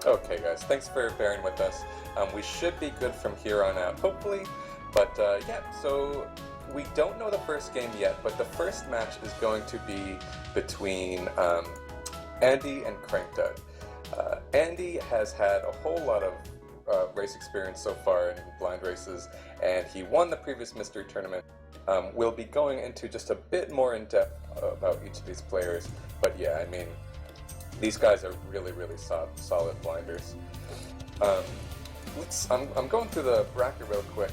Okay, guys, thanks for bearing with us. We should be good from here on out, hopefully. But yeah, so we don't know the first game yet, but the first match is going to be between Andy and Krankdud. Andy has had a whole lot of race experience so far in blind races, and he won the previous mystery tournament. We'll be going into just a bit more in depth about each of these players, but yeah, I mean, these guys are really solid blinders. I'm going through the bracket real quick,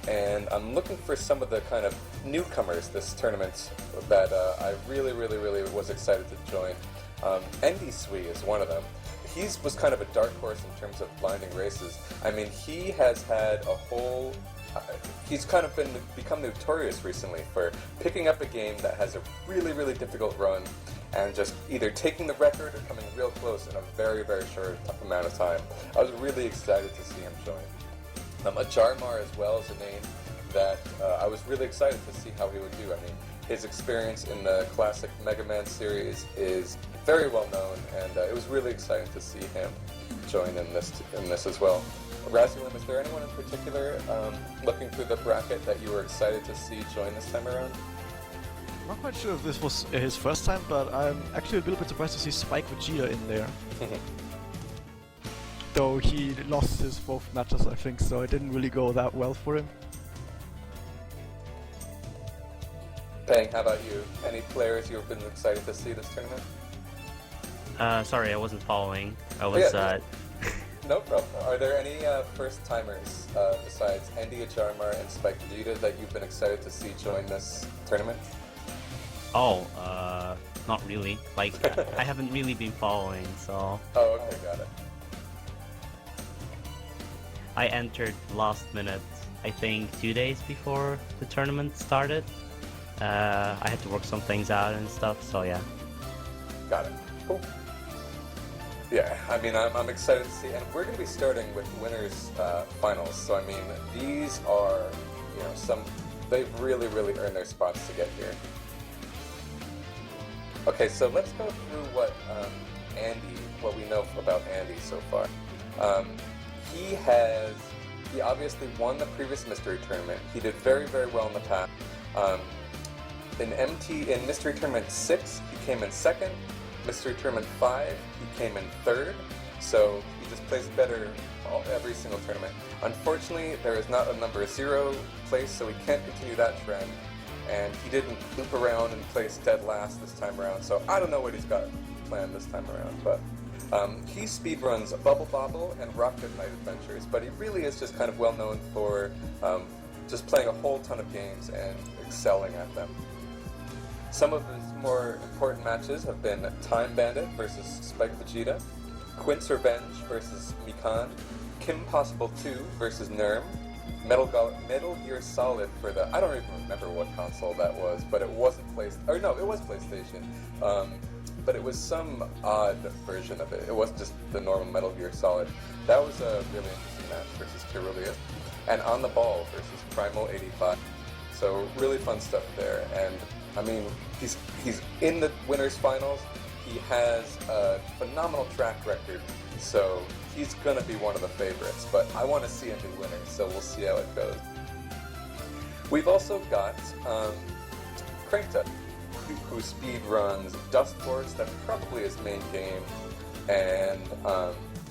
and I'm looking for some of the kind of newcomers this tournament that I really was excited to join. Andy Sui is one of them. He was kind of a dark horse in terms of blinding races. I mean, he has had a whole... he's kind of become notorious recently for picking up a game that has a really difficult run and just either taking the record or coming real close in a very short amount of time. I was really excited to see him join. A Jarmar as well is a name that I was really excited to see how he would do. I mean, his experience in the classic Mega Man series is very well known, and it was really exciting to see him join in this as well. Razulim, is there anyone in particular looking through the bracket that you were excited to see join this time around? I'm not quite sure if this was his first time, but I'm actually a little bit surprised to see Spike Vegeta in there. Though he lost his both matches, I think, so it didn't really go that well for him. Bang, how about you? Any players you've been excited to see this tournament? Sorry, I wasn't following. I was, No problem. Are there any first-timers besides Andy Ajarmar and Spike Vegeta that you've been excited to see join this tournament? Oh, not really. Like, I haven't really been following, so... Oh, okay, got it. I entered last minute, I think 2 days before the tournament started. I had to work some things out and stuff, so yeah. Got it. Cool. Yeah, I mean, I'm excited to see, and we're going to be starting with winners finals. So I mean, these are, you know, they've really earned their spots to get here. Okay, so let's go through what we know about Andy so far. He obviously won the previous mystery tournament. He did very well in the past. In Mystery Tournament 6, he came in second. Mystery Tournament 5, he came in third. So he just plays better every single tournament. Unfortunately, there is not a number 0 place, so he can't continue that trend. And he didn't loop around and place dead last this time around, so I don't know what he's got planned this time around. But he speedruns Bubble Bobble and Rocket Knight Adventures, but he really is just kind of well known for just playing a whole ton of games and excelling at them. Some of his more important matches have been Time Bandit versus Spike Vegeta, Quint's Revenge versus Mikan, Kim Possible 2 versus Nerm, Metal Gear Solid for the... I don't even remember what console that was, but it wasn't PlayStation... Or no, it was PlayStation. But it was some odd version of it. It wasn't just the normal Metal Gear Solid. That was a really interesting match versus Kirulia. And On the Ball versus Primal 85. So really fun stuff there. And I mean, he's in the winners finals. He has a phenomenal track record, so he's gonna be one of the favorites. But I want to see him be winners, so we'll see how it goes. We've also got Krankdud, who speed runs Dustboards. That's probably his main game, and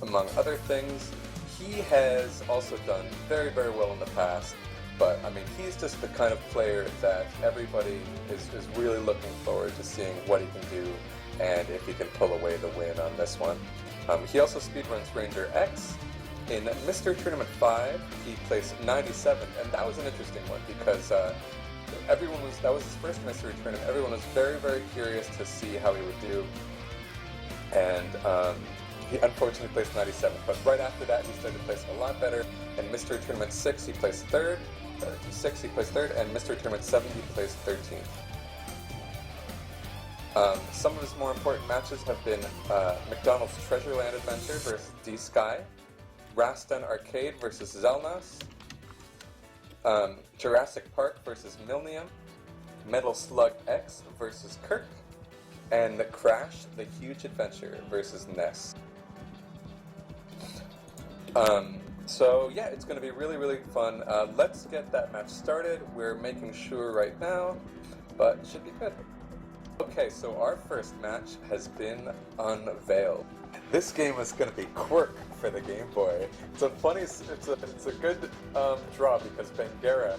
among other things, he has also done very well in the past. But, I mean, he's just the kind of player that everybody is really looking forward to seeing what he can do and if he can pull away the win on this one. He also speedruns Ranger X. In Mystery Tournament 5, he placed 97, and that was an interesting one because that was his first mystery tournament. Everyone was very curious to see how he would do. And he unfortunately placed 97, but right after that he started placing a lot better. In Mystery Tournament 6, he placed third. And Mystery Tournament 7, he placed 13th. Some of his more important matches have been McDonald's Treasureland Adventure versus D-Sky, Rastan Arcade versus Zelnas, Jurassic Park versus Millennium, Metal Slug X versus Kirk, and Crash the Huge Adventure versus Ness. So yeah, it's going to be really, really fun. Let's get that match started. We're making sure right now, but it should be good. Okay, so our first match has been unveiled. This game is going to be Kwirk for the Game Boy. It's a good draw because Bengera.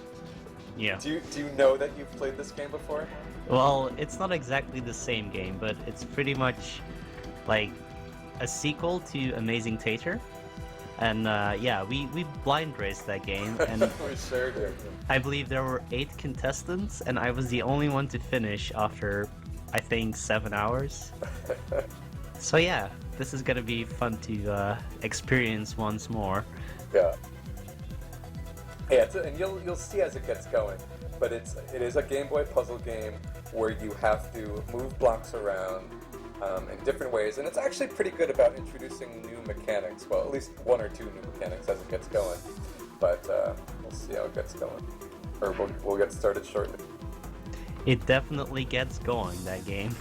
Yeah. Do you know that you've played this game before? Well, it's not exactly the same game, but it's pretty much like a sequel to Amazing Tater. And yeah, we blind raced that game, and We sure did. I believe there were 8 contestants, and I was the only one to finish after, I think, 7 hours. So yeah, this is gonna be fun to experience once more. Yeah. Yeah, and you'll see as it gets going. But it is a Game Boy puzzle game where you have to move blocks around in different ways, and it's actually pretty good about introducing new mechanics. Well, at least 1 or 2 new mechanics as it gets going. But we'll see how it gets going. Or we'll get started shortly. It definitely gets going, that game.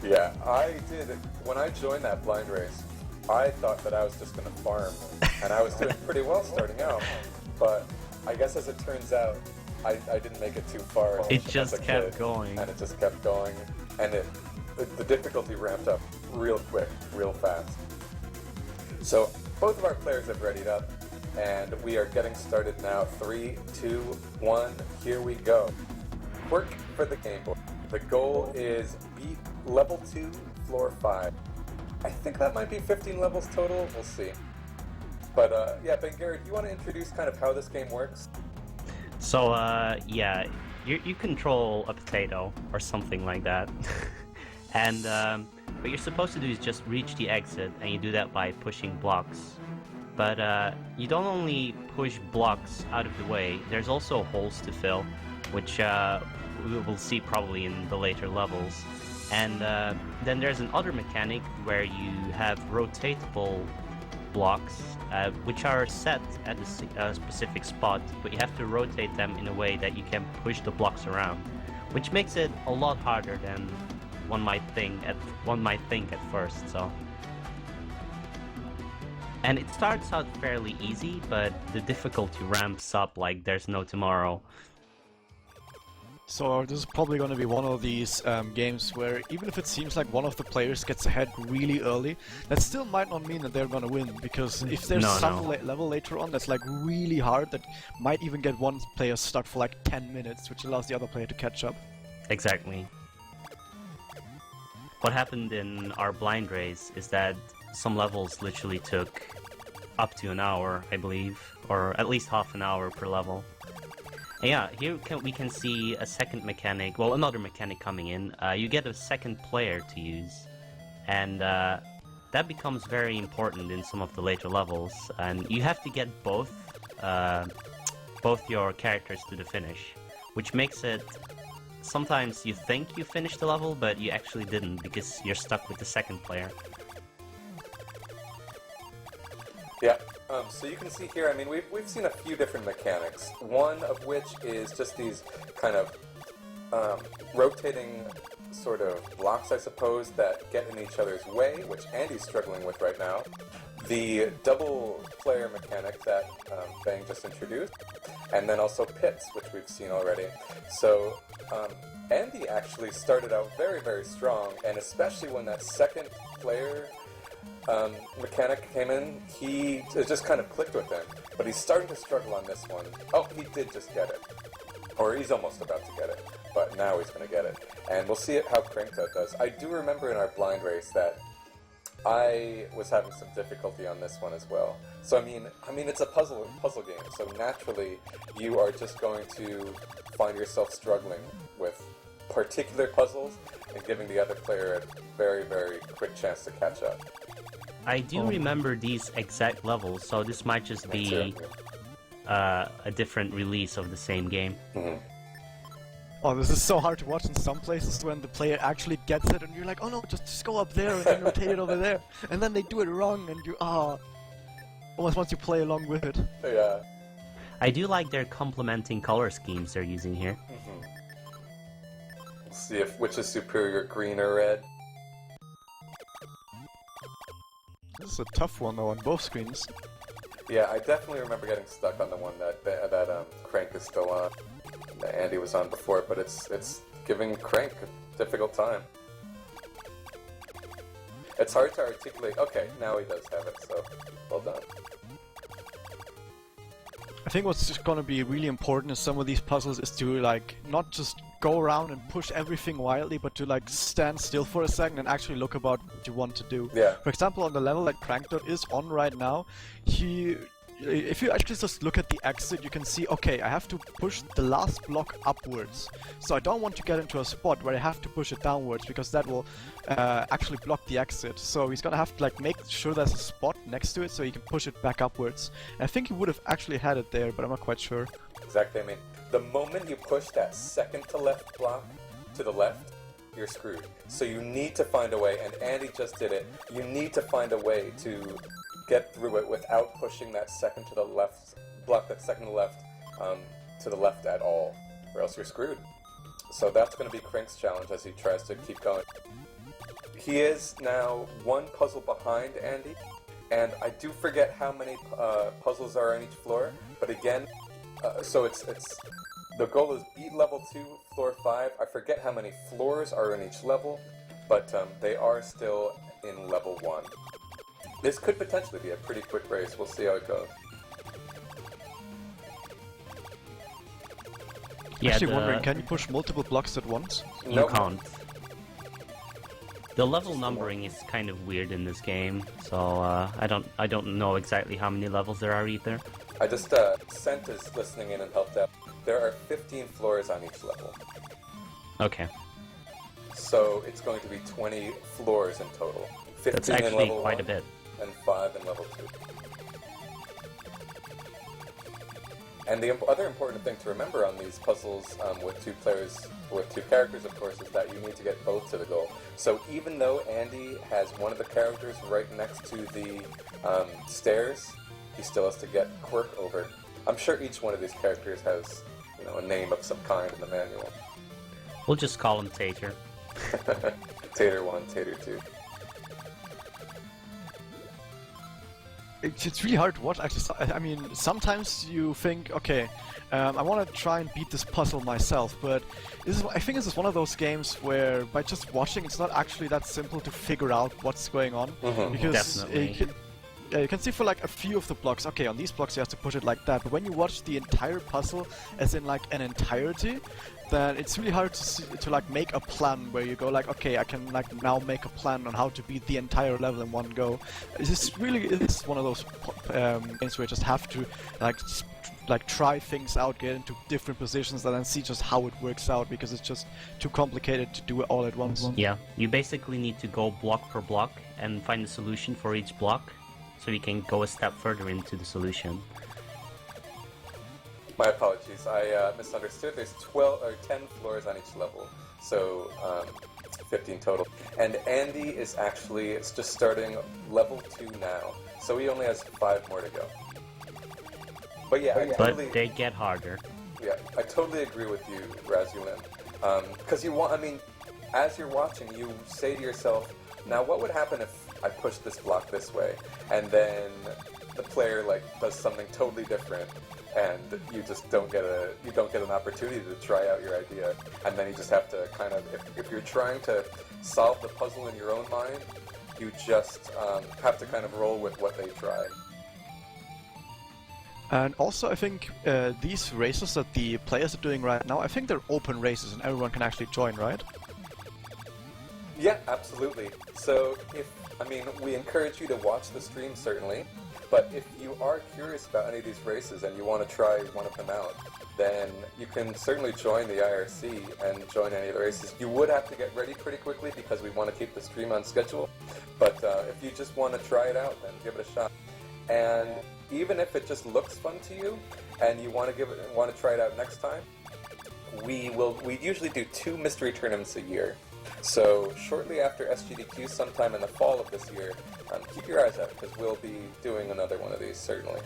Yeah, I did. When I joined that blind race, I thought that I was just going to farm, and I was doing pretty well starting out. But I guess as it turns out, I didn't make it too far. It just kept going. And it just kept going, and the difficulty ramped up real quick, real fast. So both of our players have readied up, and we are getting started now. 3, 2, 1, here we go. Kwirk for the Game Boy. The goal is beat level 2, floor 5. I think that might be 15 levels total, we'll see. But yeah, Bengera, do you want to introduce kind of how this game works? So yeah, you control a potato or something like that. And what you're supposed to do is just reach the exit, and you do that by pushing blocks. But you don't only push blocks out of the way, there's also holes to fill, which we will see probably in the later levels. And then there's another mechanic where you have rotatable blocks, which are set at a specific spot, but you have to rotate them in a way that you can push the blocks around, which makes it a lot harder than one might think at first. So, and it starts out fairly easy, but the difficulty ramps up like there's no tomorrow. So this is probably going to be one of these games where even if it seems like one of the players gets ahead really early, that still might not mean that they're going to win, because if there's some level later on that's like really hard, that might even get one player stuck for like 10 minutes, which allows the other player to catch up. Exactly. What happened in our blind race is that some levels literally took up to an hour, I believe, or at least half an hour per level. Yeah, here we can see a second mechanic, well, another mechanic coming in. You get a second player to use, and that becomes very important in some of the later levels. And you have to get both your characters to the finish, which makes it sometimes you think you finished the level, but you actually didn't because you're stuck with the second player. Yeah. So you can see here, I mean, we've seen a few different mechanics, one of which is just these kind of rotating sort of blocks, I suppose, that get in each other's way, which Andy's struggling with right now. The double player mechanic that Bang just introduced, and then also pits, which we've seen already. So Andy actually started out very, very strong, and especially when that second player mechanic came in, it just kind of clicked with him. But he's starting to struggle on this one. Oh, he did just get it. Or he's almost about to get it. But now he's going to get it. And we'll see how Krankdud does. I do remember in our blind race that I was having some difficulty on this one as well. So I mean it's a puzzle game, so naturally you are just going to find yourself struggling with particular puzzles and giving the other player a very, very quick chance to catch up. I do remember these exact levels, so this might just be a different release of the same game. Mm-hmm. Oh, this is so hard to watch in some places when the player actually gets it and you're like, oh no, just go up there and then rotate it over there. And then they do it wrong and you, almost wants you play along with it. Yeah. I do like their complementing color schemes they're using here. Mm-hmm. We'll see which is superior, green or red. This is a tough one though on both screens. Yeah, I definitely remember getting stuck on the one that Crank is still on, that Andy was on before, but it's giving Crank a difficult time. It's hard to articulate. Okay, now he does have it, so well done. I think what's going to be really important in some of these puzzles is to like not just go around and push everything wildly, but to like stand still for a second and actually look about what you want to do. Yeah. For example, on the level that Krankdud is on right now, if you actually just look at the exit, you can see, okay, I have to push the last block upwards. So I don't want to get into a spot where I have to push it downwards, because that will actually block the exit. So he's gonna have to like make sure there's a spot next to it so he can push it back upwards. And I think he would have actually had it there, but I'm not quite sure. Exactly, I mean, the moment you push that second to left block to the left, you're screwed. So you need to find a way, and Andy just did it, you need to find a way to get through it without pushing that second to the left, block that second to the left at all, or else you're screwed. So that's going to be Crank's challenge as he tries to keep going. He is now one puzzle behind Andy, and I do forget how many puzzles are on each floor, but again, so it's the goal is beat level 2, floor 5. I forget how many floors are in each level, but they are still in level 1. This could potentially be a pretty quick race. We'll see how it goes. Yeah, actually wondering, can you push multiple blocks at once? You can't. The level numbering is kind of weird in this game, so I don't know exactly how many levels there are either. I just Sent is listening in and helped out. There are 15 floors on each level. Okay. So it's going to be 20 floors in total. 15 That's in actually level quite 1. a bit. And 5 in level 2. And the other important thing to remember on these puzzles with two characters, of course, is that you need to get both to the goal. So even though Andy has one of the characters right next to the stairs, he still has to get Kwirk over. I'm sure each one of these characters has, a name of some kind in the manual. We'll just call him Tater. Tater 1, Tater 2. It's really hard to watch, actually. I mean, sometimes you think, okay, I want to try and beat this puzzle myself, but I think this is one of those games where, by just watching, it's not actually that simple to figure out what's going on. Mm-hmm. Because Definitely. you can see for like a few of the blocks, okay, on these blocks you have to push it like that, but when you watch the entire puzzle, as in like an entirety, then it's really hard to like make a plan where you go like, okay, I can like now make a plan on how to beat the entire level in one go. It's one of those games where you just have to like try things out, get into different positions, and then see just how it works out, because it's just too complicated to do it all at once. Yeah, you basically need to go block per block and find a solution for each block, so you can go a step further into the solution. My apologies, I misunderstood. There's 12 or 10 floors on each level, so 15 total. And Andy is just starting level 2 now, so he only has 5 more to go. But yeah, But they get harder. Yeah, I totally agree with you, Razulin. Because as you're watching, you say to yourself, now what would happen if I push this block this way, and then the player does something totally different, and you just don't get an opportunity to try out your idea, and then you just have to kind of, if you're trying to solve the puzzle in your own mind, you just have to kind of roll with what they try. And also, I think these races that the players are doing right now, I think they're open races and everyone can actually join, right? Yeah, absolutely. So we encourage you to watch the stream, certainly, but if you are curious about any of these races and you want to try one of them out, then you can certainly join the IRC and join any of the races. You would have to get ready pretty quickly because we want to keep the stream on schedule, but if you just want to try it out, then give it a shot. And even if it just looks fun to you and you want to try it out next time, we usually do 2 mystery tournaments a year. So shortly after SGDQ, sometime in the fall of this year, keep your eyes out because we'll be doing another one of these, certainly.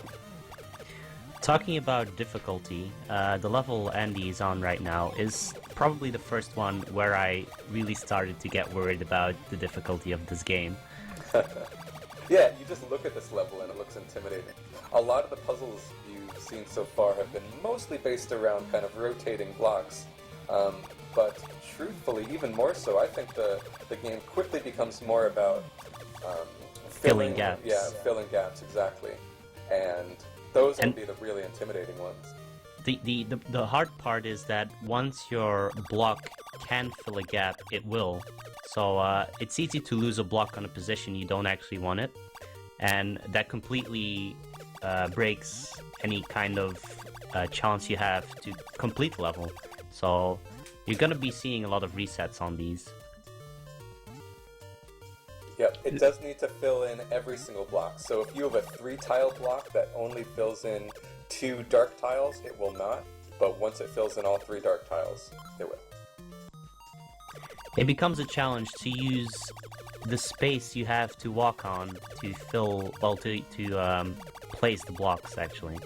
Talking about difficulty, the level Andy is on right now is probably the first one where I really started to get worried about the difficulty of this game. Yeah, you just look at this level and it looks intimidating. A lot of the puzzles you've seen so far have been mostly based around kind of rotating blocks, but truthfully, even more so, I think the game quickly becomes more about Filling gaps. Yeah, filling gaps, exactly. And those will be the really intimidating ones. The hard part is that once your block can fill a gap, it will. So it's easy to lose a block on a position you don't actually want it, and that completely breaks any kind of chance you have to complete the level. So you're gonna be seeing a lot of resets on these. Yep, it does need to fill in every single block. So if you have a 3-tile block that only fills in 2 dark tiles, it will not. But once it fills in all 3 dark tiles, it will. It becomes a challenge to use the space you have to walk on to fill, well, to place the blocks, actually.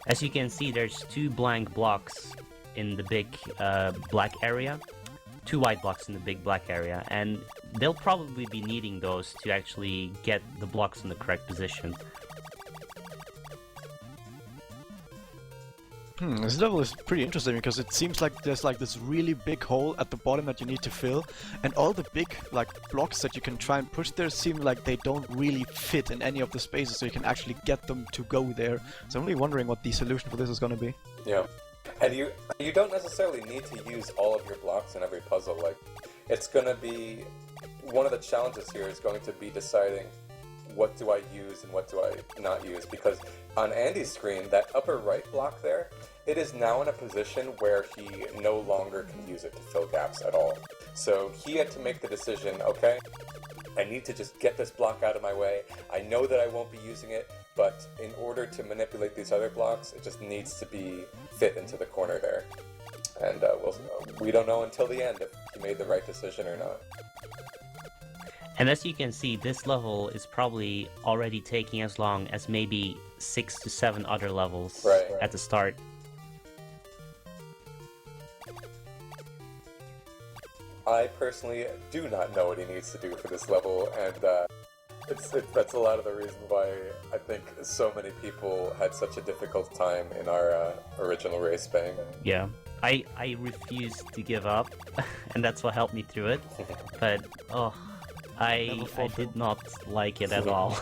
As you can see, there's 2 blank blocks in the big black area. 2 white blocks in the big black area, and they'll probably be needing those to actually get the blocks in the correct position. This level is pretty interesting because it seems like there's like this really big hole at the bottom that you need to fill, and all the big like blocks that you can try and push there seem like they don't really fit in any of the spaces, so you can actually get them to go there. So I'm really wondering what the solution for this is going to be. Yeah. And you don't necessarily need to use all of your blocks in every puzzle. Like, it's going to be... One of the challenges here is going to be deciding what do I use and what do I not use. Because on Andy's screen, that upper right block there, it is now in a position where he no longer can use it to fill gaps at all. So he had to make the decision, okay, I need to just get this block out of my way. I know that I won't be using it, but in order to manipulate these other blocks, it just needs to be fit into the corner there. And we don't know until the end if he made the right decision or not. And as you can see, this level is probably already taking as long as maybe 6 to 7 other levels at the start. I personally do not know what he needs to do for this level, and that's a lot of the reason why I think so many people had such a difficult time in our original race bang. Yeah, I refused to give up, and that's what helped me through it. But I did not like it at all.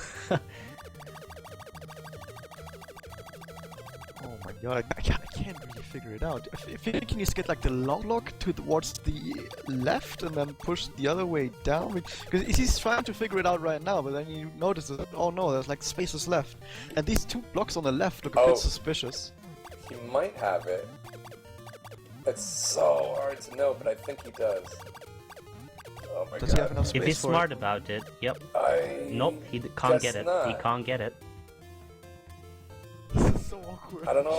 Oh my god, I can't really figure it out. If you can just get like the long block towards the left and then push the other way down, because he's trying to figure it out right now, but then you notice that, oh no, there's like spaces left, and these 2 blocks on the left look a bit suspicious. He might have it. It's so hard to know, but I think he does. Oh my Does god. he have enough space If he's for smart it? about it, yep. Nope, he can't get it. not. He can't get it. This is so awkward. I don't know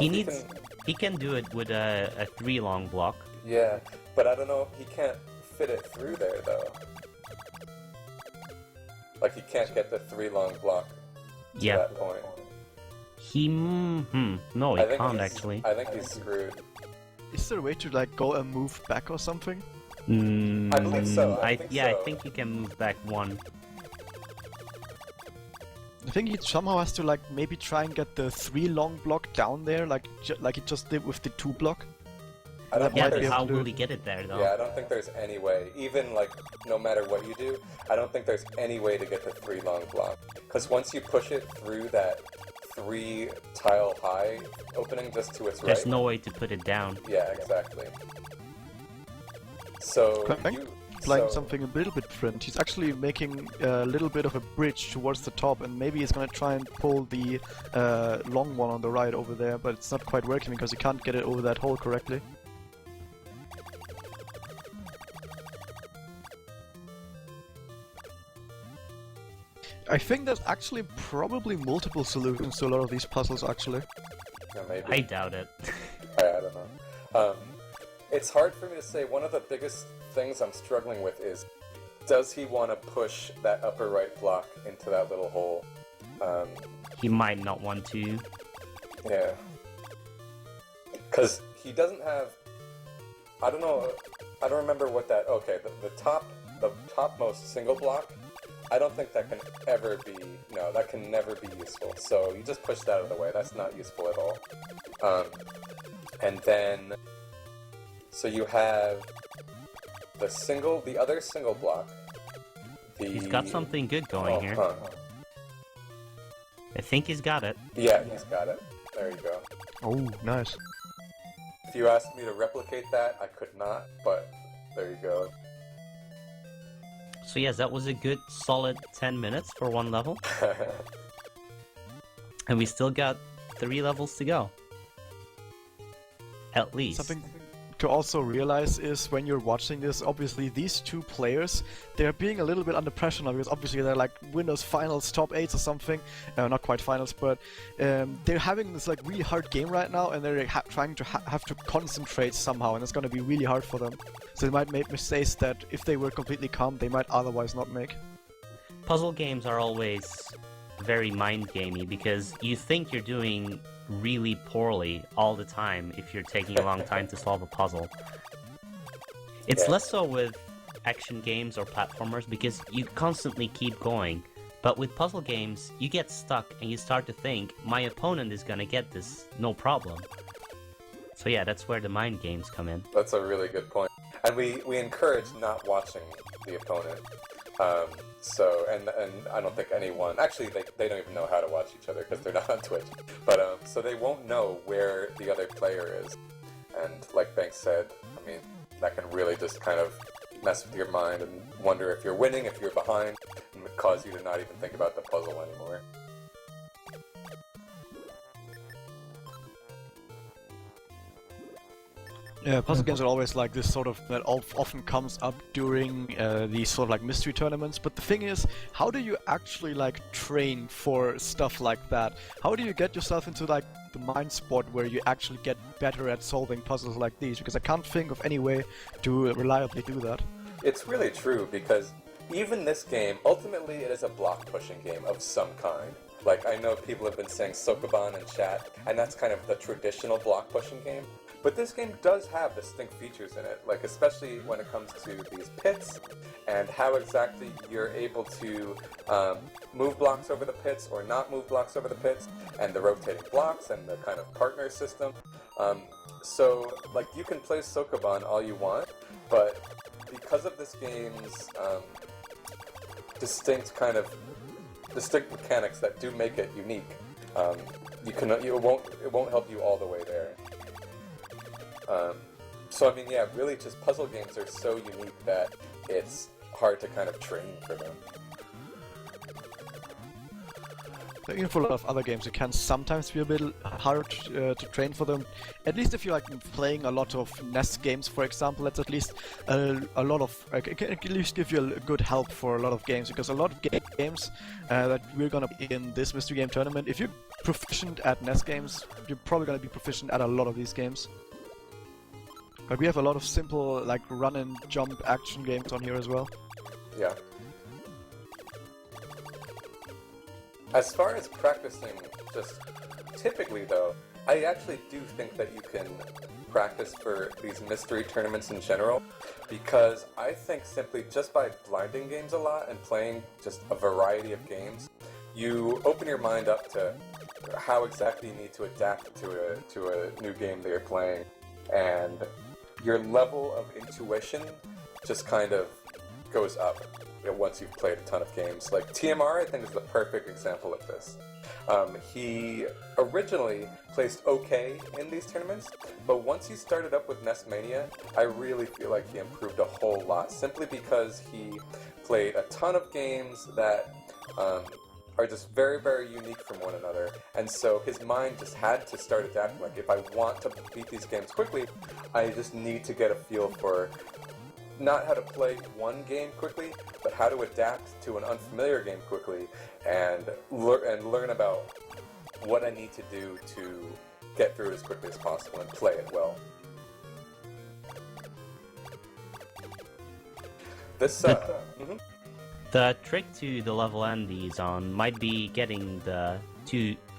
He can do it with a 3 long block. Yeah, but I don't know if he can't fit it through there, though. Like, he can't get the 3 long block to that point. No, he can't actually. I think he's screwed. Is there a way to like go and move back or something? I believe so. I think you can move back 1. I think he somehow has to like maybe try and get the 3 long block down there, like he just did with the 2 block. But how will he get it there though? Yeah, I don't think there's any way. Even like, no matter what you do, I don't think there's any way to get the 3 long block. Because once you push it through that 3 tile high opening just to its right. There's no way to put it down. Yeah, exactly. So playing something a little bit different. He's actually making a little bit of a bridge towards the top, and maybe he's gonna try and pull the long one on the right over there, but it's not quite working because he can't get it over that hole correctly. I think there's actually probably multiple solutions to a lot of these puzzles, actually. Yeah, maybe. I doubt it. I don't know. It's hard for me to say. One of the biggest things I'm struggling with is, does he want to push that upper right block into that little hole? He might not want to. Yeah. Because he doesn't have... I don't know. I don't remember what that... Okay, the topmost single block I don't think that can ever be, no, that can never be useful. So you just push that out of the way. That's not useful at all. And then, so you have the other single block. He's got something good going here. I think he's got it. Yeah, he's got it. There you go. Oh, nice. If you asked me to replicate that, I could not, but there you go. So yes, that was a good solid 10 minutes for one level. And we still got 3 levels to go. At least. Something to also realize is when you're watching this, obviously these two players, they're being a little bit under pressure now because obviously they're like Windows Finals top 8s or something. Not quite finals, but they're having this like really hard game right now, and they're trying to have to concentrate somehow, and it's going to be really hard for them. So they might make mistakes that if they were completely calm, they might otherwise not make. Puzzle games are always very mind-gamey because you think you're doing really poorly all the time if you're taking a long time to solve a puzzle. It's less so with action games or platformers because you constantly keep going. But with puzzle games, you get stuck and you start to think, my opponent is gonna get this, no problem. So yeah, that's where the mind games come in. That's a really good point. And we encourage not watching the opponent. And I don't think anyone, actually they don't even know how to watch each other because they're not on Twitch. But so they won't know where the other player is. And like Banks said, I mean, that can really just kind of mess with your mind and wonder if you're winning, if you're behind, and cause you to not even think about the puzzle anymore. Yeah, puzzle games are always like this sort of, that often comes up during these sort of like mystery tournaments, but the thing is, how do you actually like train for stuff like that? How do you get yourself into like the mind sport where you actually get better at solving puzzles like these? Because I can't think of any way to reliably do that. It's really true, because even this game, ultimately it is a block pushing game of some kind. Like, I know people have been saying Sokoban in chat, and that's kind of the traditional block pushing game. But this game does have distinct features in it, like especially when it comes to these pits and how exactly you're able to move blocks over the pits or not move blocks over the pits, and the rotating blocks and the kind of partner system. So, like, you can play Sokoban all you want, but because of this game's distinct mechanics that do make it unique, it won't help you all the way there. So I mean, yeah, really just puzzle games are so unique that it's hard to kind of train for them. Even for a lot of other games, it can sometimes be a bit hard to train for them. At least if you're like playing a lot of NES games, for example, that's at least a lot of it can at least give you a good help for a lot of games, because a lot of games that we're gonna be in this mystery game tournament, if you're proficient at NES games, you're probably gonna be proficient at a lot of these games. But we have a lot of simple like run and jump action games on here as well. Yeah. As far as practicing, just typically though, I actually do think that you can practice for these mystery tournaments in general, because I think simply just by blinding games a lot and playing just a variety of games, you open your mind up to how exactly you need to adapt to a new game that you're playing, and your level of intuition just kind of goes up once you've played a ton of games. Like TMR, I think, is the perfect example of this. He originally placed okay in these tournaments, but once he started up with NES Mania, I really feel like he improved a whole lot, simply because he played a ton of games that are just very, very unique from one another, and so his mind just had to start adapting. Like, if I want to beat these games quickly, I just need to get a feel for not how to play one game quickly, but how to adapt to an unfamiliar game quickly, and learn about what I need to do to get through it as quickly as possible and play it well. This, The trick to the level Andy's on might be getting the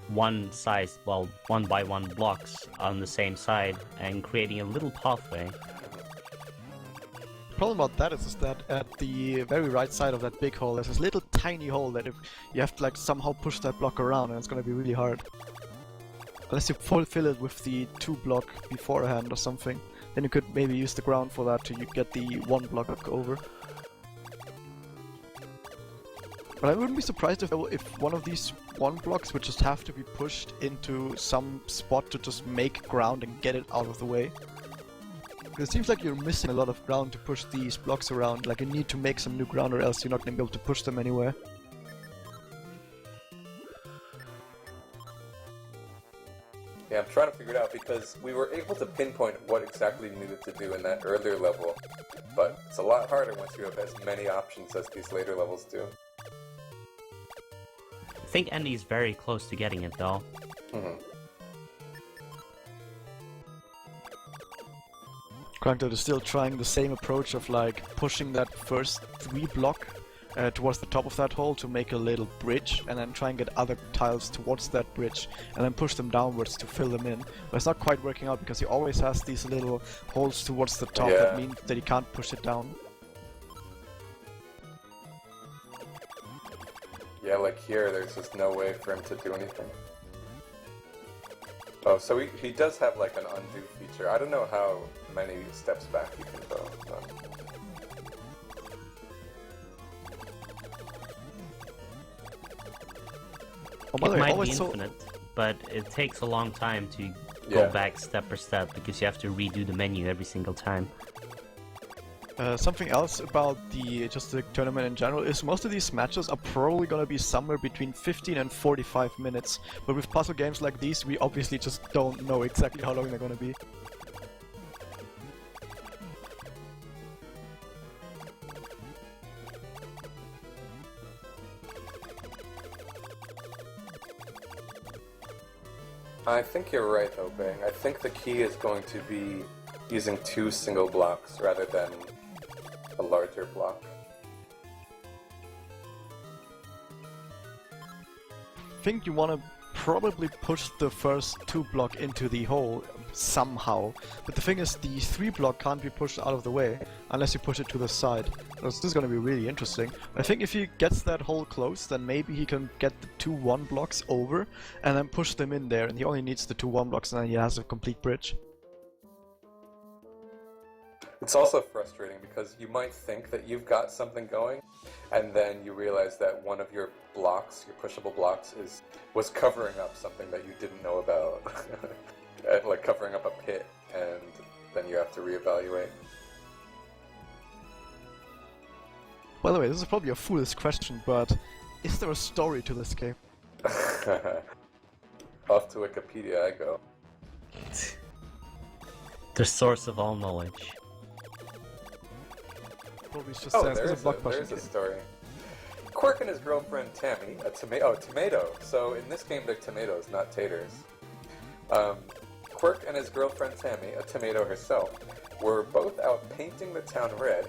one by one blocks on the same side and creating a little pathway. problem about that is that at the very right side of that big hole, there's this little tiny hole that if you have to like somehow push that block around, and it's gonna be really hard. Unless you fill it with the 2 block beforehand or something, then you could maybe use the ground for that to get the 1 block over. But I wouldn't be surprised if one of these 1 blocks would just have to be pushed into some spot to just make ground and get it out of the way. Because it seems like you're missing a lot of ground to push these blocks around, like you need to make some new ground or else you're not going to be able to push them anywhere. Yeah, I'm trying to figure it out because we were able to pinpoint what exactly you needed to do in that earlier level, but it's a lot harder once you have as many options as these later levels do. I think Andy's very close to getting it though. Krankdud is still trying the same approach of like pushing that first 3 block towards the top of that hole to make a little bridge, and then try and get other tiles towards that bridge, and then push them downwards to fill them in. But it's not quite working out because he always has these little holes towards the top that mean that he can't push it down. Yeah, like here, there's just no way for him to do anything. Oh, so he does have like an undo feature. I don't know how many steps back you can go. It might be infinite, but it takes a long time to go back step per step because you have to redo the menu every single time. Something else about the tournament in general is most of these matches are probably gonna be somewhere between 15 and 45 minutes, but with puzzle games like these we obviously just don't know exactly how long they're gonna be. I think you're right though, Bang. I think the key is going to be using 2 single blocks rather than a larger block. I think you want to probably push the first 2 block into the hole somehow, but the thing is the 3 block can't be pushed out of the way unless you push it to the side. So this is going to be really interesting. I think if he gets that hole closed, then maybe he can get the 2 1 blocks over and then push them in there, and he only needs the 2 1 blocks and then he has a complete bridge. It's also frustrating because you might think that you've got something going, and then you realize that one of your blocks, your pushable blocks, was covering up something that you didn't know about. Like covering up a pit, and then you have to reevaluate. By the way, this is probably a foolish question, but is there a story to this game? Off to Wikipedia I go. The source of all knowledge. Probably just says there's a story. Kwirk and his girlfriend Tammy, tomato. So in this game they're tomatoes, not taters. Kwirk and his girlfriend Tammy, a tomato herself, were both out painting the town red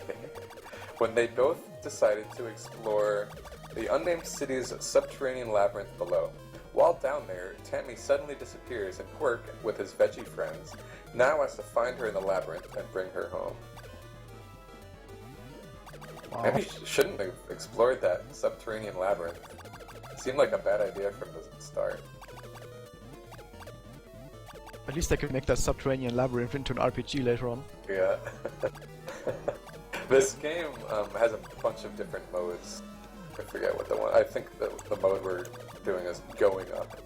when they both decided to explore the unnamed city's subterranean labyrinth below. While down there, Tammy suddenly disappears, and Kwirk, with his veggie friends, now has to find her in the labyrinth and bring her home. Wow. Maybe shouldn't have explored that subterranean labyrinth. It seemed like a bad idea from the start. At least they could make that subterranean labyrinth into an RPG later on. Yeah. This game has a bunch of different modes. I forget what the one. I think the mode we're doing is going up.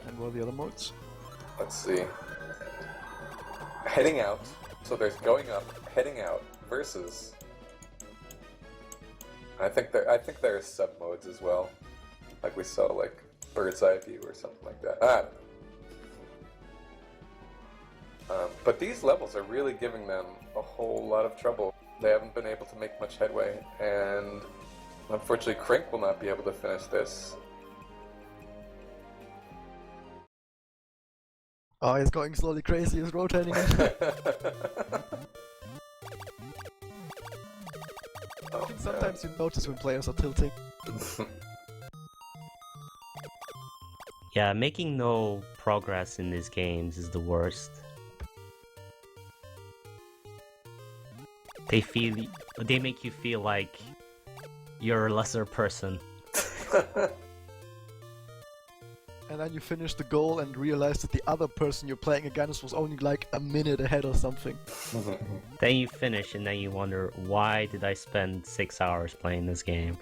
And what are the other modes? Let's see. Heading out. So there's going up, heading out, versus. I think there are sub modes as well. Like we saw, like bird's eye view or something like that. I don't know. But these levels are really giving them a whole lot of trouble. They haven't been able to make much headway, and unfortunately Krink will not be able to finish this. Oh, he's going slowly crazy, he's rotating it. Oh, sometimes you notice when players are tilting. Yeah, making no progress in these games is the worst. They make you feel like you're a lesser person. And then you finish the goal and realize that the other person you're playing against was only like a minute ahead or something. Then you finish and then you wonder, why did I spend 6 hours playing this game?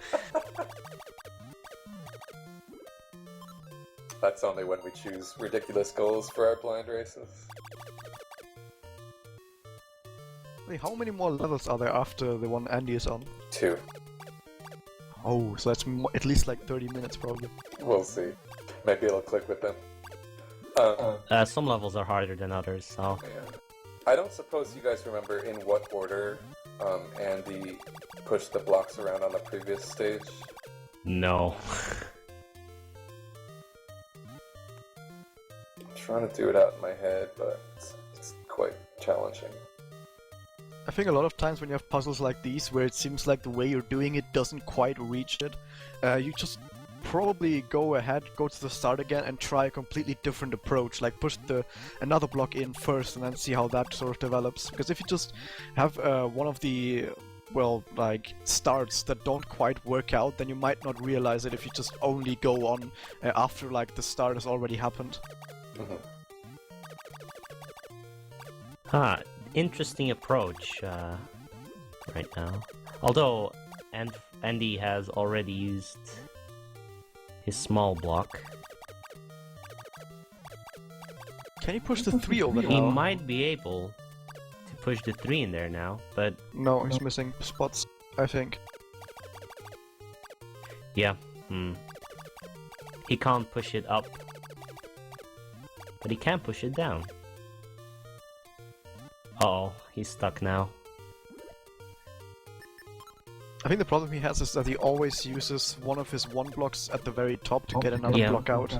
That's only when we choose ridiculous goals for our blind races. Wait, how many more levels are there after the one Andy is on? 2. Oh, so that's at least like 30 minutes probably. We'll see. Maybe it'll click with them. Some levels are harder than others, so... Yeah. I don't suppose you guys remember in what order Andy pushed the blocks around on the previous stage? No. I'm trying to do it out in my head, but it's quite challenging. I think a lot of times when you have puzzles like these, where it seems like the way you're doing it doesn't quite reach it, you just probably go ahead, go to the start again, and try a completely different approach. Like push another block in first, and then see how that sort of develops. Because if you just have one of the like starts that don't quite work out, then you might not realize it if you just only go on after like the start has already happened. Interesting approach right now. Although Andy has already used his small block. Can you push the 3 over now? He might be able to push the 3 in there now, but... No, he's missing spots, I think. Yeah, He can't push it up. But he can push it down. Uh-oh, he's stuck now. I think the problem he has is that he always uses one of his 1 blocks at the very top to get another block out.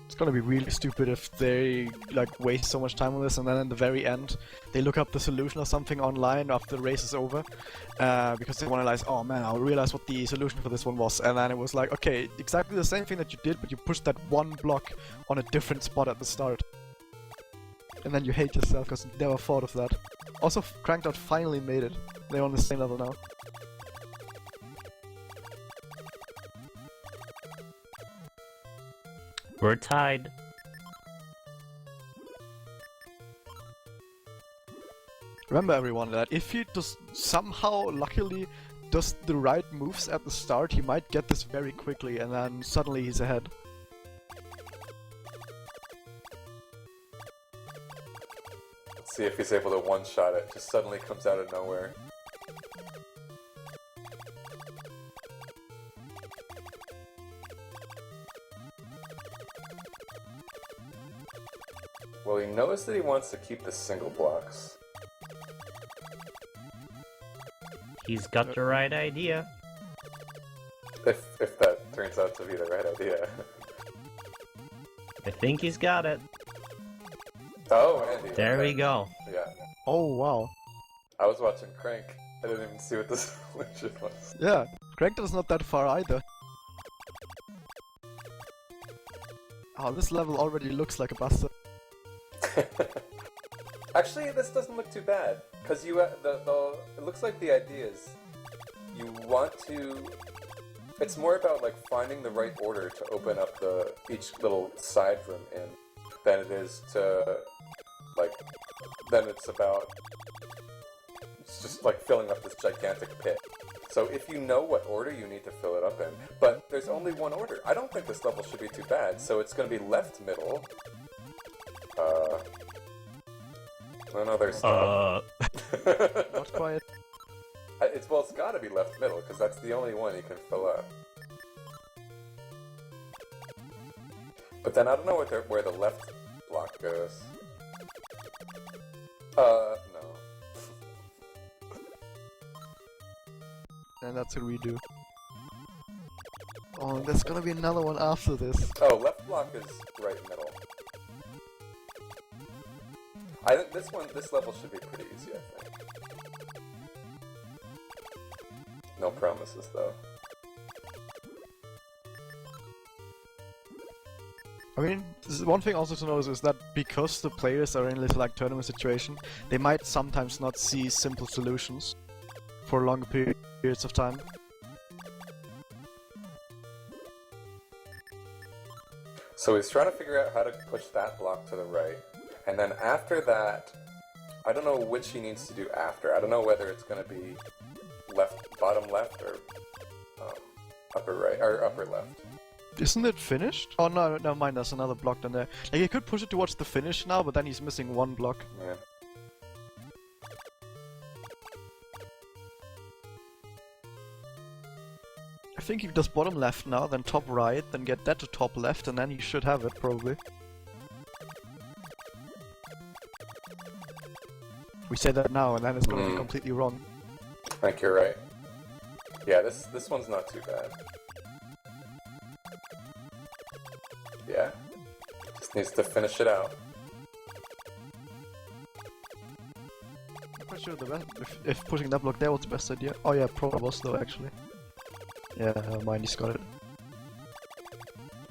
It's gonna be really stupid if they like waste so much time on this and then in the very end they look up the solution or something online after the race is over because they want to realize, oh man, I'll realize what the solution for this one was, and then it was like, okay, exactly the same thing that you did, but you pushed that 1 block on a different spot at the start. And then you hate yourself because you never thought of that. Also, Krankdud finally made it. They're on the same level now. We're tied. Remember everyone that if he just somehow luckily does the right moves at the start, he might get this very quickly and then suddenly he's ahead. Let's see if he's able to one-shot it. Just suddenly comes out of nowhere. Well, he knows that he wants to keep the single blocks. He's got the right idea. If that turns out to be the right idea. I think he's got it. Oh, Andy. There we go. Yeah. Oh wow. I was watching Crank. I didn't even see what the solution was. Yeah, Krankdud is not that far either. Oh, this level already looks like a buster. Actually, this doesn't look too bad, because you it looks like the idea is you want to. It's more about like finding the right order to open up each little side room in than it is to then it's about just like filling up this gigantic pit. So if you know what order you need to fill it up in, but there's only one order. I don't think this level should be too bad. So it's going to be left middle. Another stop. Not quite. It's gotta be left middle, because that's the only one you can fill up. But then I don't know where the left block goes. No. And that's a redo. Oh, there's gonna be another one after this. Oh, left block is right middle. I think this level should be pretty easy, I think. No promises, though. I mean, one thing also to notice is that because the players are in a little like tournament situation, they might sometimes not see simple solutions for longer periods of time. So he's trying to figure out how to push that block to the right. And then after that, I don't know which he needs to do after. I don't know whether it's going to be bottom left or upper right, or upper left. Isn't it finished? Oh no, never mind, there's another block down there. Like, he could push it towards the finish now, but then he's missing one block. Yeah. I think he does bottom left now, then top right, then get that to top left, and then he should have it, probably. We say that now, and then it's gonna be completely wrong. I think you're right. Yeah, this one's not too bad. Yeah. Just needs to finish it out. I'm not sure the best, if pushing that block there was the best idea. Oh yeah, probably was though, actually. Yeah, mine, he's got it.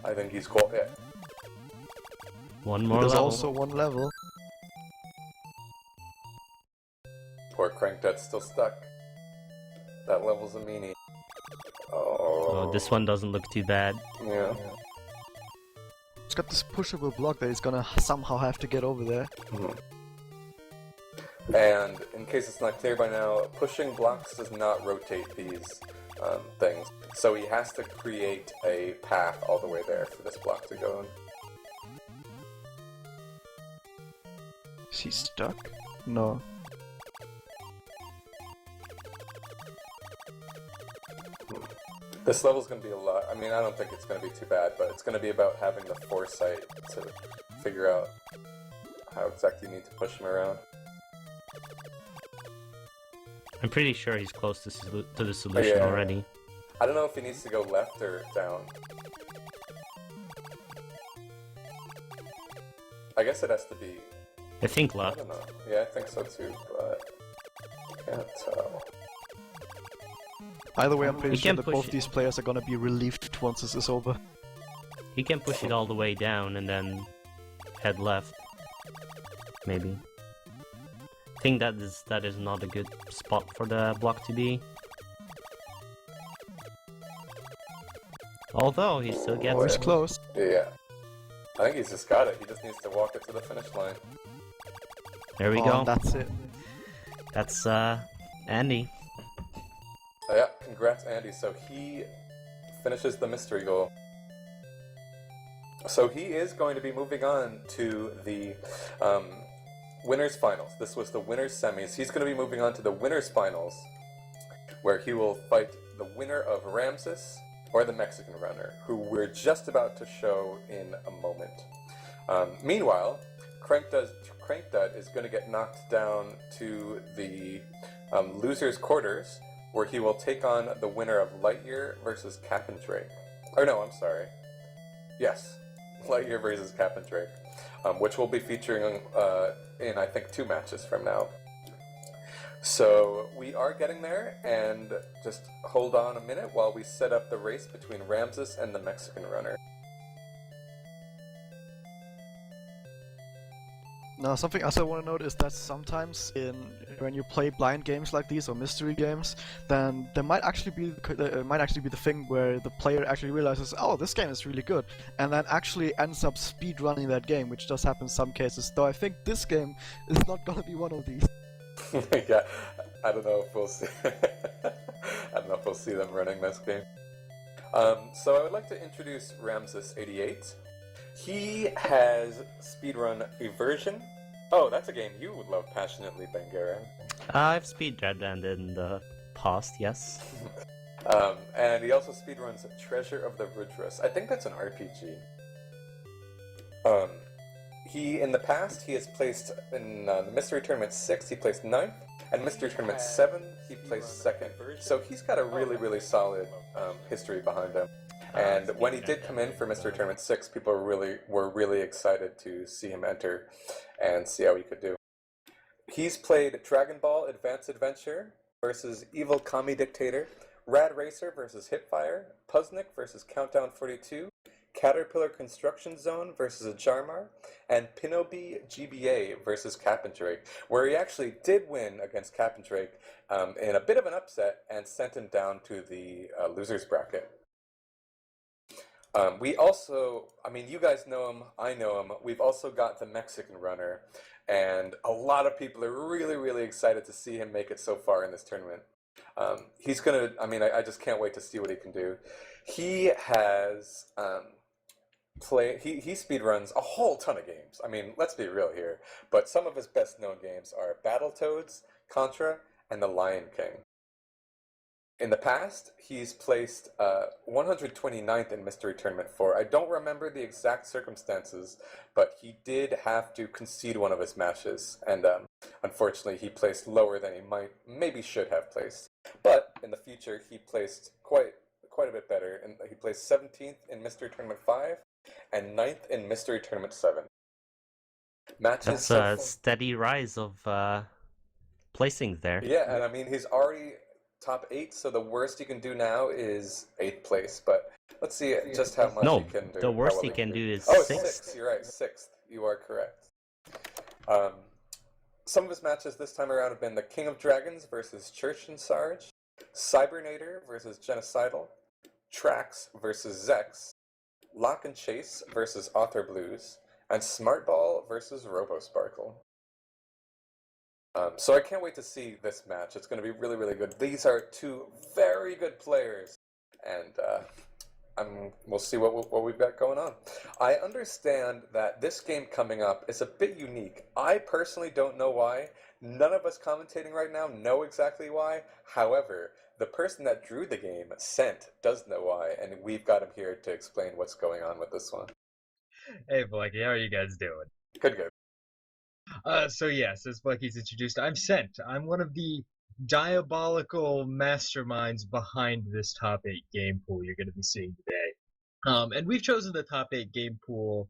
I think he's got it. One more There's level. also one level. Poor Krankdud's still stuck. That level's a meanie. Oh. Oh, this one doesn't look too bad. Yeah. It's got this pushable block that he's gonna somehow have to get over there. And in case it's not clear by now, pushing blocks does not rotate these things. So he has to create a path all the way there for this block to go in. Is he stuck? No. This level's going to be a lot. I mean, I don't think it's going to be too bad, but it's going to be about having the foresight to figure out how exactly you need to push him around. I'm pretty sure he's close to the solution already. I don't know if he needs to go left or down. I guess it has to be... I think I left. don't know. Yeah, I think so too, but... can't tell. Either way, I'm pretty He sure can that push both it. these players are gonna be relieved once this is over. He can push it all the way down and then head left. Maybe. I think that is not a good spot for the block to be. Although he still gets Oh, he's it. close. Yeah. I think he's just got it. He just needs to walk it to the finish line. There we Oh, go. that's it. That's Andy. Yeah, congrats, Andy. So he finishes the mystery goal. So he is going to be moving on to the winners finals. This was the winners semis. He's going to be moving on to the winners finals, where he will fight the winner of Ramses or the Mexican Runner, who we're just about to show in a moment. Meanwhile, Krankdud is going to get knocked down to the losers' quarters, where he will take on the winner of Liteyear versus Capndrake. Or no, I'm sorry. Yes, Liteyear versus Capndrake, which will be featuring in, I think, 2 matches from now. So we are getting there, and just hold on a minute while we set up the race between Ramses and the Mexican Runner. Now, something else I want to note is that sometimes when you play blind games like these or mystery games, then there might actually be the thing where the player actually realizes, oh, this game is really good, and then actually ends up speedrunning that game, which does happen in some cases. Though I think this game is not gonna be one of these. Yeah, I don't know if we'll see. I don't know if we'll see them running this game. So I would like to introduce Ramses88. He has speedrun Eversion. Oh, that's a game you would love passionately, Bangaren. I've speedrun in the past, yes. And he also speedruns Treasure of the Ridgeruss. I think that's an RPG. In the past, he has placed in the Mystery Tournament 6, he placed 9th, and Mystery Tournament 7, he placed 2nd. So he's got a really, really solid history behind him. And when he did come in for Mystery Tournament 6, people were really excited to see him enter and see how he could do. He's played Dragon Ball Advance Adventure versus Evil Kami Dictator, Rad Racer versus Hipfire, Puznik versus Countdown 42, Caterpillar Construction Zone versus a Jarmar, and Pinobi GBA versus Capndrake, where he actually did win against Capndrake in a bit of an upset and sent him down to the losers bracket. We also, I mean, you guys know him, I know him. We've also got TheMexicanRunner, and a lot of people are really, really excited to see him make it so far in this tournament. He's gonna, I mean, I just can't wait to see what he can do. He has he speedruns a whole ton of games. I mean, let's be real here, but some of his best known games are Battletoads, Contra, and The Lion King. In the past, he's placed 129th in Mystery Tournament 4. I don't remember the exact circumstances, but he did have to concede one of his matches, and unfortunately he placed lower than he maybe should have placed. But in the future, he placed quite a bit better, and he placed 17th in Mystery Tournament 5 and 9th in Mystery Tournament 7. That's a steady rise of placings there. Yeah, and I mean, he's already top 8, so the worst he can do now is 8th place, but let's see just how much he can do. The worst he can do is 6th. You're right, 6th. You are correct. Some of his matches this time around have been the King of Dragons versus Church and Sarge, Cybernator versus Genocidal, Trax versus Zex, Lock and Chase versus Author Blues, and Smartball versus RoboSparkle. So I can't wait to see this match. It's going to be really, really good. These are two very good players, and we'll see what we've got going on. I understand that this game coming up is a bit unique. I personally don't know why. None of us commentating right now know exactly why. However, the person that drew the game, Sent, does know why, and we've got him here to explain what's going on with this one. Hey, Blackie, how are you guys doing? Good, good. So yes, as Blackie's introduced, I'm Sent. I'm one of the diabolical masterminds behind this top 8 game pool you're going to be seeing today. And we've chosen the top 8 game pool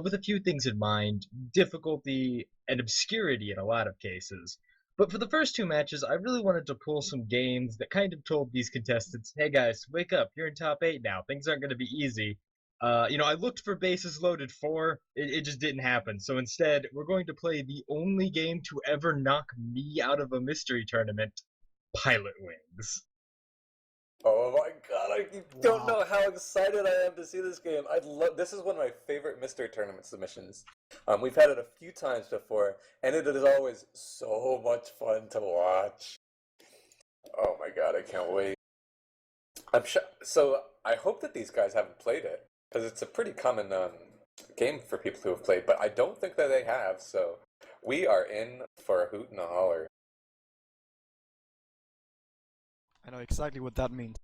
with a few things in mind, difficulty and obscurity in a lot of cases. But for the first 2 matches, I really wanted to pull some games that kind of told these contestants, hey guys, wake up, you're in top 8 now, things aren't going to be easy. I looked for Bases Loaded 4, it just didn't happen. So instead, we're going to play the only game to ever knock me out of a mystery tournament, Pilotwings. Oh my god, I don't know how excited I am to see this game. This is one of my favorite mystery tournament submissions. We've had it a few times before, and it is always so much fun to watch. Oh my god, I can't wait. So I hope that these guys haven't played it, because it's a pretty common game for people who have played, but I don't think that they have, so we are in for a hoot and a holler. I know exactly what that means.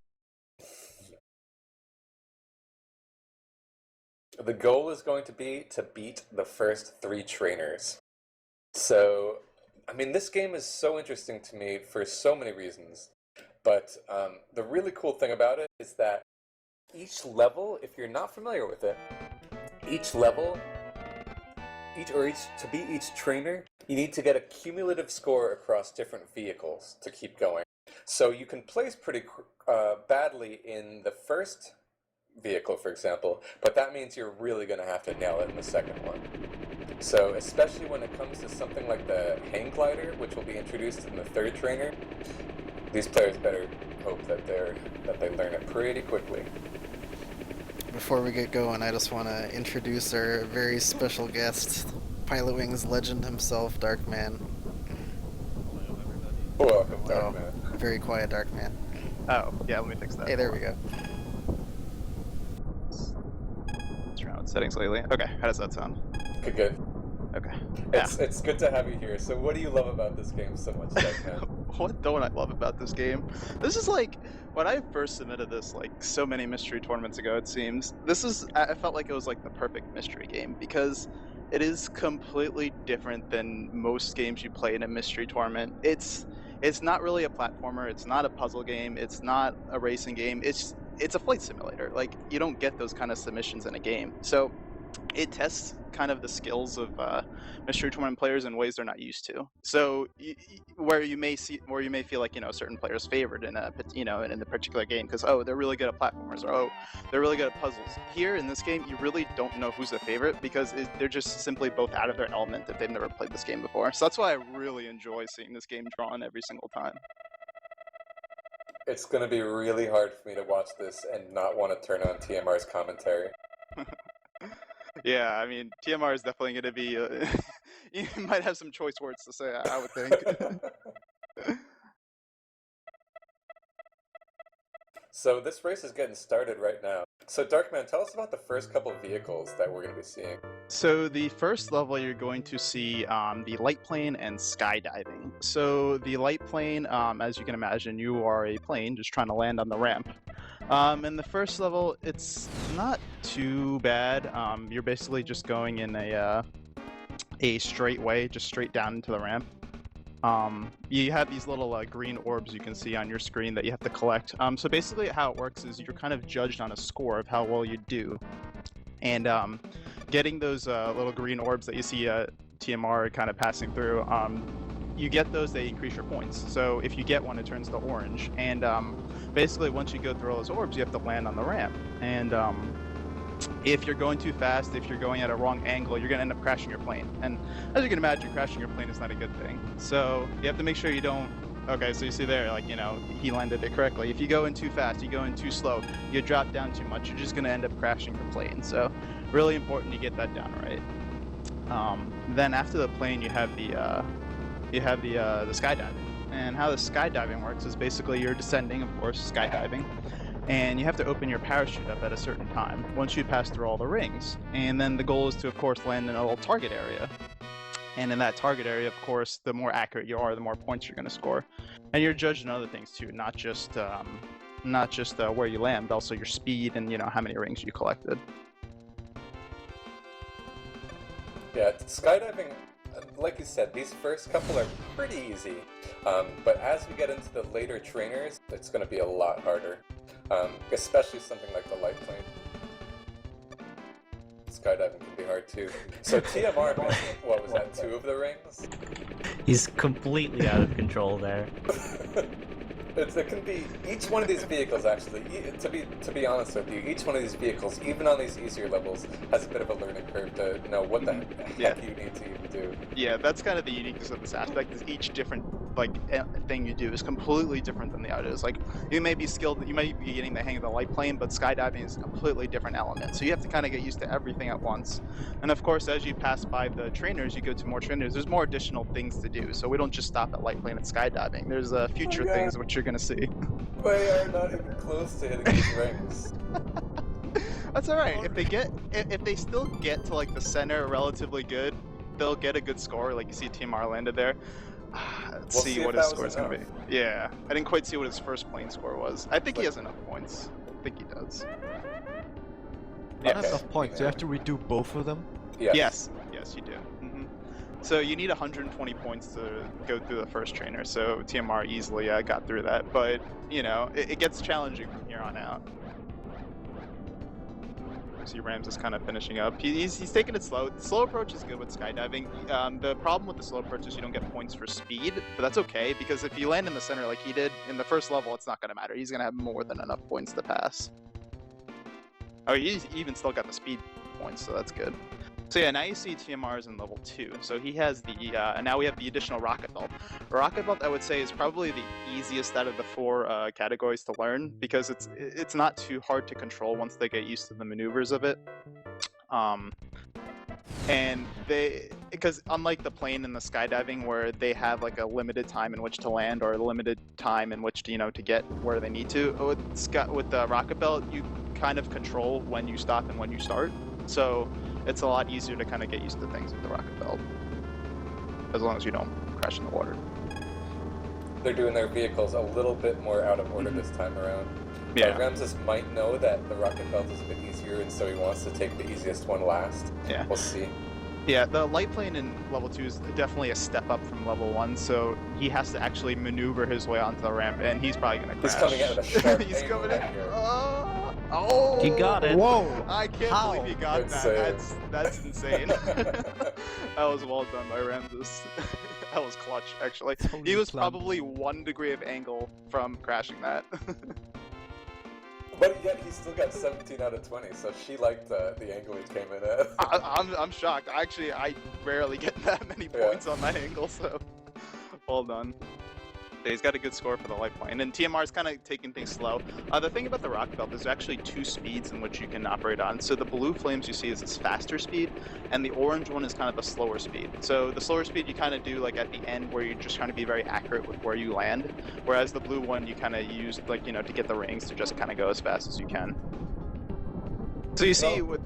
The goal is going to be to beat the first 3 trainers. So, I mean, this game is so interesting to me for so many reasons, but the really cool thing about it is that each level, if you're not familiar with it, each level, to beat each trainer, you need to get a cumulative score across different vehicles to keep going. So you can place pretty badly in the first vehicle, for example, but that means you're really going to have to nail it in the second one. So especially when it comes to something like the hang glider, which will be introduced in the 3rd trainer, these players better hope that they learn it pretty quickly. Before we get going, I just want to introduce our very special guest, Pilotwings legend himself, Darkman. Welcome, Darkman. Very quiet Darkman. Oh, yeah, let me fix that. Hey, there we go. Let's try out settings lately. Okay, how does that sound? Good. Okay. It's good to have you here. So what do you love about this game so much, Darkman? What don't I love about this game? This is like, when I first submitted this, like, so many mystery tournaments ago, it seems, I felt like it was like the perfect mystery game, because it is completely different than most games you play in a mystery tournament. It's not really a platformer, it's not a puzzle game, it's not a racing game, it's a flight simulator. Like, you don't get those kind of submissions in a game. So it tests kind of the skills of mystery tournament players in ways they're not used to. So where you may feel like certain players favored in a in the particular game because they're really good at platformers or they're really good at puzzles. Here in this game, you really don't know who's the favorite because they're just simply both out of their element if they've never played this game before. So that's why I really enjoy seeing this game drawn every single time. It's going to be really hard for me to watch this and not want to turn on TMR's commentary. Yeah, I mean, TMR is definitely going to be... you might have some choice words to say, I would think. So this race is getting started right now. So Darkman, tell us about the first couple of vehicles that we're going to be seeing. So the first level you're going to see the light plane and skydiving. So the light plane, as you can imagine, you are a plane just trying to land on the ramp. In the first level, it's not too bad. You're basically just going in a straight way, just straight down into the ramp. You have these little green orbs you can see on your screen that you have to collect. So basically how it works is you're kind of judged on a score of how well you do. And getting those little green orbs that you see TMR kind of passing through, you get those, they increase your points. So if you get one, it turns to orange. And basically once you go through all those orbs, you have to land on the ramp. And if you're going too fast, if you're going at a wrong angle, you're going to end up crashing your plane. And as you can imagine, crashing your plane is not a good thing. So you have to make sure you don't... Okay, so you see there, he landed it correctly. If you go in too fast, you go in too slow, you drop down too much, you're just going to end up crashing your plane. So really important to get that down right. Then after the plane, you have the skydiving. And how the skydiving works is basically you're descending, of course, skydiving. And you have to open your parachute up at a certain time once you pass through all the rings. And then the goal is to, of course, land in a little target area. And in that target area, of course, the more accurate you are, the more points you're going to score. And you're judged on other things too, not just where you land, but also your speed and how many rings you collected. Yeah, skydiving, like you said, these first couple are pretty easy. But as we get into the later trainers, it's going to be a lot harder. Especially something like the light plane. Skydiving can be hard too. So TMR missed, what was that, 2 of the rings? He's completely out of control there. It can be each one of these vehicles actually. To be honest with you, each one of these vehicles, even on these easier levels, has a bit of a learning curve to know what the heck you need to even do. Yeah, that's kind of the uniqueness of this aspect. Is each different thing you do is completely different than the others. Like you may be skilled, you might be getting the hang of the light plane, but skydiving is a completely different element. So you have to kind of get used to everything at once. And of course, as you pass by the trainers, you go to more trainers. There's more additional things to do. So we don't just stop at light plane and skydiving. There's future things which you're gonna see. We are not even close to hitting these rings. That's all right. If they still get to the center relatively good, they'll get a good score. Like you see TMR landed there. Let's see what his score is going to be. Yeah, I didn't quite see what his first plane score was. I think he has enough points. I think he does. Not enough points. You have to redo both of them? Yes, you do. So you need 120 points to go through the first trainer, so TMR easily got through that, but, it gets challenging from here on out. See Rams is kind of finishing up. He's taking it slow. The slow approach is good with skydiving. The problem with the slow approach is you don't get points for speed, but that's okay, because if you land in the center like he did in the first level, it's not going to matter. He's going to have more than enough points to pass. Oh, he's even still got the speed points, so that's good. So yeah, now you see TMR is in level 2. So he has the, and now we have the additional rocket belt. Rocket belt, I would say, is probably the easiest out of the 4 categories to learn, because it's not too hard to control once they get used to the maneuvers of it. And because unlike the plane and the skydiving, where they have a limited time in which to land or a limited time in which to to get where they need to, with the rocket belt, you kind of control when you stop and when you start. So it's a lot easier to kind of get used to things with the rocket belt, as long as you don't crash in the water. They're doing their vehicles a little bit more out of order this time around. Yeah. Ramses might know that the rocket belt is a bit easier, and so he wants to take the easiest one last. Yeah. We'll see. Yeah, the light plane in level 2 is definitely a step up from level 1, so he has to actually maneuver his way onto the ramp, and he's probably going to crash. He's coming out of a sharp He's coming in. Oh! You got it. Whoa! I can't How? believe he got Good that. save. That's insane. That was well done by Ramses. That was clutch, actually. Totally He was planned. probably 1 degree of angle from crashing that. But yet he still got 17 out of 20, so she liked the angle he came in at. I'm shocked. Actually, I rarely get that many points on that angle, so well done. Yeah, he's got a good score for the light plane, and TMR is kind of taking things slow. The thing about the rocket belt, there's actually 2 speeds in which you can operate on. So the blue flames you see is its faster speed, and the orange one is kind of the slower speed. So the slower speed you kind of do like at the end where you're just trying to be very accurate with where you land, whereas the blue one you kind of use like, you know, to get the rings to just kind of go as fast as you can. So you see with...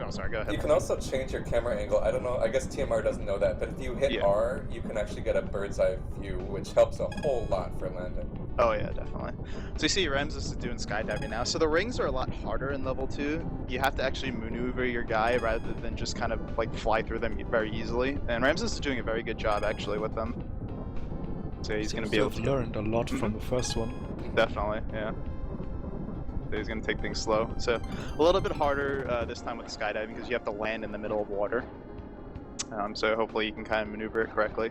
Oh, sorry, go ahead. You can also change your camera angle. I don't know, I guess TMR doesn't know that, but if you hit Yeah. R, you can actually get a bird's eye view, which helps a whole lot for landing. Oh yeah, definitely. So you see Ramses is doing skydiving now. So the rings are a lot harder in level 2. You have to actually maneuver your guy rather than just kind of like fly through them very easily. And Ramses is doing a very good job actually with them. So he's going to be able to... learned a lot from the first one. Definitely, yeah. So he's going to take things slow. So a little bit harder this time with the skydiving because you have to land in the middle of water. So hopefully you can kind of maneuver it correctly.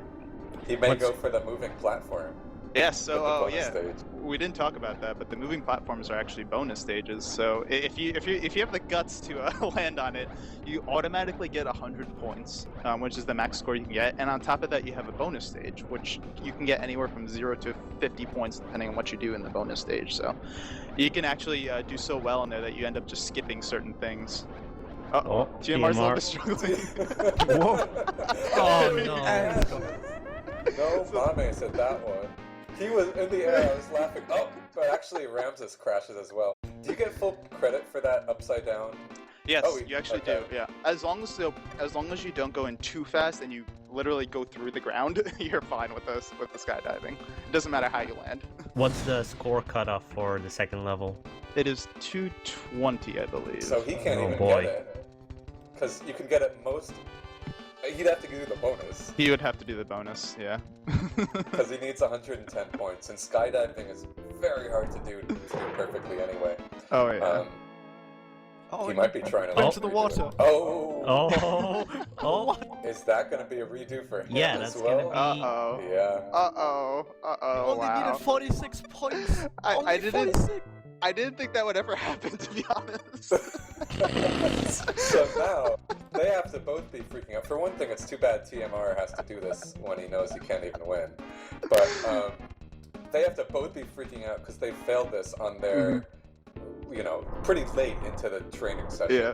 He may go for the moving platform. Yes, with the so bonus yeah, stage. we didn't talk about that, but the moving platforms are actually bonus stages. So if you have the guts to land on it, you automatically get 100 points, which is the max score you can get. And on top of that, you have a bonus stage, which you can get anywhere from 0 to 50 points depending on what you do in the bonus stage. So you can actually do so well in there that you end up just skipping certain things. Uh-oh, TMR's a little bit struggling. Whoa! Oh no. No, Mame said that one. He was in the air, I was laughing. Oh, but actually Ramses crashes as well. Do you get full credit for that upside down? Yes, Oh, you actually okay. do. Yeah, as long as you don't go in too fast and you literally go through the ground, you're fine with the skydiving. It doesn't matter how you land. What's the score cutoff for the second level? It is 220, I believe. So he can't Oh, even boy. get it. Because you can get it most... He'd have to do the bonus. He would have to do the bonus, yeah. Because he needs 110 points, and skydiving is very hard to do perfectly anyway. Oh yeah. He might be trying to... Into the redo water. it. Oh! Oh. Is that going to be a redo for him Yeah, as that's well? gonna be- Uh-oh. Yeah. Uh-oh. Only Wow. needed 46 points. I Only didn't- 46. I didn't think that would ever happen, to be honest. So now, they have to both be freaking out. For one thing, it's too bad TMR has to do this when he knows he can't even win. But they have to both be freaking out because they failed this on their, you know, pretty late into the training session. Yeah.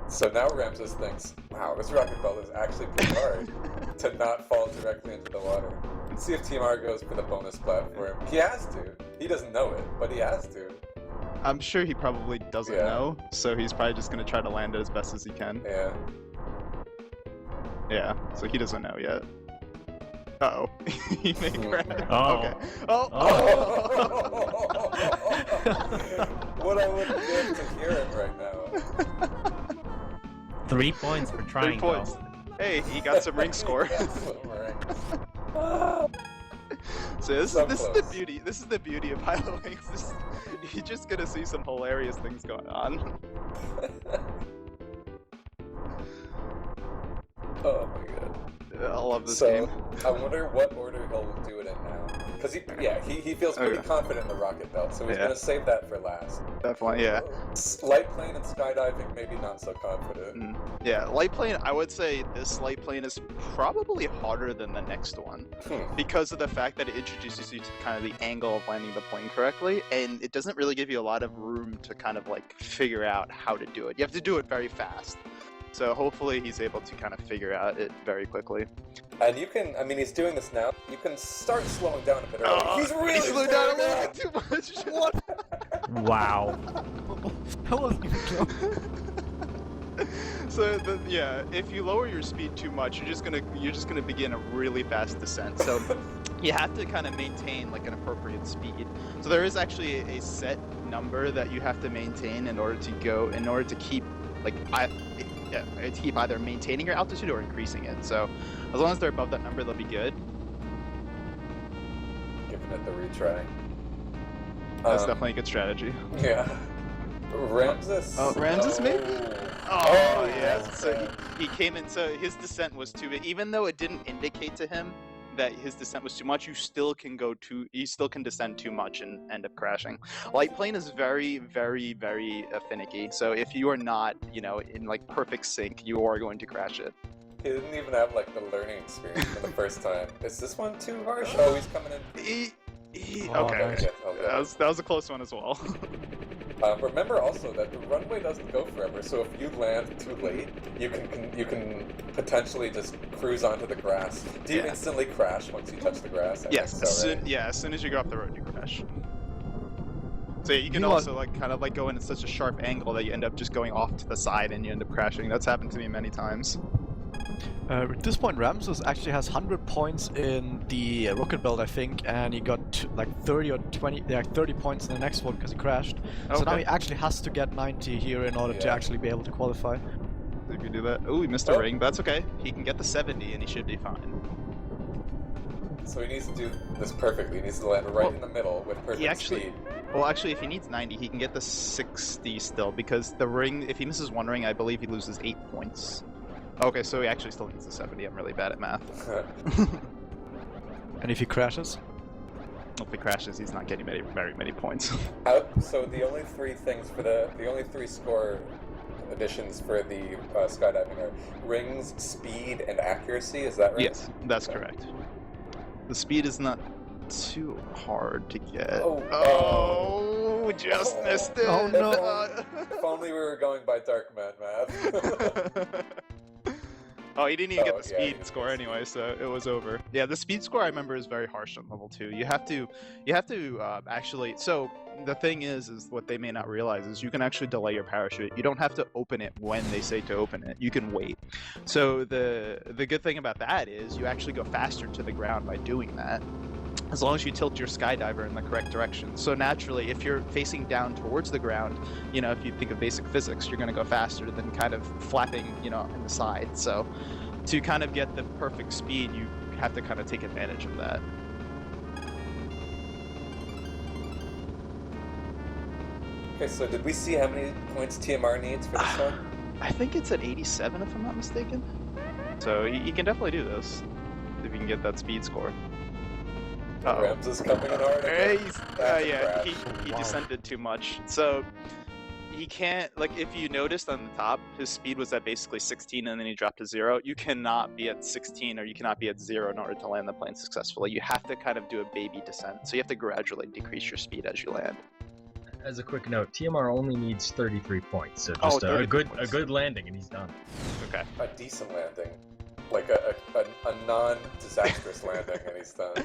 So now Ramses thinks, wow, this rocket belt is actually pretty hard to not fall directly into the water. Let's see if TMR goes for the bonus platform. He has to. He doesn't know it, but he has to. I'm sure he probably doesn't Yeah. know, so he's probably just gonna try to land it as best as he can. Yeah. Yeah, so he doesn't know yet. Uh-oh. He may crash. Oh. Okay. Oh! What I wouldn't give to hear it right now. 3 points for 3 trying. points. Though. Hey, he got some ring score. So this So is the close. beauty. This is the beauty of Pilotwings. You're just gonna see some hilarious things going on. Oh my god. I love this So, game. I wonder what order he'll do it in now. Because he feels pretty Okay. confident in the rocket belt, so he's Yeah. gonna save that for last. Definitely, yeah. Light plane and skydiving, maybe not so confident. Yeah, light plane, I would say this light plane is probably harder than the next one because of the fact that it introduces you to kind of the angle of landing the plane correctly, and it doesn't really give you a lot of room to kind of like figure out how to do it. You have to do it very fast. So hopefully he's able to kind of figure out it very quickly. And you can, I mean, he's doing this now. You can start slowing down a bit early. He's really he slowed down a slowing little bit too much. What? Wow. That wasn't even close. So yeah, if you lower your speed too much, you're just gonna begin a really fast descent. So you have to kind of maintain like an appropriate speed. So there is actually a set number that you have to maintain in order to keep keep either maintaining your altitude or increasing it. So as long as they're above that number, they'll be good. Giving it the retry. That's definitely a good strategy. Yeah. Ramses. Oh, Ramses maybe? Oh, yes. So he came in. So his descent was too big, even though it didn't indicate to him that his descent was too much. You still can descend too much and end up crashing. Light plane is very, very, very finicky. So if you are not, in like perfect sync, you are going to crash it. He didn't even have like the learning experience for the first time. Is this one too harsh? Oh, he's coming in. Okay. That was a close one as well. Remember also that the runway doesn't go forever, so if you land too late, you can potentially just cruise onto the grass. Do you instantly crash once you touch the grass? Yes, as soon as you go off the road, you crash. So you can also kind of go in at such a sharp angle that you end up just going off to the side and you end up crashing. That's happened to me many times. At this point, Ramses actually has 100 points in the rocket belt, I think, and he got 30 or 20, 30 points in the next one because he crashed. Okay. So now he actually has to get 90 here in order to actually be able to qualify. If you do that, oh, he missed a ring, but that's okay. He can get the 70 and he should be fine. So he needs to do this perfectly. He needs to land right in the middle with perfect speed. Well, actually, if he needs 90, he can get the 60 still, because the ring, if he misses one ring, I believe he loses 8 points. Okay, so he actually still needs the 70. I'm really bad at math. And if he crashes? If he crashes, he's not getting very many points. So the only only three score additions for the skydiving are rings, speed, and accuracy. Is that right? Yes, that's correct. The speed is not too hard to get. Just missed it. Oh no! If only we were going by Dark Man math. Oh, he didn't even get the speed score anyway, so it was over. Yeah, the speed score I remember is very harsh on level 2. You have to actually. So the thing is what they may not realize is you can actually delay your parachute. You don't have to open it when they say to open it. You can wait. So the good thing about that is you actually go faster to the ground by doing that, as long as you tilt your skydiver in the correct direction. So naturally, if you're facing down towards the ground, if you think of basic physics, you're going to go faster than kind of flapping, in the side. So to kind of get the perfect speed, you have to kind of take advantage of that. Okay, so did we see how many points TMR needs for this one? I think it's at 87, if I'm not mistaken. So you can definitely do this, if you can get that speed score. Ramses coming in hard. He descended too much. So he can't, if you noticed on the top, his speed was at basically 16 and then he dropped to 0. You cannot be at 16 or you cannot be at 0 in order to land the plane successfully. You have to kind of do a baby descent. So you have to gradually decrease your speed as you land. As a quick note, TMR only needs 33 points, so just a good landing and he's done. Okay. A decent landing. Like a non-disastrous landing and he's done.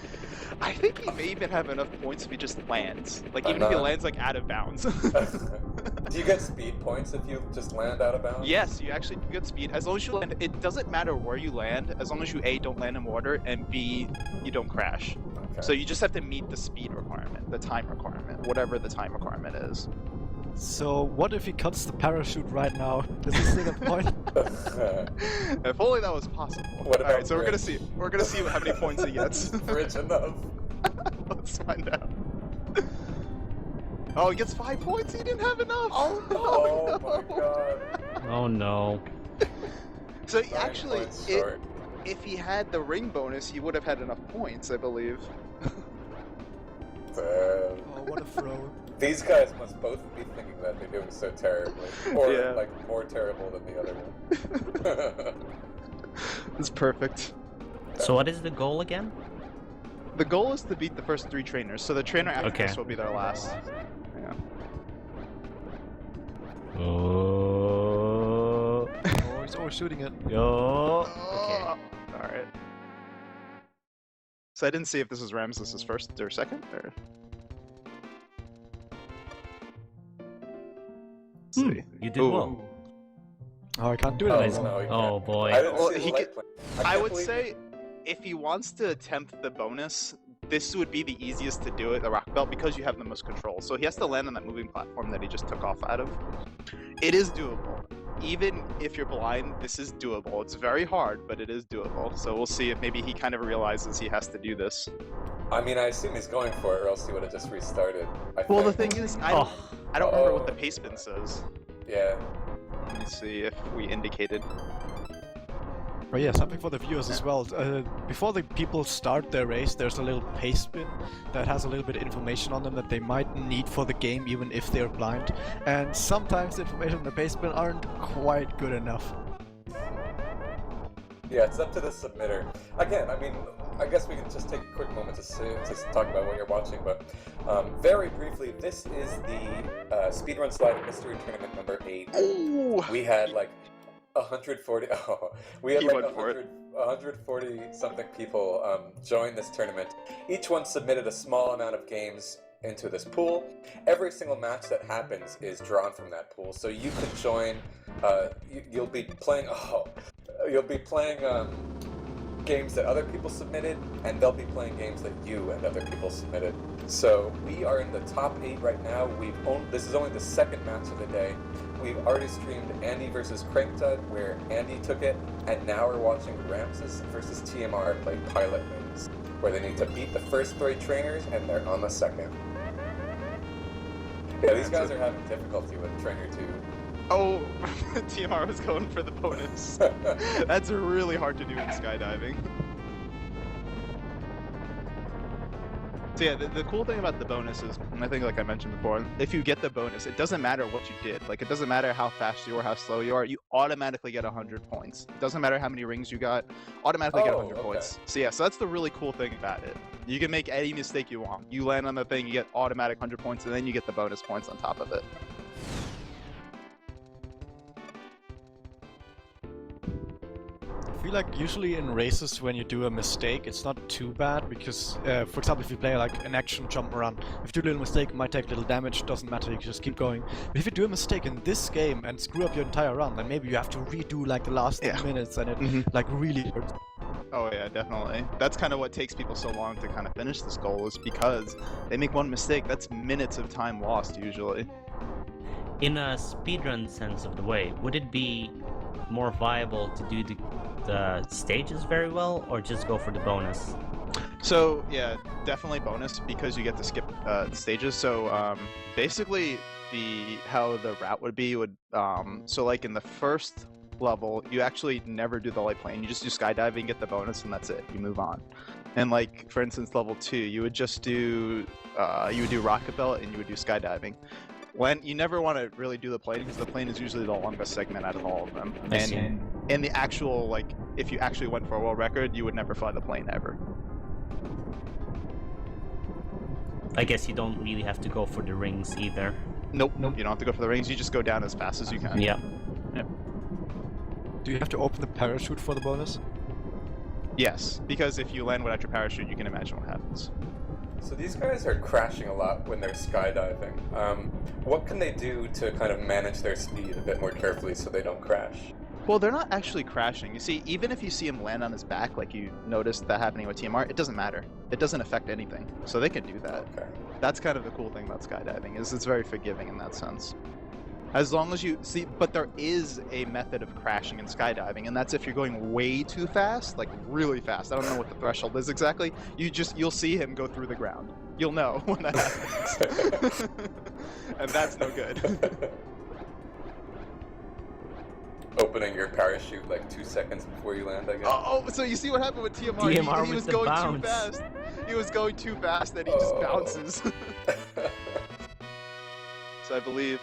I think he may even have enough points if he just lands. Even if he lands out of bounds. Do you get speed points if you just land out of bounds? Yes, you actually get speed. As long as you land, it doesn't matter where you land, as long as you A, don't land in water, and B, you don't crash. Okay. So you just have to meet the speed requirement, the time requirement, whatever the time requirement is. So what if he cuts the parachute right now? Does he still get a point? If only that was possible. Alright, so we're gonna see how many points he gets. Rich enough. Let's find out. Oh, he gets 5 points. He didn't have enough. Oh my god. Oh no. So actually, if he had the ring bonus, he would have had enough points, I believe. Oh, what a throw. These guys must both be thinking that they're doing so terribly. Or, more terrible than the other one. It's perfect. So what is the goal again? The goal is to beat the first 3 trainers, so the trainer after this will be their last. Yeah. Oh, he's always shooting it. Yo. Okay. Alright. So I didn't see if this was Ramses' first or second, or... You did well. Oh, I can't do it. Oh boy. I would say if he wants to attempt the bonus, this would be the easiest to do at the rock belt because you have the most control. So he has to land on that moving platform that he just took off out of. It is doable. Even if you're blind, this is doable. It's very hard, but it is doable. So we'll see if maybe he kind of realizes he has to do this. I mean, I assume he's going for it, or else he would have just restarted. Well, the thing is, I don't remember what the pace bin says. Yeah. Let me see if we indicated. But yeah, something for the viewers as well. Before the people start their race, there's a little paste bin that has a little bit of information on them that they might need for the game, even if they're blind. And sometimes the information on the paste bin aren't quite good enough. Yeah, it's up to the submitter. Again, I mean, I guess we can just take a quick moment to talk about what you're watching, but very briefly, this is the Speedrun Slide Mystery Tournament number 8. Oh! We had like 140. We had like 140 something people join this tournament. Each one submitted a small amount of games into this pool. Every single match that happens is drawn from that pool, so you can join. You'll be playing. You'll be playing games that other people submitted, and they'll be playing games that you and other people submitted. So we are in the top 8 right now. This is only the second match of the day. We've already streamed Andy versus Krankdud, where Andy took it, and now we're watching Ramses versus TMR play Pilotwings, where they need to beat the first 3 trainers, and they're on the second. Yeah, these guys are having difficulty with Trainer 2. Oh, TMR was going for the bonus. That's really hard to do in skydiving. So yeah, the cool thing about the bonus is, and I think like I mentioned before, if you get the bonus, it doesn't matter what you did. Like, it doesn't matter how fast you are, how slow you are, you automatically get 100 points. It doesn't matter how many rings you got, automatically get 100 points. So yeah, so that's the really cool thing about it. You can make any mistake you want. You land on the thing, you get automatic 100 points, and then you get the bonus points on top of it. I feel like usually in races when you do a mistake, it's not too bad because, for example, if you play like an action jump run, if you do a little mistake, it might take a little damage, doesn't matter, you can just keep going. But if you do a mistake in this game and screw up your entire run, then maybe you have to redo like the last 10 minutes and it like really hurts. Oh yeah, definitely. That's kind of what takes people so long to kind of finish this goal, is because they make one mistake, that's minutes of time lost usually. In a speedrun sense of the way, would it be more viable to do the stages very well, or just go for the bonus? So yeah, definitely bonus, because you get to skip stages. So basically how the route would be so like in the first level, you actually never do the light plane, you just do skydiving, get the bonus, and that's it, you move on. And like for instance level 2, you would just do rocket belt and you would do skydiving. When you never want to really do the plane, because the plane is usually the longest segment out of all of them. And in the actual, like, if you actually went for a world record, you would never fly the plane ever. I guess you don't really have to go for the rings either. Nope. You don't have to go for the rings, you just go down as fast as you can. Yeah. Yep. Do you have to open the parachute for the bonus? Yes, because if you land without your parachute, you can imagine what happens. So these guys are crashing a lot when they're skydiving. What can they do to kind of manage their speed a bit more carefully so they don't crash? Well, they're not actually crashing. You see, even if you see him land on his back, like you noticed that happening with TMR, it doesn't matter. It doesn't affect anything. So they can do that. Okay. That's kind of the cool thing about skydiving, is it's very forgiving in that sense. As long as you see, but there is a method of crashing in skydiving, and that's if you're going way too fast, like really fast. I don't know what the threshold is exactly. You'll see him go through the ground. You'll know when that happens. And that's no good. Opening your parachute like 2 seconds before you land, I guess. Oh, so you see what happened with TMR? He was going too fast. He was going too fast, and he just bounces. So I believe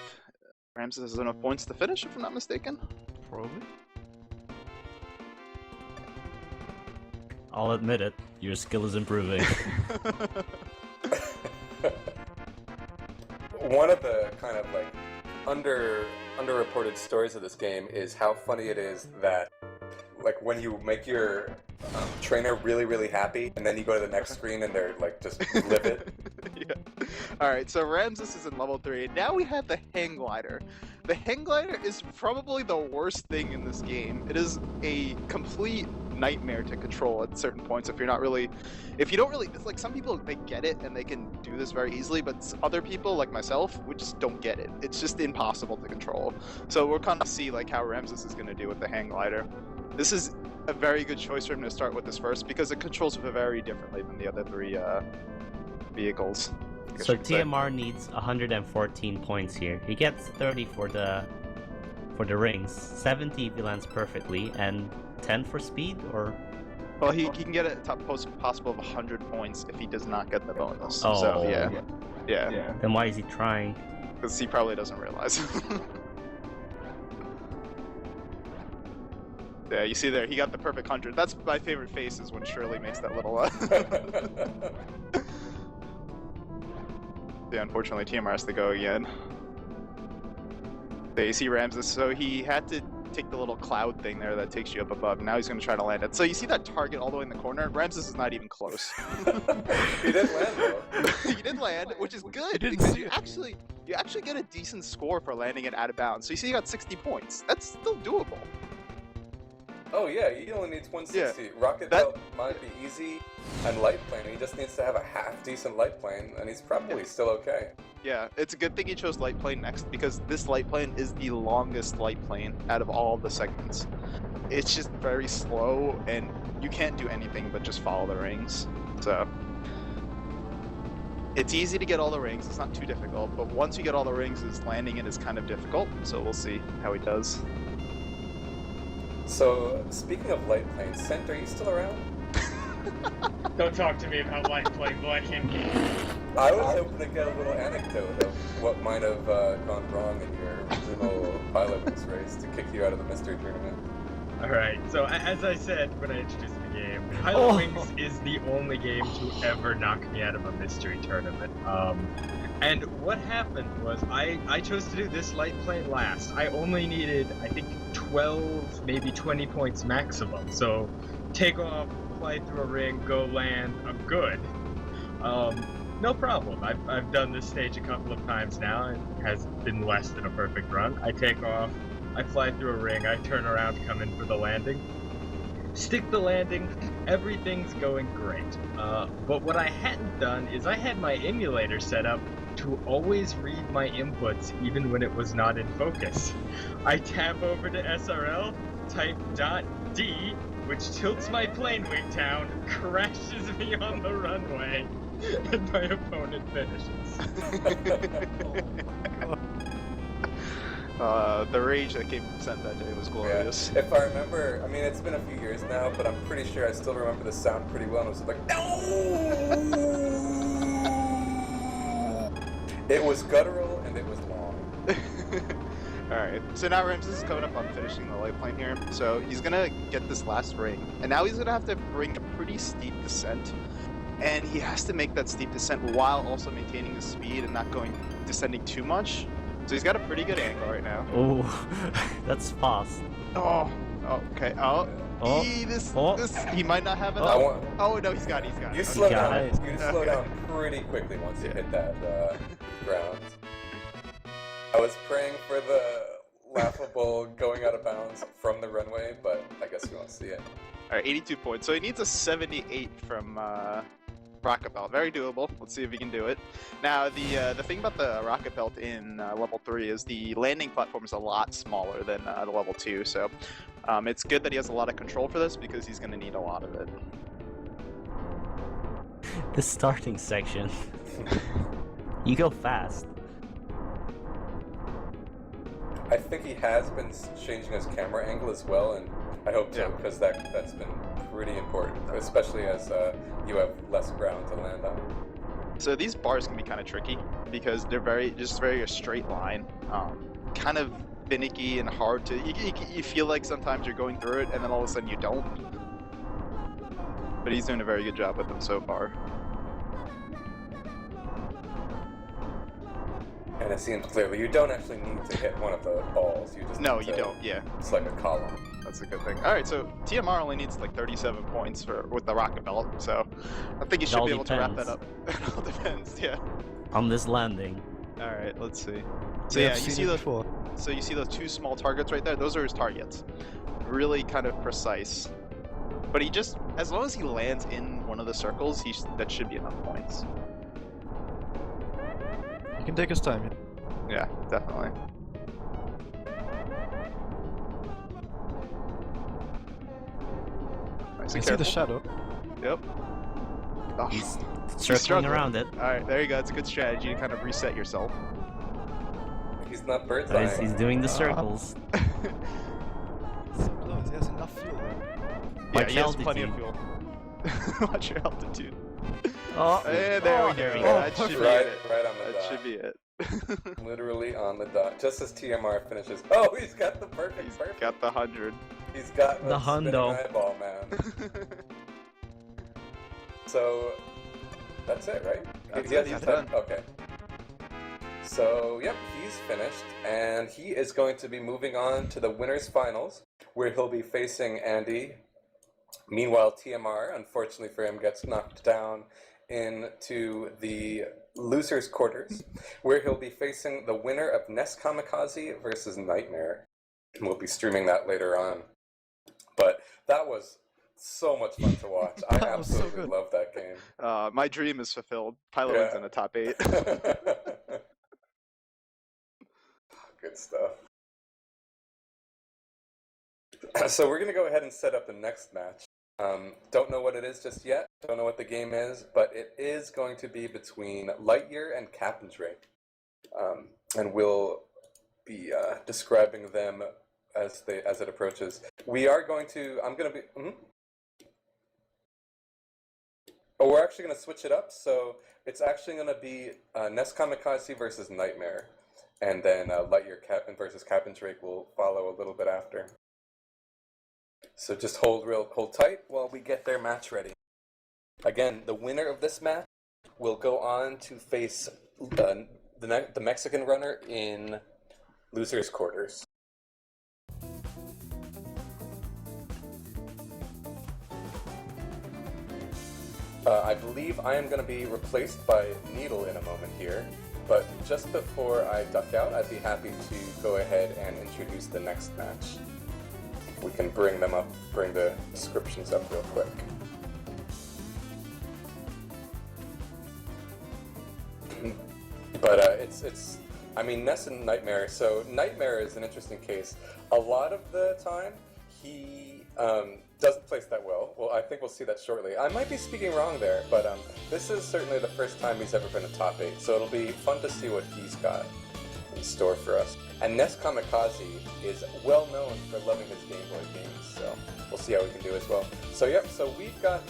Ramses has enough points to finish, if I'm not mistaken. Probably. I'll admit it, your skill is improving. One of the kind of like underreported stories of this game is how funny it is that like when you make your trainer really happy and then you go to the next screen and they're like just livid. Yeah. Alright, so Ramses is in level 3. Now we have the hang glider. The hang glider is probably the worst thing in this game. It is a complete nightmare to control at certain points if you don't really, it's like some people, they get it and they can do this very easily, but other people like myself, we just don't get it. It's just impossible to control. So we'll kind of see like how Ramses is going to do with the hang glider. this is a very good choice for him to start with this first because it controls very differently than the other three vehicles. So TMR needs 114 points here. He gets 30 for the rings, 70 if he lands perfectly, and 10 for speed, or? Well, he can get a top possible of 100 points if he does not get the bonus. Oh. So, yeah. Then why is he trying? Because he probably doesn't realize. Yeah, you see there, he got the perfect 100. That's my favorite face is when Shirley makes that little... Yeah, unfortunately, TMR has to go again. There you see Ramses, so he had to take the little cloud thing there that takes you up above, and now he's going to try to land it. So you see that target all the way in the corner? Ramses is not even close. He did land, though. He did land, which is good, because you actually get a decent score for landing it out of bounds. So you see you got 60 points. That's still doable. Oh yeah, he only needs 160. Yeah, Rocket Belt might be easy, and light plane, he just needs to have a half-decent light plane, and he's probably still okay. Yeah, it's a good thing he chose light plane next, because this light plane is the longest light plane out of all the segments. It's just very slow, and you can't do anything but just follow the rings. So it's easy to get all the rings, it's not too difficult, but once you get all the rings, landing it is kind of difficult, so we'll see how he does. So, speaking of light planes, Cent, are you still around? Don't talk to me about light plane blanking. I was hoping to get a little anecdote of what might have gone wrong in your original Pilotwings race to kick you out of the mystery tournament. Alright, so as I said when I introduced the game, Pilotwings is the only game to ever knock me out of a mystery tournament. And what happened was I chose to do this light plane last. I only needed, I think, 12, maybe 20 points maximum. So take off, fly through a ring, go land, I'm good. No problem. I've done this stage a couple of times now. It has been less than a perfect run. I take off, I fly through a ring, I turn around, come in for the landing. Stick the landing, everything's going great. But what I hadn't done is I had my emulator set up to always read my inputs even when it was not in focus. I tab over to SRL, type .d, which tilts my plane wing down, crashes me on the runway, and my opponent finishes. The rage that came from Cent that day was glorious. Yeah. If I remember, I mean, it's been a few years now, but I'm pretty sure I still remember the sound pretty well, and it was like, no! It was guttural, and it was long. Alright, so now Ramses is coming up on finishing the light plane here, so he's gonna get this last ring, and now he's gonna have to bring a pretty steep descent, and he has to make that steep descent while also maintaining the speed and not descending too much. So he's got a pretty good angle right now. Oh, that's fast. Oh, okay. He might not have enough. Oh no, he's got it. You slow down. You slow down pretty quickly once you hit that ground. I was praying for the laughable going out of bounds from the runway, but I guess you won't see it. All right, 82 points. So he needs a 78 from Rocket Belt. Very doable. Let's see if he can do it. Now, the thing about the Rocket Belt in level 3 is the landing platform is a lot smaller than the level 2, so it's good that he has a lot of control for this because he's going to need a lot of it. The starting section. You go fast. I think he has been changing his camera angle as well, and I hope so, because that's been pretty important, especially as you have less ground to land on. So these bars can be kind of tricky because they're very a straight line, kind of finicky and hard to. You feel like sometimes you're going through it, and then all of a sudden you don't. But he's doing a very good job with them so far. And it seems clearly you don't actually need to hit one of the balls. You just you don't. Yeah, it's like a column. That's a good thing. All right, so TMR only needs like 37 points with the Rocket Belt, so I think he should be able to wrap that up. It all depends. Yeah. On this landing. All right, let's see. So yeah, you see those. So you see those two small targets right there? Those are his targets. Really kind of precise. But he just, as long as he lands in one of the circles, that should be enough points. He can take his time. Yeah, definitely. Nice You and see the careful. shadow? Yep. Oh, He's he's circling struggling. around it. Alright, there you go. It's a good strategy to kind of reset yourself. He's not bird's So eye. he's doing the Ah. circles. So close, he has enough fuel there. Yeah, Watch he has plenty of altitude. fuel. Watch your altitude. Oh, And there we go. we That should be Right, it. right on the That dot. should be it. Literally on the dot. Just as TMR finishes. Oh, he's got the perfect. He's perfect. got the 100. He's got The spinning hundo. eyeball, man. So that's it, right? That's Yeah, it, he's he's done. Okay. So, yep, he's finished, and he is going to be moving on to the winners' finals, where he'll be facing Andy. Meanwhile, TMR, unfortunately for him, gets knocked down into the losers' quarters, where he'll be facing the winner of Neskamikaze versus Nightmare. We'll be streaming that later on. But that was so much fun to watch. I That was so absolutely good. love that game. My dream is fulfilled. Pilotwings Yeah. in the top 8. Good stuff. So we're going to go ahead and set up the next match. Don't know what it is just yet. Don't know what the game is, but it is going to be between Liteyear and Capndrake. And we'll be describing them as it approaches. We are going to. I'm going to be. Oh, we're actually going to switch it up. So it's actually going to be Neskamikaze versus Nightmare, and then Liteyear versus Capndrake will follow a little bit after. So just hold tight while we get their match ready. Again, the winner of this match will go on to face the Mexican runner in losers' quarters. I believe I am going to be replaced by Needle in a moment here, but just before I duck out, I'd be happy to go ahead and introduce the next match. We can bring the descriptions up real quick. But I mean, Ness and Nightmare. So Nightmare is an interesting case. A lot of the time, he doesn't place that well. Well, I think we'll see that shortly. I might be speaking wrong there, but this is certainly the first time he's ever been a top 8, so it'll be fun to see what he's got in store for us. And Neskamikaze is well known for loving his Game Boy games, so we'll see how we can do as well. So yep, so we've got,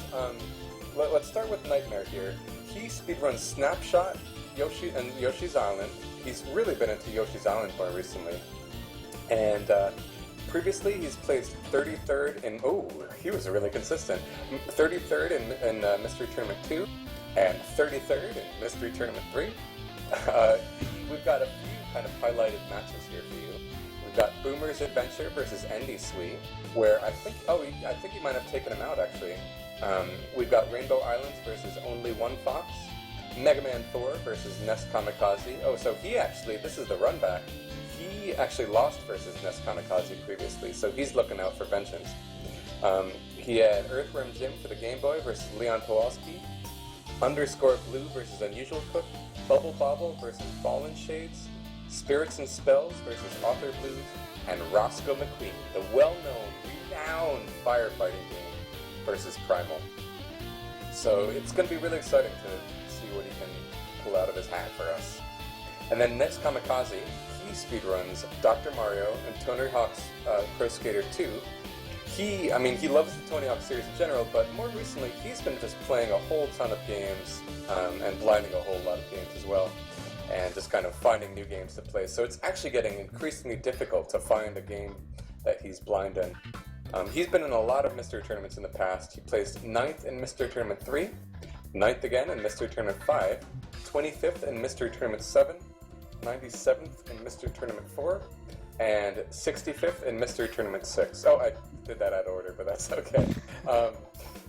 let's start with Nightmare here. He speedruns Snapshot, Yoshi's Island. He's really been into Yoshi's Island more recently. And previously he's placed 33rd in, he was really consistent. 33rd in Mystery Tournament 2, and 33rd in Mystery Tournament 3. We've got a few kind of highlighted matches here for you. We've got Boomer's Adventure versus Endy Sweet, where I think he might have taken him out actually. We've got Rainbow Islands versus Only One Fox, Mega Man Thor versus Neskamikaze. Oh, so this is the run back. He actually lost versus Neskamikaze previously, so he's looking out for vengeance. He had Earthworm Jim for the Game Boy versus Leon Kowalski, Underscore Blue versus Unusual Cook, Bubble Bobble versus Fallen Shades, Spirits and Spells versus Author Blues, and Roscoe McQueen, the well-known, renowned firefighting game, versus Primal. So it's going to be really exciting to see what he can pull out of his hat for us. And then next, Kamikaze, he speedruns Dr. Mario and Tony Hawk's Pro Skater 2. He loves the Tony Hawk series in general, but more recently he's been just playing a whole ton of games and blinding a whole lot of games as well, and just kind of finding new games to play. So it's actually getting increasingly difficult to find a game that he's blind in. He's been in a lot of Mystery Tournaments in the past. He placed 9th in Mystery Tournament 3, 9th again in Mystery Tournament 5, 25th in Mystery Tournament 7, 97th in Mystery Tournament 4, and 65th in Mystery Tournament 6. Oh, I did that out of order, but that's okay.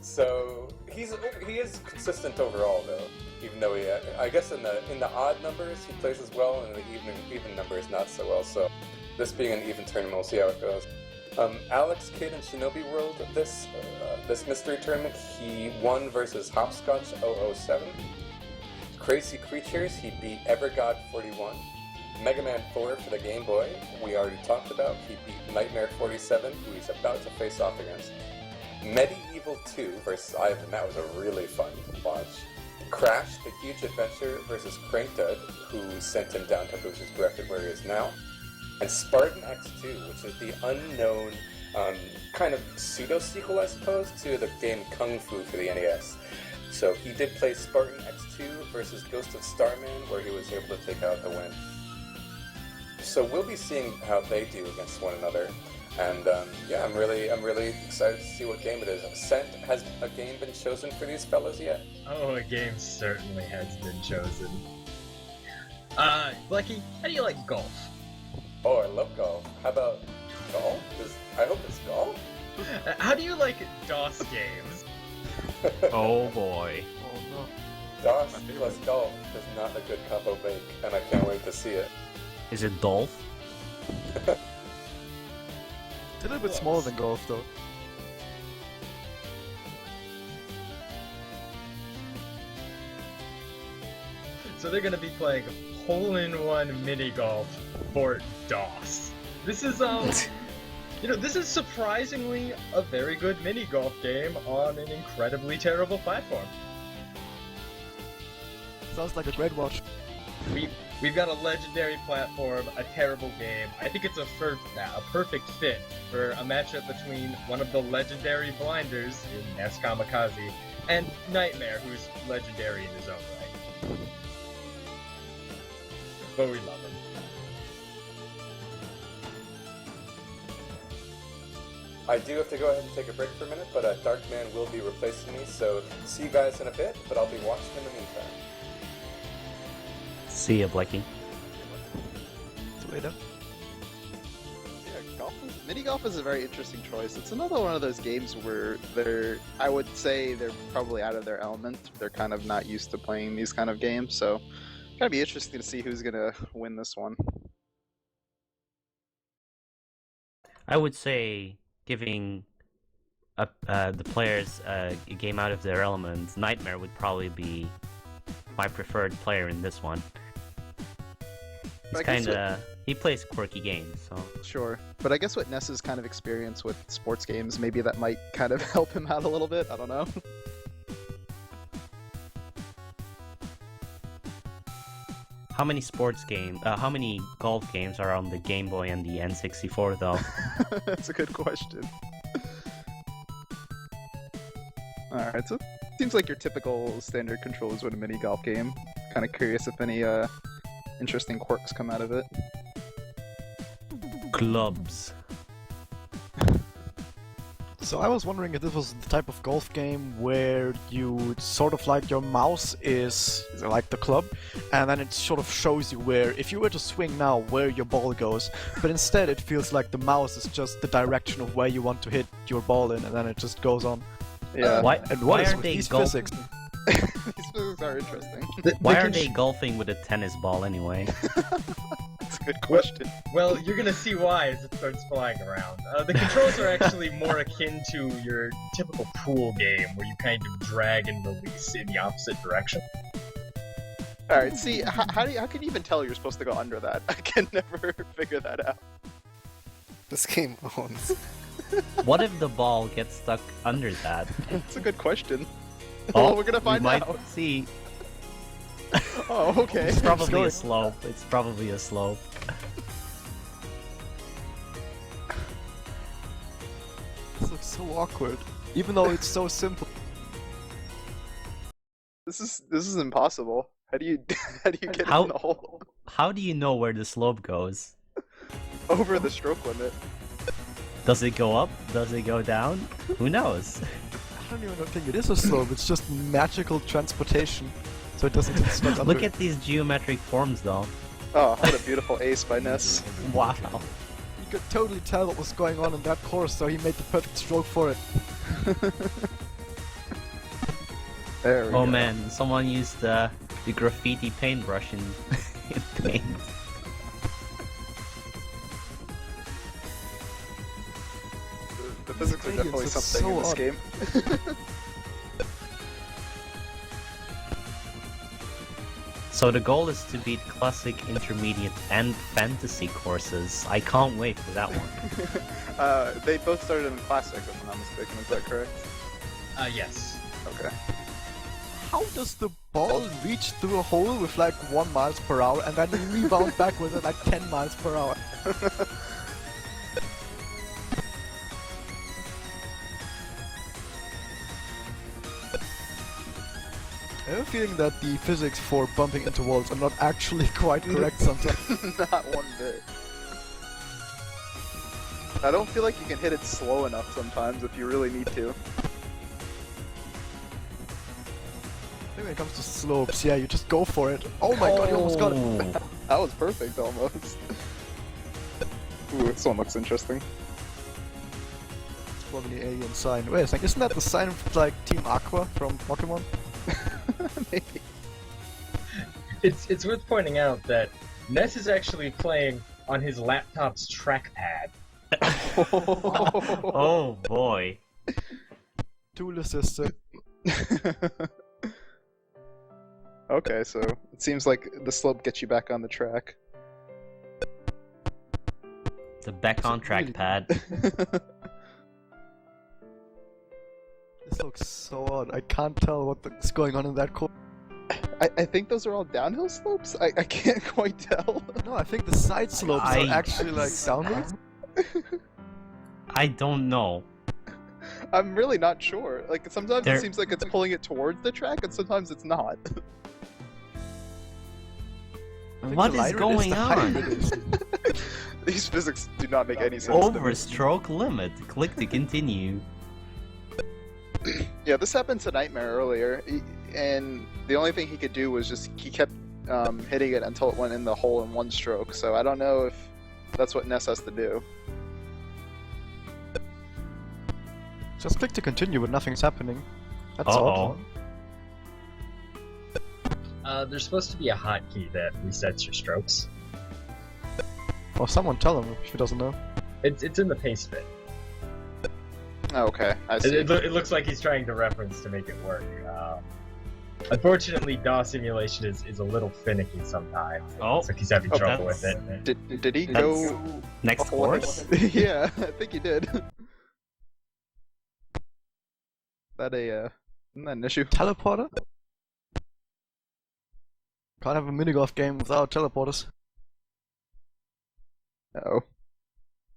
So he is consistent overall, though. Even though I guess in the odd numbers he plays as well, and in the even numbers not so well. So this being an even tournament, we'll see how it goes. Alex Kidd in Shinobi World, this mystery tournament, he won versus Hopscotch 007. Crazy Creatures, he beat Evergod 41. Mega Man 4 for the Game Boy, we already talked about. He beat Nightmare 47, who he's about to face off against. Medieval 2 versus Ivan, that was a really fun watch. Crash, the Huge Adventure versus Krankdud, who sent him down to Bush's directed where he is now. And Spartan X2, which is the unknown kind of pseudo-sequel, I suppose, to the game Kung Fu for the NES. So he did play Spartan X2 versus Ghost of Starman, where he was able to take out the win. So we'll be seeing how they do against one another. And yeah, I'm really excited to see what game it is. Sent, has a game been chosen for these fellas yet? Oh, a game certainly has been chosen. Blackie, how do you like golf? Oh, I love golf. How about golf? I hope it's golf. How do you like DOS games? Oh boy. Oh no. DOS plus golf is not a good combo bake, and I can't wait to see it. Is it Dolph? It's a little bit smaller than golf, though. So they're gonna be playing hole-in-one mini-golf for DOS. This is, this is surprisingly a very good mini-golf game on an incredibly terrible platform. Sounds like a great watch. We've got a legendary platform, a terrible game. I think it's a perfect fit for a matchup between one of the legendary blinders in Neskamikaze and Nightmare, who's legendary in his own right. But we love him. I do have to go ahead and take a break for a minute, but Darkman will be replacing me, so see you guys in a bit, but I'll be watching in the meantime. See ya, Blackie. See you later. Yeah, mini golf is a very interesting choice. It's another one of those games where I would say they're probably out of their element. They're kind of not used to playing these kind of games, so it's gonna be interesting to see who's gonna win this one. I would say giving the players a game out of their element, Nightmare would probably be my preferred player in this one. He plays quirky games, so... Sure, but I guess with Ness's kind of experience with sports games, maybe that might kind of help him out a little bit, I don't know. How many how many golf games are on the Game Boy and the N64, though? That's a good question. Alright, so it seems like your typical standard controls with a mini golf game. Kind of curious if any interesting quirks come out of it. Clubs. So I was wondering if this was the type of golf game where you sort of like your mouse is like the club, and then it sort of shows you where, if you were to swing now, where your ball goes, but instead it feels like the mouse is just the direction of where you want to hit your ball in, and then it just goes on. Yeah. Why What is aren't with they these golfing? physics? These physics are interesting. Why are they golfing with a tennis ball anyway? That's a good question. Well, you're gonna see why as it starts flying around. The controls are actually more akin to your typical pool game, where you kind of drag and release in the opposite direction. Alright, see, how can you even tell you're supposed to go under that? I can never figure that out. This game owns. What if the ball gets stuck under that? That's a good question. Oh, Well, we're gonna find we might out. see. Oh, okay. It's probably a slope. It's probably a slope. This looks so awkward, even though it's so simple. This is impossible. How do you get How- in the hole? How do you know where the slope goes? Over the stroke limit. Does it go up? Does it go down? Who knows? I don't even think it is a slope, it's just magical transportation, so it doesn't get stuck under. Look at these geometric forms, though. Oh, what a beautiful ace by Ness. Wow. You could totally tell what was going on in that course, so he made the perfect stroke for it. There we go. Oh man, someone used the graffiti paintbrush in paint. The physics are definitely It's something in so this odd. game. So the goal is to beat classic, intermediate, and fantasy courses. I can't wait for that one. They both started in classic, if I'm not mistaken. Is that correct? Yes. Okay. How does the ball reach through a hole with like 1 mile per hour and then rebound back with it like 10 miles per hour? I have a feeling that the physics for bumping into walls are not actually quite correct sometimes. Not one bit. I don't feel like you can hit it slow enough sometimes if you really need to. I think when it comes to slopes, yeah, you just go for it. Oh my god, you almost got it. That was perfect, almost. Ooh, this one looks interesting. It's probably an alien sign. Wait a second, isn't that the sign of like Team Aqua from Pokemon? Maybe. It's worth pointing out that Ness is actually playing on his laptop's trackpad. Oh boy. Tool assisted. Okay, so it seems like the slope gets you back on the track. The back on track pad. This looks so odd. I can't tell what's going on in that course. I think those are all downhill slopes? I can't quite tell. No, I think the side slopes are actually like downwards. I don't know. I'm really not sure. Like, sometimes There- it seems like it's pulling it towards the track, and sometimes it's not. I think What the is lighter it going the higher on? it is. These physics do not make any sense to me. Overstroke limit. Click to continue. Yeah, this happened to Nightmare earlier, and the only thing he could do was just he kept hitting it until it went in the hole in one stroke. So I don't know if that's what Ness has to do. Just click to continue, but nothing's happening. That's Uh-oh. odd. There's supposed to be a hotkey that resets your strokes. Well, someone tell him if he doesn't know. It's in the pace bit. Oh, okay, I see. It looks like he's trying to reference to make it work. Unfortunately, DAW simulation is a little finicky sometimes. It Oh, looks like he's having trouble with that's- it. Did he That's go Next a whole lot? course? Yeah, I think he did. Isn't that an issue? Teleporter? Can't have a minigolf game without teleporters. Uh-oh.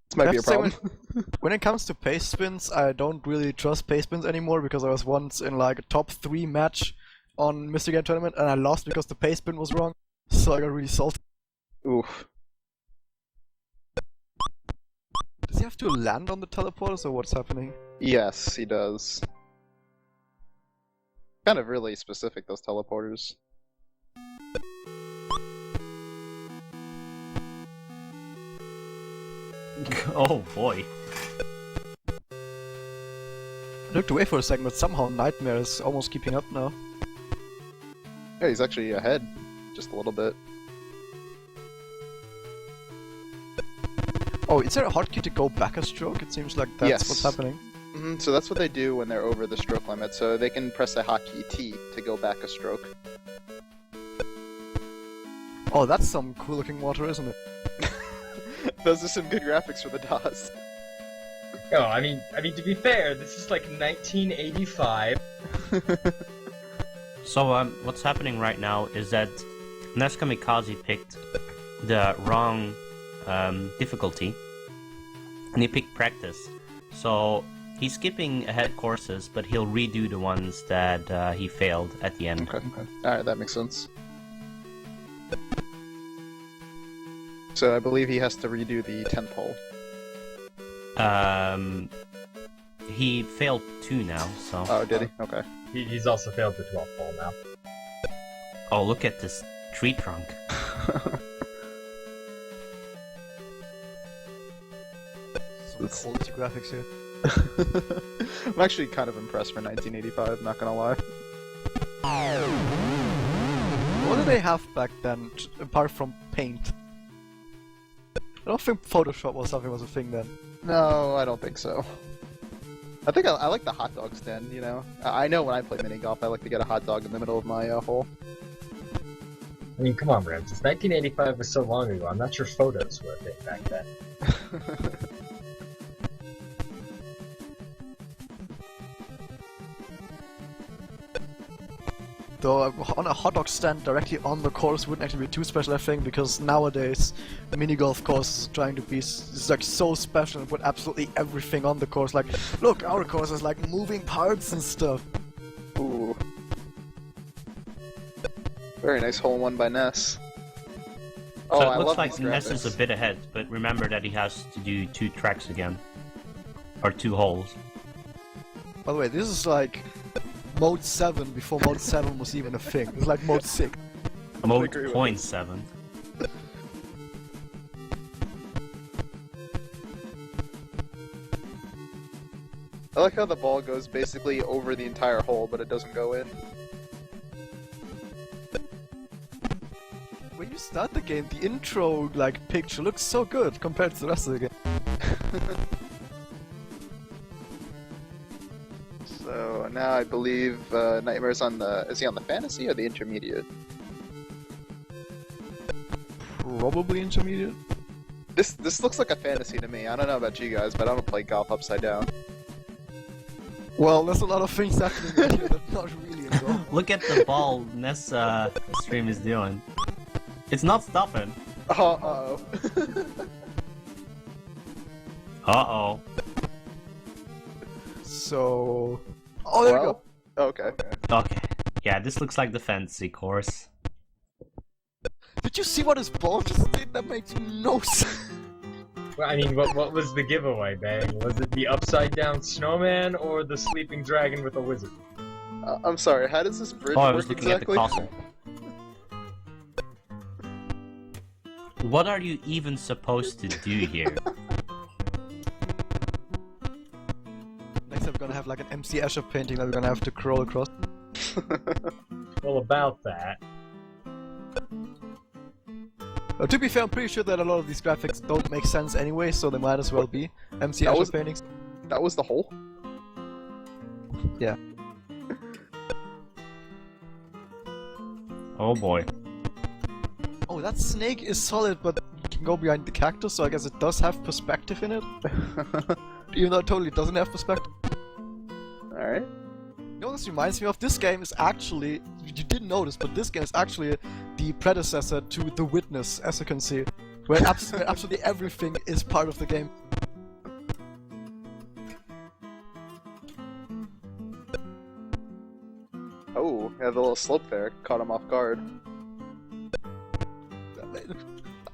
This might I be a have to say, problem. When it comes to pace spins, I don't really trust pace spins anymore because I was once in like a top 3 match on Mr. Game Tournament and I lost because the pace spin was wrong, so I got really salty. Oof. Does he have to land on the teleporters or what's happening? Yes, he does. Kind of really specific, those teleporters. Oh boy. I looked away for a second, but somehow Nightmare is almost keeping up now. Yeah, he's actually ahead. Just a little bit. Oh, is there a hotkey to go back a stroke? It seems like that's Yes. what's happening. So that's what they do when they're over the stroke limit, so they can press a hotkey T to go back a stroke. Oh, that's some cool looking water, isn't it? Those are some good graphics for the DOS. Oh, I mean, to be fair, this is like 1985. So what's happening right now is that Neskamikaze picked the wrong difficulty, and he picked practice. So he's skipping ahead courses, but he'll redo the ones that he failed at the end. Okay. Alright, that makes sense. So I believe he has to redo the 10th hole. He failed 2 now, so... Oh, did he? Okay. He's also failed the 12th hole now. Oh, look at this tree trunk. Some quality graphics here. I'm actually kind of impressed for 1985, not gonna lie. What did they have back then, apart from paint? I don't think Photoshop or something was a thing then. No, I don't think so. I think I like the hot dog stand, you know? I know when I play mini golf, I like to get a hot dog in the middle of my hole. I mean, come on, Ramses. 1985 was so long ago. I'm not sure photos were a thing back then. Though on a hot dog stand directly on the course wouldn't actually be too special, I think, because nowadays mini golf course is trying to be like so special and put absolutely everything on the course. Like, look, our course is like moving parts and stuff. Ooh. Very nice hole in one by Ness. Oh, So I it looks love like these Ness is a graphics. bit ahead, but remember that he has to do 2 tracks again. Or 2 holes. By the way, this is like mode 7 before mode 7 was even a thing. It's like mode 6. Mode agree with 0.7. I like how the ball goes basically over the entire hole, but it doesn't go in. When you start the game, the intro like picture looks so good compared to the rest of the game. So now I believe Nightmare's on the... Is he on the fantasy or the intermediate? Probably intermediate. This looks like a fantasy to me. I don't know about you guys, but I don't play golf upside down. Well, there's a lot of things happening here that are not really involved. Look at the ball Ness stream is doing. It's not stopping. Uh-oh. Uh-oh. So... Oh, there we go! Okay. Okay. Yeah, this looks like the fantasy course. Did you see what his ball just did? That makes no sense. Well, I mean, what was the giveaway, Bang? Was it the upside down snowman or the sleeping dragon with a wizard? I'm sorry, how does this bridge Oh, I work was looking exactly? at the castle. What are you even supposed to do here? Next time we're gonna have like an MC Escher painting that we're gonna have to crawl across. Well, about that. To be fair, I'm pretty sure that a lot of these graphics don't make sense anyway, so they might as well be MC That Escher was- paintings. That was the hole? Yeah. Oh boy. Oh, that snake is solid, but you can go behind the cactus, so I guess it does have perspective in it. Even though it totally doesn't have perspective. Alright. You know what this reminds me of? This game is actually, you didn't notice, but this game is actually the predecessor to The Witness, as you can see. Where absolutely everything is part of the game. Oh, yeah, the little slope there caught him off guard.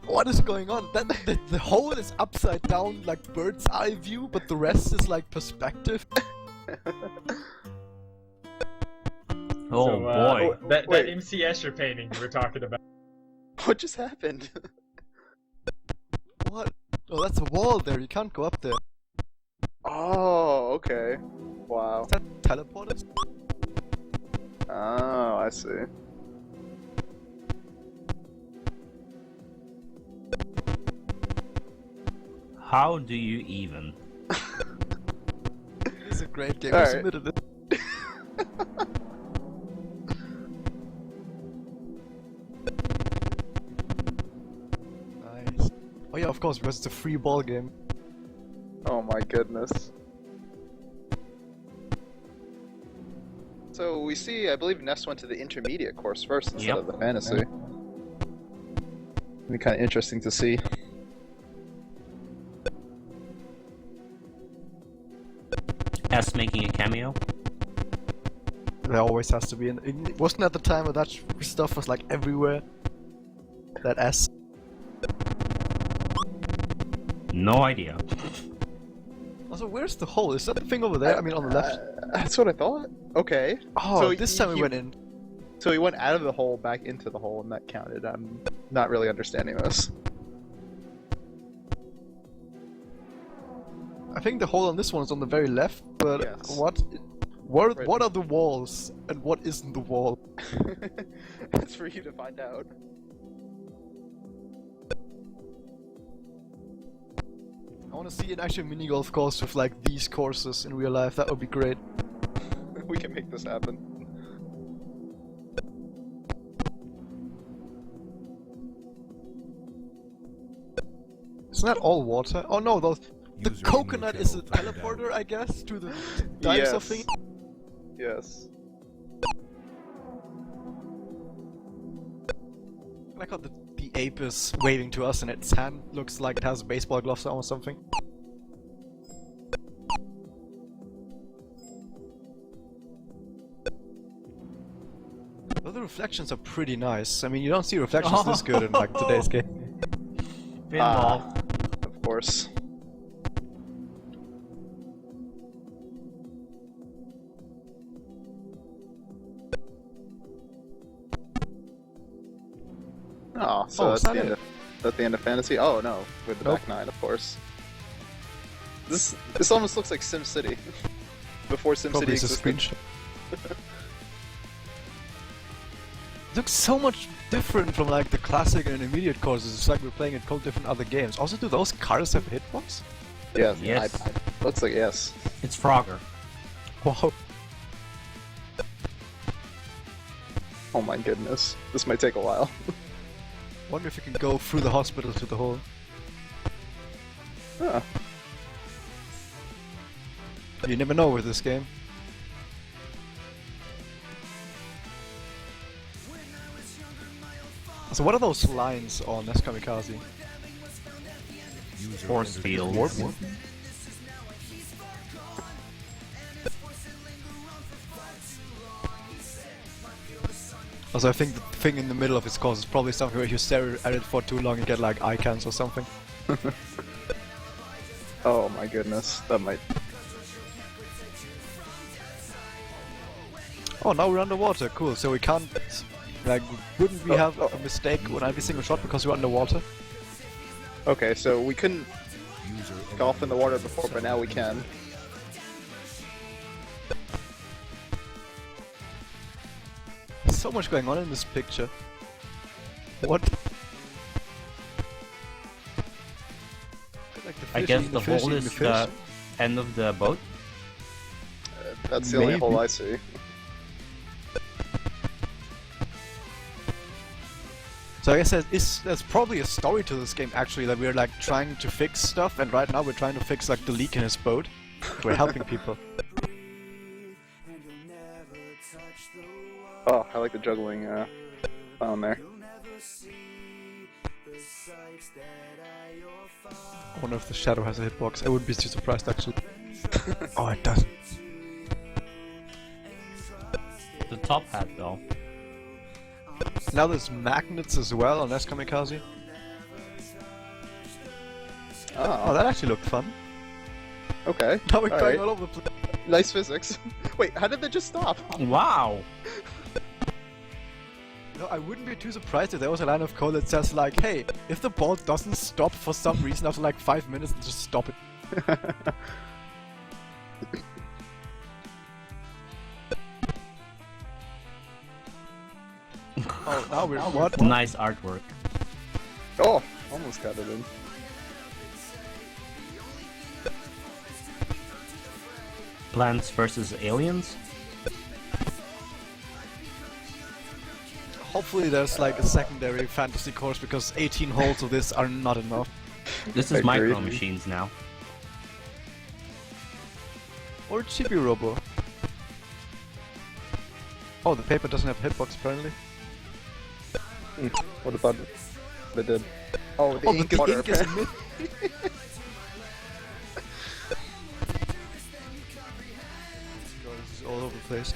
What is going on? The hole is upside down, like bird's eye view, but the rest is like perspective. Oh So, boy. That wait. MC Escher painting you were talking about. What just happened? What? Oh, that's a wall there. You can't go up there. Oh, okay. Wow. Is that teleporters? Oh, I see. How do you even? It's a great game. All I right. submitted it. Nice. Oh yeah, of course, because it's a free ball game. Oh my goodness. So we see, I believe Ness went to the intermediate course first instead Yep. of the fantasy. It'd be kind of interesting to see. S making a cameo? There always has to be. It wasn't at the time where that stuff was like everywhere. That S. No idea. Also, where's the hole? Is that the thing over there? I mean, on the left. That's what I thought. Okay. Oh, so this time we went in. So he went out of the hole back into the hole and that counted. I'm not really understanding this. I think the hole on this one is on the very left, but Yes. what Right. are the walls and what isn't the wall? It's for you to find out. I want to see an actual mini golf course with like these courses in real life. That would be great. We can make this happen. Isn't that all water? Oh no, those... The coconut is a teleporter, I guess, to the dinosaur thing? Yes. I like how the ape is waving to us and its hand looks like it has baseball gloves on or something. Well, the reflections are pretty nice. I mean, you don't see reflections this good in like today's game. Pinball. Of course. Oh, so that's the end of fantasy? Oh no, with the back 9, of course. This almost looks like SimCity. Before SimCity existed. It looks so much different from like the classic and intermediate courses. It's like we're playing it called different other games. Also, do those cars have a hitbox? Yeah, yes. Looks like yes. It's Frogger. Wow. Oh my goodness. This might take a while. Wonder if you can go through the hospital to the hole. Huh. You never know with this game. So what are those lines on Neskamikaze? Force field. Warp? Also, I think the thing in the middle of its course is probably something where if you stare at it for too long, you get like eye cancer or something. Oh my goodness, that might... Oh, now we're underwater, cool, so we can't... Like, wouldn't we have a mistake on every single shot because we're underwater? Okay, so we couldn't golf in the water before, but now we can. There's so much going on in this picture. What? Like I guess the hole is the end of the boat? That's the only hole I see. So I guess there's probably a story to this game actually, that we're like trying to fix stuff, and right now we're trying to fix like the leak in his boat. We're helping people. Oh, I like the juggling on there. I wonder if the shadow has a hitbox. I wouldn't be too surprised actually. Oh, it does. The top hat though. Now there's magnets as well on Neskamikaze. Oh, that actually looked fun. Okay. Now we're going all over the place. Nice physics. Wait, how did that just stop? Wow! No, I wouldn't be too surprised if there was a line of code that says like, hey, if the ball doesn't stop for some reason after like 5 minutes, just stop it. Oh, now we're what? Nice artwork. Oh, almost got it in. Plants versus aliens? Hopefully there's like a secondary fantasy course because 18 holes of this are not enough. This is Micro Machines now. Or Chibi Robo. Oh, the paper doesn't have a hitbox apparently. What about they did? Oh, the ink is water. Ink is all over the place.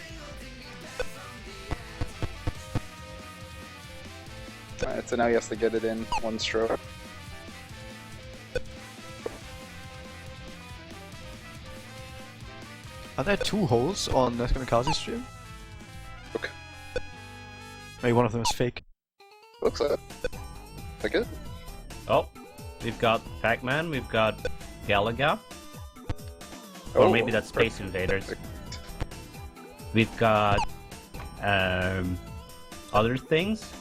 Alright, so now he has to get it in one stroke. Are there 2 holes on Neskamikaze stream? Okay. Maybe one of them is fake. Looks like it. Oh, we've got Pac-Man, we've got Galaga. Oh, Or maybe that's Space Invaders. Perfect. We've got other things.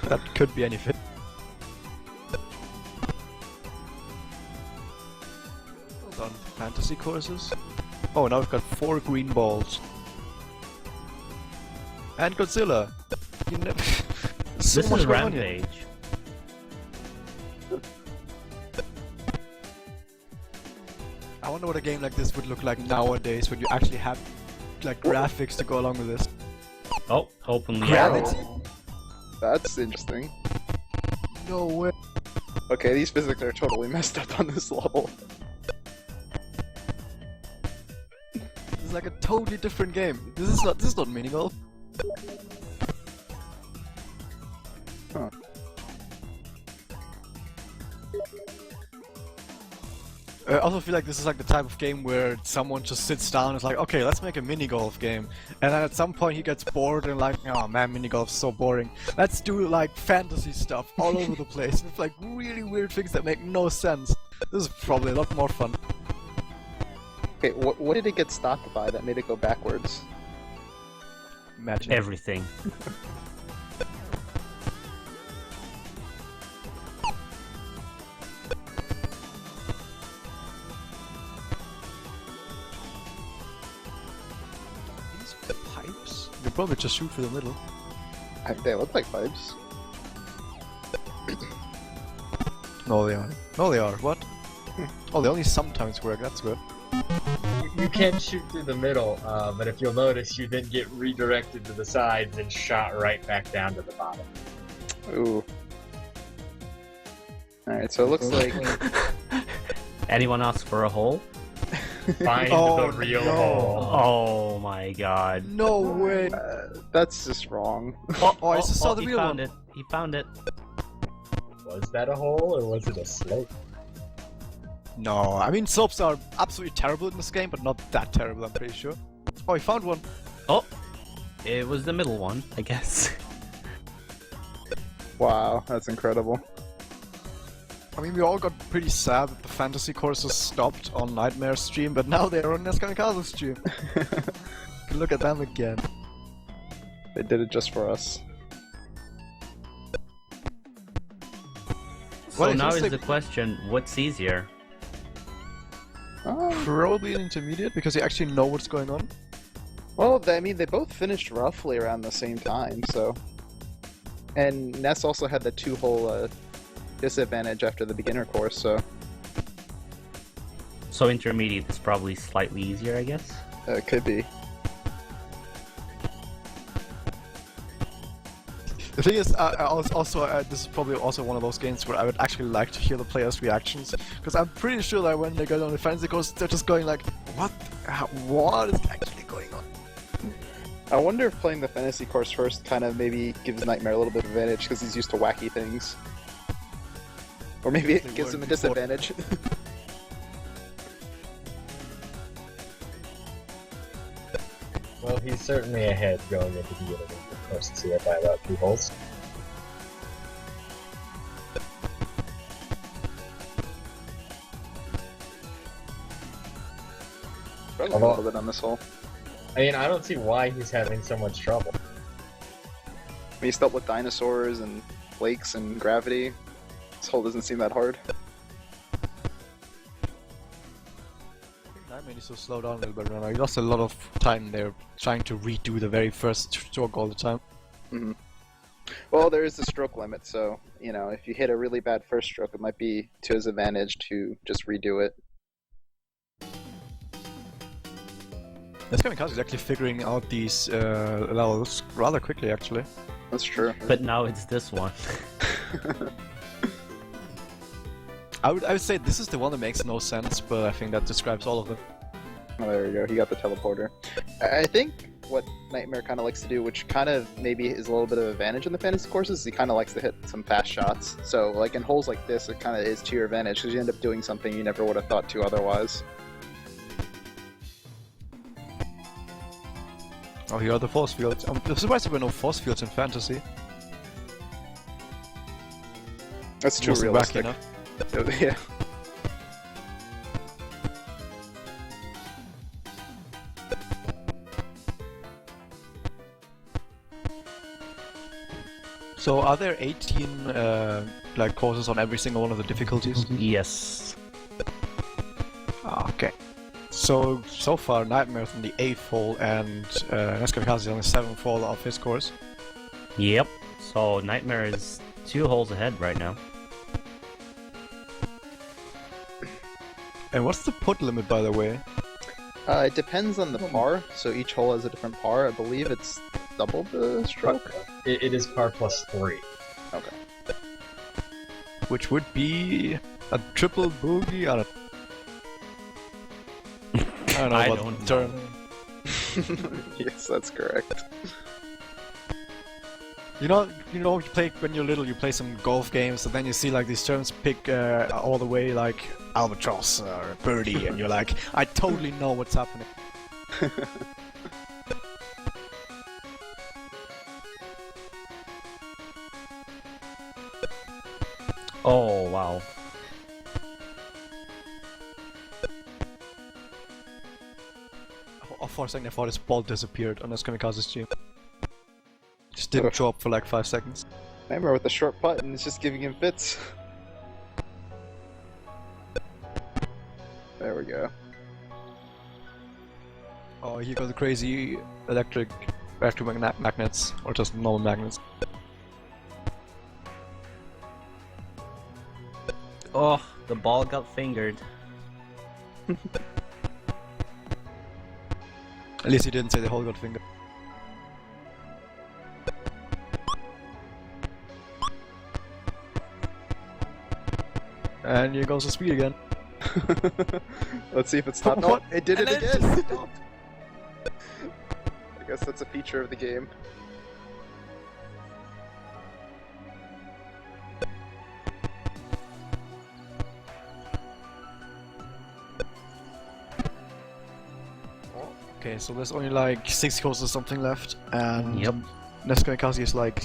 That could be anything. Well done. Fantasy courses. Oh, now we've got 4 green balls. And Godzilla. You never... This is Rampage. I wonder what a game like this would look like nowadays when you actually have like graphics to go along with this. Oh, openly. Gravity. That's interesting. No way. Okay, these physics are totally messed up on this level. This is like a totally different game. This is not mini golf. Huh. I also feel like this is like the type of game where someone just sits down and is like, okay, let's make a mini golf game. And then at some point he gets bored and like, oh man, mini golf's so boring. Let's do like fantasy stuff all over the place with like really weird things that make no sense. This is probably a lot more fun. Okay, what did it get stopped by that made it go backwards? Magic. Everything. These pipes? You probably just shoot through the middle. They look like pipes. No, they aren't. No, they are. What? Oh, they only sometimes work. That's good. You can shoot through the middle, but if you'll notice, you then get redirected to the sides and shot right back down to the bottom. Ooh. Alright, so it looks like... Anyone ask for a hole? Find Oh, the real no. hole. Oh my god. No way. that's just wrong. Oh, I just saw the he real found one. it. He found it. Was that a hole or was it a slope? No, I mean slopes are absolutely terrible in this game, but not that terrible, I'm pretty sure. Oh, he found one. Oh, it was the middle one, I guess. Wow, that's incredible. I mean, we all got pretty sad that the fantasy courses stopped on Nightmare stream, but now they're on neskamikaze stream. Look at them again. They did it just for us. So Well, now it's is like- the question, what's easier? Probably an intermediate, because you actually know what's going on. Well, I mean, they both finished roughly around the same time, so... And Ness also had the 2-hole disadvantage after the beginner course, so... So intermediate is probably slightly easier, I guess? It could be. The thing is, this is probably also one of those games where I would actually like to hear the players' reactions, because I'm pretty sure that when they go on the fantasy course, they're just going like, what is actually going on? I wonder if playing the fantasy course first kind of maybe gives Nightmare a little bit of advantage, because he's used to wacky things. Or maybe it gives him a disadvantage. Well, he's certainly ahead going into the beginning of the course here by about 2 holes. Struggling a little bit on this hole. I mean, I don't see why he's having so much trouble. I mean, he's dealt with dinosaurs and lakes and gravity. This hole doesn't seem that hard. Nightmare needs to slow down a little bit. Remember, he lost a lot of time there trying to redo the very first stroke all the time. Mm-hmm. Well, there is a stroke limit, so, you know, if you hit a really bad first stroke, it might be to his advantage to just redo it. Neskamikaze is actually figuring out these levels rather quickly, actually. That's true. But now it's this one. I would say this is the one that makes no sense, but I think that describes all of them. Oh, there we go. He got the teleporter. I think what Nightmare kind of likes to do, which kind of maybe is a little bit of advantage in the fantasy courses, is he kind of likes to hit some fast shots. So, like in holes like this, it kind of is to your advantage because you end up doing something you never would have thought to otherwise. Oh, here are the force fields. I'm surprised there were no force fields in fantasy. That's too Wasn't wacky realistic. enough. Yeah. So, are there 18 like courses on every single one of the difficulties? Yes. Okay. So far, Nightmare's on the 8th hole, and Neskamikaze is on the 7th hole of his course. Yep. So Nightmare is 2 holes ahead right now. And what's the put limit, by the way? It depends on the par, so each hole has a different par. I believe it's double the stroke. It is par plus 3. Okay. Which would be a triple bogey. I don't know I about don't the term. Yes, that's correct. You know, you play when you're little. You play some golf games, and then you see like these terms pick all the way like albatross or birdie, and you're like, I totally know what's happening. Oh, wow. Oh, for a second, I thought his ball disappeared on neskamikaze's team. Just didn't show up for like 5 seconds. Nightmare with the short putt and it's just giving him fits. There we go. Oh, here go the crazy electromagnets, or just normal magnets. Oh, the ball got fingered. At least he didn't say the hole got fingered. And here goes the speed again. Let's see if it stopped. What? Oh, it did And it then it again! just stopped. I guess that's a feature of the game. Okay, so there's only like 6 courses or something left, and Yep. neskamikaze is like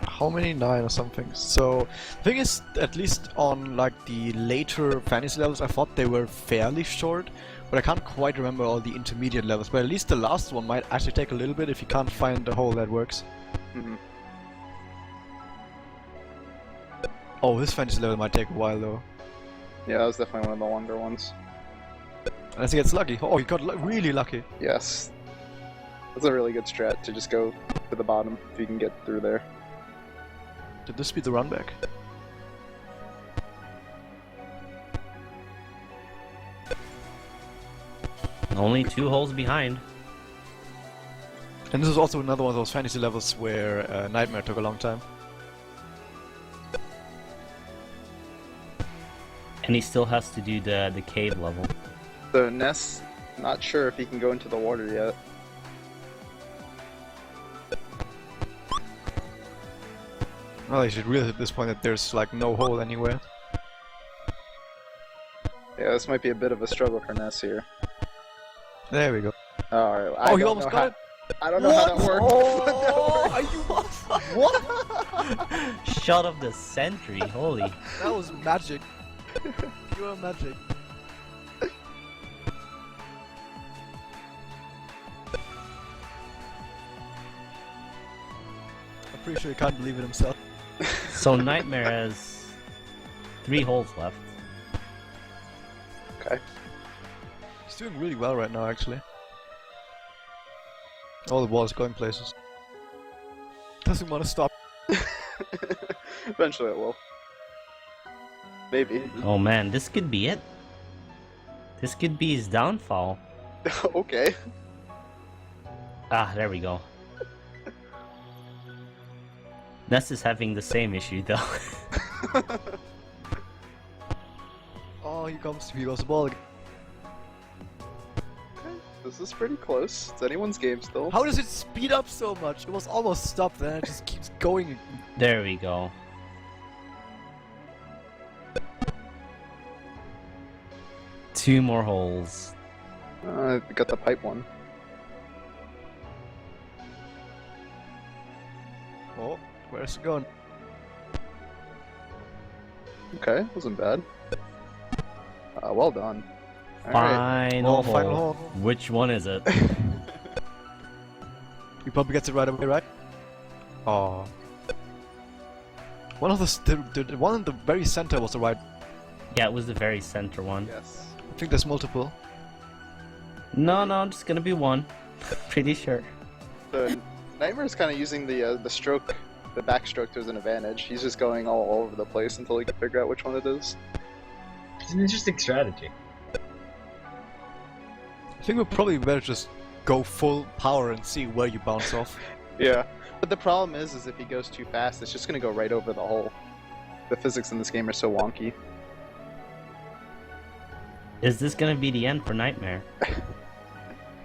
how many? 9 or something. So the thing is, at least on like the later fantasy levels, I thought they were fairly short, but I can't quite remember all the intermediate levels. But at least the last one might actually take a little bit if you can't find a hole that works. Mhm. Oh, this fantasy level might take a while though. Yeah, that was definitely one of the longer ones. Unless he gets lucky. Oh, he got really lucky. Yes. That's a really good strat to just go to the bottom if you can get through there. Did this be the run back? Only 2 holes behind. And this is also another one of those fantasy levels where Nightmare took a long time. And he still has to do the cave level. So Ness, not sure if he can go into the water yet. Well, you should realize at this point that there's like no hole anywhere. Yeah, this might be a bit of a struggle for Ness here. There we go. Alright, Oh, he almost got it! I don't know how that worked. Oh, are you What? Shot of the century, holy. That was magic. Pure magic. I'm pretty sure he can't believe it himself. So Nightmare has 3 holes left. Okay. He's doing really well right now, actually. All the balls going places. Doesn't want to stop. Eventually it will. Maybe. Oh man, this could be it. This could be his downfall. Okay. Ah, there we go. Ness is having the same issue though. Oh, here goes the ball again. This is pretty close. It's anyone's game still. How does it speed up so much? It was almost stopped, then it just keeps going. There we go. Two more holes. I got the pipe one. Oh, where's it going? Okay, wasn't bad. Well done. Alright. Final Oh, hole. final hole. Which one is it? He probably gets it right away, right? Oh. One of the one in the very center was the right. Yeah, it was the very center one. Yes. I think there's multiple. No, just gonna be one. Pretty sure. So Nightmare's kind of using the stroke, the backstroke to his advantage. He's just going all over the place until he can figure out which one it is. It's an interesting strategy. think we'll probably better just go full power and see where you bounce off. Yeah. But the problem is if he goes too fast, it's just gonna go right over the hole. The physics in this game are so wonky. Is this gonna be the end for Nightmare?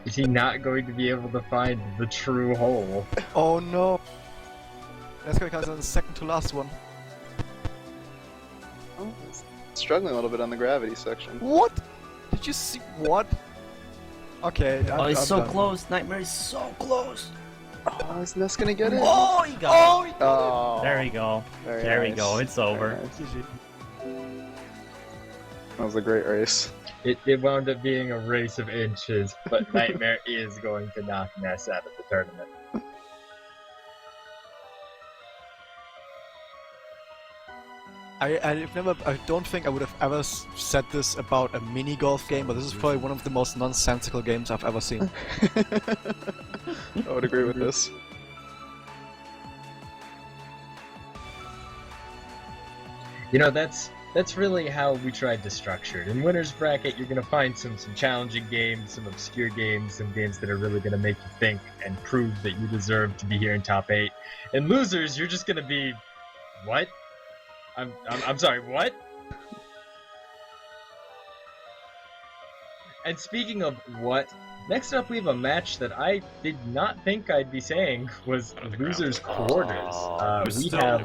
Is he not going to be able to find the true hole? Oh no! Neskamikaze on the second to last one. Oh, it's struggling a little bit on the gravity section. What? Did you see what? Okay, Oh, he's I'm so done. close. Nightmare is so close. Oh, is Ness gonna get it? Oh, he got it. Oh, There we go. very There we nice. go. It's over. Very nice. That was a great race. It wound up being a race of inches, but Nightmare is going to knock Ness out of the tournament. I don't think I would have ever said this about a mini golf game, but this is probably one of the most nonsensical games I've ever seen. I would agree with this. You know, that's really how we tried to structure it. In winner's bracket, you're going to find some challenging games, some obscure games, some games that are really going to make you think and prove that you deserve to be here in top 8. In losers, you're just going to be, what? I'm sorry, what? And speaking of what, next up we have a match that I did not think I'd be saying was losers quarters. We have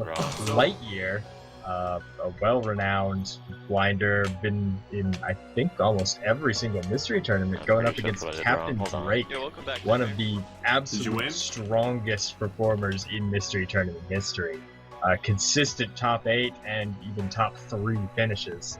Liteyear, a well-renowned blinder, been in, I think, almost every single mystery tournament, going up against Capndrake, one of the absolute strongest performers in mystery tournament history. Consistent top 8 and even top 3 finishes.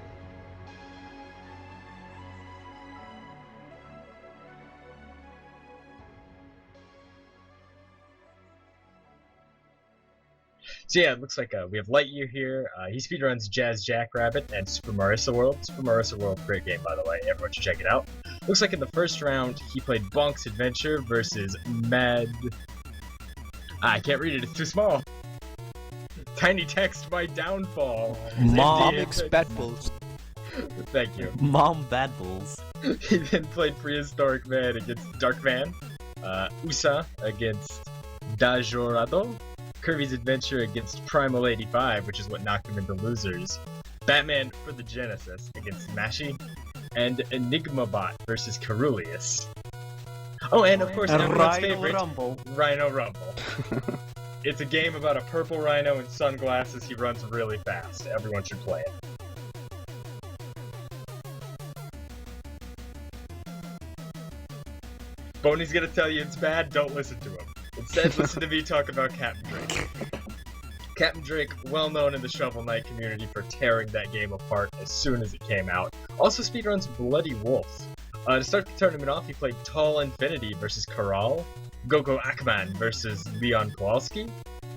So yeah, it looks like we have Liteyear here. He speedruns Jazz Jackrabbit and Super Marissa World. Super Marissa World, great game by the way, everyone should check it out. Looks like in the first round, he played Bonk's Adventure versus I can't read it, it's too small. Tiny text by Downfall. Mom Bad Bulls. Thank you. Mom Bad Bulls. He then played Prehistoric Man against Dark Man. USA against Dajorado. Kirby's Adventure against Primal 85, which is what knocked him into losers. Batman for the Genesis against Mashi. And Enigmabot versus Carulius. Oh, and of course, everyone's favorite, Rhino Rumble. It's a game about a purple rhino in sunglasses. He runs really fast. Everyone should play it. Boney's gonna tell you it's bad, don't listen to him. Instead, listen to me talk about Capndrake. Capndrake, well known in the Shovel Knight community for tearing that game apart as soon as it came out. Also speedruns Bloody Wolf. To start the tournament off, he played Tall Infinity versus Karal, Gogo Akman versus Leon Kowalski,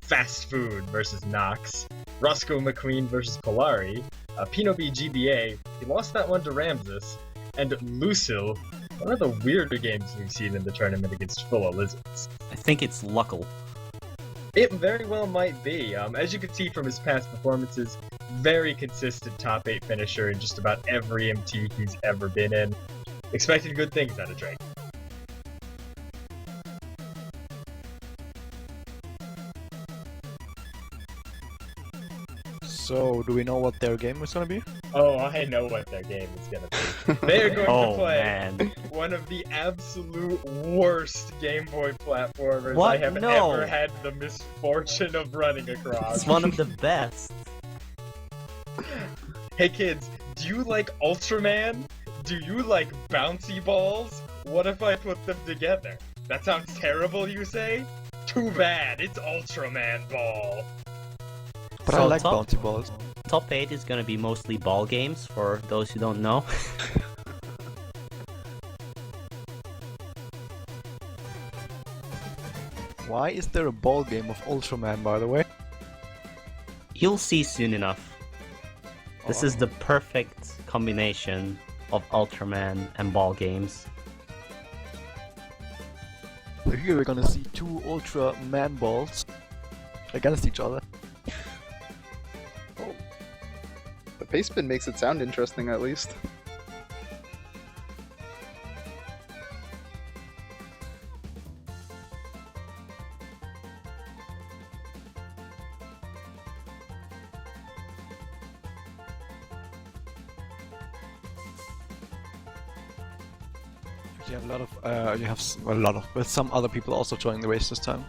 Fast Food versus Nox, Roscoe McQueen versus Polari, Pinobi GBA, he lost that one to Ramses, and Lucille, one of the weirder games we've seen in the tournament against Full of Lizards. I think it's Luckle. It very well might be. As you can see from his past performances, very consistent top 8 finisher in just about every MT he's ever been in. Expecting good things out of Drake. So, do we know what their game is gonna be? Oh, I know what their game is gonna be. They are going to play man. one of the absolute worst Game Boy platformers What? I have No. ever had the misfortune of running across. It's one of the best. Hey kids, do you like Ultraman? Do you like bouncy balls? What if I put them together? That sounds terrible, you say? Too bad, it's Ultraman Ball. But I So like top- bouncy balls. Top 8 is gonna be mostly ball games, for those who don't know. Why is there a ball game of Ultraman, by the way? You'll see soon enough. This is the perfect combination of Ultraman and ball games. So here we're gonna see two Ultraman balls against each other. Oh. The pace spin makes it sound interesting, at least. You have a lot of, with some other people also joining the race this time.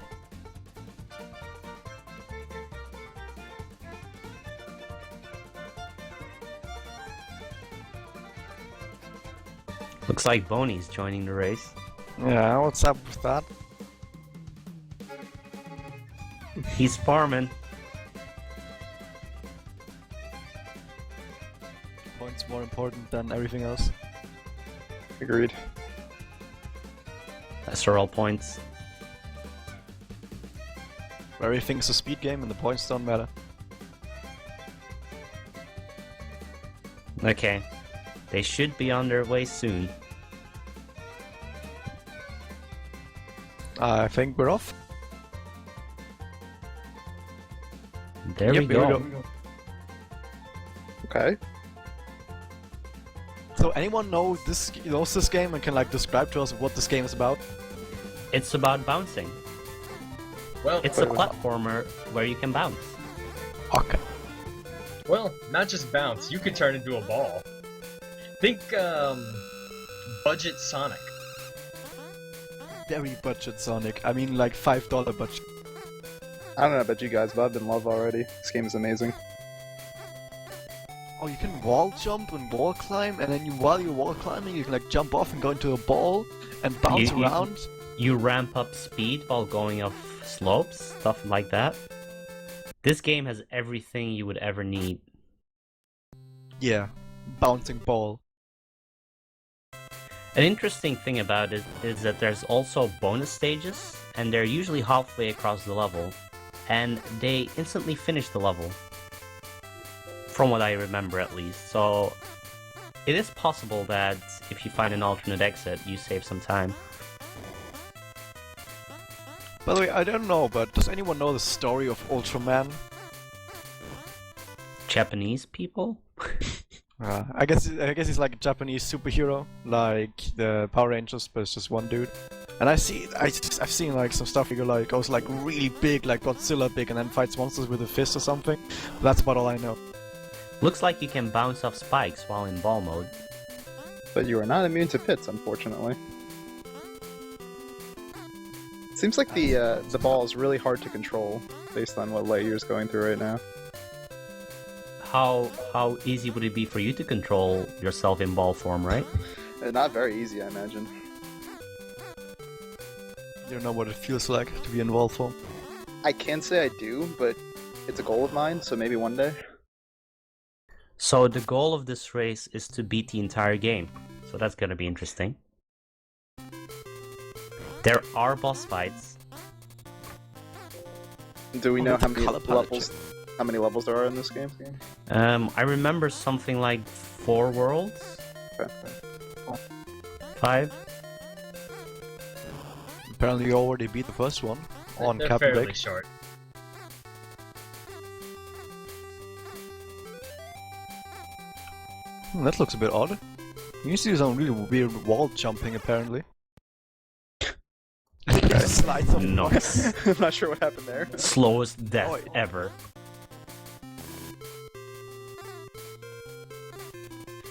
Looks like Boney's joining the race. Yeah, what's up with that? He's farming. Points more important than everything else. Agreed. That's all points. Everything's a speed game and the points don't matter. Okay. They should be on their way soon. I think we're off. There we go. Okay. So anyone knows this game and can like describe to us what this game is about? It's about bouncing. Well, It's a platformer where you can bounce. Okay. well, not just bounce. You could turn into a ball. Think, budget Sonic. Very budget Sonic. I mean like $5 budget. I don't know about you guys, but I've been in love already. This game is amazing. Oh, you can wall jump and wall climb, and then while you're wall climbing, you can like jump off and go into a ball and bounce around. You ramp up speed while going off slopes, stuff like that. This game has everything you would ever need. Yeah, bouncing ball. An interesting thing about it is that there's also bonus stages, and they're usually halfway across the level, and they instantly finish the level. From what I remember at least, so it is possible that if you find an alternate exit, you save some time. By the way, I don't know, but does anyone know the story of Ultraman? Japanese people? I guess he's like a Japanese superhero, like the Power Rangers, but it's just one dude. And I've seen like some stuff where he like goes like really big, like Godzilla big, and then fights monsters with a fist or something. But that's about all I know. Looks like you can bounce off spikes while in ball mode. But you are not immune to pits, unfortunately. Seems like the ball is really hard to control, based on what Liteyear's going through right now. How easy would it be for you to control yourself in ball form, right? Not very easy, I imagine. You don't know what it feels like to be in wall form. I can say I do, but it's a goal of mine, so maybe one day. So the goal of this race is to beat the entire game. So that's gonna be interesting. There are boss fights. Do we know how many color palette levels there are in this game? I remember something like 4 worlds? Okay. 5? Apparently you already beat the first one on They're fairly Capndrake. short. That looks a bit odd. You see some really weird wall jumping apparently. Slides off. Nice. I'm not sure what happened there. Slowest death Oh, ever.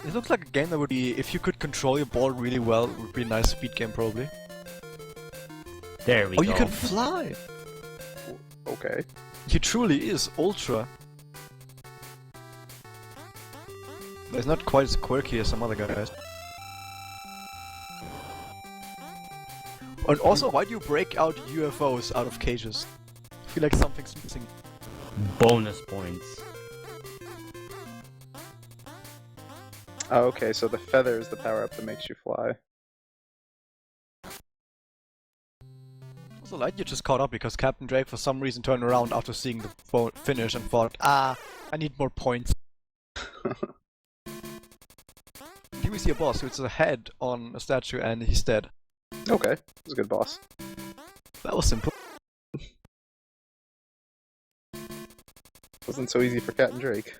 It looks like a game that would be, if you could control your ball really well, it would be a nice speed game probably. There we go. Oh, you can fly! Okay. He truly is Ultra. But he's not quite as quirky as some other guys. And also, why do you break out UFOs out of cages? I feel like something's missing. Bonus points. Oh, okay, so the feather is the power-up that makes you fly. Also, Liteyear just caught up because Capndrake for some reason turned around after seeing the finish and thought, I need more points. Here we see a boss, so it's a head on a statue and he's dead. Okay, that's a good boss. That was simple. Wasn't so easy for Capndrake.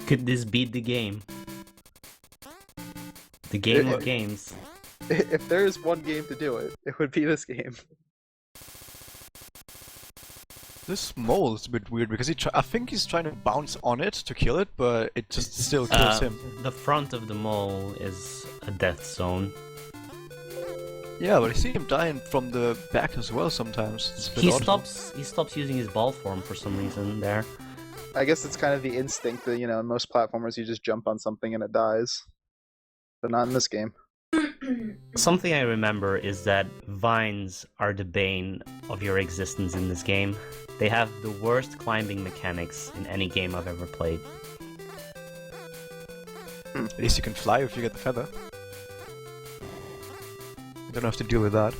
Could this beat the game? The game of games. If there's one game to do it, it would be this game. This mole is a bit weird because I think he's trying to bounce on it to kill it, but it just still kills him. The front of the mole is a death zone. Yeah, but I see him dying from the back as well sometimes. It's a bit He odd. stops using his ball form for some reason there. I guess it's kind of the instinct that, you know, in most platformers you just jump on something and it dies. But not in this game. Something I remember is that vines are the bane of your existence in this game. They have the worst climbing mechanics in any game I've ever played. At least you can fly if you get the feather. You don't have to deal with that.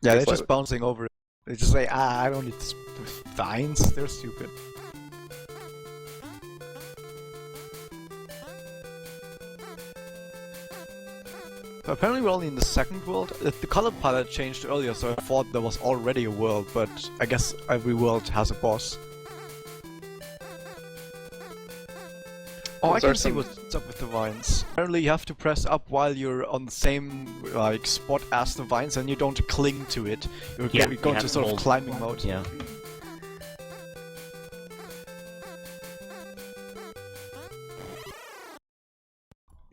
Yeah, they're just bouncing over it. They just say, I don't need vines, they're stupid. Apparently we're only in the second world. The color palette changed earlier, so I thought there was already a world, but I guess every world has a boss. Oh, I can see what's up with the vines. Apparently you have to press up while you're on the same spot as the vines, and you don't cling to it. You go into sort of climbing mode. Yeah.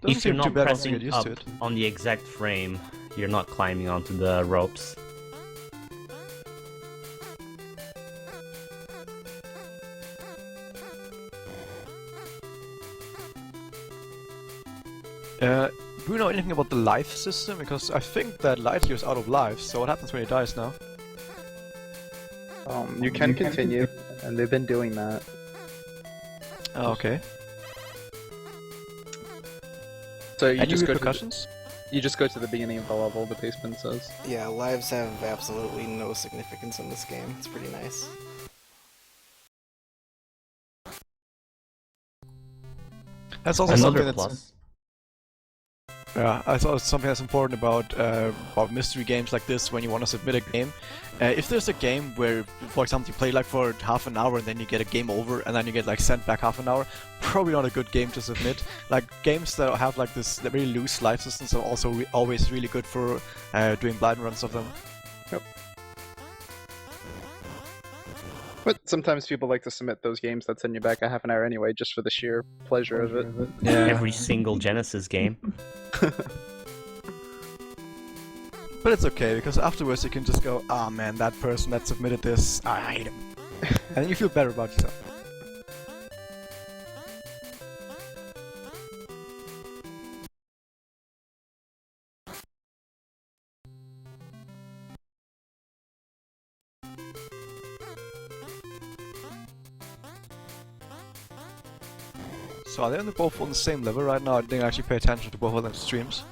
If you're not pressing up on the exact frame, you're not climbing onto the ropes. Do you know anything about the life system? Because I think that Liteyear is out of lives, so what happens when he dies now? You can continue, and they've been doing that. Oh, okay. So you just go repercussions? You just go to the beginning of the level, the basement says. Yeah, lives have absolutely no significance in this game. It's pretty nice. That's also something that's... Yeah, I thought something that's important about mystery games like this when you want to submit a game. If there's a game where, for example, you play like for half an hour and then you get a game over and then you get like sent back half an hour, probably not a good game to submit. Like games that have like this really loose life systems are also always really good for doing blind runs of them. Yep. But sometimes people like to submit those games that send you back a half an hour anyway, just for the sheer pleasure of it. Yeah. Every single Genesis game. But it's okay, because afterwards you can just go, ah man, that person that submitted this, I hate him. And then you feel better about yourself. So are they both on the same level right now? I didn't actually pay attention to both of them streams.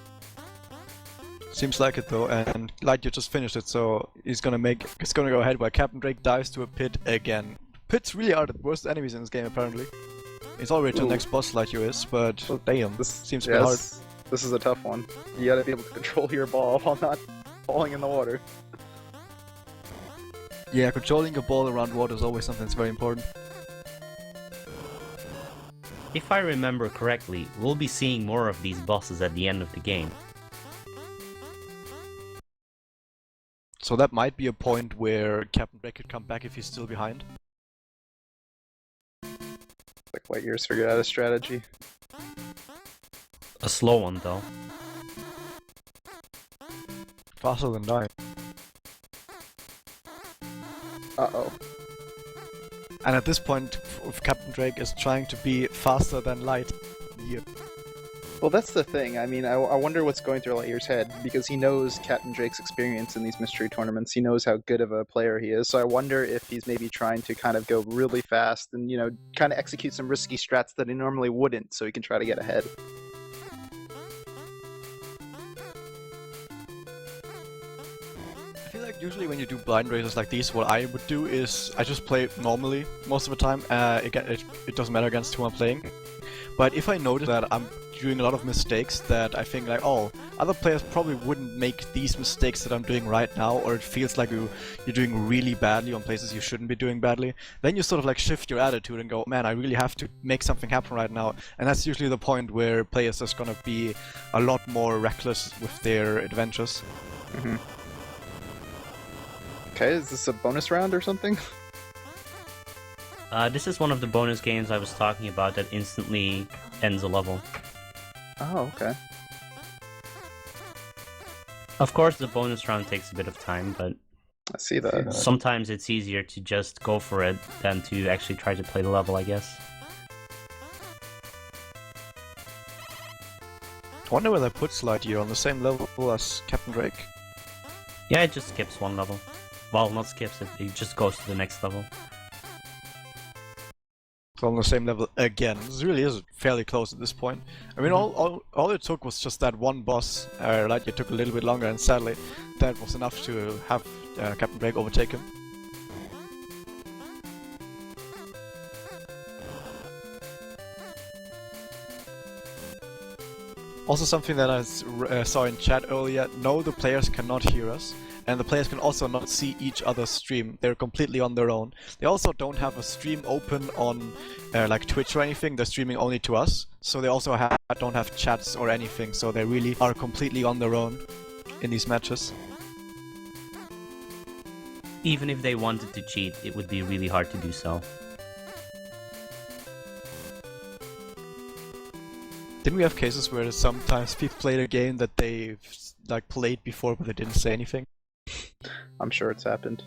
Seems like it though, and Liteyear just finished it, so he's gonna go ahead while Capndrake dives to a pit again. Pits really are the worst enemies in this game apparently. It's already to the next boss Liteyear is, but damn, this seems to be hard. This is a tough one. You gotta be able to control your ball while not falling in the water. Yeah, controlling your ball around water is always something that's very important. If I remember correctly, we'll be seeing more of these bosses at the end of the game. So that might be a point where Capndrake could come back if he's still behind. Like Liteyear's figured out a strategy. A slow one though. Faster than dying. Uh-oh. And at this point, Capndrake is trying to be faster than Liteyear. Well, that's the thing. I mean, I wonder what's going through Liteyear's head, because he knows Capndrake's experience in these mystery tournaments. He knows how good of a player he is, so I wonder if he's maybe trying to kind of go really fast and, you know, kind of execute some risky strats that he normally wouldn't, so he can try to get ahead. I feel like usually when you do blind races like these, what I would do is I just play normally most of the time. It doesn't matter against who I'm playing. But if I notice that I'm doing a lot of mistakes that I think like, oh, other players probably wouldn't make these mistakes that I'm doing right now, or it feels like you're doing really badly on places you shouldn't be doing badly, then you sort of like shift your attitude and go, man, I really have to make something happen right now. And that's usually the point where players are gonna be a lot more reckless with their adventures. Mm-hmm. Okay, is this a bonus round or something? This is one of the bonus games I was talking about that instantly ends a level. Oh, okay. Of course, the bonus round takes a bit of time, but I see that. sometimes it's easier to just go for it than to actually try to play the level, I guess. I wonder whether I put Liteyear on the same level as Capndrake. Yeah, it just skips one level. Well, not skips it, it just goes to the next level. So on the same level again. This really is fairly close at this point. I mean, all it took was just that one boss. Liteyear took a little bit longer, and sadly, that was enough to have Capndrake overtake him. Also, something that I saw in chat earlier, no, the players cannot hear us, and the players can also not see each other's stream. They're completely on their own. They also don't have a stream open on like Twitch or anything, they're streaming only to us. So they also don't have chats or anything, so they really are completely on their own in these matches. Even if they wanted to cheat, it would be really hard to do so. Didn't we have cases where sometimes people played a game that they've like played before but they didn't say anything? I'm sure it's happened.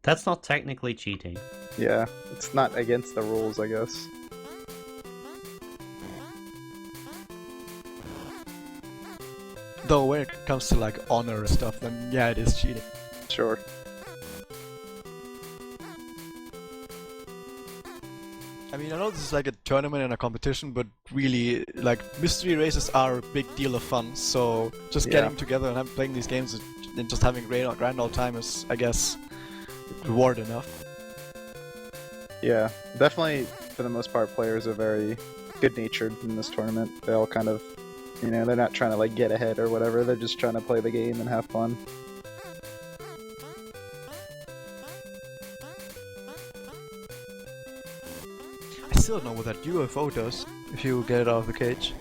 That's not technically cheating. Yeah, it's not against the rules, I guess. Though when it comes to like honor and stuff, then yeah, it is cheating. Sure. I mean, I know this is like a tournament and a competition, but really, like, mystery races are a big deal of fun, so just getting together and playing these games and just having a grand old time is, I guess, reward enough. Yeah, definitely, for the most part, players are very good-natured in this tournament. They all kind of, you know, they're not trying to, like, get ahead or whatever, they're just trying to play the game and have fun. I still don't know what that UFO does, if you get it out of the cage.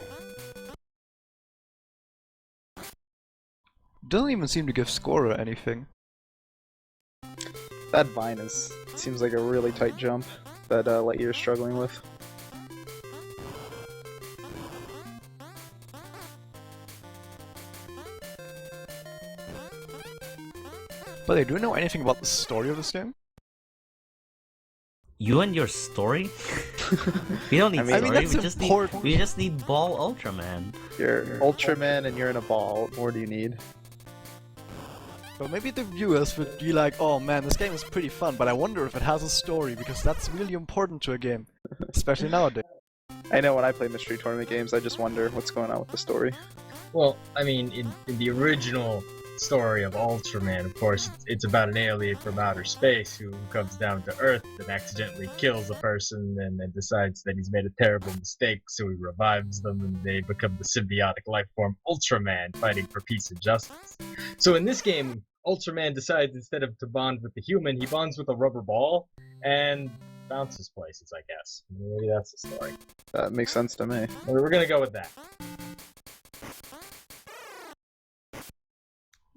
Doesn't even seem to give score or anything. That vine seems like a really tight jump that Liteyear's struggling with. But do you know anything about the story of this game? You and your story? We don't need story, that's we just need Ball Ultraman. You're Ultraman and you're in a ball. What more do you need? So maybe the viewers would be like, oh man, this game is pretty fun, but I wonder if it has a story, because that's really important to a game. Especially nowadays. I know when I play mystery tournament games, I just wonder what's going on with the story. Well, I mean, in the original story of Ultraman, of course, it's about an alien from outer space who comes down to Earth and accidentally kills a person and then decides that he's made a terrible mistake, so he revives them and they become the symbiotic life form Ultraman, fighting for peace and justice. So in this game, Ultraman decides instead of to bond with the human, he bonds with a rubber ball and bounces places, I guess. Maybe that's the story. That makes sense to me. We're gonna go with that.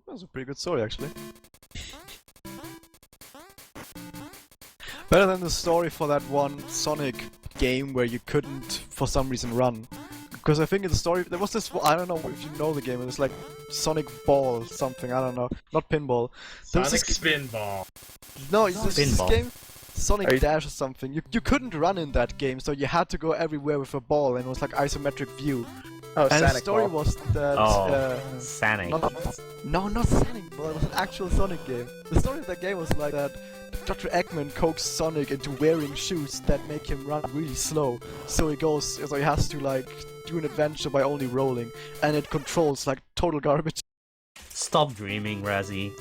That was a pretty good story, actually. Better than the story for that one Sonic game where you couldn't, for some reason, run. Because I think in the story, there was this, I don't know if you know the game, it was like Sonic Ball something, I don't know, not pinball. Sonic Spinball. No, it's this game, Sonic you... Dash or something. You couldn't run in that game, so you had to go everywhere with a ball, and it was like isometric view. Oh, and Sonic the story Ball. was that... Sonic. Not Sonic Ball, it was an actual Sonic game. The story of that game was like that Dr. Eggman coaxed Sonic into wearing shoes that make him run really slow. So he has to like do an adventure by only rolling, and it controls like total garbage. Stop dreaming, Razzie.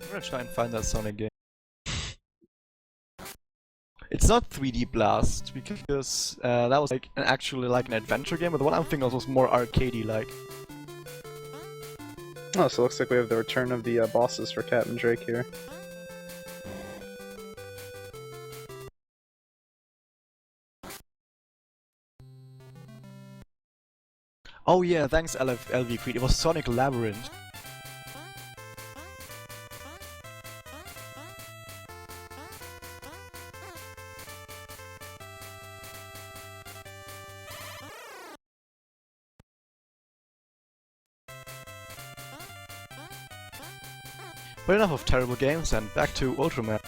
I'm gonna try and find that Sonic game. It's not 3D Blast, because that was like actually like an adventure game, but the one I'm thinking of was more arcadey like. Oh, so it looks like we have the return of the bosses for Capndrake here. Oh yeah, thanks LV Creed. It was Sonic Labyrinth. But enough of terrible games and back to Ultraman.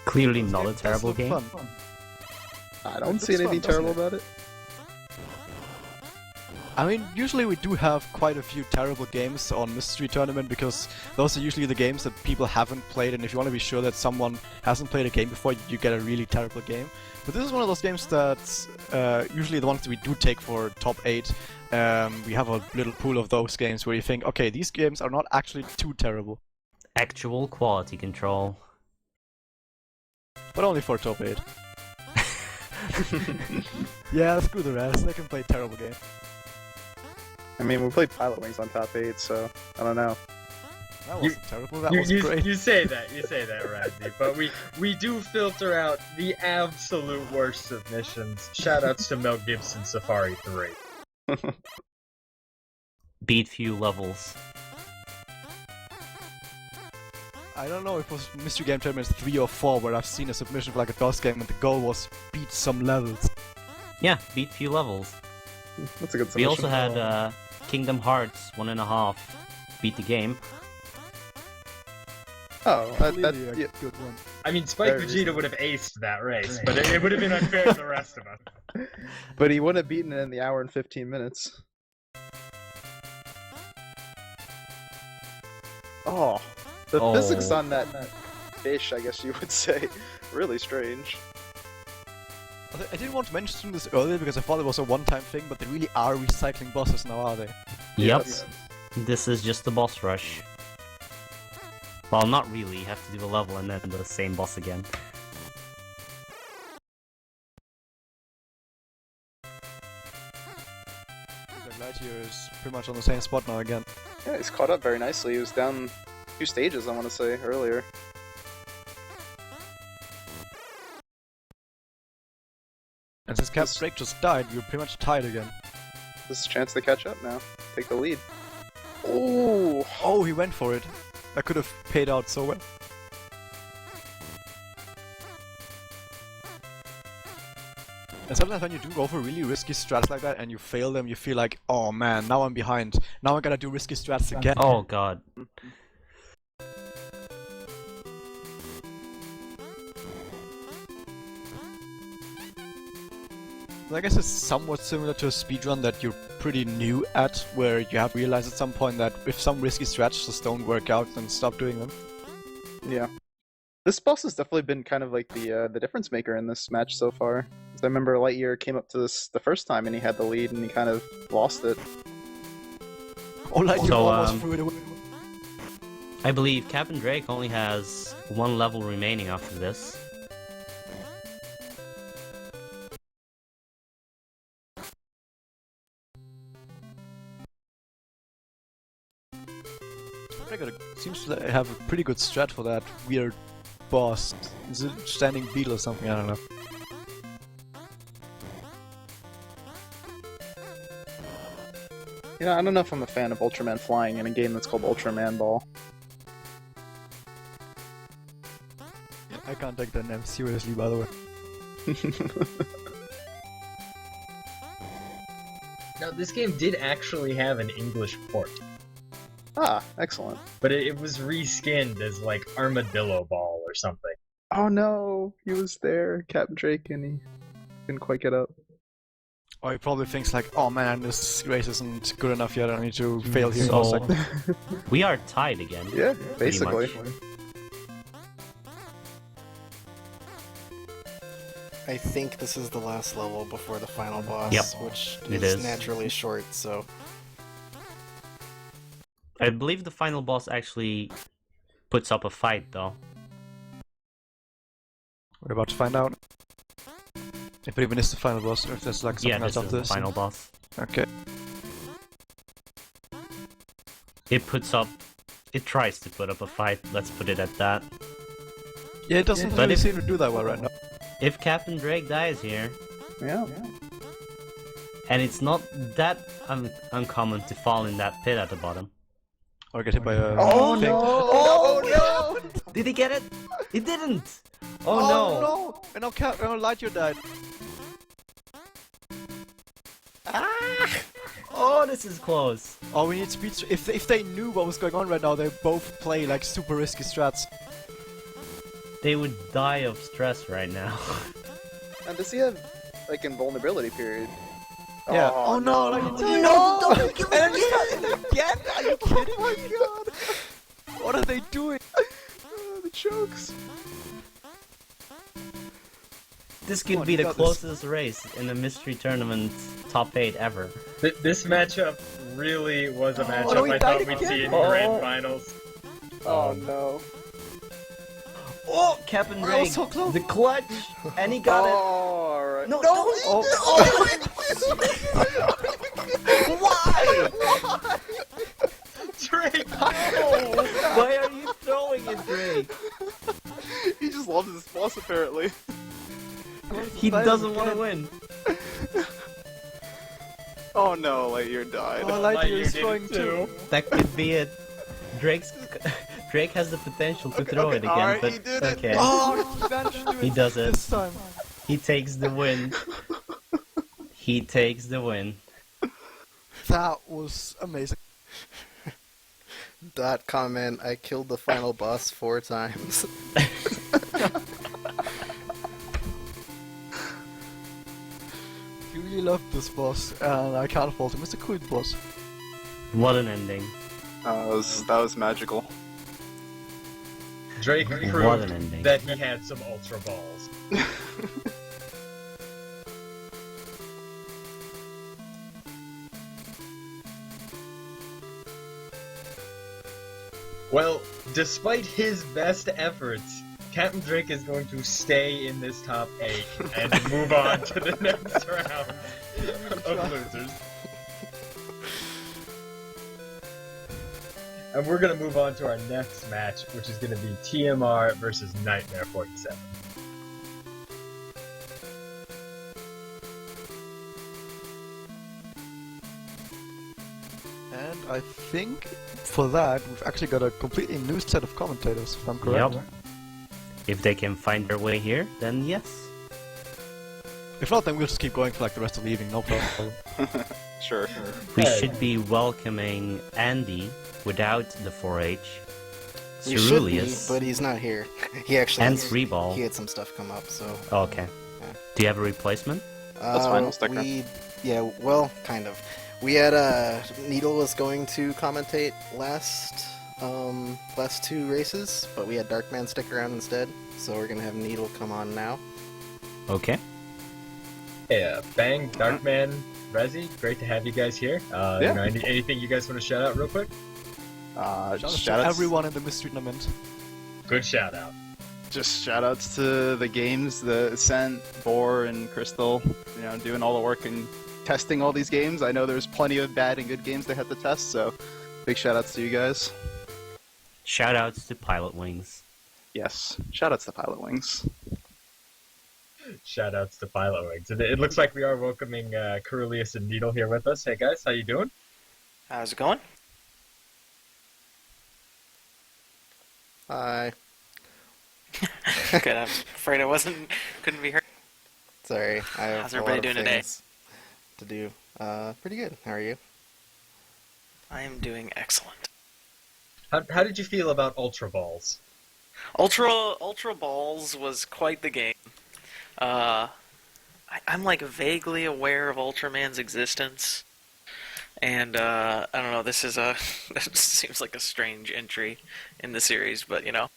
Clearly not a terrible That's game. fun. I don't see It's fun, anything doesn't terrible it? about it. I mean, usually we do have quite a few terrible games on Mystery Tournament because those are usually the games that people haven't played, and if you want to be sure that someone hasn't played a game before, you get a really terrible game. But this is one of those games that's usually the ones that we do take for top 8. We have a little pool of those games where you think, okay, these games are not actually too terrible. Actual quality control. But only for top 8. Yeah, screw the rest, they can play terrible games. I mean, we played Pilotwings on top 8, so I don't know. That wasn't terrible, that was great. You say that, Radney, but we do filter out the absolute worst submissions. Shoutouts to Mel Gibson Safari 3. Beat few levels. I don't know if it was Mystery Game Tournaments 3 or 4 where I've seen a submission for like a DOS game and the goal was beat some levels. Yeah, beat few levels. That's a good We submission. also had Kingdom Hearts 1.5 beat the game. Oh, that, Clearly a yeah. good one. I mean, Spike Very Vegeta would have aced that race, but it would have been unfair to the rest of us. But he would have beaten it in the hour and 15 minutes. Oh, the Oh. physics on that fish, I guess you would say, really strange. I didn't want to mention this earlier because I thought it was a one-time thing, but they really are recycling bosses now, are they? Yep. Yes. This is just the boss rush. Well, not really. You have to do the level and then the same boss again. Liteyear is pretty much on the same spot now again. Yeah, he's caught up very nicely. He was down 2 stages, I want to say, earlier. And since Capndrake just died, we're pretty much tied again. This is a chance to catch up now. Take the lead. Oh, Oh, he went for it. That could have paid out so well. And sometimes when you do go for really risky strats like that and you fail them, you feel like, oh man, now I'm behind. Now I gotta do risky strats again. Oh god. I guess it's somewhat similar to a speedrun that you're pretty new at, where you have realized at some point that if some risky strats just don't work out, then stop doing them. yeah. This boss has definitely been kind of like the difference maker in this match so far. 'Cause I remember Liteyear came up to this the first time and he had the lead and he kind of lost it. Oh, like you So, almost threw it away. I believe Capndrake only has 1 level remaining after this. Seems to have a pretty good strat for that weird boss. Is it standing beetle or something? I don't know. You know, I don't know if I'm a fan of Ultraman flying in a game that's called Ultraman Ball. I can't take that name seriously, by the way. Now, this game did actually have an English port, Ah, excellent. but it was reskinned as like Armadillo Ball or something. Oh no, he was there, Capndrake, and he couldn't quite get up. Or he probably thinks like, oh man, this race isn't good enough yet, I need to fail here. So- It's like, We are tied again. Yeah, pretty basically. much. I think this is the last level before the final boss, Yep, which it is is. naturally short, so... I believe the final boss actually puts up a fight though. we're about to find out. If it even is the final boss, or if there's like something Yeah, else this is after the this. final boss. Okay. It tries to put up a fight, let's put it at that. Yeah, it doesn't really seem to do that well right now. If Capndrake dies here, Yeah. and it's not that uncommon to fall in that pit at the bottom. Or get hit by a... Oh thing. no! Oh no! Did he get it? He didn't! Oh, Oh no! no! And now Liteyear died. Ah! Oh, this is close. Oh, we need speed. If they knew what was going on right now, they both play like super risky strats. They would die of stress right now. And does he have like invulnerability period? Yeah. Oh, no! Like, No! Don't kill and again? Are you kidding? Oh my god! What are they doing? the chokes. This could be the closest race in the mystery tournament top 8 ever. This matchup really was a no, matchup we I died thought we'd see in again. grand finals. Oh no. Oh, Capndrake! so close. The clutch! And he got it! Alright. No! Oh. Why? Drake! Why are you throwing it, Drake? He just loves his boss apparently. He doesn't want to win. Oh no, Liteyear died. Oh, Liteyear Liteyear is did throwing it too. That could be it. Drake has the potential to throw it again, alright, but he did it. okay. Oh, he managed to do it He does it. this time. He takes the win. He takes the win. That was amazing. Dot comment, I killed the final boss 4 times. He really loved this boss, and I can't fault him. It's a cool boss. What an ending. That was magical. Drake What an proved ending. that he had some Ultra Balls. Well, despite his best efforts, Capndrake is going to stay in this top 8 and move on to the next round of losers. And we're going to move on to our next match, which is going to be TMR versus Nightmare 47. And I think for that, we've actually got a completely new set of commentators, if I'm correct. Yep. If they can find their way here, then yes. If not, then we'll just keep going for like the rest of the evening, no problem. Sure. We Hey. should be welcoming Andy without the 4H. He should be, Ceruleus. but he's not here. He actually And has, 3-ball. he had some stuff come up, so... Oh, okay. Yeah. Do you have a replacement? That's fine, I'll stick her. Yeah, well, kind of. We had, Needle was going to commentate last 2 races, but we had Darkman stick around instead, so we're gonna have Needle come on now. Okay. Hey, Bang, Darkman, Rezi, great to have you guys here. Yeah. You know, anything you guys want to shout out real quick? Shout out to everyone in the mystery tournament. Good shout out. Just shoutouts to the games, the Ascent, Boar, and Crystal, you know, doing all the work and testing all these games. I know there's plenty of bad and good games they had to test, so big shoutouts to you guys. Shoutouts to Pilotwings. Yes, shoutouts to Pilotwings. Shout outs to Pilotwings. It looks like we are welcoming Ceruleus and Needle here with us. Hey guys, how you doing? How's it going? Hi. Good. I'm afraid I couldn't be heard. Sorry, I have How's a lot everybody of doing today? things to do. Pretty good. How are you? I am doing excellent. How did you feel about Ultra Balls? Ultra Balls was quite the game. I'm like vaguely aware of Ultraman's existence, and I don't know. This seems like a strange entry in the series, but you know,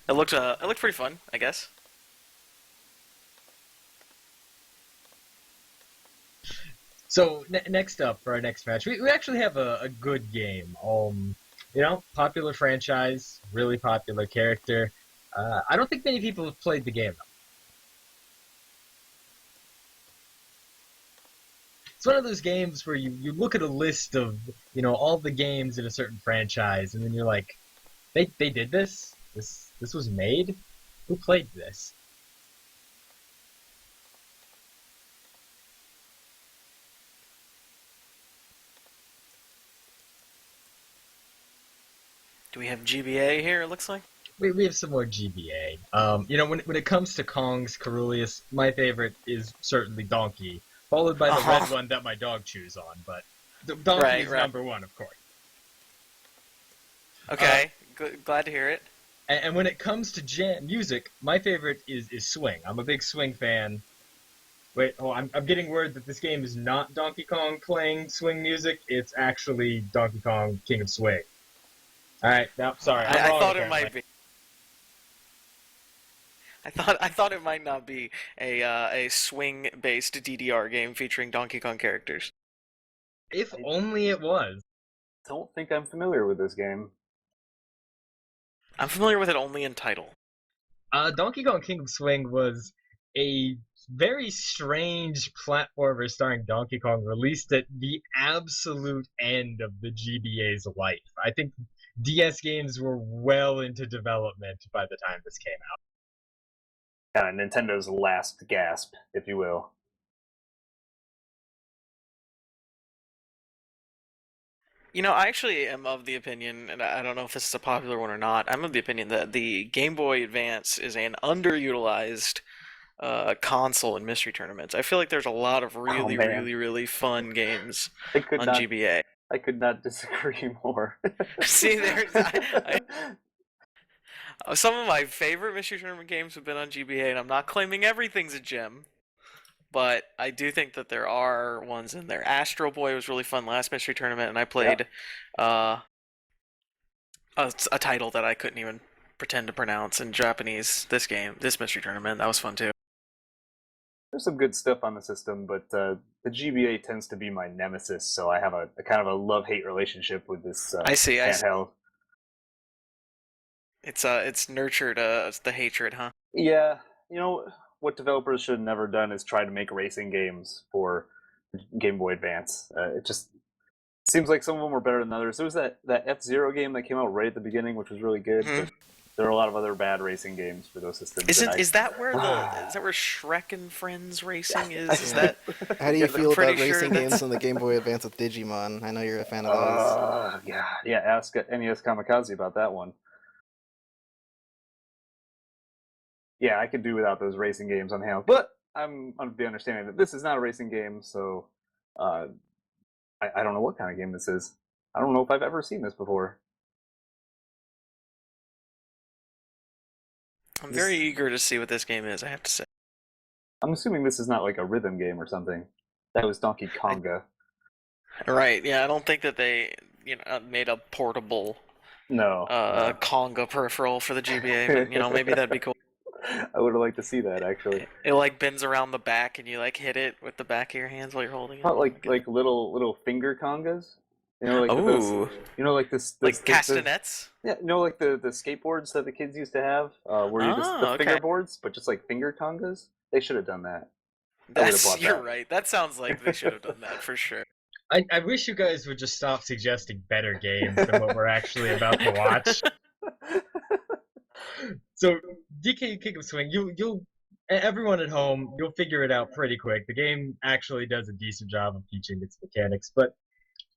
it looked pretty fun, I guess. So next up for our next match, we actually have a good game. You know, popular franchise, really popular character. I don't think many people have played the game though. It's one of those games where you look at a list of, all the games in a certain franchise, and then you're like, they did this? This was made? Who played this? Do we have GBA here, it looks like? We have some more GBA. When it comes to Kong's Carulius, my favorite is certainly Donkey, followed by the red one that my dog chews on, but Donkey is number one, of course. Okay, glad to hear it. And when it comes to music, my favorite is Swing. I'm a big Swing fan. Wait, I'm getting word that this game is not Donkey Kong playing Swing music. It's actually Donkey Kong King of Swing. Alright, no, sorry. I thought it might be. I thought it might not be a swing-based DDR game featuring Donkey Kong characters. If only it was. Don't think I'm familiar with this game. I'm familiar with it only in title. Donkey Kong King of Swing was a very strange platformer starring Donkey Kong released at the absolute end of the GBA's life. I think DS games were well into development by the time this came out. Nintendo's last gasp, if you will. I actually am of the opinion, and I don't know if this is a popular one or not, I'm of the opinion that the Game Boy Advance is an underutilized console in mystery tournaments. I feel like there's a lot of really fun games on GBA. I could not disagree more. See, some of my favorite mystery tournament games have been on GBA, and I'm not claiming everything's a gem, but I do think that there are ones in there. Astro Boy was really fun last mystery tournament, and I played a title that I couldn't even pretend to pronounce in Japanese. This mystery tournament, that was fun too. There's some good stuff on the system, but the GBA tends to be my nemesis, so I have a kind of a love-hate relationship with this handheld. It's nurtured the hatred, huh? Yeah, what developers should have never done is try to make racing games for Game Boy Advance. It just seems like some of them were better than others. There was that F-Zero game that came out right at the beginning, which was really good. But there are a lot of other bad racing games for those systems. Is that where Shrek and Friends racing is? Is that? How do you feel about racing games on the Game Boy Advance with Digimon? I know you're a fan of those. Yeah. Ask Neskamikaze about that one. Yeah, I could do without those racing games on handheld, but I'm under the understanding that this is not a racing game, so I don't know what kind of game this is. I don't know if I've ever seen this before. I'm very eager to see what this game is, I have to say. I'm assuming this is not like a rhythm game or something. That was Donkey Konga. Right, yeah, I don't think that they made a portable Konga peripheral for the GBA, but maybe that'd be cool. I would have liked to see that, actually. It bends around the back and you hit it with the back of your hands while you're holding it. Not like little finger congas? Like castanets? Yeah, like the skateboards that the kids used to have, where you just fingerboards, but just like finger congas. They should have done that. You're right. That sounds like they should have done that for sure. I wish you guys would just stop suggesting better games than what we're actually about to watch. So, DK King of Swing, you'll everyone at home, you'll figure it out pretty quick. The game actually does a decent job of teaching its mechanics, but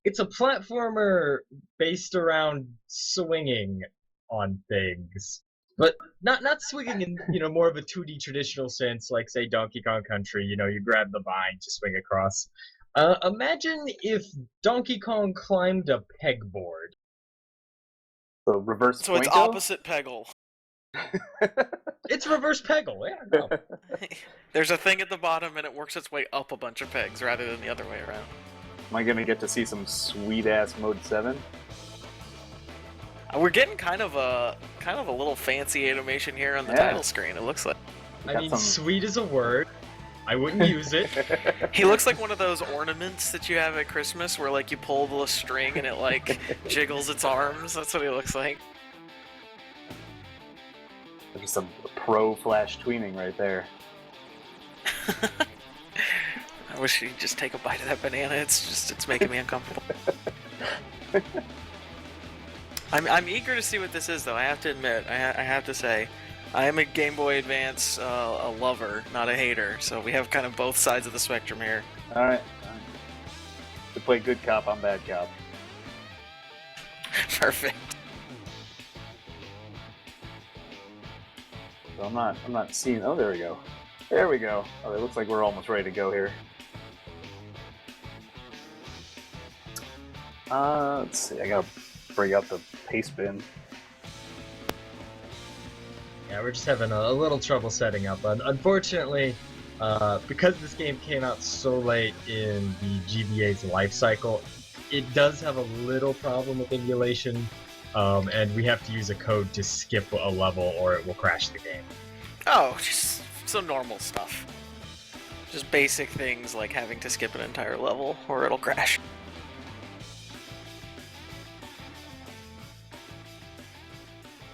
it's a platformer based around swinging on things. But not swinging in more of a 2D traditional sense, like say Donkey Kong Country. You grab the vine to swing across. Imagine if Donkey Kong climbed a pegboard. So reverse. So it's opposite Peggle. It's reverse Peggle. Yeah. No. There's a thing at the bottom, and it works its way up a bunch of pegs rather than the other way around. Am I gonna get to see some sweet ass Mode 7? We're getting kind of a little fancy animation here on the title screen. It looks like. I mean, sweet is a word. I wouldn't use it. He looks like one of those ornaments that you have at Christmas, where you pull the string and it jiggles its arms. That's what he looks like. There's some pro flash tweening right there. wish you'd just take a bite of that banana. It's making me uncomfortable. I'm eager to see what this is, though. I have to admit, I have to say, I am a Game Boy Advance a lover, not a hater. So we have kind of both sides of the spectrum here. All right. To play good cop, I'm bad cop. Perfect. So I'm not seeing. Oh, there we go. There we go. Oh, it looks like we're almost ready to go here. Let's see. I gotta bring out the paste bin. Yeah, we're just having a little trouble setting up. Unfortunately, because this game came out so late in the GBA's life cycle, it does have a little problem with emulation, and we have to use a code to skip a level or it will crash the game. Oh, just some normal stuff. Just basic things like having to skip an entire level or it'll crash.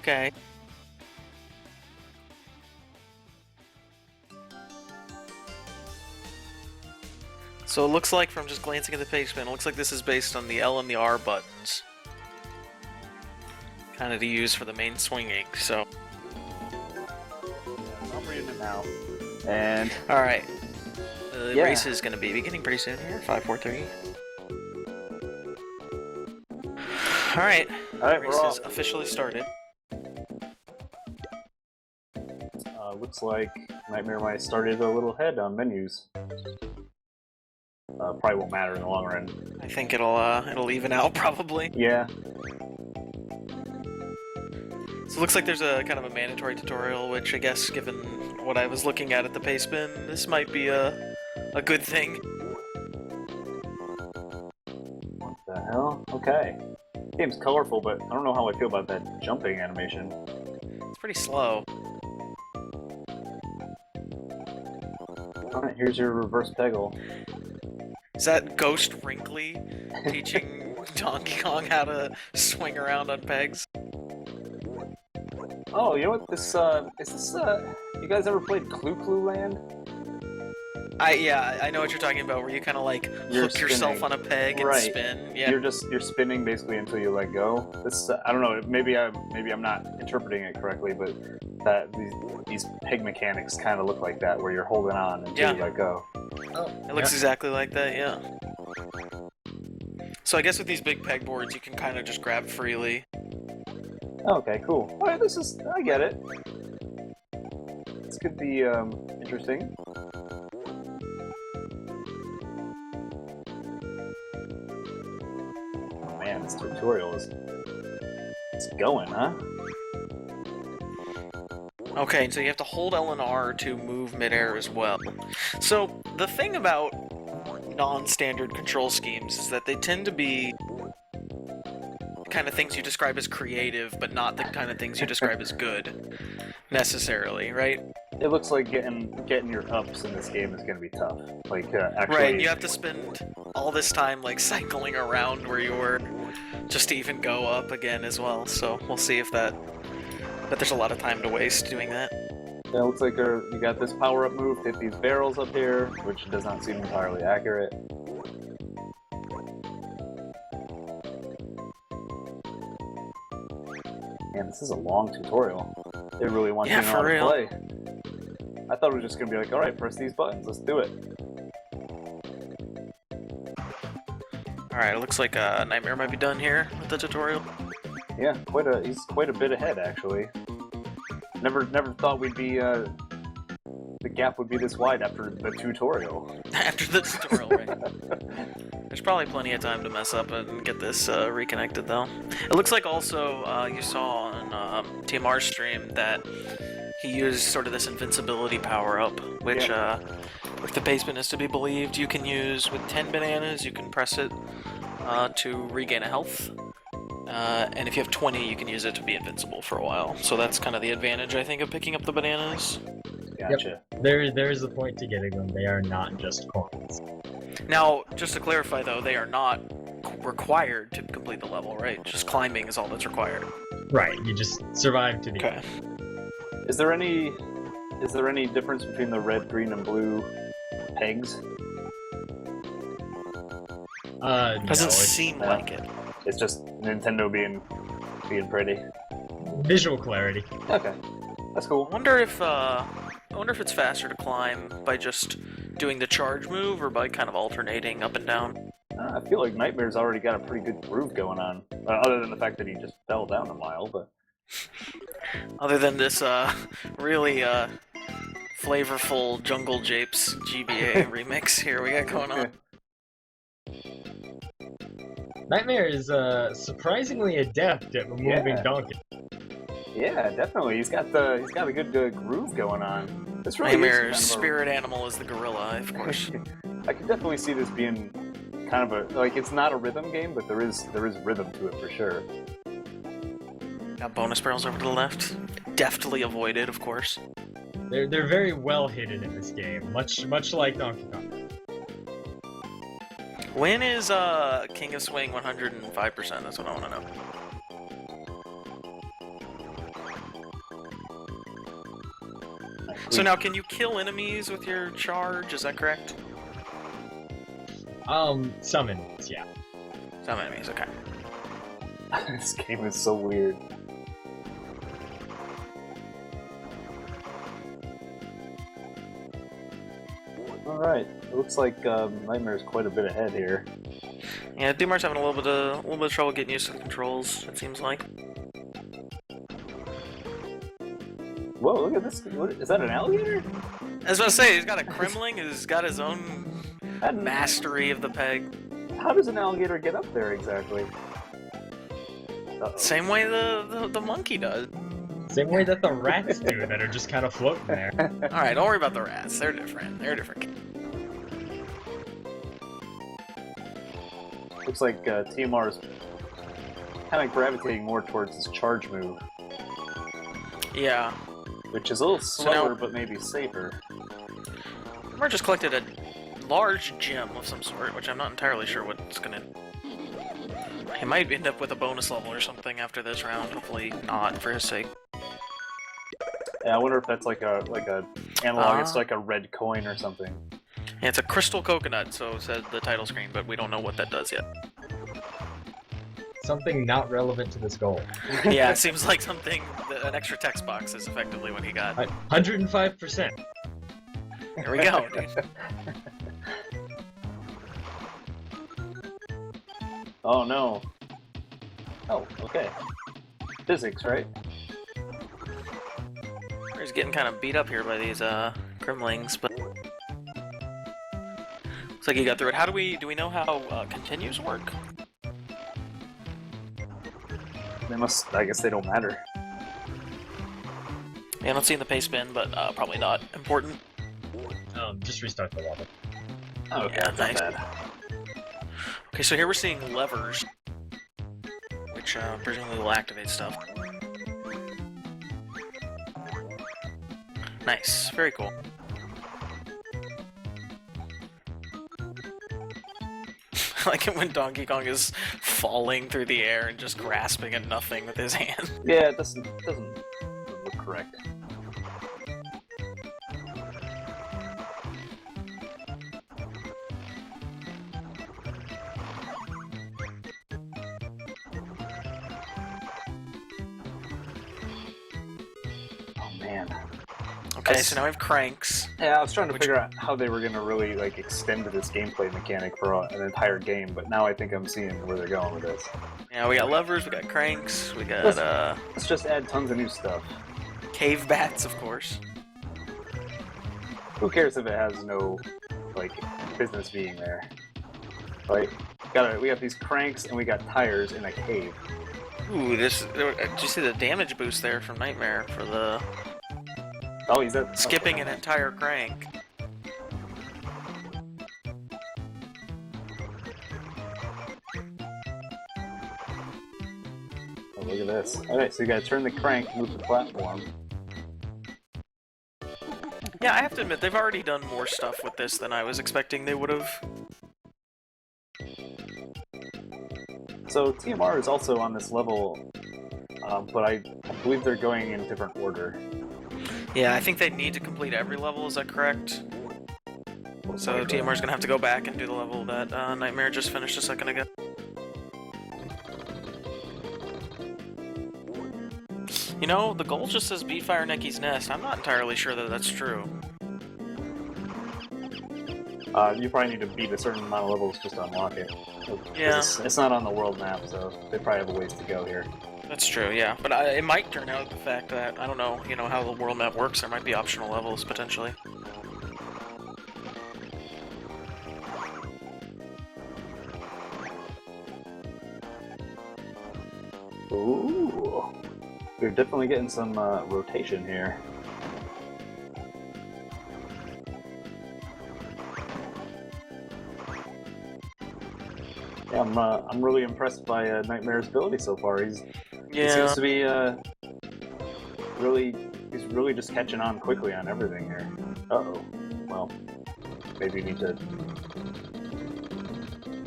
Okay. So it looks like, from just glancing at the page bin, it looks like this is based on the L and the R buttons. Kind of to use for the main swinging, so... I'm reading it now. And... Alright. The race is going to be beginning pretty soon here. 5, 4, 3. Alright. The race is officially started. Looks like Nightmare might have started a little ahead on menus. Probably won't matter in the long run. I think it'll even out probably. Yeah. So it looks like there's a kind of a mandatory tutorial, which I guess, given what I was looking at the paste bin, this might be a good thing. What the hell? Okay. Game's colorful, but I don't know how I feel about that jumping animation. It's pretty slow. Alright, here's your reverse peggle. Is that Ghost Wrinkly teaching Donkey Kong how to swing around on pegs? Oh, you know what? This, is this, you guys ever played Clue Land? Yeah, I know what you're talking about, where you kind of like hook yourself on a peg and spin. Yeah. You're spinning basically until you let go. This, I don't know, maybe I'm not interpreting it correctly, but that these peg mechanics kind of look like that, where you're holding on until you let go. Oh, it looks exactly like that, yeah. So I guess with these big pegboards, you can kind of just grab freely. Okay, cool. Alright, I get it. This could be, interesting. Oh man, this tutorial it's going, huh? Okay, so you have to hold L and R to move midair as well. So the thing about non-standard control schemes is that they tend to be kind of things you describe as creative, but not the kind of things you describe as good, necessarily, right? It looks like getting your ups in this game is going to be tough. Like, actually... Right, you have to spend all this time, like, cycling around where you were just to even go up again as well, so we'll see if but there's a lot of time to waste doing that. Yeah, it looks like you got this power-up move, hit these barrels up here, which does not seem entirely accurate. Man, this is a long tutorial. They really want you to know how to play. I thought it was just going to be like, alright, press these buttons, let's do it. Alright, it looks like Nightmare might be done here with the tutorial. Yeah, he's quite a bit ahead, actually. Never thought we'd be, the gap would be this wide after the tutorial. After the tutorial, right. There's probably plenty of time to mess up and get this reconnected, though. It looks like also you saw on TMR's stream that he used sort of this invincibility power-up, which, if the paste bin is to be believed, you can use with 10 bananas, you can press it to regain a health. And if you have 20, you can use it to be invincible for a while. So that's kind of the advantage, I think, of picking up the bananas. Gotcha. Yep. There's a point to getting them. They are not just coins. Now, just to clarify, though, they are not required to complete the level, right? Just climbing is all that's required. Right. You just survive to the end. Is there any difference between the red, green, and blue pegs? Doesn't no, seem like it. It's just Nintendo being pretty. visual clarity. Okay, that's cool. I wonder if it's faster to climb by just doing the charge move or by kind of alternating up and down. I feel like Nightmare's already got a pretty good groove going on, other than the fact that he just fell down a mile. But Other than this really flavorful Jungle Japes GBA remix here we got going on. Nightmare is surprisingly adept at removing Yeah. Donkey. yeah, definitely, he's got a good groove going on. This really is Nightmare's kind of a- spirit animal is the gorilla, of course. I can definitely see this being kind of a it's not a rhythm game, but there is rhythm to it for sure. Got bonus barrels over to the left. Deftly avoided, of course. They're very well hidden in this game, much like Donkey Kong. When is King of Swing 105%? That's what I want to know. So now, can you kill enemies with your charge? Is that correct? Some enemies, yeah. Some enemies, okay. This game is so weird. Alright, it looks like Nightmare's quite a bit ahead here. Yeah, Dumar's having a little bit of trouble getting used to the controls. It seems like. Whoa, look at this. What, is that an alligator? I was about to say, he's got a Kremling who's got his own That- mastery of the peg. How does an alligator get up there exactly? Uh-oh. Same way the monkey does. Same way that the rats do that are just kind of floating there. Alright, don't worry about the rats. They're different. They're different. Looks like TMR is kind of gravitating more towards his charge move, Yeah. which is a little So slower now- but maybe safer. Dumar just collected a large gem of some sort, which I'm not entirely sure what's gonna... He might end up with a bonus level or something after this round. Hopefully not, for his sake. Yeah, I wonder if that's like a analog. It's like a red coin or something. Yeah, it's a crystal coconut, so it said the title screen, but we don't know what that does yet. Something not relevant to this goal. Yeah, it seems like something, an extra text box is effectively what he got. 105%. Here we go, dude. Oh no. Oh, okay. Physics, right? He's getting kind of beat up here by these Kremlings, but looks like he got through it. Do we know how continues work? They must. I guess they don't matter. Yeah, I don't see in the pace bin, but probably not important. Just restart the level. Oh, okay, Yeah, that's not nice. bad. Okay, so here we're seeing levers, which presumably will activate stuff. Nice, very cool. I like it when Donkey Kong is falling through the air and just grasping at nothing with his hand. Yeah, it doesn't look correct. Oh man. Okay, so now we have cranks. Yeah, I was trying to figure out how they were gonna really like extend this gameplay mechanic for an entire game, but now I think I'm seeing where they're going with this. Yeah, we got levers, we got cranks, we got Let's just add tons of new stuff. cave bats, of course. Who cares if it has no like business being there? Like, we have these cranks and we got tires in a cave. Ooh, did you see the damage boost there from Nightmare for the Oh, he's at skipping an entire crank? Oh, look at this. Okay, so you gotta turn the crank, move the platform. Yeah, I have to admit, they've already done more stuff with this than I was expecting they would have. So TMR is also on this level, but I believe they're going in different order. Yeah, I think they need to complete every level, is that correct? So TMR's gonna have to go back and do the level that Nightmare just finished a second ago. You know, the goal just says beat Fire Necky's Nest. I'm not entirely sure that that's true. You probably need to beat a certain amount of levels just to unlock it. Yeah. It's not on the world map, so they probably have a ways to go here. That's true, yeah. But it might turn out the fact that, I don't know, you know, how the world map works, there might be optional levels, potentially. Ooh. We're definitely getting some rotation here. Yeah, I'm really impressed by Nightmare's ability so far. He seems to be he's really just catching on quickly on everything here. Uh-oh. Well, maybe you need to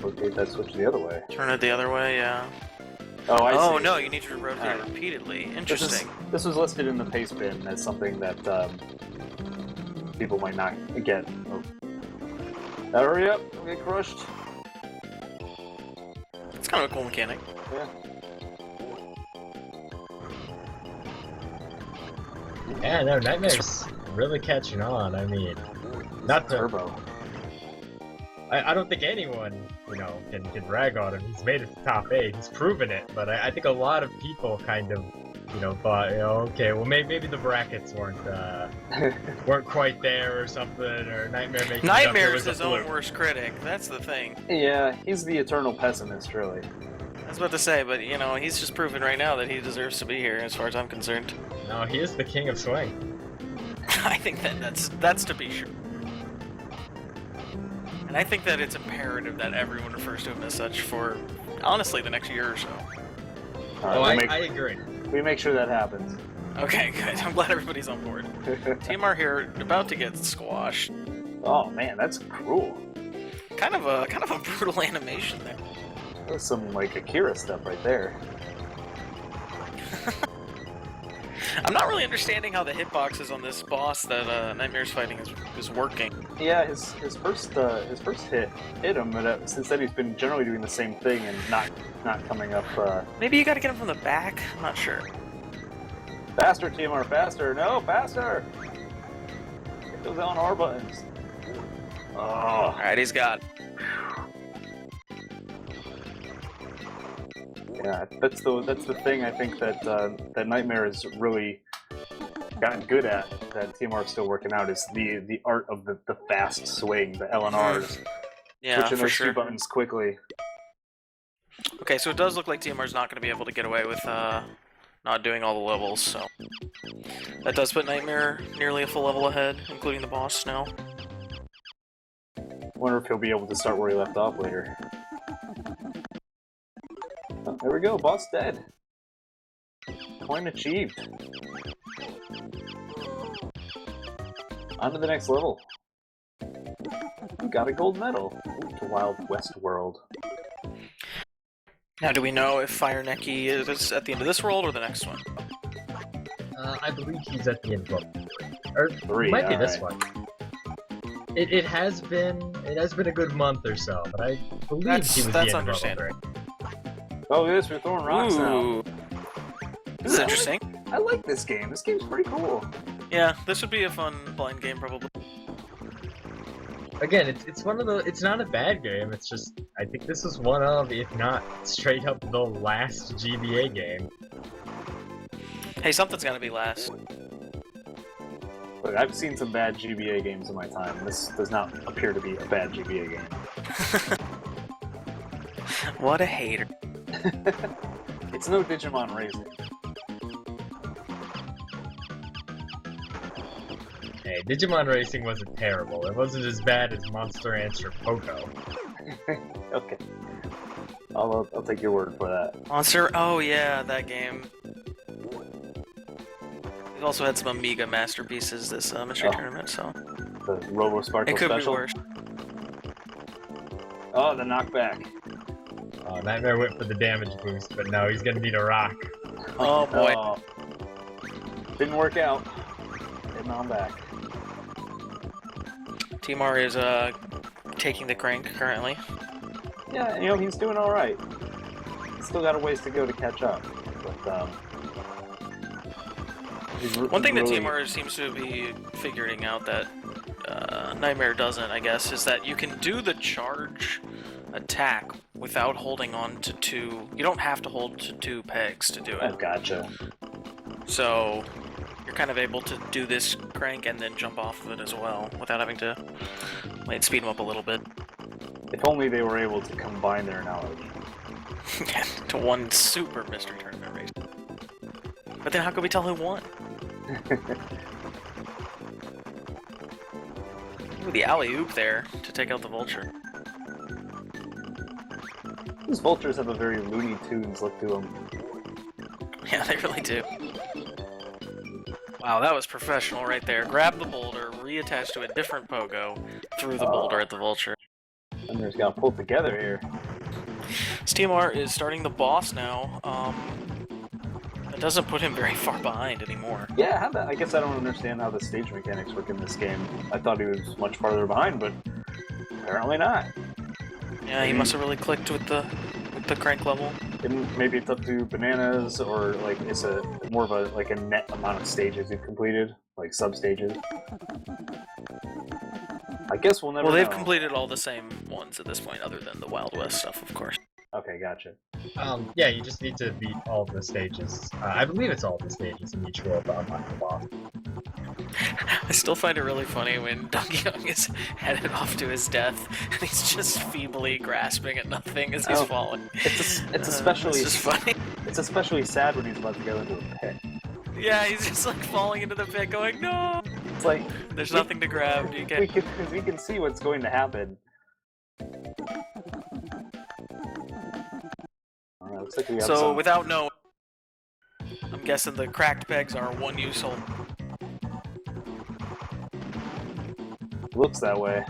rotate that switch the other way. Turn it the other way, yeah. Oh, I see. Oh, no, you need to rotate it repeatedly. Interesting. This was listed in the paste bin as something that people might not get. Oh. Hurry up, don't get crushed. It's kind of a cool mechanic. Yeah. Yeah, no, Nightmare's really catching on. I mean, not to... Turbo. I don't think anyone, you know, can rag on him. He's made it to top 8. He's proven it. But I think a lot of people kind of, you know, thought, you know, okay, well maybe the brackets weren't quite there or something, or Nightmare's his own worst critic. That's the thing. Yeah, he's the eternal pessimist, really. I was about to say, but you know, he's just proven right now that he deserves to be here, as far as I'm concerned. No, he is the king of swing. I think that's to be sure. And I think that it's imperative that everyone refers to him as such for, honestly, the next year or so. I agree. We make sure that happens. Okay, good. I'm glad everybody's on board. TMR here, about to get squashed. Oh man, that's cruel. Kind of a brutal animation there. That's some like Akira stuff right there. I'm not really understanding how the hitboxes on this boss that Nightmare's fighting is working. Yeah, his first hit him, but since then he's been generally doing the same thing and not coming up. Maybe you got to get him from the back. I'm not sure. Faster, TMR, faster! No, faster! Hit those L&R buttons. Oh. All right, he's got. Yeah, that's the thing I think that that Nightmare has really gotten good at, that TMR is still working out, is the art of the fast swing, the LNRs. Yeah, switching for those sure. two buttons quickly. Okay, so it does look like TMR's not going to be able to get away with not doing all the levels, so that does put Nightmare nearly a full level ahead, including the boss now. Wonder if he'll be able to start where he left off later. Oh, there we go, boss dead. Coin achieved. On to the next level. We got a gold medal. Ooh, to Wild West World. Now, do we know if Fire Necky is at the end of this world or the next one? I believe he's at the end of one. Or 3, might be this alright. one. It has been a good month or so, but I believe he was the end of level 3. Oh, yes, we're throwing rocks Ooh. now. This is interesting. I like this game. This game's pretty cool. Yeah, this would be a fun blind game, probably. Again, it's one of the. It's not a bad game. It's just I think this is one of, if not straight up the last GBA game. Hey, something's gotta be last. Look, I've seen some bad GBA games in my time. This does not appear to be a bad GBA game. What a hater. It's no Digimon Racing. Hey, Digimon Racing wasn't terrible. It wasn't as bad as Monster Rancher Poco. Okay. I'll take your word for that. Monster. Oh yeah, that game. We've also had some Amiga masterpieces this mystery tournament, so The Robo Sparkle it could special. be worse. Oh, the knockback. Nightmare went for the damage boost, but no, he's gonna need a rock. Oh boy. Oh. Didn't work out. Getting on back. Timar is taking the crank currently. Yeah, you know, he's doing all right. Still got a ways to go to catch up. But one thing that really... Timar seems to be figuring out that Nightmare doesn't, I guess, is that you can do the charge attack without holding on to two. You don't have to hold to two pegs to do it. Oh, gotcha. So you're kind of able to do this crank and then jump off of it as well without having to speed them up a little bit. If only they were able to combine their knowledge. To one super mystery tournament race. But then how could we tell who won? Ooh, the alley-oop there to take out the vulture. These vultures have a very Looney Tunes look to them. Yeah, they really do. Wow, that was professional right there. Grab the boulder, reattach to a different pogo, threw the boulder at the vulture. And there's got to pull together here. Timar is starting the boss now. It doesn't put him very far behind anymore. Yeah, I guess I don't understand how the stage mechanics work in this game. I thought he was much farther behind, but apparently not. Yeah, he must have really clicked with the crank level. And maybe it's up to bananas, or like it's a more of a net amount of stages you've completed, like sub stages. I guess we'll never know. Well, they've completed all the same ones at this point, other than the Wild West stuff, of course. Okay, gotcha. Yeah, you just need to beat all the stages. I believe it's all the stages in each world to unlock the boss. I still find it really funny when Donkey Kong is headed off to his death, and he's just feebly grasping at nothing as he's falling. It's especially it's just funny. It's especially sad when he's about to go into a pit. Yeah, he's just like falling into the pit, going no. It's like there's nothing to grab. You can't. We can see what's going to happen. Looks like we have some... without knowing, I'm guessing the cracked pegs are one use only. Looks that way.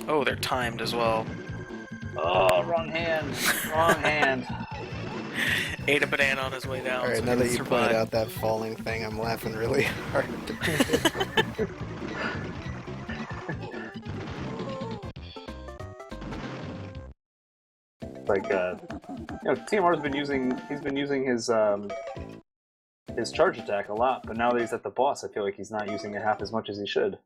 Oh, they're timed as well. Oh, wrong hand. Wrong hand. Ate a banana on his way down. Alright, so now that you survive. pointed out that falling thing, I'm laughing really hard. Like, TMR's been using his charge attack a lot, but now that he's at the boss, I feel like he's not using it half as much as he should.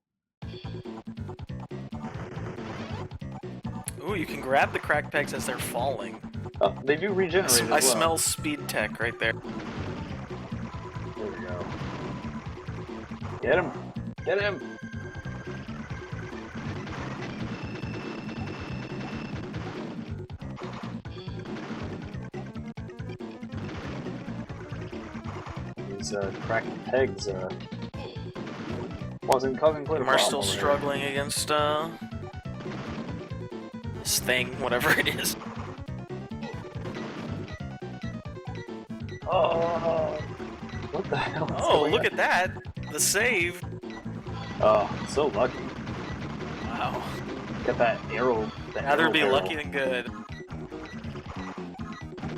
Ooh, you can grab the crack pegs as they're falling. Oh, they do regenerate as well. I smell speed tech right there. There we go. Get him! Get him! These cracked pegs wasn't causing quite a problem. We're still struggling against this thing, whatever it is. Oh, what the hell? Oh, look at that! The save. Oh, so lucky. Wow. Get that arrow. Rather be lucky than good.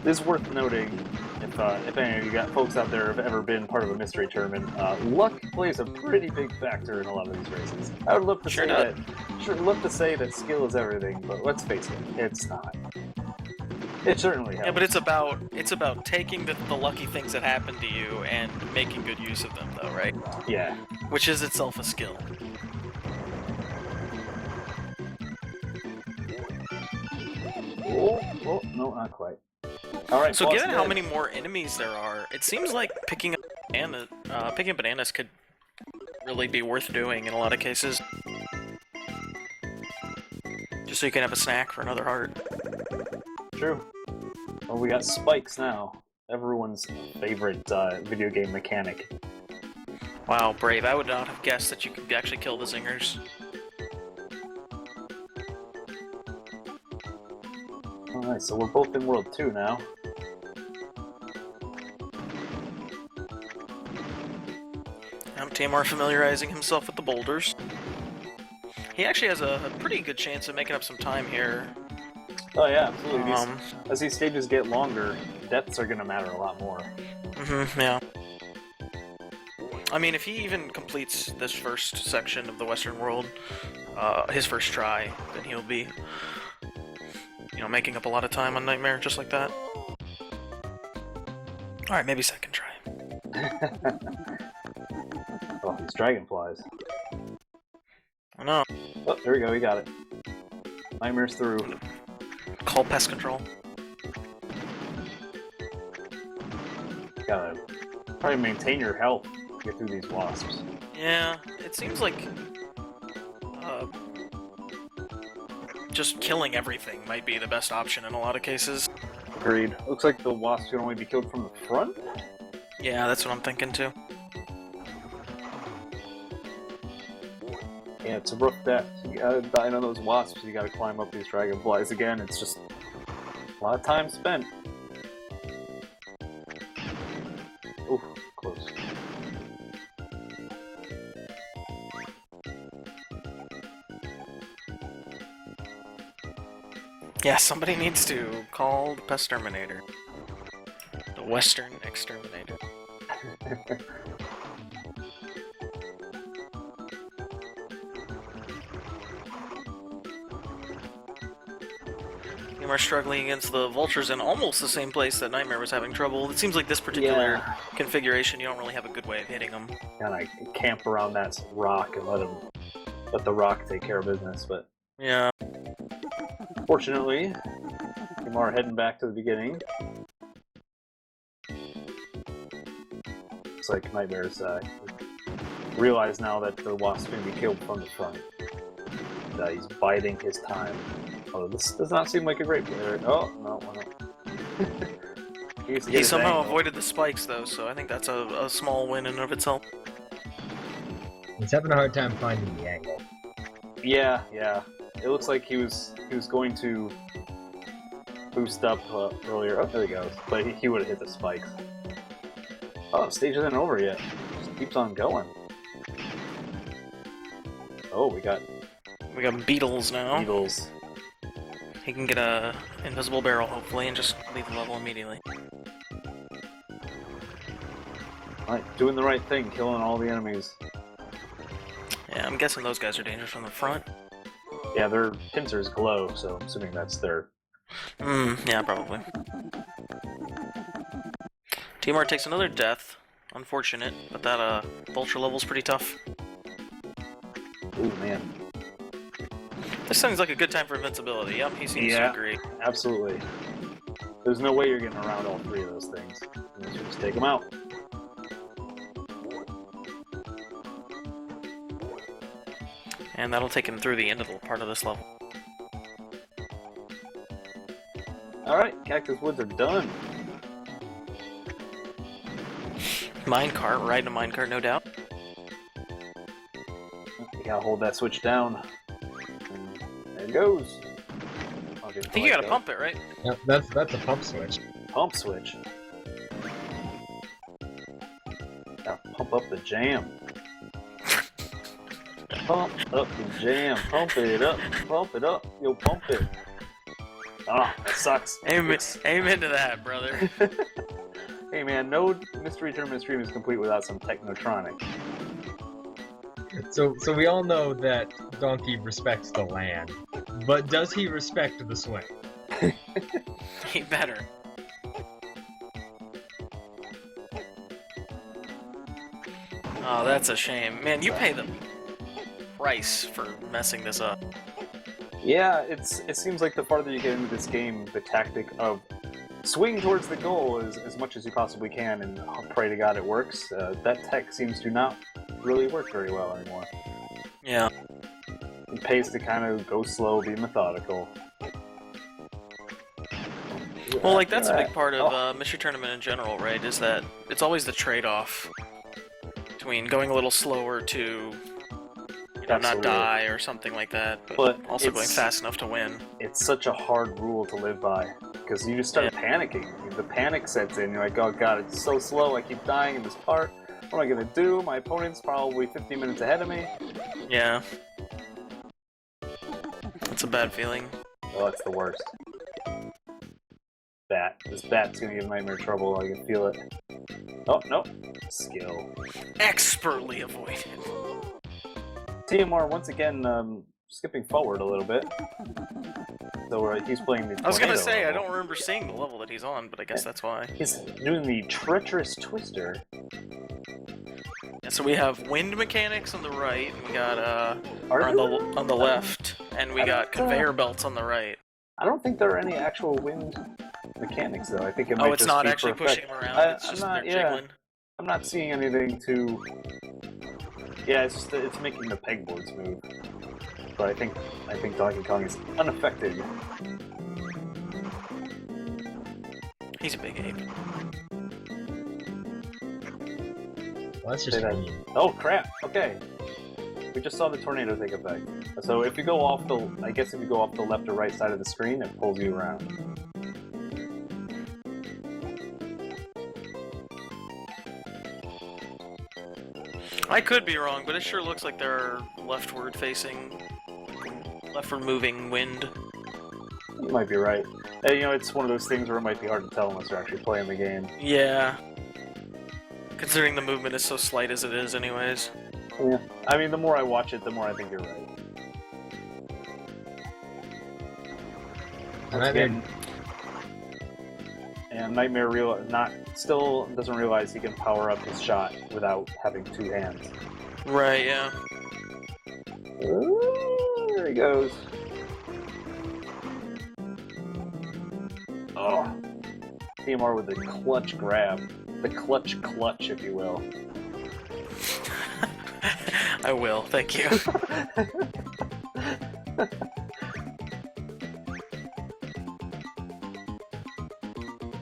This is worth noting. If any of you got folks out there have ever been part of a mystery tournament, luck plays a pretty big factor in a lot of these races. I would love to say that skill is everything, but let's face it, it's not. It certainly helps. Yeah, but it's about taking the lucky things that happen to you and making good use of them, though, right? Yeah. Which is itself a skill. Oh, no, not quite. All right. So given how many more enemies there are, it seems like picking up bananas could really be worth doing in a lot of cases. Just so you can have a snack for another heart. True. Well, we got spikes now. Everyone's favorite video game mechanic. Wow, brave. I would not have guessed that you could actually kill the zingers. Alright, so we're both in World 2 now. Tamar familiarizing himself with the boulders. He actually has a pretty good chance of making up some time here. Oh yeah, absolutely. As these stages get longer, depths are going to matter a lot more. Yeah. I mean, if he even completes this first section of the Western world, his first try, then he'll be, you know, making up a lot of time on Nightmare just like that. Alright, maybe second try. Oh, these dragonflies. I know. Oh, there we go, we got it. Nightmare's through. Call pest control. Gotta try to maintain your health to get through these wasps. Yeah, it seems like just killing everything might be the best option in a lot of cases. Agreed. Looks like the wasps can only be killed from the front? Yeah, that's what I'm thinking too. Yeah, it's a rough death. You gotta die on those wasps, you gotta climb up these dragonflies again. It's just a lot of time spent. Oof, close. Yeah, somebody needs to call the pest exterminator. The Western exterminator. We're struggling against the vultures in almost the same place that Nightmare was having trouble. It seems like this particular configuration, you don't really have a good way of hitting them. Kinda camp around that rock and let the rock take care of business, but yeah. Fortunately, Kumar heading back to the beginning. Looks like Nightmare's realized now that the wasp can be killed from the front. And, he's biding his time. Oh, this does not seem like a great player. Oh, no, why not? He somehow avoided the spikes, though, so I think that's a small win in and of itself. He's having a hard time finding the angle. Yeah. It looks like he was going to boost up earlier. Oh, there he goes. But he would have hit the spikes. Oh, the stage isn't over yet. Just keeps on going. Oh, we got beetles now. Beetles. He can get a invisible barrel, hopefully, and just leave the level immediately. Alright, doing the right thing, killing all the enemies. Yeah, I'm guessing those guys are dangerous from the front. Yeah, their pincers glow, so I'm assuming that's their... yeah, probably. Timur takes another death. Unfortunate, but that vulture level's pretty tough. Ooh, man. This sounds like a good time for invincibility. Yep, he seems to agree. Absolutely. There's no way you're getting around all three of those things. You just take them out. And that'll take him through the end of the part of this level. Alright, Cactus Woods are done. Minecart, riding a minecart, no doubt. You gotta hold that switch down. There it goes. I think you gotta pump it, right? Yep, that's a pump switch. Pump switch. Gotta pump up the jam. Pump up the jam. Pump it up. Pump it up. Yo, pump it. Ah, that sucks. Amen to that, brother. Hey man, no Mystery Tournament stream is complete without some Technotronic. So we all know that Donkey respects the land, but does he respect the swing? He better. Oh, that's a shame. Man, you pay the price for messing this up. Yeah, it seems like the farther you get into this game, the tactic of swing towards the goal as much as you possibly can and pray to God it works. That tech seems to not really work very well anymore. Yeah. It pays to kind of go slow, be methodical. Well, like, that's a big part of Mystery Tournament in general, right? Is that it's always the trade-off between going a little slower to, you know, not die or something like that, but also going fast enough to win. It's such a hard rule to live by, because you just start panicking. The panic sets in, you're like, oh god, it's so slow, I keep dying in this part. What am I gonna do? My opponent's probably 15 minutes ahead of me. Yeah. It's a bad feeling. Oh, that's the worst. Bad. bat. This bat's gonna give Nightmare trouble. I can feel it. Oh, no. Skill. Expertly avoided. TMR, once again, skipping forward a little bit. So he's playing the I was gonna tornado say, I level. don't remember seeing the level that he's on, but I guess that's why. He's doing the treacherous twister. Yeah, so we have wind mechanics on the right, and we got Are on there? the left, and we got conveyor belts on the right. I don't think there are any actual wind mechanics, though. I think it might Oh, it's just not be actually for effect. pushing him around, it's I'm just not, they're yeah. jiggling. I'm not seeing anything to... Yeah, it's just that it's making the pegboards move. But I think Donkey Kong is unaffected. He's a big ape. Well, that's just mean. Oh crap! Okay, we just saw the tornado take effect. So if you go off the, I guess if you go off the left or right side of the screen, it pulls you around. I could be wrong, but it sure looks like they're leftward moving wind. You might be right. You know, it's one of those things where it might be hard to tell unless you're actually playing the game. Yeah. Considering the movement is so slight as it is anyways. Yeah. I mean, the more I watch it, the more I think you're right. And Nightmare still doesn't realize he can power up his shot without having two hands. Right, yeah. Ooh, there he goes. Oh. TMR with the clutch grab. The clutch, if you will. I will, thank you.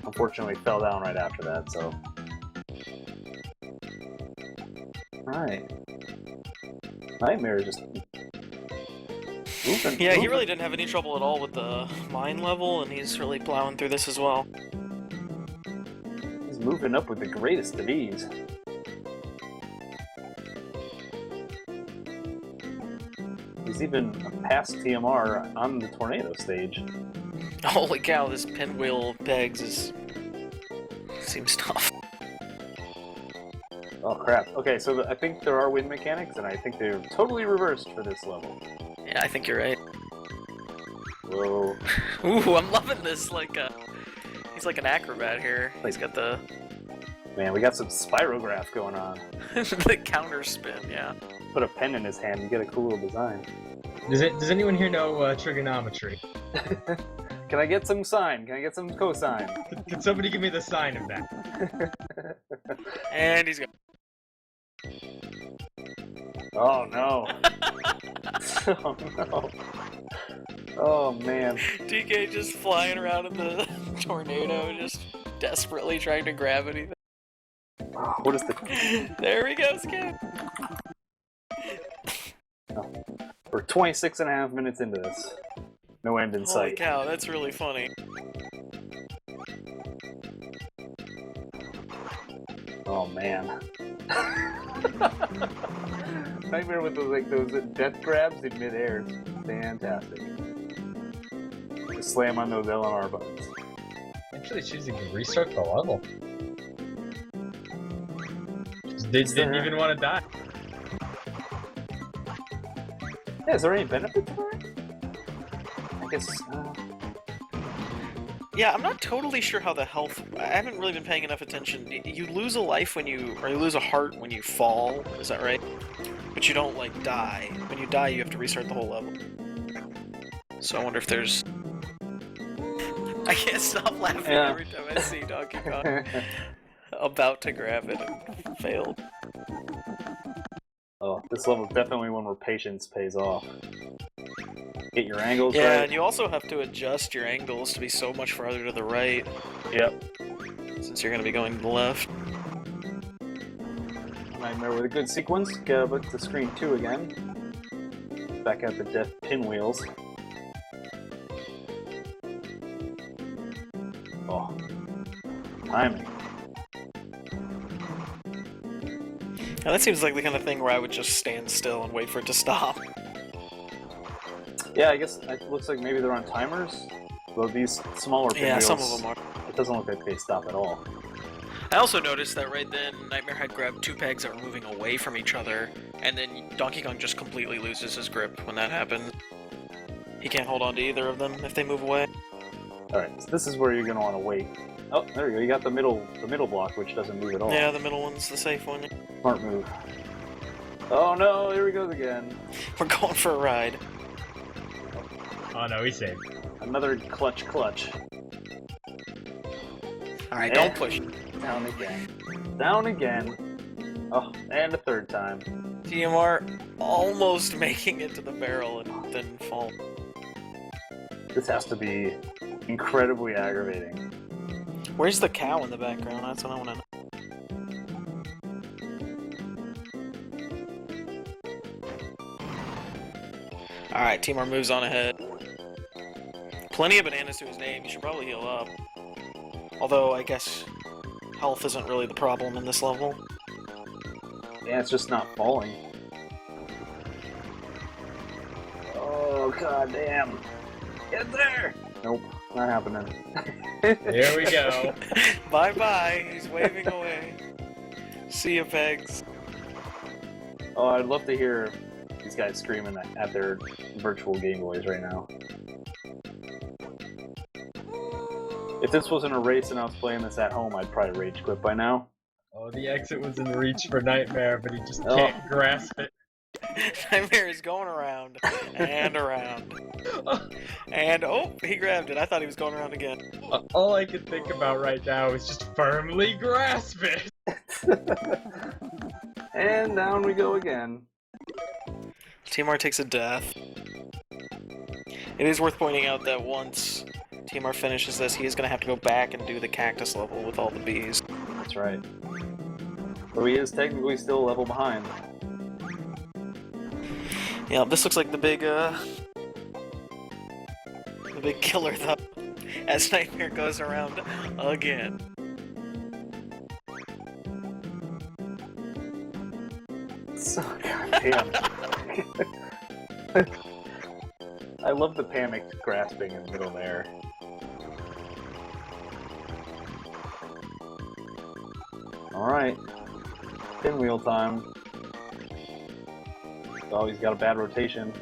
Unfortunately, fell down right after that, so... Alright. Nightmare just... Yeah, he really didn't have any trouble at all with the mine level, and he's really plowing through this as well. He's moving up with the greatest of ease. He's even past TMR on the tornado stage. Holy cow, this pinwheel pegs seems tough. Oh crap. Okay, so I think there are wind mechanics, and I think they're totally reversed for this level. Yeah, I think you're right. Whoa. Ooh, I'm loving this, he's like an acrobat here. He's got the... Man, we got some spirograph going on. the counter spin, yeah. Put a pen in his hand, you get a cool little design. Does anyone here know trigonometry? Can I get some sine? Can I get some cosine? Can somebody give me the sign of that? And he's gone. Oh no. Oh no. Oh man. DK just flying around in the tornado, just desperately trying to grab anything. What is the... There he goes again. Oh. We're 26.5 minutes into this. No end in Holy sight. cow, that's really funny. Oh man. Nightmare with those death grabs in midair. Fantastic. Just slam on those LMR buttons. Actually choosing to restart the level. They didn't even want to die. Yeah, is there any benefit to that? I guess... Yeah, I'm not totally sure how the health... I haven't really been paying enough attention. You lose a life when you... Or you lose a heart when you fall, is that right? But you don't, die. When you die, you have to restart the whole level. So I wonder if there's... I can't stop laughing every time I see Donkey Kong about to grab it and failed. Oh, this level is definitely one where patience pays off. Get your angles right. Yeah, and you also have to adjust your angles to be so much farther to the right. Yep. Since you're going to be going to the left. Nightmare with a good sequence. Go back to screen 2 again. Back at the death pinwheels. Oh. Timing. Now that seems like the kind of thing where I would just stand still and wait for it to stop. Yeah, I guess it looks like maybe they're on timers. Though these smaller pinwheels... Yeah, some of them are. doesn't look like they stop at all. I also noticed that right then, Nightmare had grabbed 2 pegs that were moving away from each other, and then Donkey Kong just completely loses his grip when that happens. He can't hold on to either of them if they move away. Alright, so this is where you're going to want to wait. Oh, there you go. You got the middle block, which doesn't move at all. Yeah, the middle one's the safe one. Smart move. Oh no, here he goes again. We're going for a ride. Oh no, he's safe. Another clutch. Alright, don't push. Down again. Down again. Oh, and a third time. TMR almost making it to the barrel and then fall. This has to be incredibly aggravating. Where's the cow in the background? That's what I want to know. Alright, TMR moves on ahead. Plenty of bananas to his name. He should probably heal up. Although, I guess health isn't really the problem in this level. Yeah, it's just not falling. Oh, god damn. Get there! Nope, not happening. Here we go. Bye-bye. He's waving away. See ya, pegs. Oh, I'd love to hear these guys screaming at their virtual Game Boys right now. If this wasn't a race and I was playing this at home, I'd probably rage quit by now. Oh, the exit was in reach for Nightmare, but he just can't grasp it. Nightmare is going around and around. And oh, he grabbed it. I thought he was going around again. All I can think about right now is just firmly grasp it. And down we go again. TMR takes a death. It is worth pointing out that once TMR finishes this, he is going to have to go back and do the cactus level with all the bees. That's right. But he is technically still a level behind. Yeah, this looks like the big killer though, as Nightmare goes around again. So goddamn. I love the panicked grasping in the middle there. Alright. Pinwheel time. Oh, he's got a bad rotation.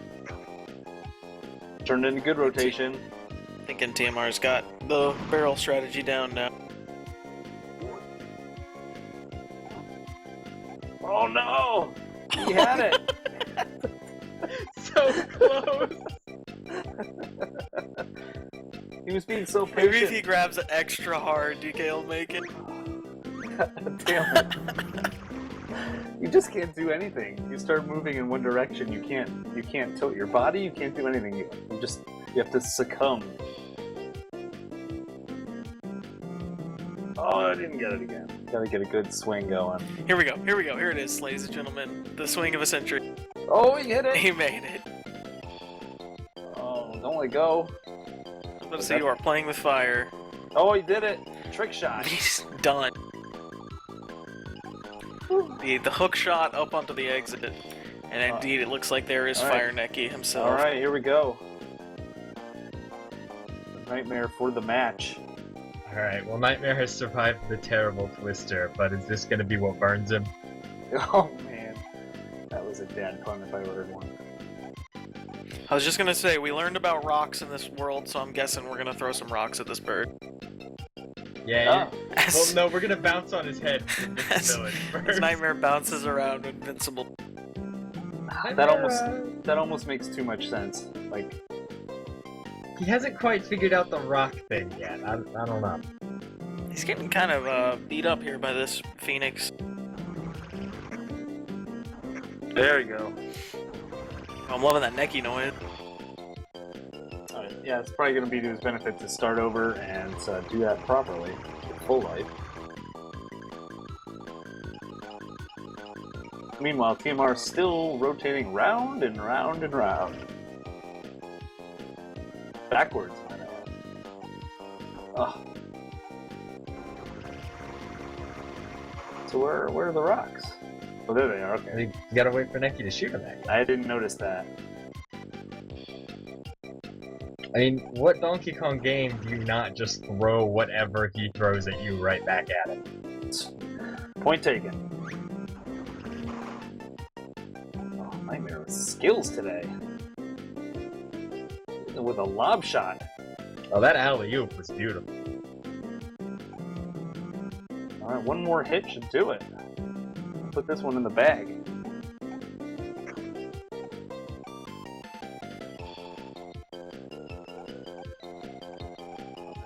Turned into good rotation. Thinking TMR's got the barrel strategy down now. Oh no! He had it! So close! He was being so patient. Maybe if he grabs it extra hard, DK will make it. Damn it. You just can't do anything. You start moving in one direction, you can't tilt your body, you can't do anything. You have to succumb. Oh, I didn't get it again. Gotta get a good swing going. Here we go, here it is, ladies and gentlemen. The swing of a century. Oh, he hit it! He made it. Oh, don't let go. I'm gonna say you are playing with fire. Oh, he did it! Trick shot. He's done. The hook shot up onto the exit. And indeed, it looks like there is Fire Necky himself. Alright, here we go. Nightmare for the match. Alright, well, Nightmare has survived the terrible twister, but is this gonna be what burns him? Oh man, that was a dad pun if I ever heard one. I was just gonna say, we learned about rocks in this world, so I'm guessing we're gonna throw some rocks at this bird. Yeah, Oh. well, no, we're gonna bounce on his head. As Nightmare bounces around invincible. That almost makes too much sense. Like, he hasn't quite figured out the rock thing yet. I don't know. He's getting kind of beat up here by this Phoenix. there you go. I'm loving that Necky noise. Yeah, it's probably going to be to his benefit to start over and do that properly. Full life. Meanwhile, TMR is still rotating round and round and round. Backwards, might I add. Ugh. So where are the rocks? Oh, there they are, okay. You gotta wait for Necky to shoot him at. I didn't notice that. I mean, what Donkey Kong game do you not just throw whatever he throws at you right back at him? Point taken. Oh, Nightmare with skills today. With a lob shot. Oh, that alley-oop was beautiful. Alright, one more hit should do it. Put this one in the bag. There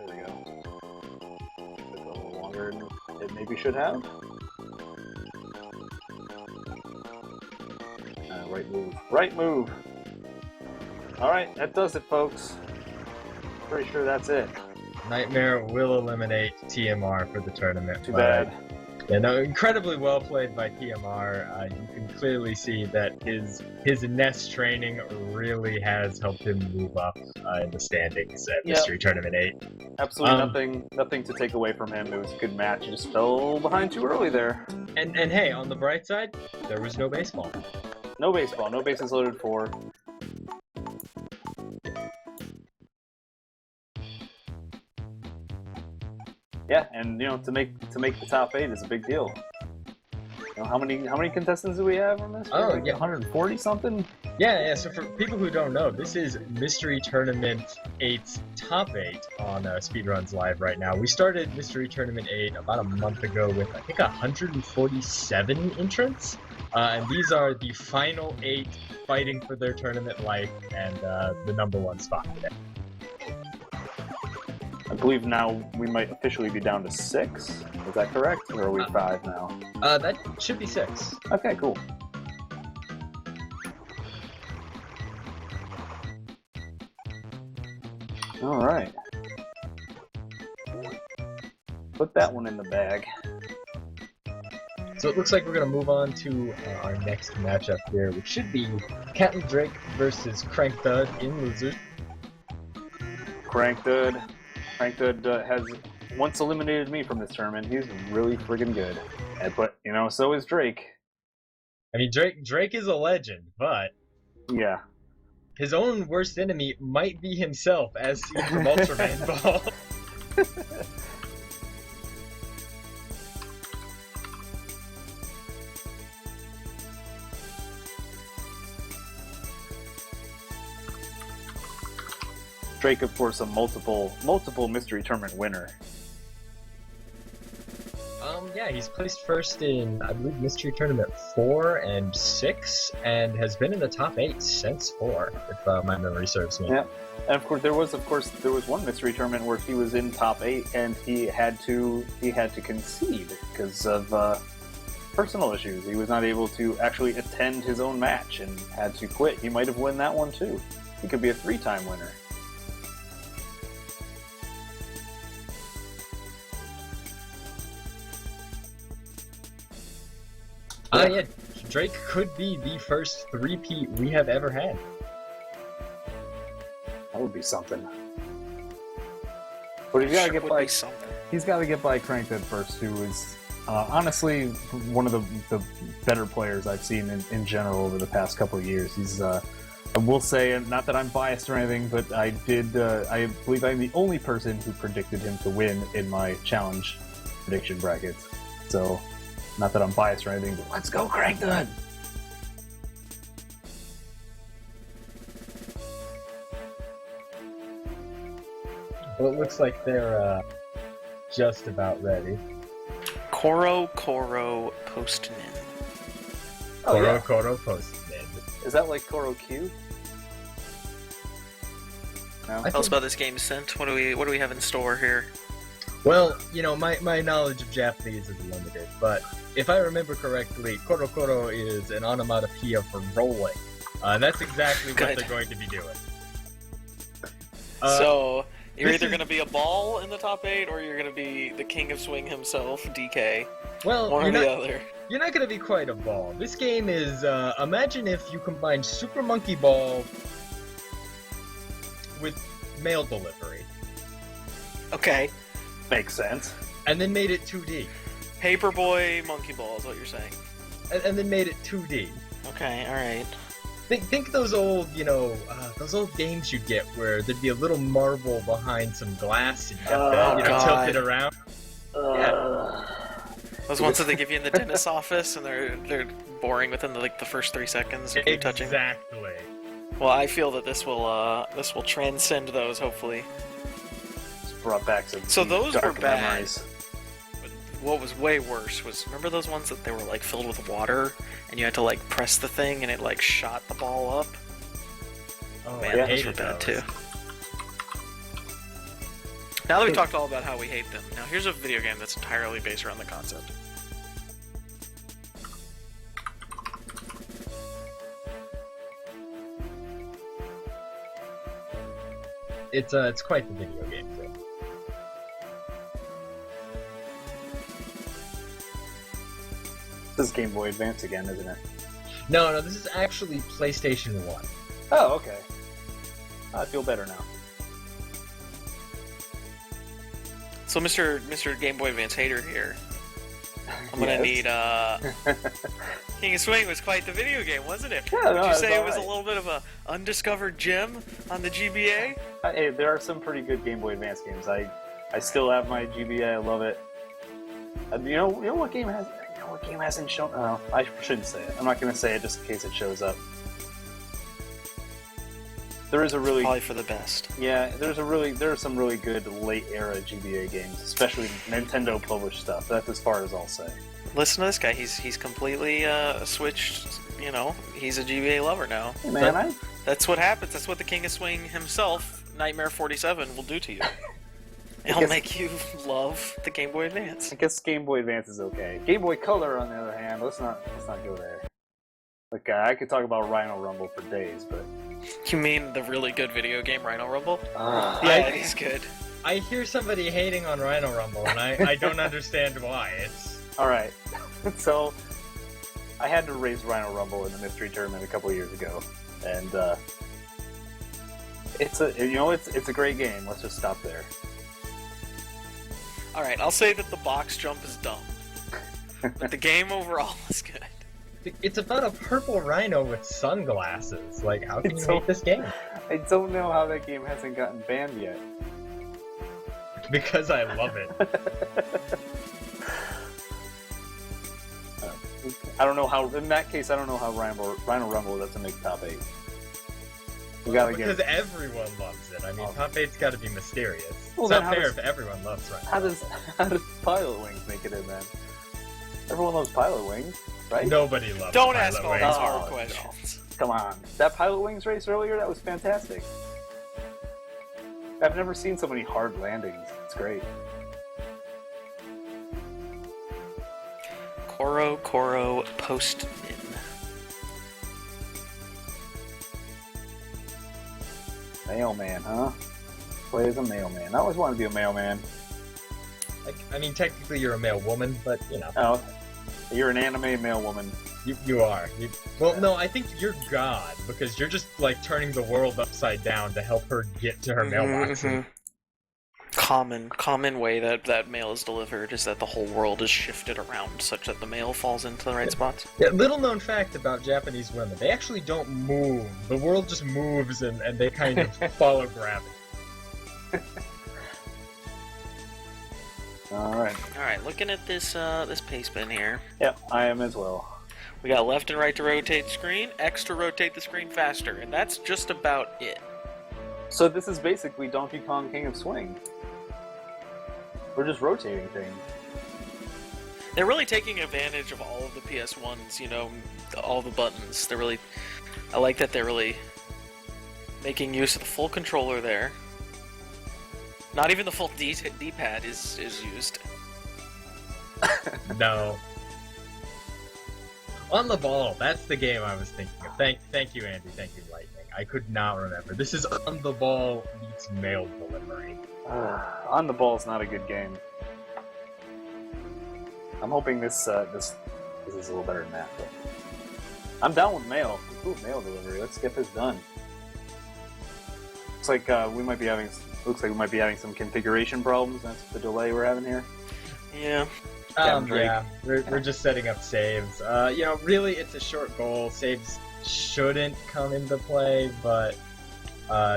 we go. Took a little longer than it maybe should have. Right move. Right move! Alright, that does it, folks. Pretty sure that's it. Nightmare will eliminate TMR for the tournament. Too bad. Yeah, no, incredibly well played by TMR. You can clearly see that his NES training really has helped him move up in the standings at Mystery Tournament 8. Absolutely nothing to take away from him. It was a good match. He just fell behind too early there. And hey, on the bright side, there was no baseball. No baseball. No bases loaded for. Yeah, and to make the top 8 is a big deal. How many contestants do we have on this? Oh, like yeah, 140 something. Yeah. So for people who don't know, this is Mystery Tournament 8's top 8 on Speedruns Live right now. We started Mystery Tournament 8 about a month ago with I think 147 entrants, and these are the final 8 fighting for their tournament life and the number 1 spot today. I believe now we might officially be down to 6. Is that correct? Or are we 5 now? That should be 6. Okay, cool. Alright. Put that one in the bag. So it looks like we're going to move on to our next matchup here, which should be Capndrake versus Krankdud in losers. Krankdud has once eliminated me from this tournament. He's really friggin' good. But, so is Drake. I mean, Drake is a legend, but yeah, his own worst enemy might be himself, as seen from Ultraman Ball. Drake, of course, a multiple mystery tournament winner. Yeah, he's placed first in, I believe, Mystery Tournament 4 and 6, and has been in the top 8 since 4, if my memory serves me. Yeah, and of course there was one mystery tournament where he was in top 8 and he had to concede because of personal issues. He was not able to actually attend his own match and had to quit. He might have won that one too. He could be a 3-time winner. Yeah, Drake could be the first 3-peat we have ever had. That would be something. But he's got to get by something. He's got to get by Krankdud first, who is honestly one of the better players I've seen in general over the past couple of years. He's I will say, not that I'm biased or anything, but I believe I'm the only person who predicted him to win in my challenge prediction brackets. So. Not that I'm biased or anything, but let's go, Krankdud! Well, it looks like they're just about ready. Korokoro Postnin. Korokoro Postnin. Is that like Koro Q? No? Tell us about this game, Sent. What do we have in store here? Well, my knowledge of Japanese is limited, but if I remember correctly, Korokoro is an onomatopoeia for rolling. That's exactly what they're going to be doing. So, you're either going to be a ball in the top 8, or you're going to be the king of swing himself, DK. Well, one or the other. You're not going to be quite a ball. This game is, imagine if you combined Super Monkey Ball with mail delivery. Okay. Makes sense. And then made it 2D. Paperboy Monkey Ball is what you're saying. And then made it 2D. Okay, alright. Think those old, those old games you'd get where there'd be a little marble behind some glass and you have to, tilt it around. Yeah. Those ones that they give you in the dentist's office and they're boring within the first 3 seconds of you touching. Exactly. Well, I feel that this will transcend those, hopefully. Just brought back some So those were dark bad. memories. But what was way worse was, remember those ones that they were like filled with water and you had to like press the thing and it like shot the ball up? Oh Man, those were bad too. Now that we've talked all about how we hate them, now here's a video game that's entirely based around the concept. It's quite the video game too. This is Game Boy Advance again, isn't it? No, this is actually PlayStation 1. Oh, okay. I feel better now. So Mr. Game Boy Advance hater here, I'm gonna need King of Swing was quite the video game, wasn't it? Yeah, Would you say it was right. a little bit of a undiscovered gem on the GBA? Hey, there are some pretty good Game Boy Advance games. I still have my GBA. I love it. You know what game has? You know what game hasn't shown? Oh, I shouldn't say it. I'm not gonna say it just in case it shows up. There is a really Probably for the best. Yeah, there are some really good late era GBA games, especially Nintendo published stuff. That's as far as I'll say. Listen to this guy. He's completely switched. You know, he's a GBA lover now. Hey, man, That's what happens. That's what the King of Swing himself, Nightmare 47, will do to you. He'll make you love the Game Boy Advance. I guess Game Boy Advance is okay. Game Boy Color, on the other hand, let's not go there. Like I could talk about Rhino Rumble for days, but You mean the really good video game Rhino Rumble? Ah. Yeah, he's good. I hear somebody hating on Rhino Rumble, and I don't understand why. It's all right. So I had to raise Rhino Rumble in the mystery tournament a couple years ago, and it's a great game. Let's just stop there. All right, I'll say that the box jump is dumb, but the game overall is good. It's about a purple rhino with sunglasses. Like, how can you So- hate this game? I don't know how that game hasn't gotten banned yet. Because I love it. I don't know how. In that case, I don't know how Rhino Rumble doesn't make top 8. We gotta Because get. everyone loves it. I mean, top 8's got to be mysterious. Well, It's then not how fair does- if everyone loves Rhino. How does Pilotwings make it in then? Everyone loves Pilotwings, right? Nobody loves Don't Pilot ask all Wings. these Oh, hard no. questions. Come on, that Pilotwings race earlier, that was fantastic. I've never seen so many hard landings. It's great. Korokoro Postnin. Mailman, huh? Play as a mailman. I always wanted to be a mailman. Like, I mean, technically you're a male woman, but, you know. Oh, you're an anime mail woman. You are. Well, no, I think you're God, because you're just, like, turning the world upside down to help her get to her mailbox. Common way that mail is delivered is that the whole world is shifted around such that the mail falls into the right spots. Yeah, little known fact about Japanese women, they actually don't move. The world just moves and they kind of follow gravity. Alright, looking at this this paste bin here. Yep, I am as well. We got left and right to rotate the screen, X to rotate the screen faster, and that's just about it. So this is basically Donkey Kong King of Swing. We're just rotating things. They're really taking advantage of all of the PS1's, you know, all the buttons. I like that they're really making use of the full controller there. Not even the full D-pad is used. No. On the Ball, that's the game I was thinking of. Thank you, Andy. Thank you, Lightning. I could not remember. This is On the Ball meets mail delivery. On the Ball is not a good game. I'm hoping this is a little better than that. But I'm down with mail. Ooh, mail delivery. Let's get this done. Looks like we might be having some configuration problems. That's the delay we're having here. Yeah. Capndrake. Yeah, we're just setting up saves. You know, really, it's a short goal. Saves shouldn't come into play, but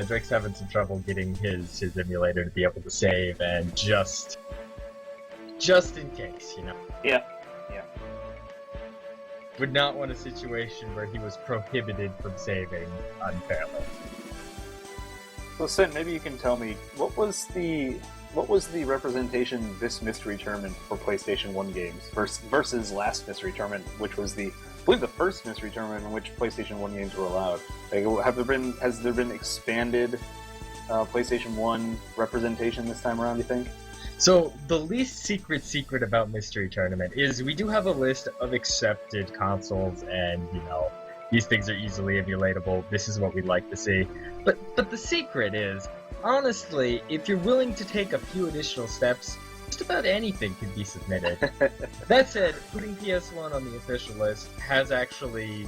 Drake's having some trouble getting his emulator to be able to save, and just in case, you know. Yeah. Would not want a situation where he was prohibited from saving unfairly. So Sin, maybe you can tell me what was the representation this mystery tournament for PlayStation 1 games versus last mystery tournament, which was I believe the first mystery tournament in which PlayStation 1 games were allowed. Like, has there been expanded PlayStation 1 representation this time around, you think? So, the least secret about Mystery Tournament is we do have a list of accepted consoles, and, you know, these things are easily emulatable. This is what we'd like to see. But the secret is, honestly, if you're willing to take a few additional steps, just about anything can be submitted. That said, putting PS1 on the official list has actually...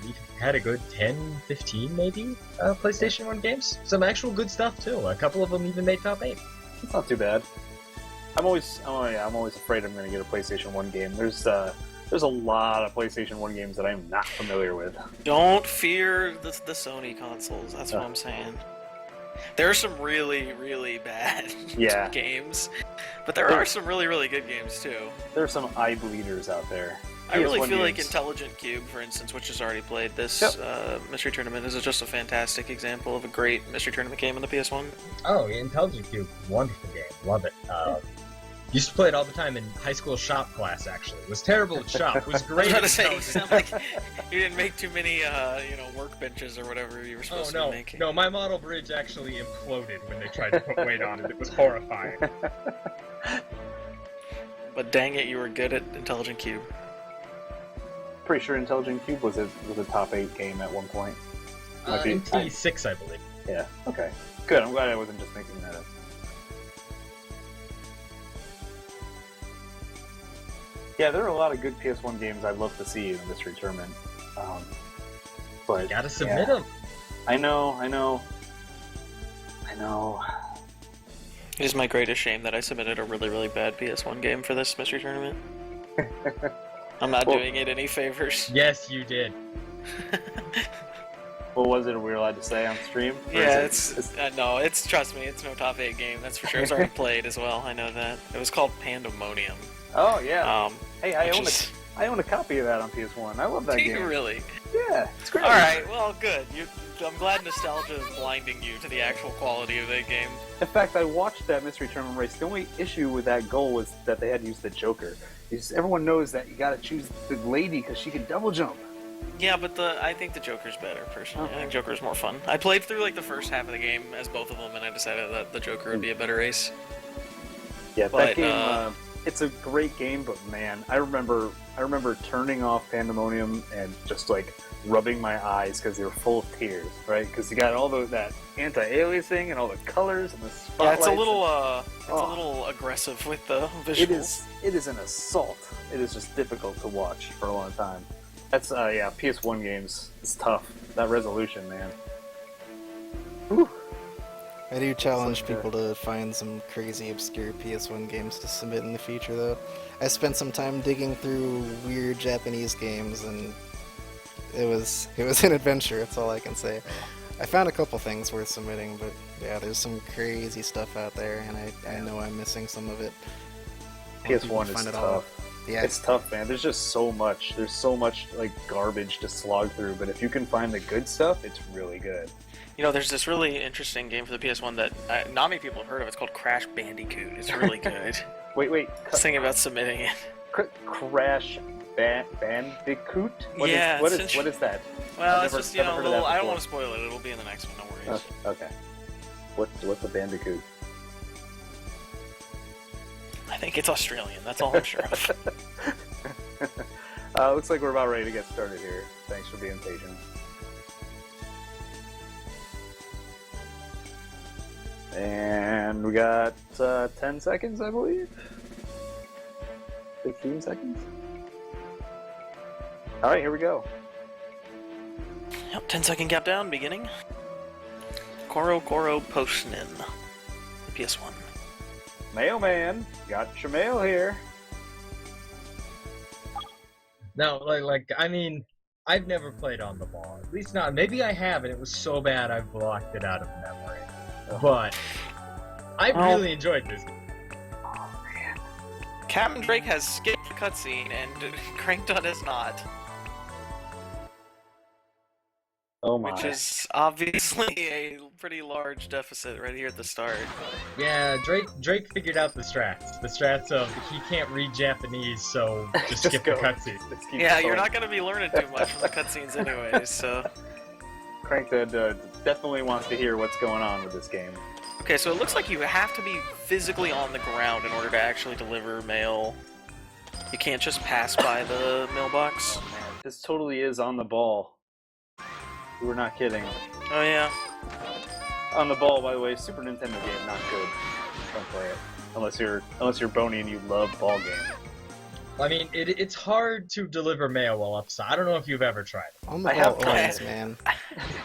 We've had a good 10, 15 maybe PlayStation 1 games. Some actual good stuff, too. A couple of them even made top 8. It's not too bad. I'm always afraid I'm going to get a PlayStation 1 game. There's a lot of PlayStation 1 games that I'm not familiar with. Don't fear the Sony consoles. That's what I'm saying. There are some really, really bad games, but there are some really, really good games too. There are some eye bleeders out there. I really feel like Intelligent Cube, for instance, which has already played this Mystery Tournament, is just a fantastic example of a great Mystery Tournament game on the PS1. Oh, Intelligent Cube, wonderful game, love it. Used to play it all the time in high school shop class, actually. It was terrible at shop. It was great I was about to say, you sound like you didn't make too many, workbenches or whatever you were supposed to be making. No, my model bridge actually imploded when they tried to put weight on it. It was horrifying. But dang it, you were good at Intelligent Cube. Pretty sure Intelligent Cube was a top 8 game at one point. In T6, I believe. Yeah, okay. Good, I'm glad I wasn't just making that up. Yeah, there are a lot of good PS1 games I'd love to see in the Mystery Tournament. But you gotta submit them. I know. It is my greatest shame that I submitted a really, really bad PS1 game for this Mystery Tournament. I'm not doing it any favors. Yes, you did. What was it we were allowed to say on stream? Yeah, trust me, it's no top 8 game, that's for sure. It's already played as well, I know that. It was called Pandemonium. Oh, yeah. Hey, I own a copy of that on PS1. I love that game. Do you really? Yeah, it's great. Alright, well, good. I'm glad nostalgia is blinding you to the actual quality of that game. In fact, I watched that Mystery Tournament race. The only issue with that goal was that they had to use the Joker. Everyone knows that you gotta choose the lady because she can double jump. Yeah, but I think the Joker's better, personally. I think Joker's more fun. I played through the first half of the game as both of them, and I decided that the Joker would be a better race. Yeah, that game, it's a great game, but man, I remember turning off Pandemonium and just rubbing my eyes because they were full of tears, right? Because you got all that anti-aliasing and all the colors and the spotlights. Yeah, it's a little aggressive with the visuals. It is an assault. It is just difficult to watch for a long time. That's PS1 games. It's tough. That resolution, man. Whew. I do challenge people to find some crazy, obscure PS1 games to submit in the future, though. I spent some time digging through weird Japanese games, and it was an adventure, that's all I can say. I found a couple things worth submitting, but yeah, there's some crazy stuff out there, and I know I'm missing some of it. PS1 is tough. Yeah, it's tough, man. There's just so much. There's so much garbage to slog through, but if you can find the good stuff, it's really good. You know, there's this really interesting game for the PS1 that not many people have heard of. It's called Crash Bandicoot. It's really good. Wait. I was thinking about submitting it. Crash Bandicoot? What is that? Well, it's just, I don't want to spoil it. It'll be in the next one, no worries. Okay. What's a Bandicoot? I think it's Australian. That's all I'm sure of. Looks like we're about ready to get started here. Thanks for being patient. And we got 10 seconds, I believe. 15 seconds. All right, here we go. Yep, 10-second countdown beginning. Korokoro Postnin. PS1. Mailman, got your mail here. No, I mean, I've never played on the ball. At least not. Maybe I have, and it was so bad I've blocked it out of memory. But I really enjoyed this. Capndrake has skipped the cutscene, and Krankdud has not. Oh my. Which is obviously a pretty large deficit right here at the start. Yeah, Drake figured out the strats. The strats of he can't read Japanese, so just skip the cutscene. Yeah, you're not gonna be learning too much from the cutscenes anyways, so... Krankdud definitely wants to hear what's going on with this game. Okay, so it looks like you have to be physically on the ground in order to actually deliver mail. You can't just pass by the mailbox. Oh, man. This totally is on the ball. We're not kidding. Oh yeah. On the ball, by the way, Super Nintendo game, not good. Don't play it unless you're bony and you love ball games. I mean, it's hard to deliver mail while upside. I don't know if you've ever tried it. On the ball always, man.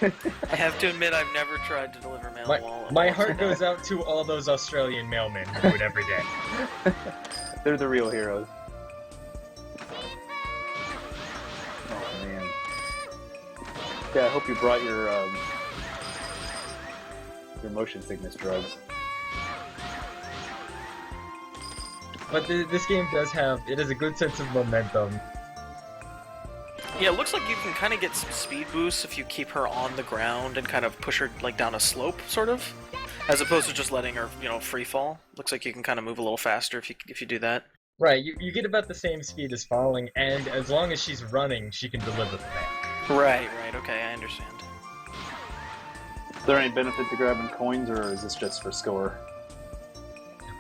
I have to admit, I've never tried to deliver mail while My heart goes out to all those Australian mailmen who do it every day. They're the real heroes. Oh man. Yeah, I hope you brought your motion sickness drugs. But this game does have, it has a good sense of momentum. Yeah, it looks like you can kind of get some speed boosts if you keep her on the ground and kind of push her like down a slope, sort of, as opposed to just letting her, free fall. Looks like you can kind of move a little faster if you do that. Right, you get about the same speed as falling, and as long as she's running, she can deliver the mail. Right, okay, I understand. Is there any benefit to grabbing coins, or is this just for score?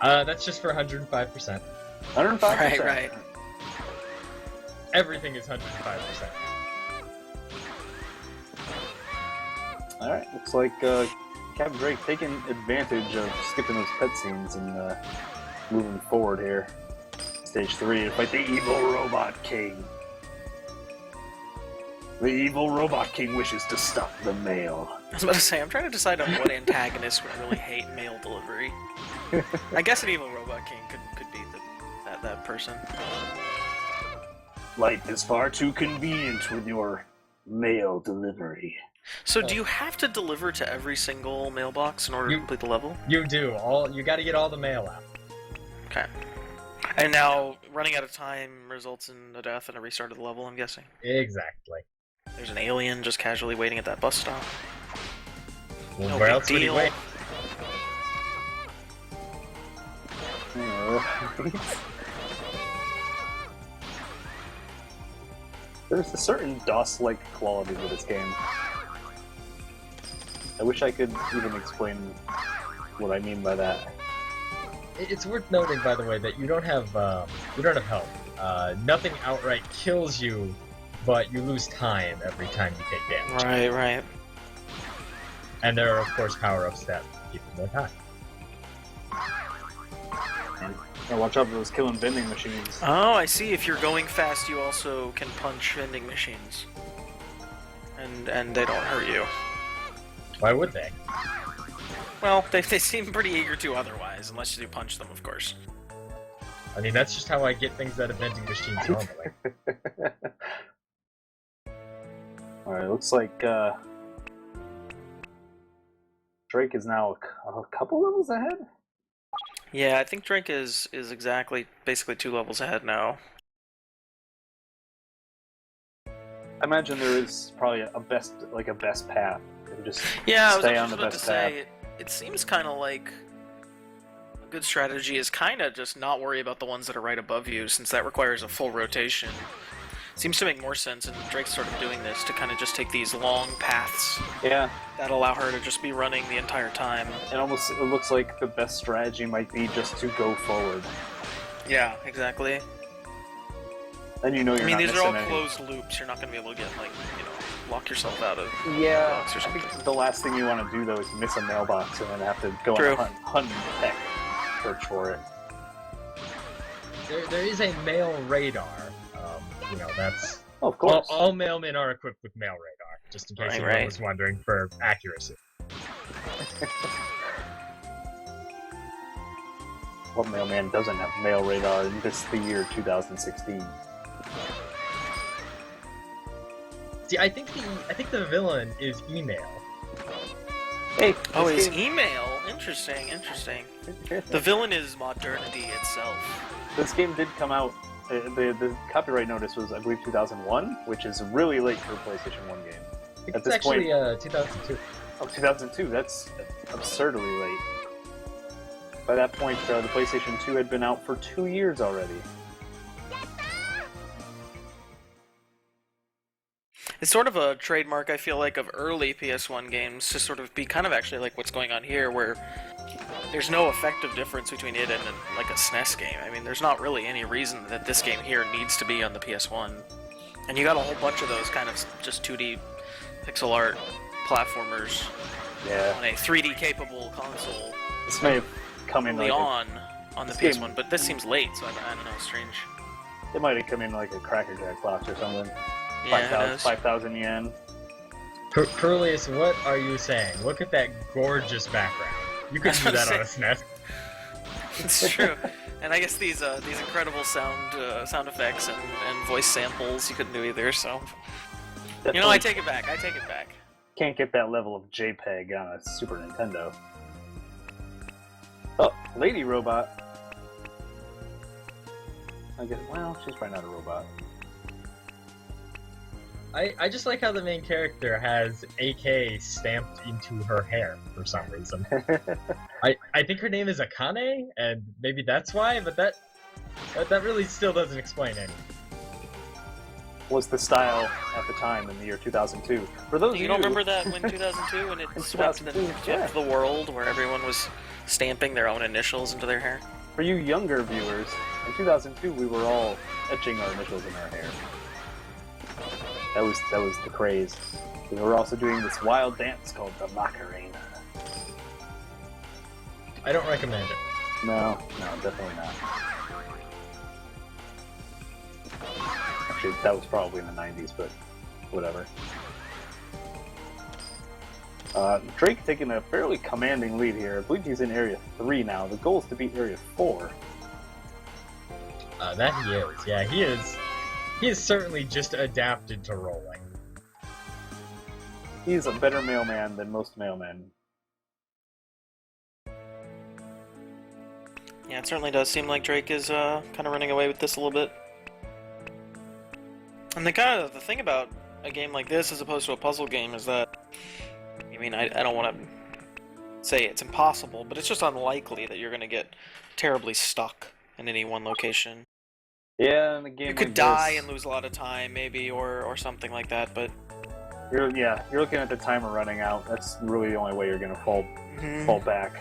That's just for 105%. 105%? Right. Everything is 105%. Alright, looks like Capndrake taking advantage of skipping those cutscenes and moving forward here. Stage 3 to fight the evil Robot King. The evil Robot King wishes to stop the mail. I was about to say, I'm trying to decide on what antagonists would really hate mail delivery. I guess an evil Robot King could be that person. Life is far too convenient with your mail delivery. So do you have to deliver to every single mailbox in order to complete the level? You do. You gotta get all the mail out. Okay. And now, running out of time results in a death and a restart of the level, I'm guessing? Exactly. There's an alien just casually waiting at that bus stop. Well, No where big else would he deal. wait? There's a certain DOS-like quality to this game. I wish I could even explain what I mean by that. It's worth noting, by the way, that you don't have health. Nothing outright kills you, but you lose time every time you take damage. Right. And there are, of course, power-ups that keep you more time. Now watch out for those killing vending machines. Oh, I see. If you're going fast, you also can punch vending machines. And they don't hurt you. Why would they? Well, they seem pretty eager to otherwise, unless you do punch them, of course. I mean, that's just how I get things out of vending machines normally. Alright, looks like Drake is now a couple levels ahead? Yeah, I think Drake is basically 2 levels ahead now. I imagine there is probably a best path. You just Yeah, stay I on was the about to best path. say, it seems kind of like a good strategy is kind of just not worry about the ones that are right above you, since that requires a full rotation. Seems to make more sense, and Drake's sort of doing this to kind of just take these long paths Yeah, that allow her to just be running the entire time. it looks like the best strategy might be just to go forward. Yeah, exactly. Then you know you're I mean, not these are all missing closed loops. You're not going to be able to get, like, lock yourself out of Yeah, blocks or I something. think the last thing you want to do though is miss a mailbox and then have to go True. on a hunt and peck search for it. There is a mail radar. That's... Oh, of course. All mailmen are equipped with mail radar, just in case anyone Right. was wondering for accuracy. What mailman doesn't have mail radar in the year 2016? See, I think the villain is email. Hey, Oh, this his game- email. Interesting. The villain is modernity itself. This game did come out. The copyright notice was, I believe, 2001, which is really late for a PlayStation 1 game. I think At it's this actually point- 2002. Oh, 2002. That's absurdly late. By that point, the PlayStation 2 had been out for 2 years already. It's sort of a trademark, I feel like, of early PS1 games to sort of be kind of actually like what's going on here, where there's no effective difference between it and like a SNES game. I mean, there's not really any reason that this game here needs to be on the PS1. And you got a whole bunch of those kind of just 2D pixel art platformers Yeah. on a 3D capable console This may have come in early like on the this PS1, game- but this seems late, so I don't know, strange. it might have come in like a Cracker Jack box or something. Yeah, 5,000 yen. Curlius, what are you saying? Look at that gorgeous background. You could do that on a SNES. It's true. And I guess these incredible sound effects and voice samples you couldn't do either, so... You know, I take it back. Can't get that level of JPEG on a Super Nintendo. Oh, Lady Robot. I guess, well, she's probably not a robot. I just like how the main character has AK stamped into her hair for some reason. I think her name is Akane, and maybe that's why, but that really still doesn't explain anything. Was the style at the time in the year 2002. For those of You you don't remember that when 2002 when it In swept 2002, yeah. the world, where everyone was stamping their own initials into their hair? For you younger viewers, in 2002 we were all etching our initials in our hair. That was the craze. We were also doing this wild dance called the Macarena. I don't recommend it. No, definitely not. Actually, that was probably in the 90s, but whatever. Drake taking a fairly commanding lead here. I believe he's in Area 3 now. The goal is to beat Area 4. That he is. Yeah, he is. He is certainly just adapted to rolling. He's a better mailman than most mailmen. Yeah, it certainly does seem like Drake is kind of running away with this a little bit. And the thing about a game like this as opposed to a puzzle game is that, I mean, I don't want to say it's impossible, but it's just unlikely that you're going to get terribly stuck in any one location. Yeah, in a game You could like die this, and lose a lot of time, maybe, or something like that, but... you're looking at the timer running out. That's really the only way you're going to fall back.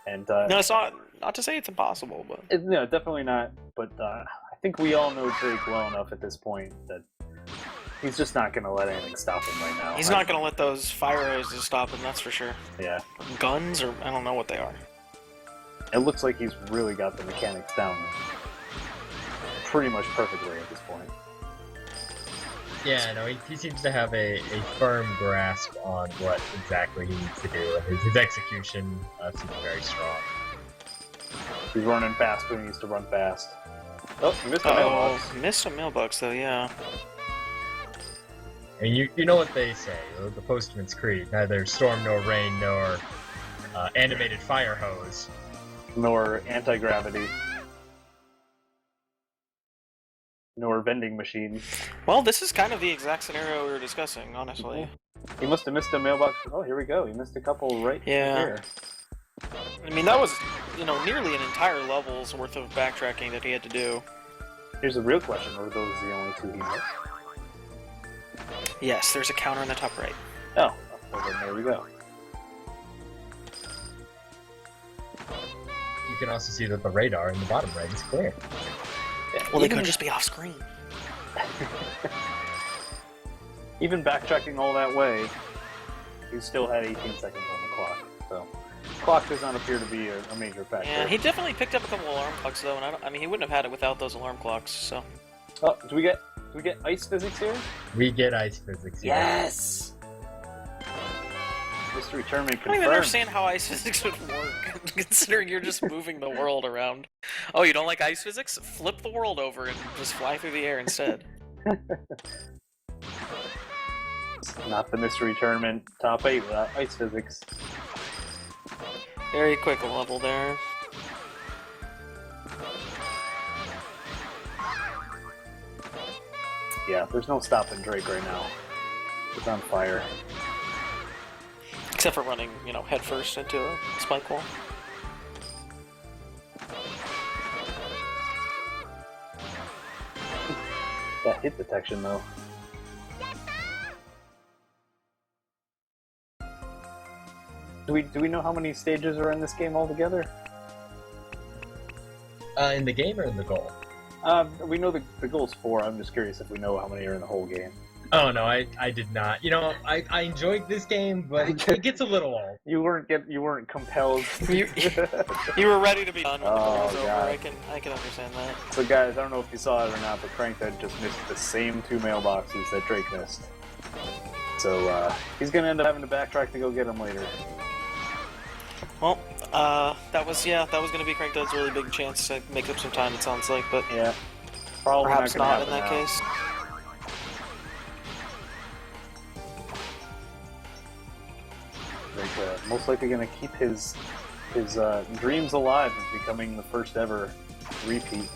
And No, it's not to say it's impossible, but... no, definitely not. But I think we all know Drake well enough at this point that he's just not going to let anything stop him right now. He's not going to let those fire hoses stop him, that's for sure. Yeah. Guns, or I don't know what they are. It looks like he's really got the mechanics down pretty much perfectly at this point. Yeah, no, he seems to have a firm grasp on what exactly he needs to do. His execution seems very strong. He's running fast when he needs to run fast. Oh, he missed the mailbox. Missed a mailbox, though, yeah. And you know what they say, the Postman's Creed. Neither storm nor rain nor animated fire hose. Nor anti-gravity. Nor vending machine. Well, this is kind of the exact scenario we were discussing, honestly. He must have missed a mailbox. Oh, here we go. He missed a couple right here. I mean, that was, nearly an entire level's worth of backtracking that he had to do. Here's the real question. Were those the only two he missed? Yes, there's a counter in the top right. Oh, well then there we go. You can also see that the radar in the bottom right is clear. Yeah, Well, they could just be off screen. Even backtracking all that way, he still had 18 seconds on the clock. So, clock does not appear to be a major factor. Yeah, he definitely picked up a couple alarm clocks, though, and I mean, he wouldn't have had it without those alarm clocks, so... Oh, do we get ice physics here? We get ice physics here. Yes! Mystery tournament I don't even confirmed. understand how ice physics would work, considering you're just moving the world around. Oh, you don't like ice physics? Flip the world over and just fly through the air instead. Not the mystery tournament top 8 without ice physics. Very quick level there. Yeah, there's no stopping Drake right now. He's on fire. Except for running, headfirst into a spike wall. That hit detection, though. Do we know how many stages are in this game altogether? In the game or in the goal? We know the goal's 4. I'm just curious if we know how many are in the whole game. Oh no, I did not. I enjoyed this game, but it gets a little old. You weren't compelled. You were ready to be done when the goal was over. God. I can understand that. So guys, I don't know if you saw it or not, but Krankdud just missed the same 2 mailboxes that Drake missed. So he's gonna end up having to backtrack to go get them later. Well, that was gonna be Krankdud's really big chance to make up some time. It sounds like, but Yeah, probably perhaps not, not gonna in that happen now. case. Drake, most likely gonna keep his dreams alive of becoming the first ever repeat.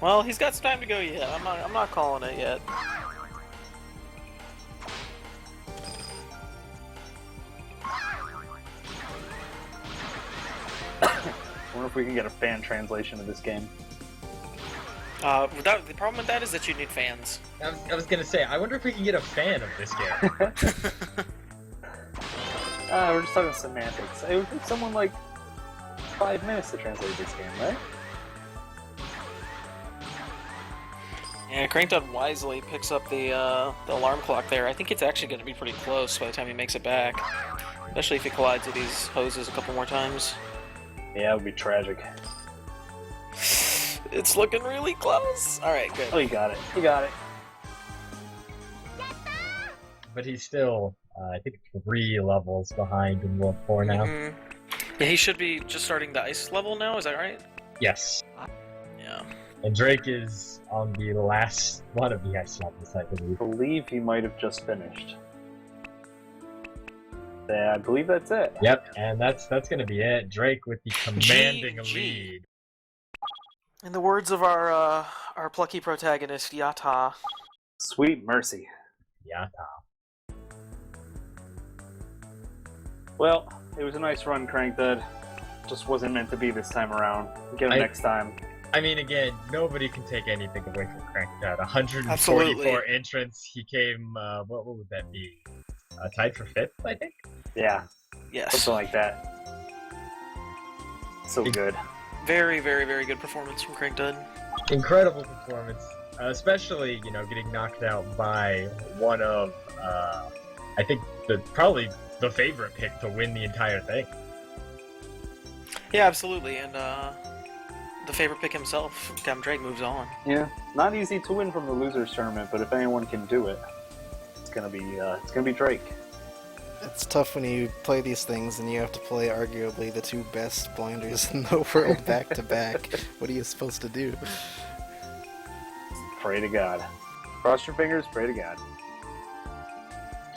Well, he's got some time to go yet. I'm not calling it yet. I wonder if we can get a fan translation of this game. The problem with that is that you need fans. I was gonna say, I wonder if we can get a fan of this game. We're just talking semantics. It would take someone like 5 minutes to translate this game, right? Yeah, Krankdud wisely picks up the alarm clock there. I think it's actually going to be pretty close by the time he makes it back. Especially if he collides with these hoses a couple more times. Yeah, it would be tragic. It's looking really close. Alright, good. Oh, you got it. You got it. But he's still, I think, 3 levels behind in World 4 now. Mhm. Yeah, he should be just starting the ice level now, is that right? Yes. Yeah. And Drake is on the last one of the ice levels, I believe. I believe he might have just finished. Yeah, I believe that's it. Yep, and that's gonna be it. Drake with the commanding GG. lead. In the words of our plucky protagonist, Yata. Sweet mercy. Yeah. Well, it was a nice run, Krankdud. Just wasn't meant to be this time around. Get him next time. I mean, again, nobody can take anything away from Krankdud. 144 Absolutely. entrants. He came, what would that be? Tied for 5th, I think? Yeah, Yes. something like that. So good. Very, very, very good performance from Krankdud. Incredible performance. Especially, getting knocked out by one of, I think, probably the favorite pick to win the entire thing. Yeah, absolutely, and the favorite pick himself, Capndrake, moves on. Yeah, not easy to win from the losers tournament, but if anyone can do it, it's gonna be Drake. It's tough when you play these things and you have to play arguably the 2 best blinders in the world back to back. What are you supposed to do? Pray to God. Cross your fingers. Pray to God.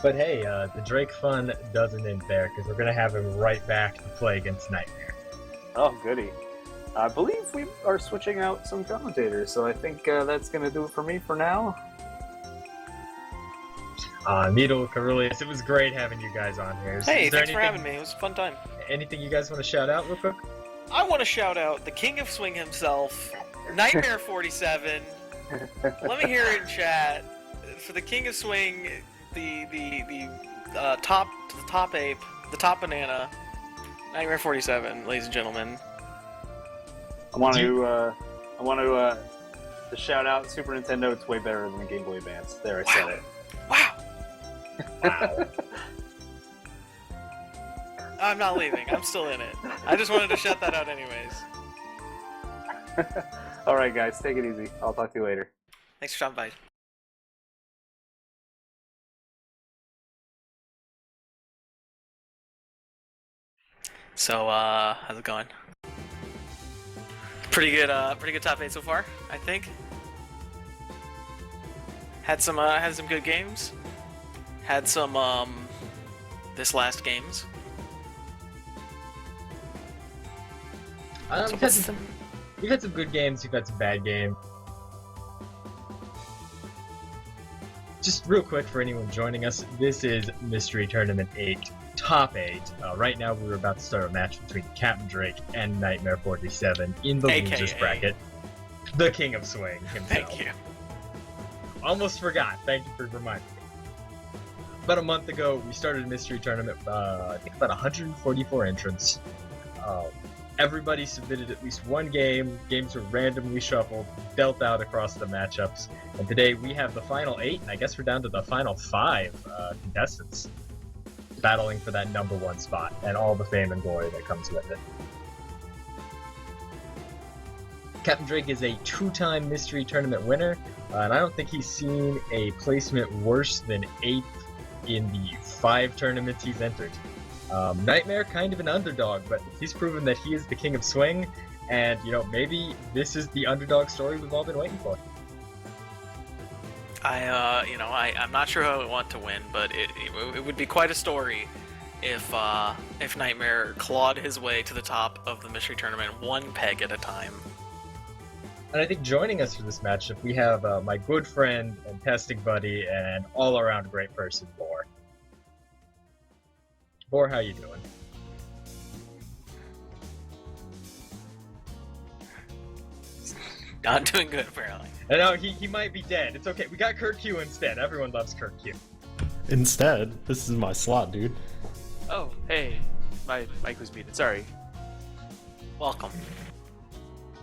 But hey, the Drake fun doesn't end there, because we're going to have him right back to play against Nightmare. Oh, goody. I believe we are switching out some commentators, so I think that's gonna do it for me for now. Needle, Carulius, it was great having you guys on here. Hey, thanks for having me. It was a fun time. Anything you guys want to shout out real quick? I want to shout out the King of Swing himself, Nightmare 47. Let me hear it in chat. For the King of Swing, the top ape, the top banana, Nightmare 47, ladies and gentlemen. I want to shout out Super Nintendo. It's way better than the Game Boy Advance. There, I said it. Wow. I'm not leaving. I'm still in it. I just wanted to shout that out anyways. Alright guys, take it easy. I'll talk to you later. Thanks for stopping by. So, how's it going? Pretty good top 8 so far, I think. Had some good games. had some this last games. We've had some good games, we've had some bad games. Just real quick for anyone joining us, this is Mystery Tournament 8, Top 8. Right now we're about to start a match between Capndrake and Nightmare 47 in the AKA. losers bracket. The King of Swing himself. Thank you. Almost forgot, thank you for reminding me. About a month ago, we started a Mystery Tournament, I think about 144 entrants. Everybody submitted at least one game. Games were randomly shuffled, dealt out across the matchups. And today we have the final 8, and I guess we're down to the final 5 contestants battling for that number 1 spot and all the fame and glory that comes with it. Capndrake is a 2-time Mystery Tournament winner, and I don't think he's seen a placement worse than 8th in the 5 tournaments he's entered. Nightmare, kind of an underdog, but he's proven that he is the King of Swing, and, maybe this is the underdog story we've all been waiting for. I'm not sure who I would want to win, but it would be quite a story if Nightmare clawed his way to the top of the Mystery Tournament one peg at a time. And I think joining us for this matchup, we have my good friend and testing buddy and all-around great person, Boar. Boar, how you doing? Not doing good, apparently. No, he might be dead. It's okay. We got Kirk Q instead. Everyone loves Kirk Q. Instead, this is my slot, dude. Oh, hey. My mic was muted. Sorry. Welcome.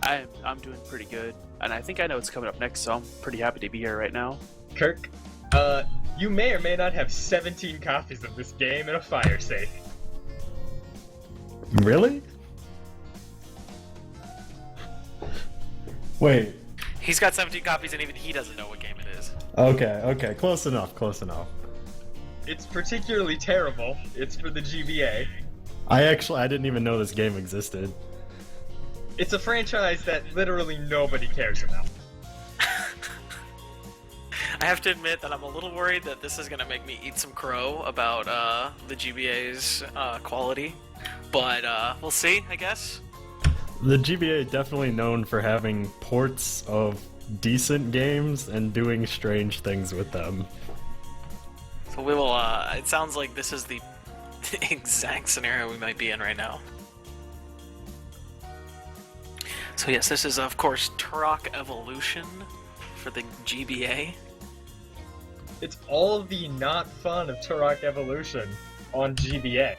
I'm doing pretty good, and I think I know what's coming up next, so I'm pretty happy to be here right now. Kirk, you may or may not have 17 copies of this game in a fire safe. Really? Wait. He's got 17 copies, and even he doesn't know what game it is. Okay, close enough. It's particularly terrible. It's for the GBA. I didn't even know this game existed. It's a franchise that literally nobody cares about. I have to admit that I'm a little worried that this is going to make me eat some crow about the GBA's quality, but we'll see, I guess. The GBA definitely known for having ports of decent games and doing strange things with them. So we will, it sounds like this is the exact scenario we might be in right now. So yes, this is of course Turok Evolution for the GBA. It's all the not fun of Turok Evolution on GBA.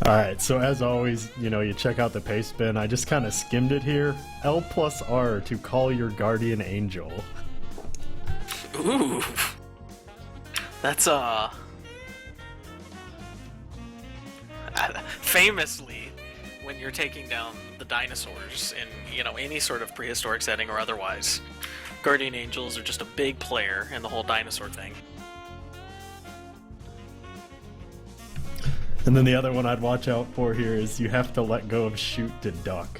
Alright, so as always, you check out the paste bin. I just kind of skimmed it here. L+R to call your guardian angel. Ooh. That's, famously, when you're taking down the dinosaurs in, any sort of prehistoric setting or otherwise, guardian angels are just a big player in the whole dinosaur thing. And then the other one I'd watch out for here is you have to let go of shoot to duck.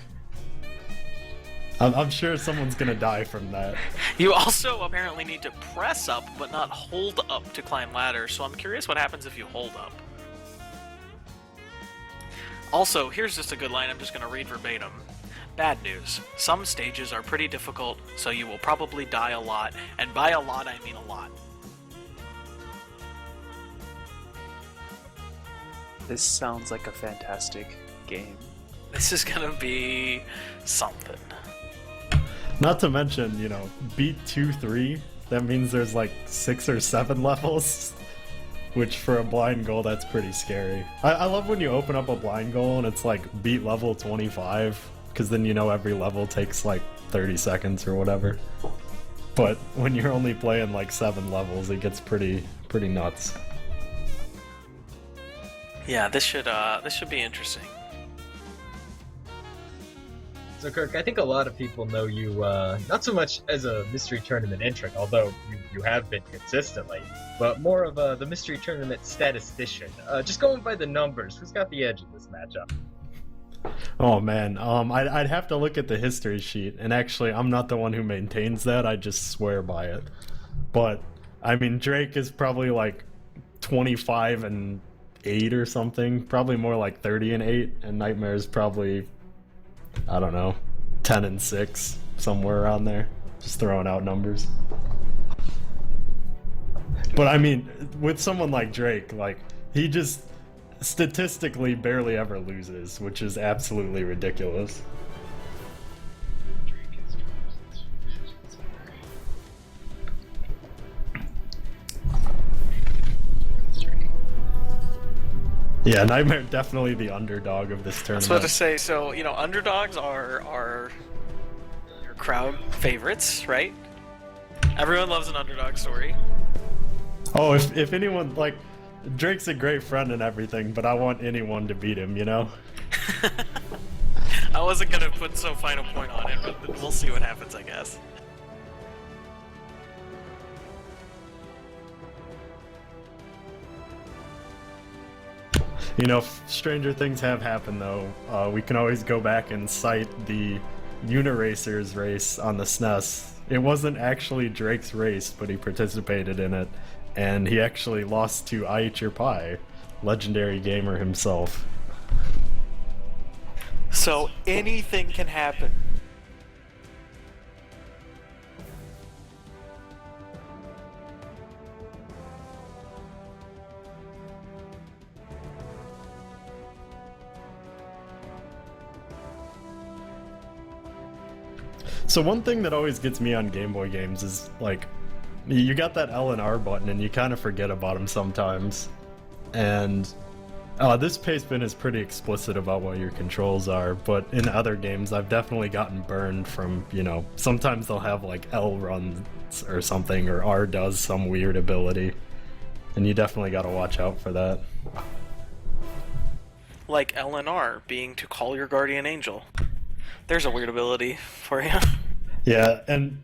I'm sure someone's gonna die from that. You also apparently need to press up, but not hold up to climb ladders, so I'm curious what happens if you hold up. Also, here's just a good line I'm just gonna read verbatim. Bad news. Some stages are pretty difficult, so you will probably die a lot, and by a lot I mean a lot. This sounds like a fantastic game. This is gonna be something. Not to mention, beat 2-3, that means there's like 6 or 7 levels. Which for a blind goal, that's pretty scary. I love when you open up a blind goal and it's like beat level 25, because then every level takes like 30 seconds or whatever. But when you're only playing like 7 levels, it gets pretty nuts. Yeah, this should be interesting. So Kirk, I think a lot of people know you not so much as a Mystery Tournament entrant, although you have been consistently, but more of the Mystery Tournament statistician. Just going by the numbers, who's got the edge in this matchup? Oh man, I'd have to look at the history sheet, and actually I'm not the one who maintains that, I just swear by it. But, I mean, Drake is probably like 25 and 8 or something. Probably more like 30 and 8, and Nightmare's probably, I don't know, 10 and 6, somewhere around there. Just throwing out numbers. But I mean, with someone like Drake, like, he just statistically barely ever loses, which is absolutely ridiculous. Yeah, Nightmare definitely the underdog of this tournament. I was about to say, so, you know, underdogs are your crowd favorites, right? Everyone loves an underdog story. Oh, if anyone, like, Drake's a great friend and everything, but I want anyone to beat him, you know? I wasn't gonna put so fine a point on it, but we'll see what happens, I guess. You know, stranger things have happened, though. We can always go back and cite the Uniracers race on the SNES. It wasn't actually Drake's race, but he participated in it, and he actually lost to I Eat Your Pie, legendary gamer himself. So anything can happen. So one thing that always gets me on Game Boy games is, like, you got that L and R button and you kind of forget about them sometimes. And this pace bin is pretty explicit about what your controls are, but in other games I've definitely gotten burned from, you know, sometimes they'll have like L runs or something, or R does some weird ability. And you definitely gotta watch out for that. Like L and R being to call your guardian angel. There's a weird ability for you. Yeah, and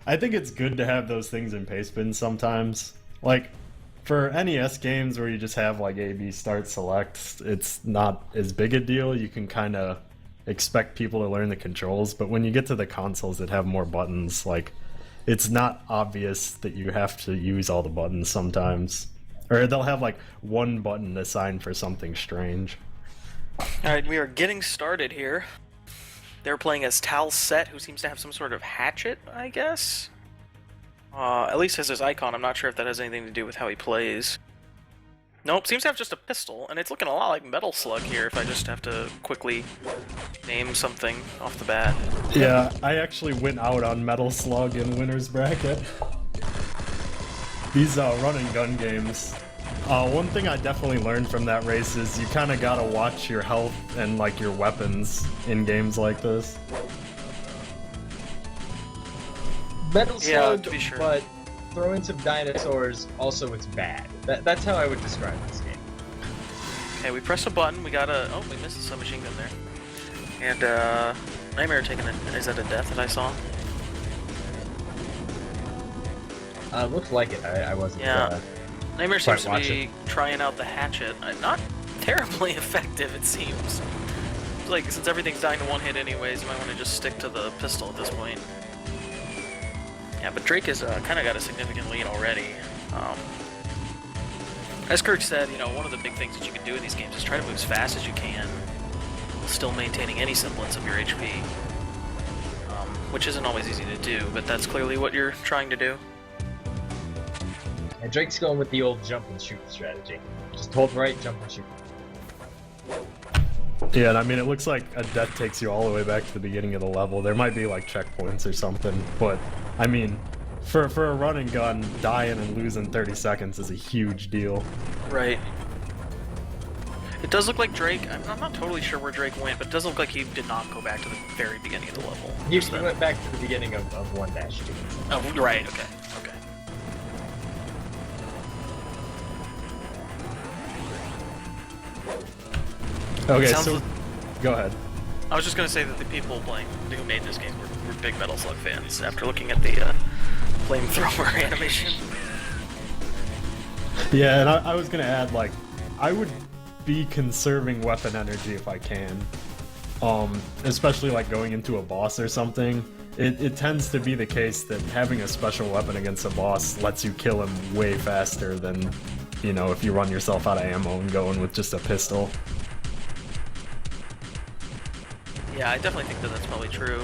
I think it's good to have those things in pace bins sometimes. Like, for NES games where you just have like A, B, start, select, it's not as big a deal. You can kind of expect people to learn the controls, but when you get to the consoles that have more buttons, like, it's not obvious that you have to use all the buttons sometimes. Or they'll have like one button assigned for something strange. Alright, we are getting started here. They're playing as Tal Set, who seems to have some sort of hatchet, I guess? At least has his icon. I'm not sure if that has anything to do with how he plays. Nope, seems to have just a pistol, and it's looking a lot like Metal Slug here, if I just have to quickly name something off the bat. Yeah, I actually went out on Metal Slug in winner's bracket. These run and gun games. One thing I definitely learned from that race is you kind of gotta watch your health and like your weapons in games like this. Metal Slug, yeah, to be sure. But throwing some dinosaurs, also it's bad. That's how I would describe this game. Okay, we press a button, we got a... Oh, we missed a submachine gun there. And, Nightmare taking it. Is that a death that I saw? Looks like it. I wasn't... Yeah. Nightmare seems to be watching. trying out the hatchet. Not terribly effective, it seems. Like, since everything's dying to one hit anyways, you might want to just stick to the pistol at this point. Yeah, but Drake has kind of got a significant lead already. As Kirk said, you know, one of the big things that you can do in these games is try to move as fast as you can, still maintaining any semblance of your HP. Which isn't always easy to do, but that's clearly what you're trying to do. And Drake's going with the old jump and shoot strategy. Just hold right, jump and shoot. Yeah, and I mean, it looks like a death takes you all the way back to the beginning of the level. There might be like checkpoints or something, but I mean, for a run and gun, dying and losing 30 seconds is a huge deal. Right. It does look like Drake, I'm not totally sure where Drake went, but it does look like he did not go back to the very beginning of the level. He went back to the beginning of 1-2. Oh, right, okay. Okay, so go ahead. I was just going to say that the people who made this game were big Metal Slug fans after looking at the flamethrower animation. Yeah, and I was going to add, like, I would be conserving weapon energy if I can. Especially like going into a boss or something. It tends to be the case that having a special weapon against a boss lets you kill him way faster than you know, if you run yourself out of ammo and going with just a pistol. Yeah, I definitely think that that's probably true,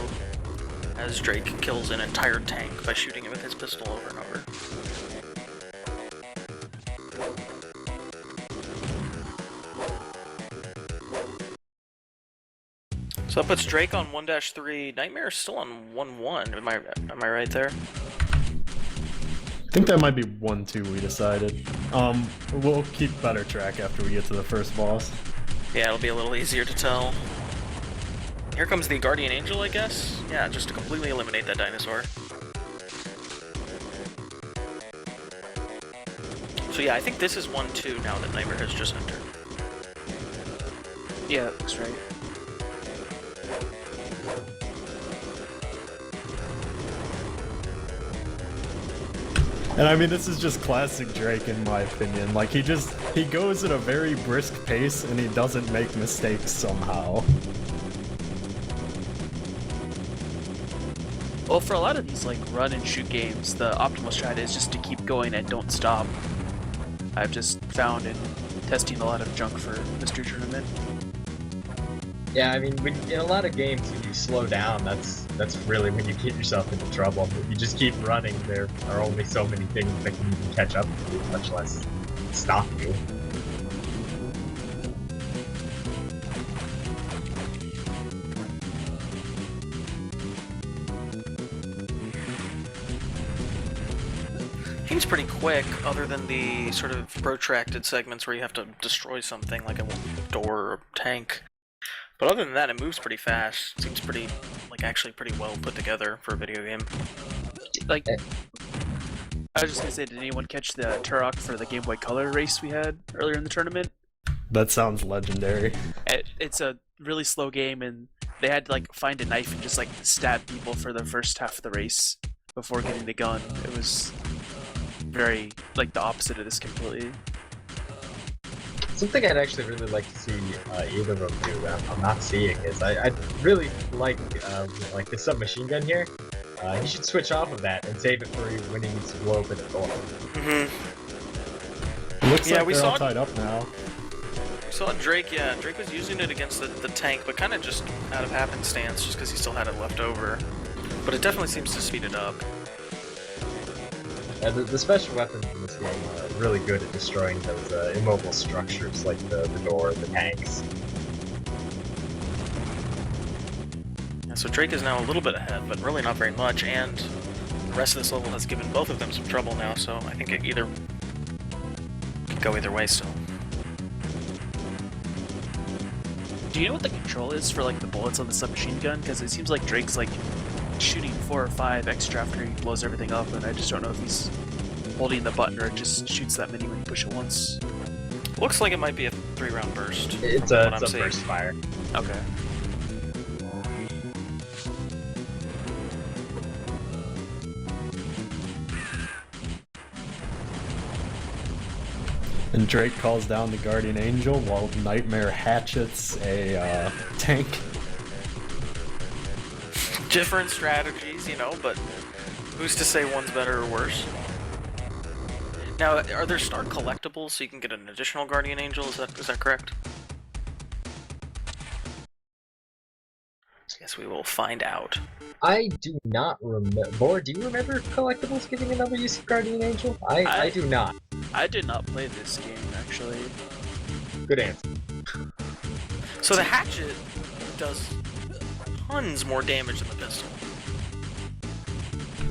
as Drake kills an entire tank by shooting it with his pistol over and over. So that puts Drake on 1-3. Nightmare is still on 1-1. Am I right there? I think that might be 1-2 we decided. We'll keep better track after we get to the first boss. Yeah, it'll be a little easier to tell. Here comes the Guardian Angel, I guess? Yeah, just to completely eliminate that dinosaur. So yeah, I think this is 1-2 now that Nightmare has just entered. Yeah, that looks right. And I mean, this is just classic Drake in my opinion. Like, he goes at a very brisk pace and he doesn't make mistakes somehow. Well, for a lot of these like run and shoot games, the optimal strat is just to keep going and don't stop. I've just found in testing a lot of junk for Mystery Tournament. Yeah, I mean, in a lot of games, when you slow down, that's really when you get yourself into trouble. If you just keep running, there are only so many things that can even catch up to you, much less stop you. Seems pretty quick, other than the sort of protracted segments where you have to destroy something like a door or a tank. But other than that, it moves pretty fast. Seems pretty, like, actually pretty well put together for a video game. Like, I was just gonna say, did anyone catch the Turok for the Game Boy Color race we had earlier in the tournament? That sounds legendary. It's a really slow game, and they had to like find a knife and just like stab people for the first half of the race before getting the gun. It was very like the opposite of this completely. Something I'd actually really like to see either of them do that I'm not seeing is I'd really like the submachine gun here. He should switch off of that and save it for when he needs to blow open a door. It looks like they're all tied up now. We saw Drake, yeah, Drake was using it against the tank, but kind of just out of happenstance, just because he still had it left over. But it definitely seems to speed it up. The special weapons in this game are really good at destroying those immobile structures like the door, the tanks. Yeah, so Drake is now a little bit ahead, but really not very much, and the rest of this level has given both of them some trouble now, so I think it either could go either way still. Do you know what the control is for like the bullets on the submachine gun? Because it seems like Drake's like shooting 4 or 5 extra after he blows everything up, and I just don't know if he's holding the button or it just shoots that many when you push it once. Looks like it might be a 3-round burst. It's a burst fire. Okay. And Drake calls down the Guardian Angel while Nightmare hatchets a tank. Different strategies, you know, but who's to say one's better or worse? Now, are there star collectibles so you can get an additional Guardian Angel? Is that correct? I guess we will find out. I do not remember. Bor, do you remember collectibles giving another use of Guardian Angel? I do not. I did not play this game, actually. Good answer. So the hatchet does tons more damage than the pistol.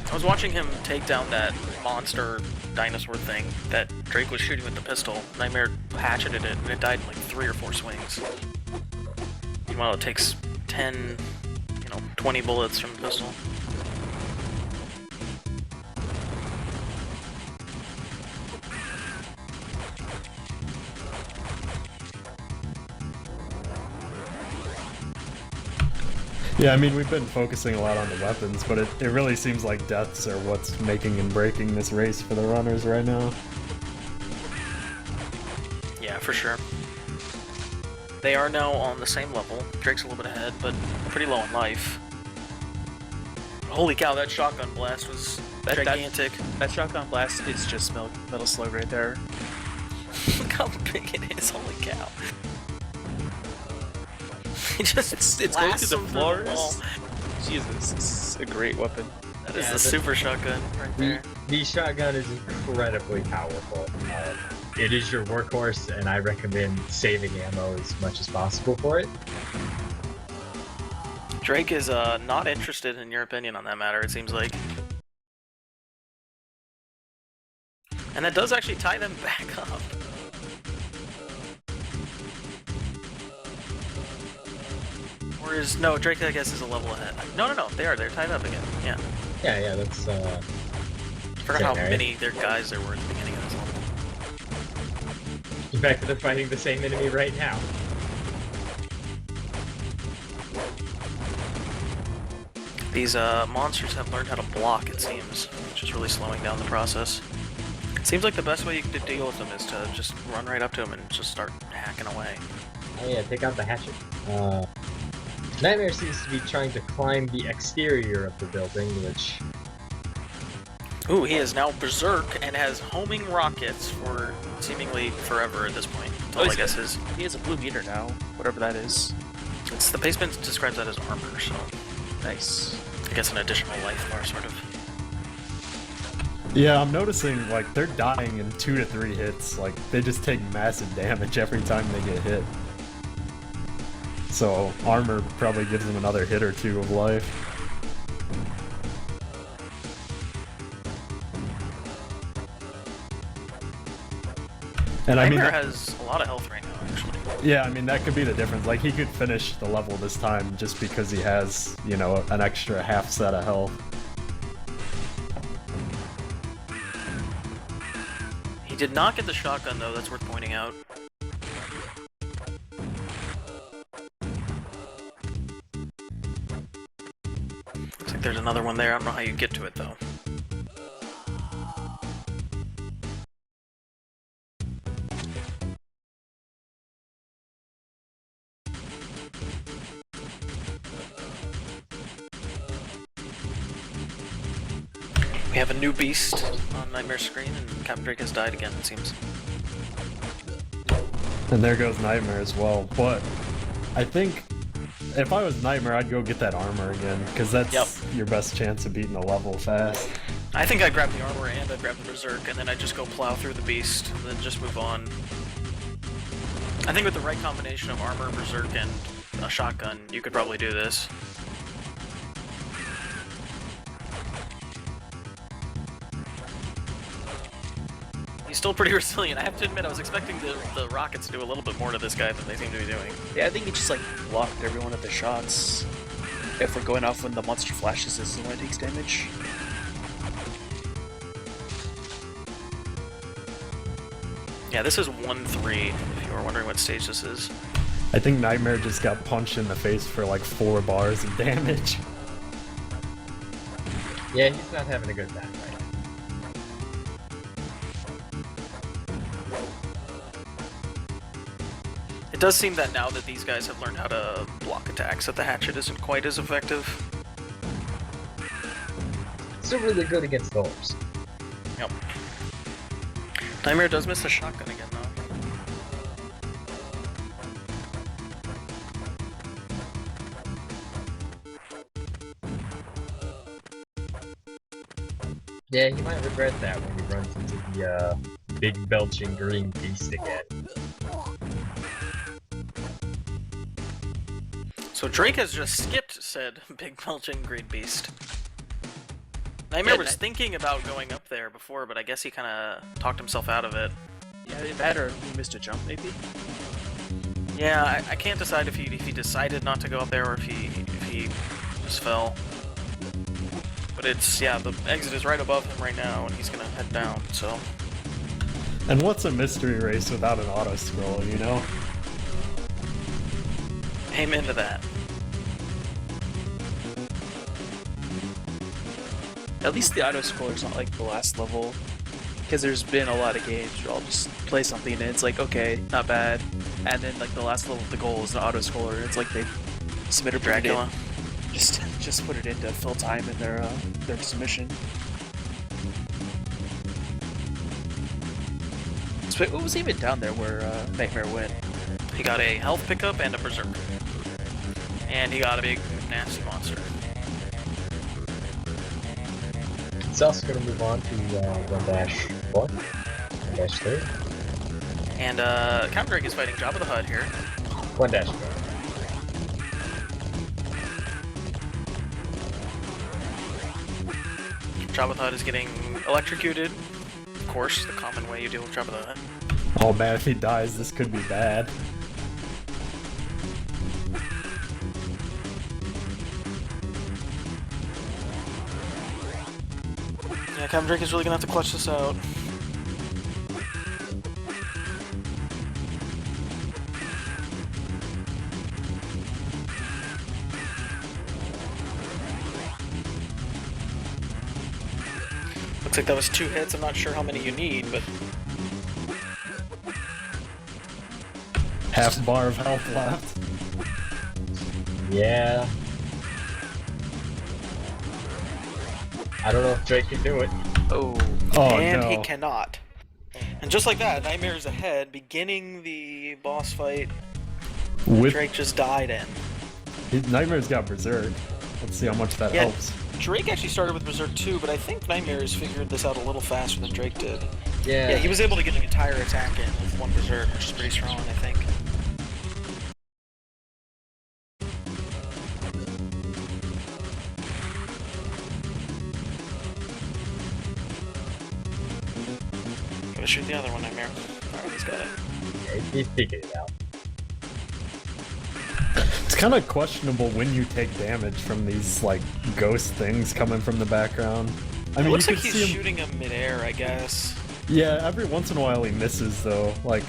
I was watching him take down that monster dinosaur thing that Drake was shooting with the pistol. Nightmare hatcheted it, and it died in like 3 or 4 swings. Meanwhile, it takes 10, 20 bullets from the pistol. Yeah, I mean, we've been focusing a lot on the weapons, but it really seems like deaths are what's making and breaking this race for the runners right now. Yeah, for sure. They are now on the same level. Drake's a little bit ahead, but pretty low in life. Holy cow, that shotgun blast was gigantic. That shotgun blast is just Metal Slug right there. Look how big it is, holy cow. He just It's going to the wall. floors. Jesus, this is a great weapon. That is the super shotgun right there. The shotgun is incredibly powerful. It is your workhorse, and I recommend saving ammo as much as possible for it. Drake is not interested in your opinion on that matter, it seems like. And that does actually tie them back up. Or is... no, Drake I guess is a level ahead. No, they're tied up again, yeah. Yeah, that's, I forgot how Right. many their guys there were at the beginning of this level. In fact, they're fighting the same enemy right now. These monsters have learned how to block, it seems, which is really slowing down the process. It seems like the best way you could deal with them is to just run right up to them and just start hacking away. Oh yeah, take out the hatchet. Nightmare seems to be trying to climb the exterior of the building, which... Ooh, he is now berserk and has homing rockets for seemingly forever at this point. That's all I guess is. He has a blue meter now, whatever that is. It's the basement describes that as armor, so Nice. I guess an additional life bar, sort of. Yeah, I'm noticing, like, they're dying in 2 to 3 hits. Like, they just take massive damage every time they get hit. So, armor probably gives them another hit or 2 of life. And I mean, Nightmare has a lot of health right now, actually. yeah, I mean, that could be the difference. Like, he could finish the level this time just because he has, you know, an extra half set of health. He did not get the shotgun, though, that's worth pointing out. Looks like there's another one there. I don't know how you get to it, though. We have a new beast on Nightmare's screen, and Capndrake has died again, it seems. And there goes Nightmare as well. But I think if I was Nightmare, I'd go get that armor again, because that's your best chance of beating the level fast. I think I'd grab the armor and I'd grab the berserk, and then I'd just go plow through the beast, and then just move on. I think with the right combination of armor, berserk, and a shotgun, you could probably do this. He's still pretty resilient. I have to admit, I was expecting the rockets to do a little bit more to this guy than they seem to be doing. Yeah, I think he just like blocked every one of the shots. If we're going off when the monster flashes, this is when it takes damage. Yeah, this is 1-3, if you were wondering what stage this is. I think Nightmare just got punched in the face for like 4 bars of damage. Yeah, he's not having a good time right now. It does seem that now that these guys have learned how to block attacks, that the hatchet isn't quite as effective. Still really good against doors. Yep. Nightmare does miss the shotgun again, though. Yeah, you might regret that when he runs into the big belching green beast again. So Drake has just skipped said big belching green beast. Nightmare was thinking about going up there before, but I guess he kind of talked himself out of it. Yeah, it matter if he missed a jump, maybe. Yeah, I can't decide if he decided not to go up there or if he just fell. But it's, yeah, the exit is right above him right now, and he's gonna head down, so. And what's a mystery race without an auto scroll, you know? Amen to that. At least the auto scroller's not like the last level, because there's been a lot of games where I'll just play something and it's like, okay, not bad, and then like the last level of the goal is an auto scroller. It's like they submitted Dracula. Just put it in to fill time in their submission. So what was even down there where Nightmare went? He got a health pickup and a berserk. And he got a big, nasty monster. It's also going to move on to 1-1, 1-3. And Capndrake is fighting Jabba the Hutt here. 1-4. Jabba the Hutt is getting electrocuted. Of course, the common way you deal with Jabba the Hutt. Oh man, if he dies, this could be bad. Yeah, Capndrake is really gonna have to clutch this out. Looks like that was 2 hits. I'm not sure how many you need, but Half bar of health left. Yeah. I don't know if Drake can do it. Oh. Oh and no. he cannot. And just like that, Nightmare is ahead, beginning the boss fight With Drake just died in. Nightmare's got Berserk. Let's see how much that Yeah. helps. Drake actually started with Berserk too, but I think Nightmare has figured this out a little faster than Drake did. Yeah. Yeah, he was able to get an entire attack in with 1 Berserk, which is pretty strong, I think. Gotta shoot the other one, Nightmare. Alright, he's got it. Yeah, he figured it out. It's kind of questionable when you take damage from these like ghost things coming from the background. I mean, It looks you like could he's see him. shooting him midair, I guess. Yeah, every once in a while he misses though. Like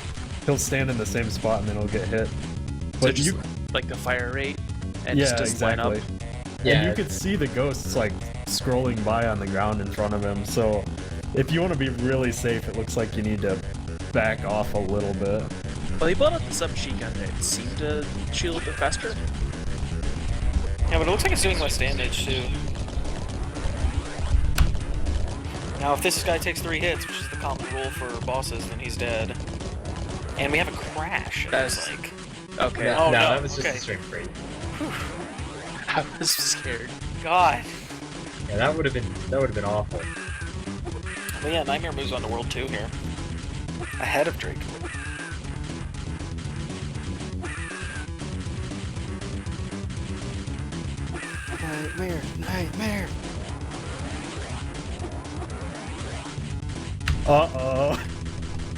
he'll stand in the same spot and then he'll get hit. So But just you, like the fire rate and yeah, just doesn't line up. exactly. Yeah. And you could see the ghosts like scrolling by on the ground in front of him. So if you want to be really safe, it looks like you need to back off a little bit. Well, he bought out the submachine gun that seemed to shoot a little bit faster. Yeah, but it looks like it's doing less damage too. Now, if this guy takes 3 hits, which is the common rule for bosses, then he's dead. And we have a crash, it looks That's- like. Okay. No, Oh, no, that was just okay. a straight free. I was scared. God. Yeah, that would have been awful. But yeah, Nightmare moves on to World 2 here. Ahead of Drake. Nightmare, nightmare. Uh-oh.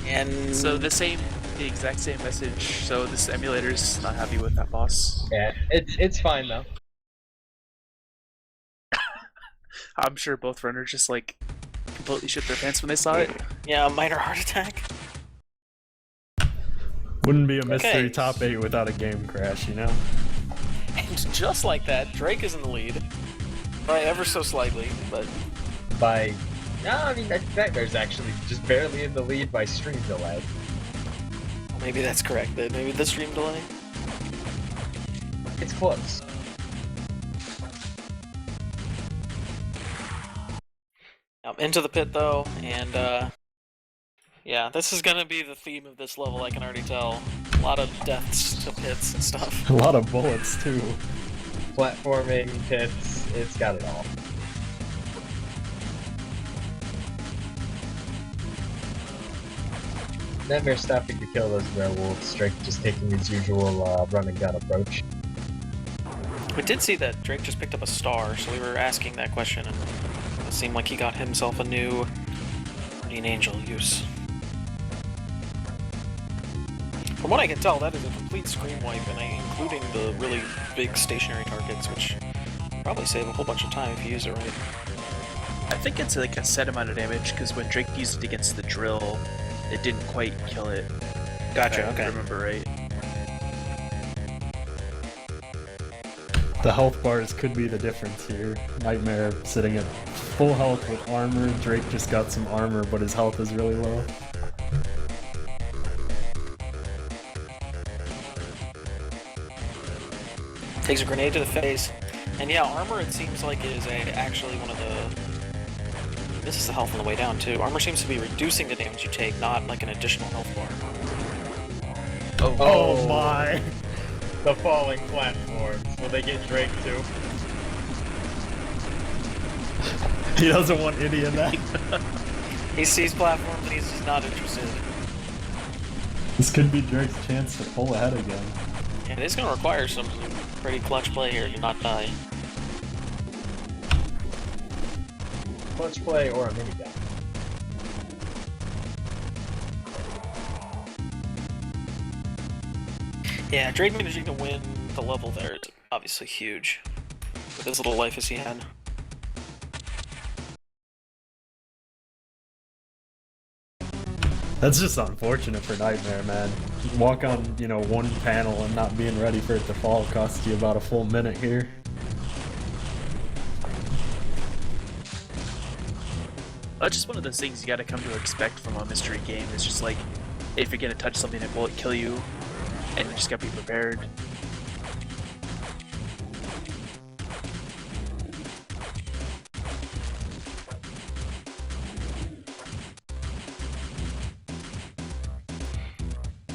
And So the exact same message. So this emulator's not happy with that boss. Yeah, it's fine though. I'm sure both runners just like completely shit their pants when they saw it. yeah, a minor heart attack. Wouldn't be a mystery Okay. top 8 without a game crash, you know? And just like that, Drake is in the lead. By ever so slightly, but By no, I mean Nightmare's actually just barely in the lead by stream delay. maybe that's correct. Maybe the stream delay. It's close. Into the pit though, and yeah, this is gonna be the theme of this level. I can already tell. A lot of deaths to pits and stuff. A lot of bullets, too. Platforming, pits, it's got it all. Nightmare stopping to kill those werewolves, Drake just taking his usual run and gun approach. We did see that Drake just picked up a star, so we were asking that question, and it seemed like he got himself a new Guardian Angel use. From what I can tell, that is a complete screen wipe, and including the really big stationary targets, which probably save a whole bunch of time if you use it right. I think it's like a set amount of damage because when Drake used it against the drill, it didn't quite kill it. Gotcha, If I okay. remember right. The health bars could be the difference here. Nightmare sitting at full health with armor. Drake just got some armor, but his health is really low. Takes a grenade to the face, and yeah, armor it seems like is actually one of the This is the health on the way down, too. Armor seems to be reducing the damage you take, not like an additional health bar. Oh my! The falling platforms. Will they get Drake too? He doesn't want any of that. He sees platforms and he's just not interested. This could be Drake's chance to pull ahead again. And it's going to require some pretty clutch play here to not die. Clutch play or a mini die. Yeah, Drake managing to win the level there is obviously huge. With as little life as he had. That's just unfortunate for Nightmare, man. Walk on, one panel and not being ready for it to fall costs you about a full minute here. That's just one of those things you gotta come to expect from a mystery game. It's just like, if you're gonna touch something, it will kill you, and you just gotta be prepared.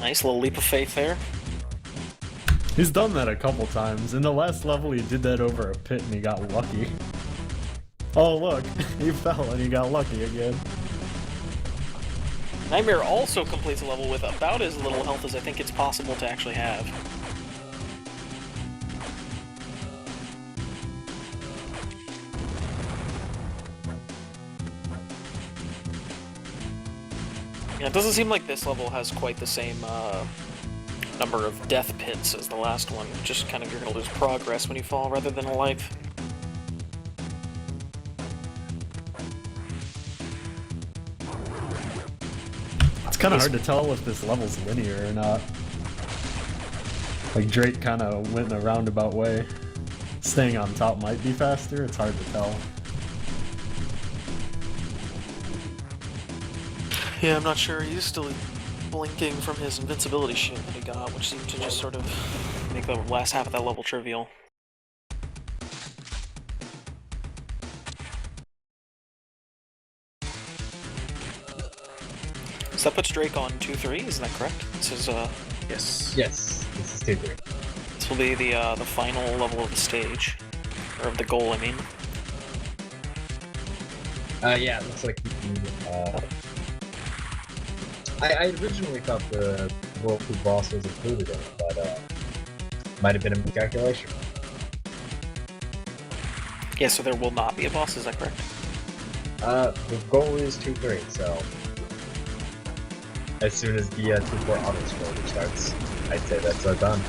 Nice little leap of faith there. He's done that a couple times. In the last level, he did that over a pit and he got lucky. Oh look, he fell and he got lucky again. Nightmare also completes a level with about as little health as I think it's possible to actually have. Yeah, it doesn't seem like this level has quite the same number of death pits as the last one. Just kind of you're gonna lose progress when you fall rather than a life. It's kind of hard to tell if this level's linear or not. Like Drake kind of went in a roundabout way. Staying on top might be faster, it's hard to tell. Yeah, I'm not sure. He's still blinking from his invincibility shield that he got, which seemed to just sort of make the last half of that level trivial. So that puts Drake on 2-3, isn't that correct? This is, Yes. Yes, this is 2-3. This will be the final level of the stage. Or of the goal, I mean. Yeah, it looks like I originally thought the World 2 boss was included in it, but might have been a miscalculation. Yeah, so there will not be a boss, is that correct? The goal is 2-3, so as soon as the 2-4 auto scroller starts, I'd say that's done.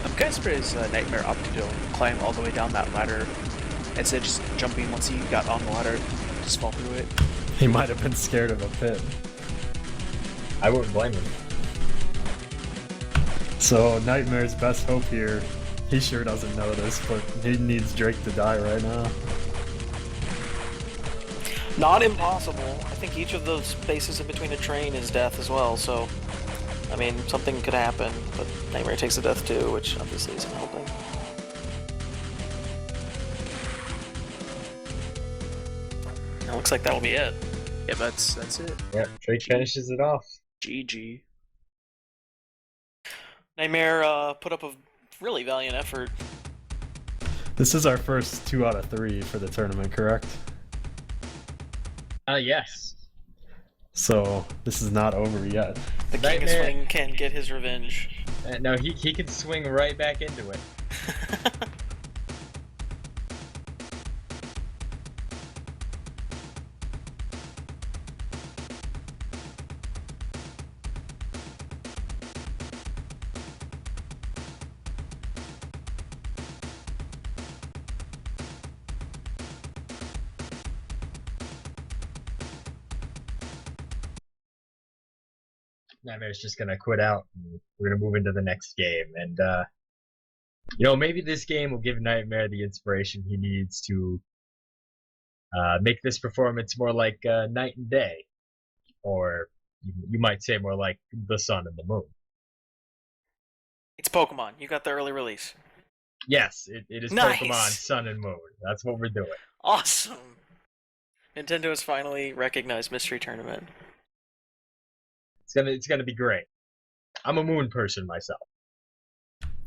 I'm kind of surprised Nightmare opted to climb all the way down that ladder instead of just jumping once he got on the ladder, just fall through it. He might have been scared of a pit. I wouldn't blame him. So Nightmare's best hope here, he sure doesn't know this, but he needs Drake to die right now. Not impossible. I think each of those spaces in between a train is death as well, so... I mean, something could happen, but Nightmare takes a death too, which obviously isn't helping. It looks like that'll be it. Yeah, that's it. Yeah, Drake finishes it off. GG. Nightmare put up a really valiant effort. This is our first 2 out of 3 for the tournament, correct? Yes. So, this is not over yet. The King of Swing can get his revenge. No, he can swing right back into it. Nightmare's just gonna quit out. And we're gonna move into the next game, and maybe this game will give Nightmare the inspiration he needs to make this performance more like night and day, or you might say more like the sun and the moon. It's Pokemon. You got the early release. Yes, it is Nice. Pokemon Sun and Moon. That's what we're doing. Awesome. Nintendo has finally recognized Mystery Tournament. It's gonna be great. I'm a moon person myself.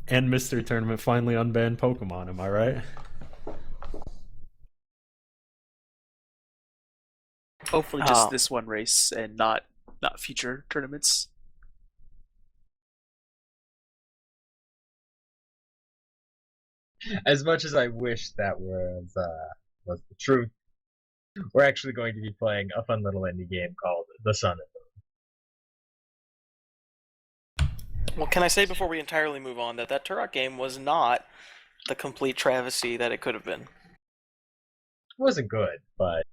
And Mystery Tournament finally unbanned Pokemon, am I right? Hopefully just this one race and not future tournaments. As much as I wish that was the truth, we're actually going to be playing a fun little indie game called The Sun and Moon. Well, can I say before we entirely move on that Turok game was not the complete travesty that it could have been? It wasn't good, but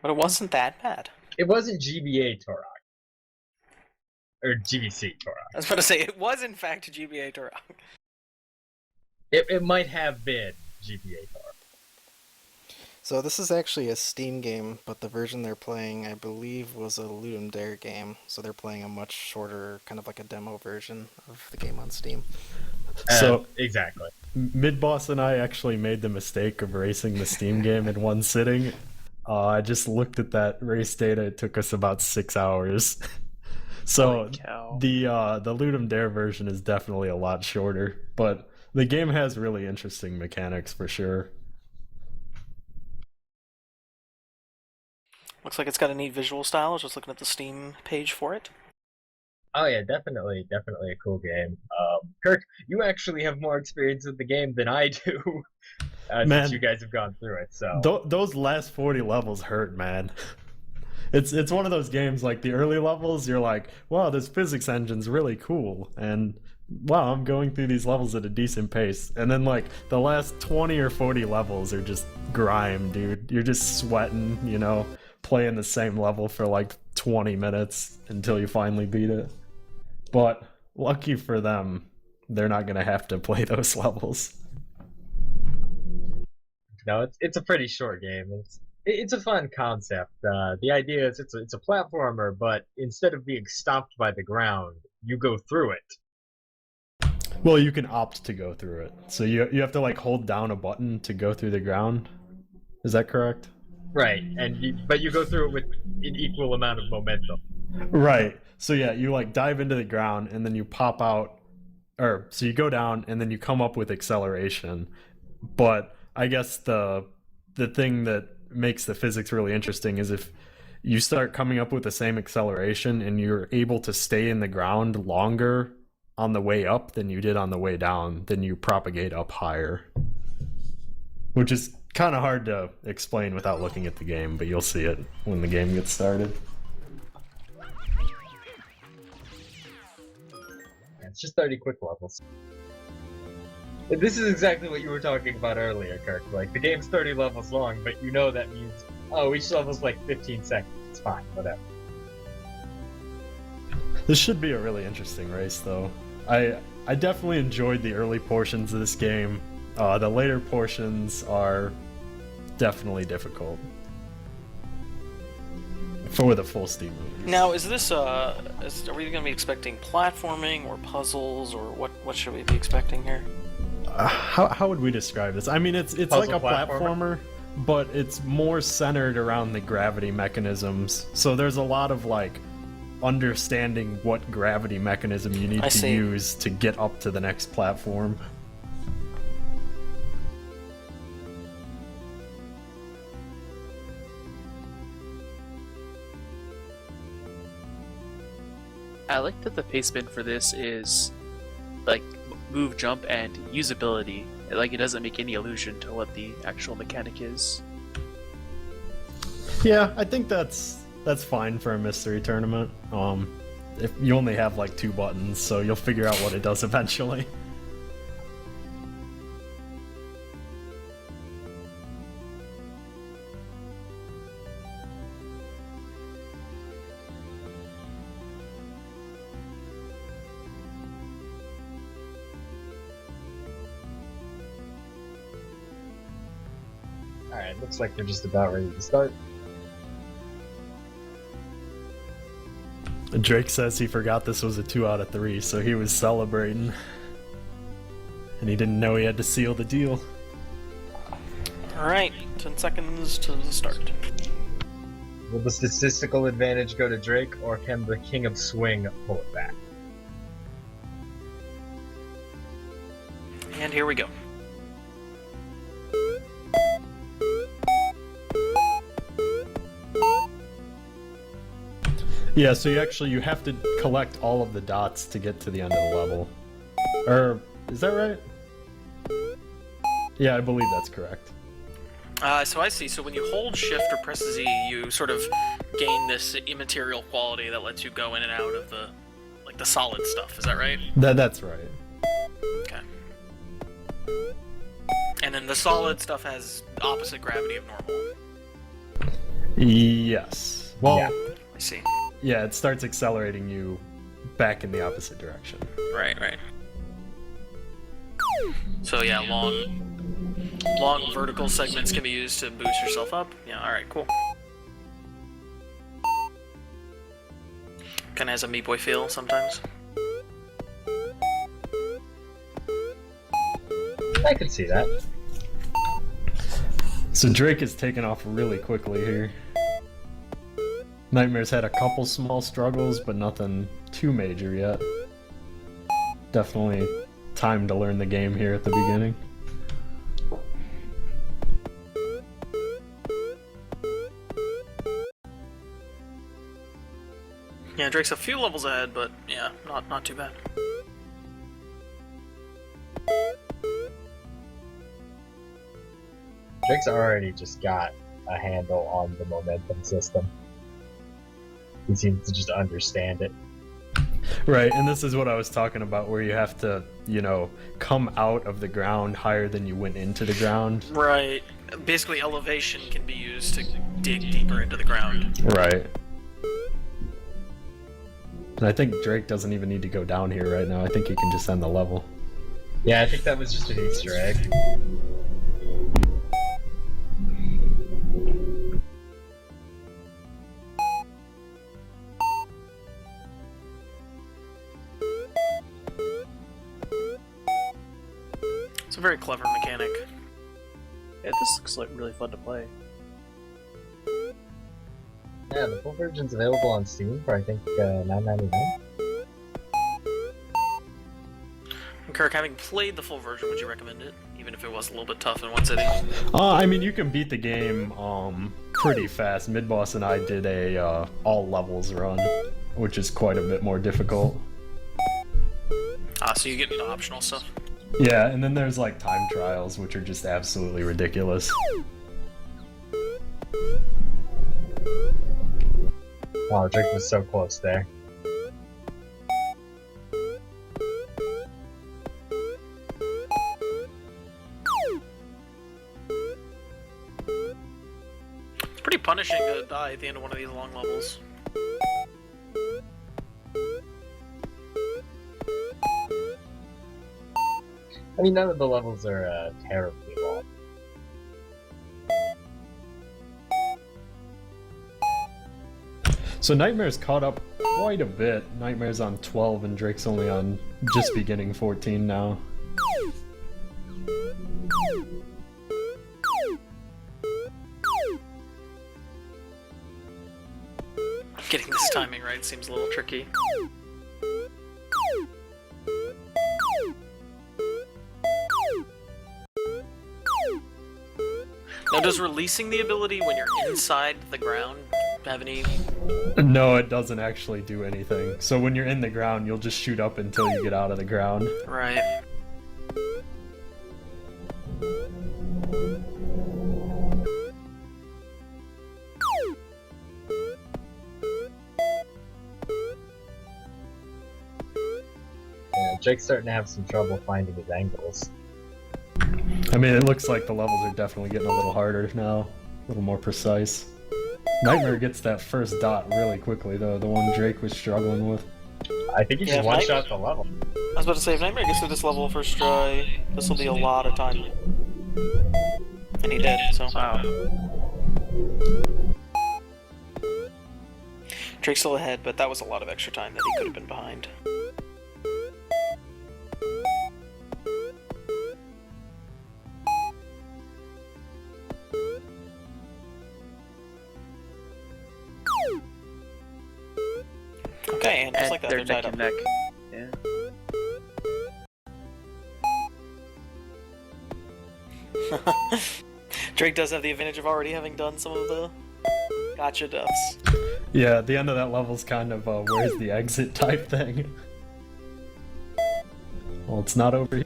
it wasn't that bad. It wasn't GBA Turok. Or GBC Turok. I was about to say, it was in fact GBA Turok. It might have been GBA Turok. So this is actually a Steam game, but the version they're playing, I believe, was a Ludum Dare game. So they're playing a much shorter, kind of like a demo version of the game on Steam. So exactly. Midboss and I actually made the mistake of racing the Steam game in one sitting. I just looked at that race data. It took us about 6 hours. So the Ludum Dare version is definitely a lot shorter, but the game has really interesting mechanics for sure. Looks like it's got a neat visual style. I was just looking at the Steam page for it. Oh yeah, definitely a cool game. Kirk, you actually have more experience with the game than I do, since you guys have gone through it. So those last 40 levels hurt, man. It's one of those games, like the early levels, you're like, wow, this physics engine's really cool, and wow, I'm going through these levels at a decent pace. And then like the last 20 or 40 levels are just grime, dude. You're just sweating, you know, playing the same level for like 20 minutes until you finally beat it. But lucky for them, they're not gonna have to play those levels. No, it's a pretty short game. It's a fun concept. The idea is it's a platformer, but instead of being stopped by the ground, you go through it. Well, you can opt to go through it. So you have to like hold down a button to go through the ground. Is that correct? Right, but you go through it with an equal amount of momentum. Right. So yeah, you like dive into the ground and then you pop out, or so you go down and then you come up with acceleration. But I guess the thing that makes the physics really interesting is if you start coming up with the same acceleration and you're able to stay in the ground longer on the way up than you did on the way down, then you propagate up higher. Which is kind of hard to explain without looking at the game, but you'll see it when the game gets started. It's just 30 quick levels. This is exactly what you were talking about earlier, Kirk. Like, the game's 30 levels long, but you know that means, oh, each level's like 15 seconds. It's fine, whatever. This should be a really interesting race, though. I definitely enjoyed the early portions of this game. The later portions are definitely difficult. For the full Steam release. Now, is this, are we going to be expecting platforming or puzzles, or what should we be expecting here? How would we describe this? I mean, it's like a platformer, but it's more centered around the gravity mechanisms. So there's a lot of like understanding what gravity mechanism you need to use to get up to the next platform. I like that the pace bin for this is like move, jump, and usability. Like, it doesn't make any allusion to what the actual mechanic is. Yeah, I think that's fine for a mystery tournament. If you only have like 2 buttons, so you'll figure out what it does eventually. Alright, looks like they're just about ready to start. Drake says he forgot this was a 2 out of 3, so he was celebrating. And he didn't know he had to seal the deal. Alright, 10 seconds to the start. Will the statistical advantage go to Drake, or can the King of Swing pull it back? And here we go. Yeah, so you have to collect all of the dots to get to the end of the level. Or, is that right? Yeah, I believe that's correct. So I see. So when you hold shift or press Z, you sort of gain this immaterial quality that lets you go in and out of the, like, the solid stuff. Is that right? That's right. Okay. And then the solid stuff has opposite gravity of normal. Yes. Well, Yeah. I see. yeah, it starts accelerating you back in the opposite direction. Right, right. So yeah, long vertical segments can be used to boost yourself up. Yeah, alright, cool. Kinda has a Meat Boy feel sometimes. I can see that. So Drake is taking off really quickly here. Nightmare's had a couple small struggles, but nothing too major yet. Definitely time to learn the game here at the beginning. Yeah, Drake's a few levels ahead, but yeah, not too bad. Drake's already just got a handle on the momentum system. He seems to just understand it. Right, and this is what I was talking about, where you have to, come out of the ground higher than you went into the ground. Right. Basically, elevation can be used to dig deeper into the ground. Right. And I think Drake doesn't even need to go down here right now. I think he can just end the level. Yeah, I think that was just an Easter egg. It's a very clever mechanic. Yeah, this looks like really fun to play. Yeah, the full version's available on Steam for I think $9.99. Kirk, having played the full version, would you recommend it? Even if it was a little bit tough in one sitting? I mean, you can beat the game pretty fast. Midboss and I did a all levels run, which is quite a bit more difficult. Ah, so you get the optional stuff? Yeah, and then there's like time trials, which are just absolutely ridiculous. Wow, Drake was so close there. It's pretty punishing to die at the end of one of these long levels. I mean, none of the levels are terribly long. So Nightmare's caught up quite a bit. Nightmare's on 12 and Drake's only on just beginning 14 now. Getting this timing right seems a little tricky. Now, does releasing the ability when you're inside the ground have any... No, it doesn't actually do anything. So when you're in the ground, you'll just shoot up until you get out of the ground. Right. Yeah, Drake's starting to have some trouble finding his angles. I mean, it looks like the levels are definitely getting a little harder now. A little more precise. Nightmare gets that first dot really quickly, though, the one Drake was struggling with. I think he just one-shot the level. I was about to say, if Nightmare gets to this level first try, this will be a lot of time. And he did, so wow. Drake's still ahead, but that was a lot of extra time that he could have been behind. and just like that, they're tied neck up. and neck. Yeah. Drake does have the advantage of already having done some of the gotcha deaths. Yeah, the end of that level's kind of where's the exit type thing. Well, it's not over here,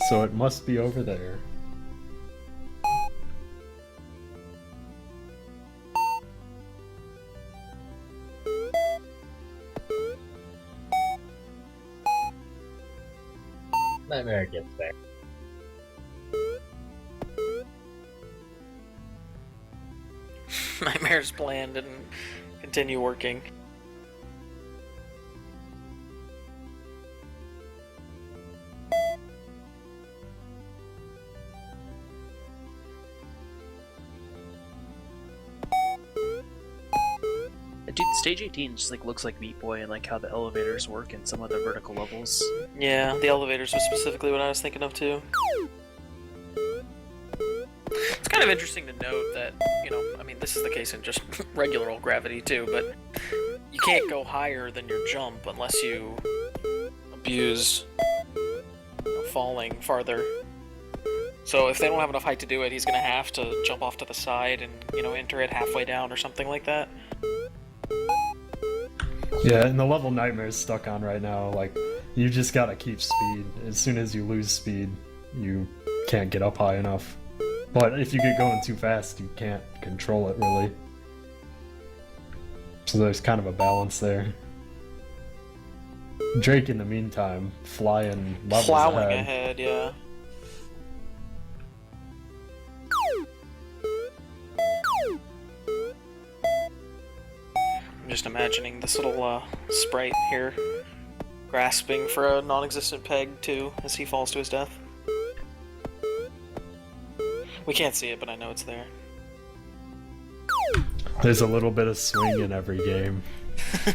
so it must be over there. Nightmare gets there. Nightmare's planned and continue working. Dude, stage 18 just like looks like Meat Boy and like how the elevators work in some of the vertical levels. Yeah, the elevators was specifically what I was thinking of too. It's kind of interesting to note that, you know, I mean, this is the case in just regular old gravity too, but you can't go higher than your jump unless you abuse falling farther. So if they don't have enough height to do it, he's gonna have to jump off to the side and, you know, enter it halfway down or something like that. Yeah, and the level Nightmare's stuck on right now, like, you just gotta keep speed. As soon as you lose speed, you can't get up high enough. But if you get going too fast, you can't control it, really. So there's kind of a balance there. Drake, in the meantime, flying levels Plowing ahead. ahead, yeah. I'm just imagining this little sprite here grasping for a non-existent peg too as he falls to his death. We can't see it, but I know it's there. There's a little bit of swing in every game. That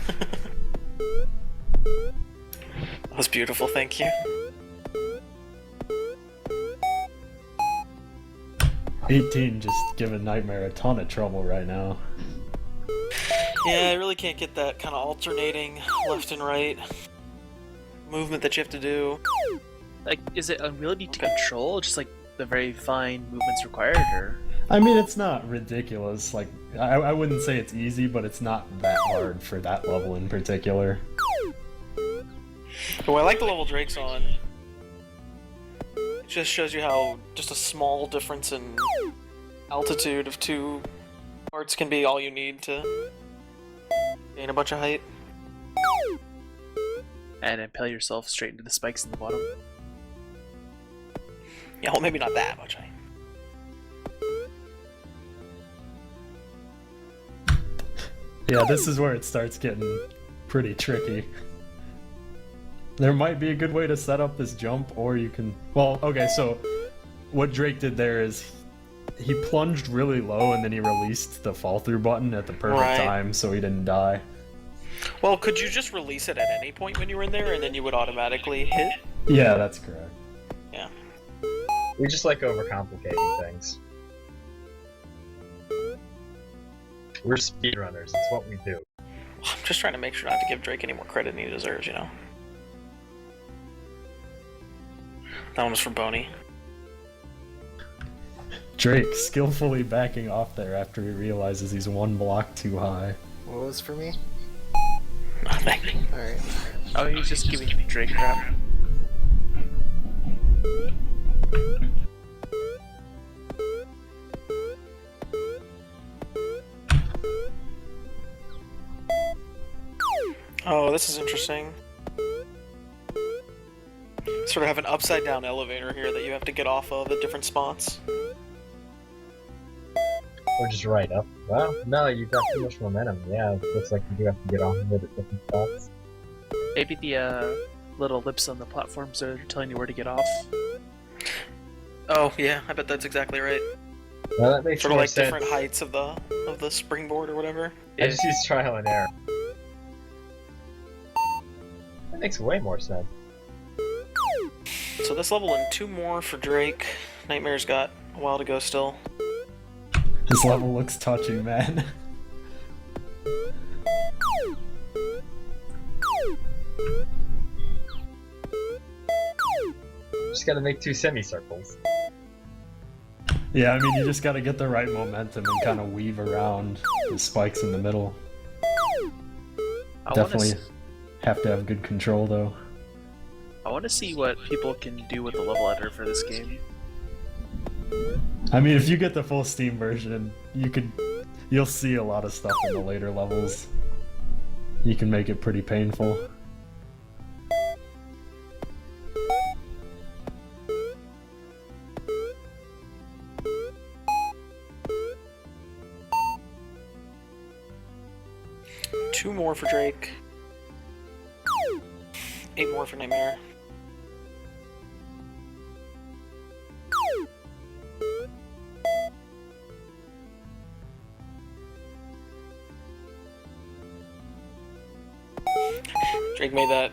was beautiful, thank you. 18 just giving Nightmare a ton of trouble right now. Yeah, I really can't get that kind of alternating left and right movement that you have to do. Like, is it ability to control, just like the very fine movements required, or? I mean, it's not ridiculous. Like, I wouldn't say it's easy, but it's not that hard for that level in particular. Oh, I like the level Drake's on. It just shows you how just a small difference in altitude of two parts can be all you need to gain a bunch of height. And impale yourself straight into the spikes in the bottom. Yeah, well, maybe not that much height. Yeah, this is where it starts getting pretty tricky. There might be a good way to set up this jump, or you can... Well, okay, so what Drake did there is he plunged really low and then he released the fall-through button at the perfect time so he didn't die. Well, could you just release it at any point when you were in there and then you would automatically hit? Yeah, that's correct. Yeah. We just like overcomplicating things. We're speedrunners, it's what we do. I'm just trying to make sure not to give Drake any more credit than he deserves, you know? That one was for Boney. Drake skillfully backing off there after he realizes he's one block too high. What was for me? Nothing. Alright. Oh, he's just giving Drake crap. Oh, this is interesting. Sort of have an upside down elevator here that you have to get off of at different spots. Or just right up. Well, no, you've got too much momentum. Yeah, it looks like you do have to get off of it at different spots. Maybe the little lips on the platforms are telling you where to get off. Oh yeah, I bet that's exactly right. Well, that makes Sort of more like sense. different heights of the springboard or whatever. I just use trial and error. That makes way more sense. So this level and 2 more for Drake. Nightmare's got a while to go still. This level looks touchy, man. Just gotta make 2 semicircles. Yeah, I mean, you just gotta get the right momentum and kind of weave around the spikes in the middle. Definitely have to have good control, though. I want to see what people can do with the level editor for this game. I mean, if you get the full Steam version, you'll see a lot of stuff in the later levels. You can make it pretty painful. Two more for Drake. 8 more for Nightmare. Drake made that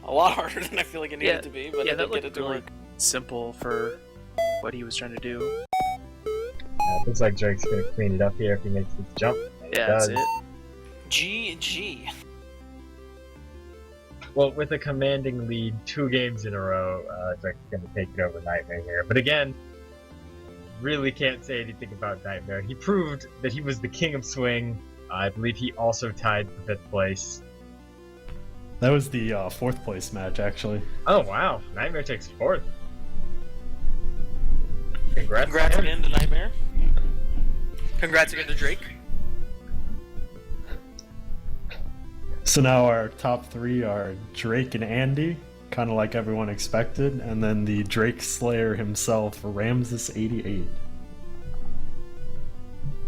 a lot harder than I feel like it needed to be, but yeah, it that did get it looked to really work. simple for what he was trying to do. Looks like Drake's gonna clean it up here if he makes this jump. And Yeah, that's he it. GG. Well, with a commanding lead 2 games in a row, Drake's gonna take it over Nightmare here. But again, really can't say anything about Nightmare. He proved that he was the king of swing. I believe he also tied for 5th place. That was the 4th place match, actually. Oh wow, Nightmare takes 4th. Congrats again to Nightmare. Congrats again to Drake. So now our top 3 are Drake and Andy, kind of like everyone expected, and then the Drake Slayer himself, Ramses88.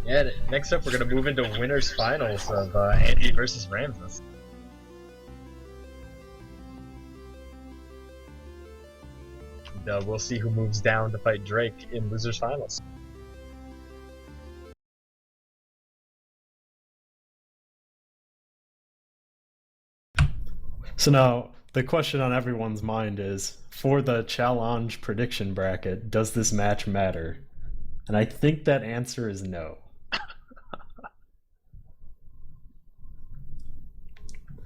Yeah, next up we're gonna move into winners finals of Andy versus Ramses. And, we'll see who moves down to fight Drake in losers finals. So now, the question on everyone's mind is, for the challenge prediction bracket, does this match matter? And I think that answer is no.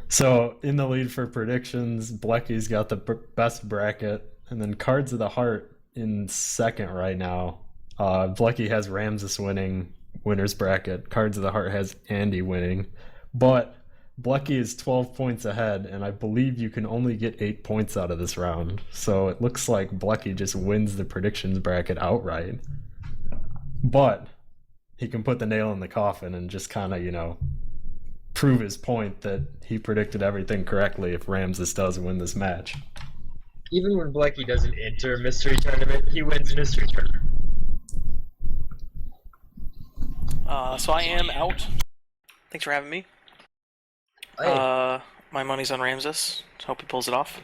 So, in the lead for predictions, Blecky's got the best bracket, and then Cards of the Heart in 2nd right now. Blecky has Ramses winning winner's bracket. Cards of the Heart has Andy winning. But Blecky is 12 points ahead, and I believe you can only get 8 points out of this round. So it looks like Blecky just wins the predictions bracket outright. But he can put the nail in the coffin and just kind of, prove his point that he predicted everything correctly if Ramses does win this match. Even when Blecky doesn't enter Mystery Tournament, he wins Mystery Tournament. So I am out. Thanks for having me. Hey. My money's on Ramses. Hope he pulls it off.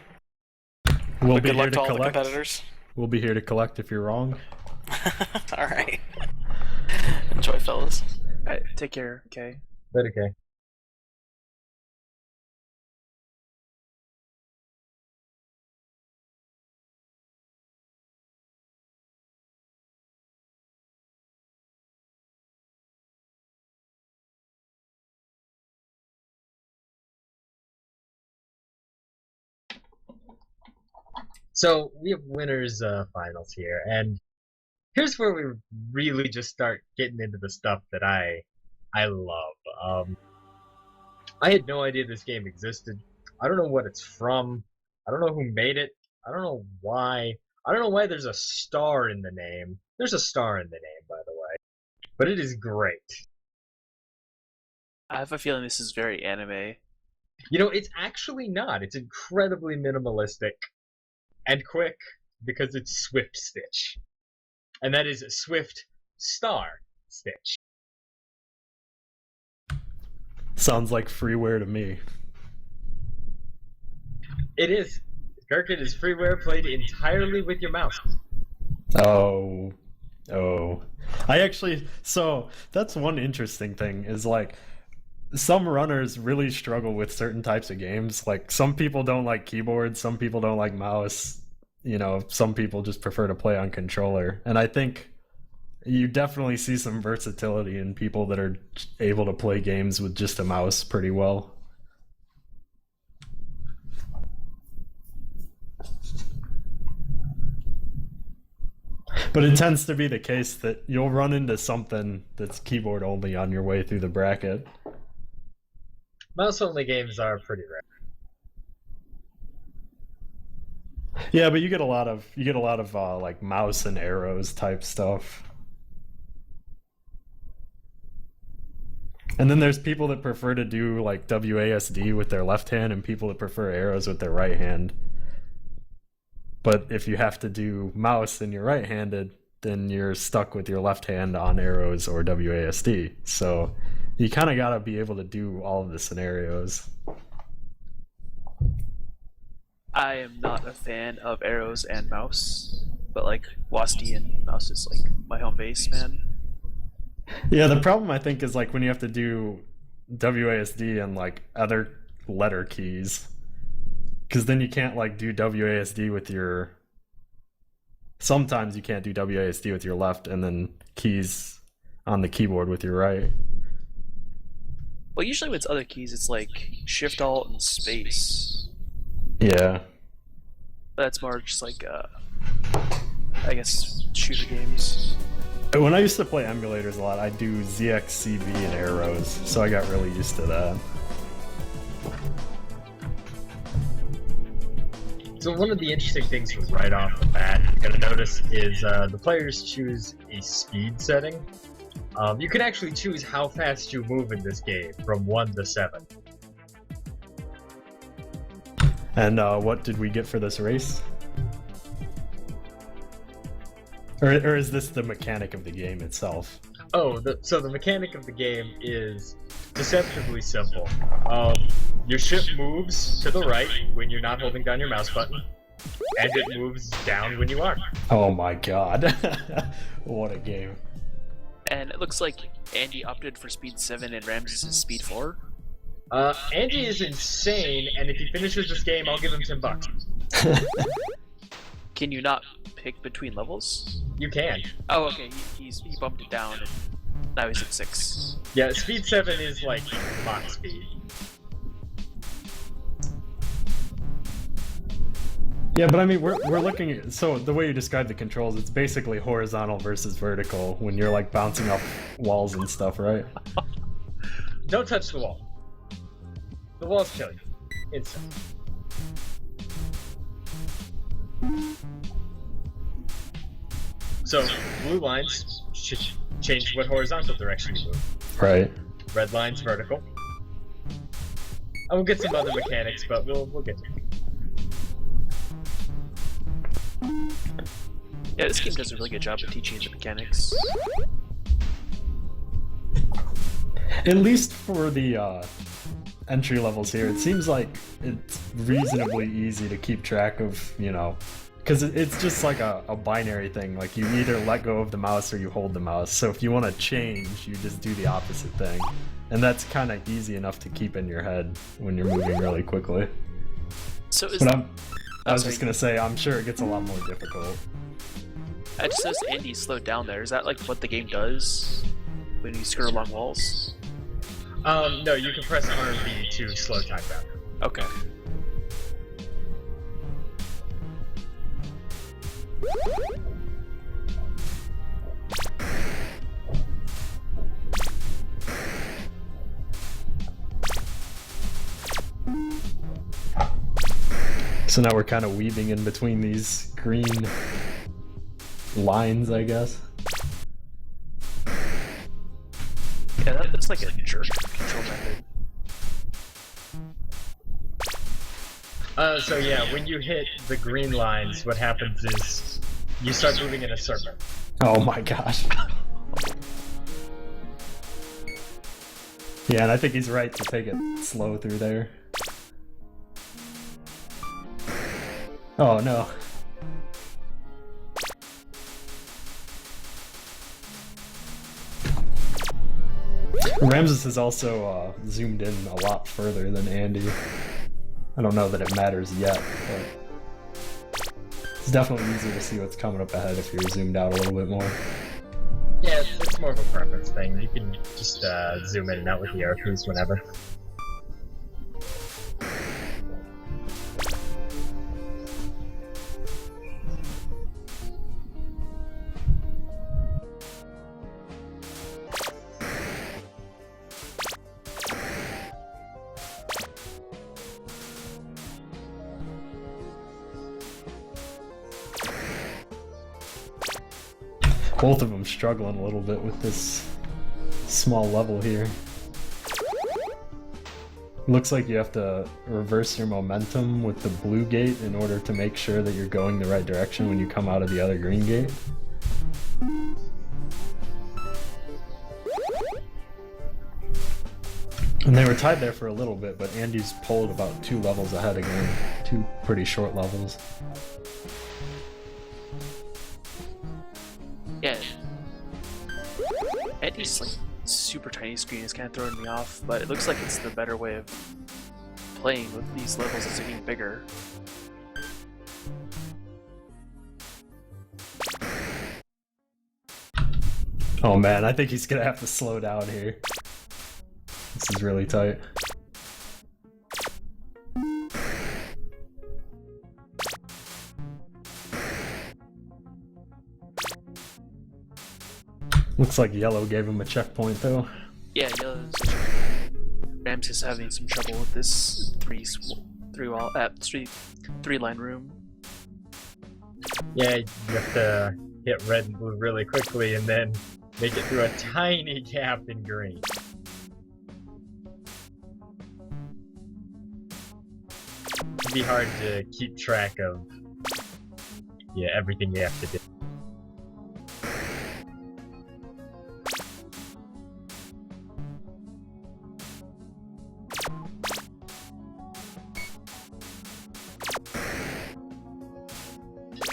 We'll But be good here luck to to all the collect. competitors. We'll be here to collect if you're wrong. Alright. Enjoy, fellas. Alright, take care, okay? But okay. So we have winners finals here, and here's where we really just start getting into the stuff that I love. I had no idea this game existed. I don't know what it's from. I don't know who made it. I don't know why. I don't know why there's a star in the name. There's a star in the name, by the way. But it is great. I have a feeling this is very anime. It's actually not. It's incredibly minimalistic and quick because it's Swift Stitch. And that is Swift Star Stitch. Sounds like freeware to me. It is. Gherkin is freeware played entirely with your mouse. Oh. So that's one interesting thing is some runners really struggle with certain types of games. Like some people don't like keyboards, some people don't like mouse, some people just prefer to play on controller. And I think you definitely see some versatility in people that are able to play games with just a mouse pretty well. But it tends to be the case that you'll run into something that's keyboard only on your way through the bracket. Mouse only games are pretty rare. Yeah, but you get a lot of like mouse and arrows type stuff. And then there's people that prefer to do like WASD with their left hand and people that prefer arrows with their right hand. But if you have to do mouse and you're right-handed, then you're stuck with your left hand on arrows or WASD. So you kind of got to be able to do all of the scenarios. I am not a fan of arrows and mouse, but like WASD and mouse is like my home base, man. Yeah, the problem I think is like when you have to do WASD and like other letter keys, because then you can't like do WASD with your. Sometimes you can't do WASD with your left and then keys on the keyboard with your right. Well, usually with other keys, it's like Shift, Alt, and Space. Yeah. That's more just like, I guess, shooter games. When I used to play emulators a lot, I'd do ZX, CV, and arrows, so I got really used to that. So one of the interesting things right off the bat you're going to notice is the players choose a speed setting. You can actually choose how fast you move in this game, from 1 to 7. And what did we get for this race? Or is this the mechanic of the game itself? Oh, so the mechanic of the game is deceptively simple. Your ship moves to the right when you're not holding down your mouse button, and it moves down when you are. Oh my god. What a game. And it looks like Andy opted for speed 7 and Ramses is speed 4. Andy is insane, and if he finishes this game, I'll give him $10. Can you not pick between levels? You can. Oh, okay. He bumped it down, and now he's at 6. Yeah, speed 7 is like Mach speed. Yeah, but I mean, we're looking at, so the way you describe the controls, it's basically horizontal versus vertical when you're like bouncing off walls and stuff, right? Don't touch the wall. The wall's killing you. Instantly. So, blue lines should change what horizontal direction you move. Right. Red lines vertical. And we'll get some other mechanics, but we'll get to it. Yeah, this game does a really good job of teaching you the mechanics. At least for the entry levels here, it seems like it's reasonably easy to keep track of, you know, because it's just like a binary thing. Like you either let go of the mouse or you hold the mouse. So if you want to change, you just do the opposite thing. And that's kind of easy enough to keep in your head when you're moving really quickly. So is But I was just going to say, I'm sure it gets a lot more difficult. I just noticed Andy slowed down there. Is that like what the game does when you skirt along walls? No, you can press R and B to slow time down. Okay. So now we're kind of weaving in between these green lines, I guess. Yeah, that's like a jerk control method. So yeah, when you hit the green lines, what happens is you start moving in a circle. Oh my gosh. Yeah, and I think he's right to take it slow through there. Oh no. Ramses has also zoomed in a lot further than Andy. I don't know that it matters yet, but it's definitely easier to see what's coming up ahead if you're zoomed out a little bit more. Yeah, it's more of a preference thing. You can just zoom in and out with the arrow keys whenever. Both of them struggling a little bit with this small level here. Looks like you have to reverse your momentum with the blue gate in order to make sure that you're going the right direction when you come out of the other green gate. And they were tied there for a little bit, but Andy's pulled about 2 levels ahead again. 2 pretty short levels. Yeah. Andy's like super tiny screen is kind of throwing me off, but it looks like it's the better way of playing with these levels as they're getting bigger. Oh man, I think he's gonna have to slow down here. This is really tight. Looks like yellow gave him a checkpoint though. Yeah, yellow's Rams is having some trouble with this three line room. Yeah, you have to hit red and blue really quickly and then make it through a tiny gap in green. It'd be hard to keep track of everything you have to do.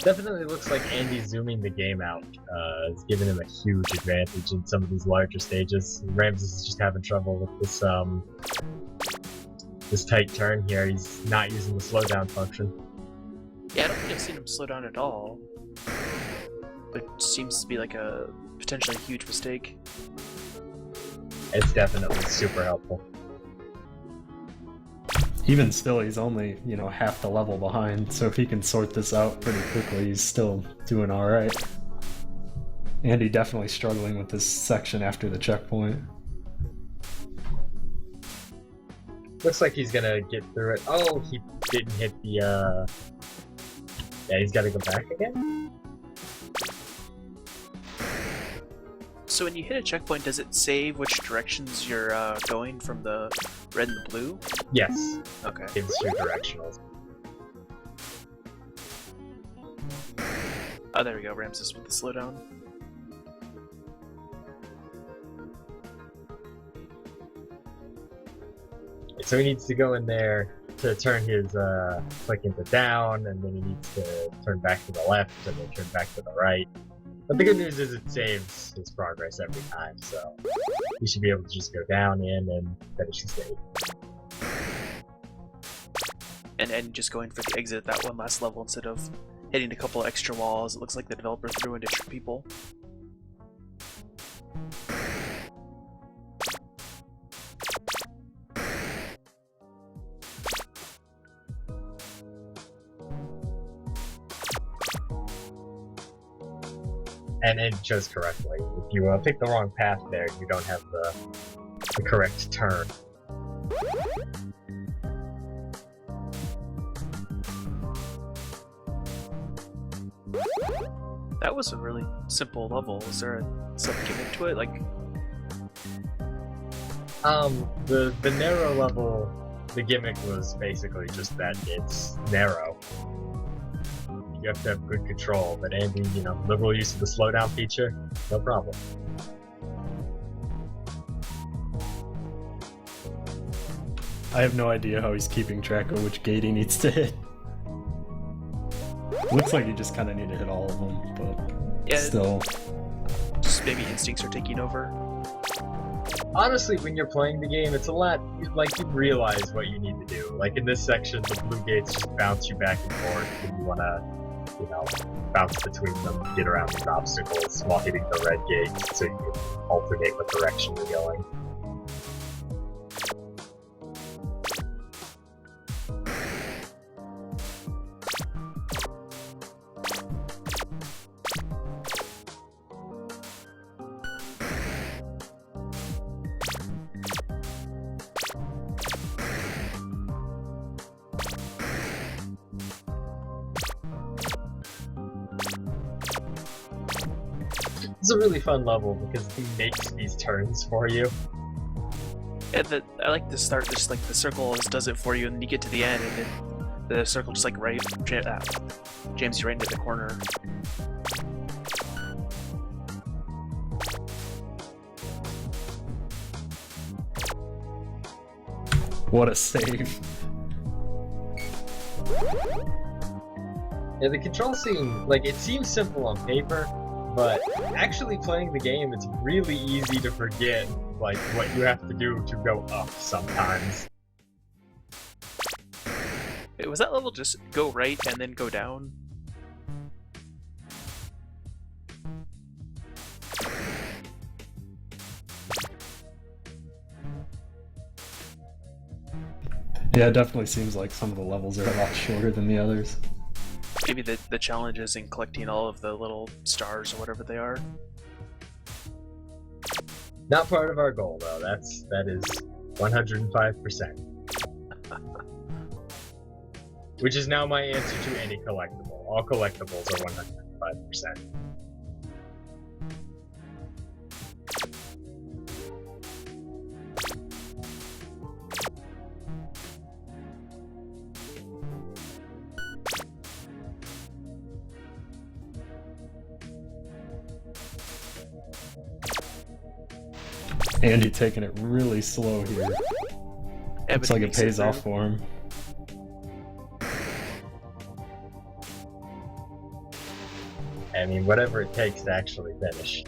Definitely looks like Andy zooming the game out is giving him a huge advantage in some of these larger stages. Ramses is just having trouble with this this tight turn here. He's not using the slowdown function. Yeah, I don't think I've seen him slow down at all. But it seems to be like a potentially huge mistake. It's definitely super helpful. Even still, he's only, half the level behind, so if he can sort this out pretty quickly, he's still doing alright. Andy definitely struggling with this section after the checkpoint. Looks like he's gonna get through it. Oh, he didn't hit the, Yeah, he's gotta go back again? So when you hit a checkpoint, does it save which directions you're going from the red and the blue? Yes. Okay. Gives you directionals. Oh, there we go, Ramses with the slowdown. So he needs to go in there to turn his click into down, and then he needs to turn back to the left, and then turn back to the right. But the good news is it saves his progress every time, so he should be able to just go down, in, and finish the stage. And just going for the exit at that one last level instead of hitting a couple extra walls. It looks like the developer threw in to trick people. And it chose correctly. If you pick the wrong path there, you don't have the correct turn. That was a really simple level. Is there some gimmick to it? Like, the narrow level, the gimmick was basically just that it's narrow. You have to have good control, but Andy, liberal use of the slowdown feature, no problem. I have no idea how he's keeping track of which gate he needs to hit. Looks like you just kind of need to hit all of them, but yeah, still. Just maybe instincts are taking over. Honestly, when you're playing the game, it's a lot, like, you realize what you need to do. Like, in this section, the blue gates just bounce you back and forth, and you want to, bounce between them, get around these obstacles while hitting the red gate, so you can alternate what direction you're going. It's a really fun level because he makes these turns for you. Yeah, I like the start, just like the circle does it for you, and then you get to the end, and then the circle just like jams you right into the corner. What a save. Yeah, the controls seems simple on paper, but actually playing the game, it's really easy to forget like what you have to do to go up sometimes. Wait, was that level just go right and then go down? Yeah, it definitely seems like some of the levels are a lot shorter than the others. Maybe the challenge is in collecting all of the little stars or whatever they are. Not part of our goal though. That is 105%. Which is now my answer to any collectible. All collectibles are 105%. Andy taking it really slow here. Yeah, Looks like it pays off for him. I mean, whatever it takes to actually finish.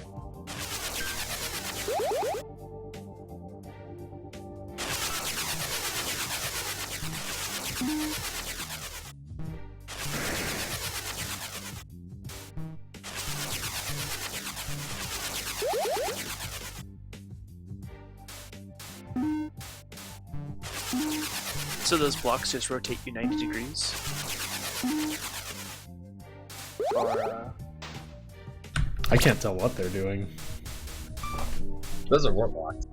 So those blocks just rotate you 90 degrees? Or, I can't tell what they're doing. Those are warp blocks.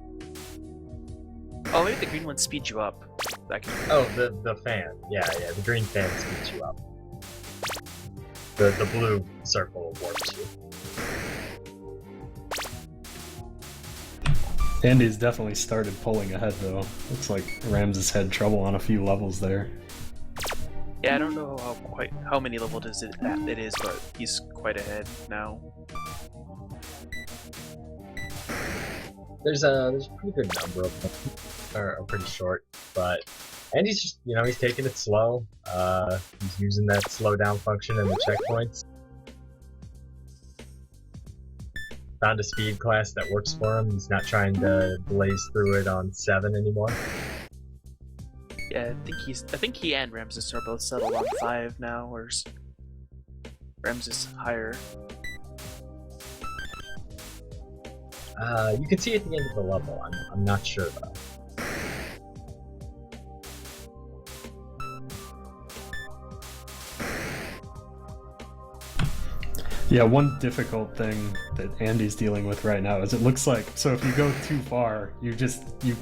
Oh, maybe the green one speeds you up. Oh, the fan. Yeah, the green fan speeds you up. The blue circle warps you. Andy's definitely started pulling ahead though. Looks like Rams has had trouble on a few levels there. Yeah, I don't know how many levels it is, but he's quite ahead now. There's a pretty good number of them, are pretty short, but Andy's just he's taking it slow. He's using that slow down function in the checkpoints. Found a speed class that works for him. He's not trying to blaze through it on 7 anymore. Yeah, I think he and Ramses are both settled on 5 now, or Ramses higher. You can see at the end of the level. I'm not sure though. Yeah, one difficult thing that Andy's dealing with right now is it looks like, so if you go too far, you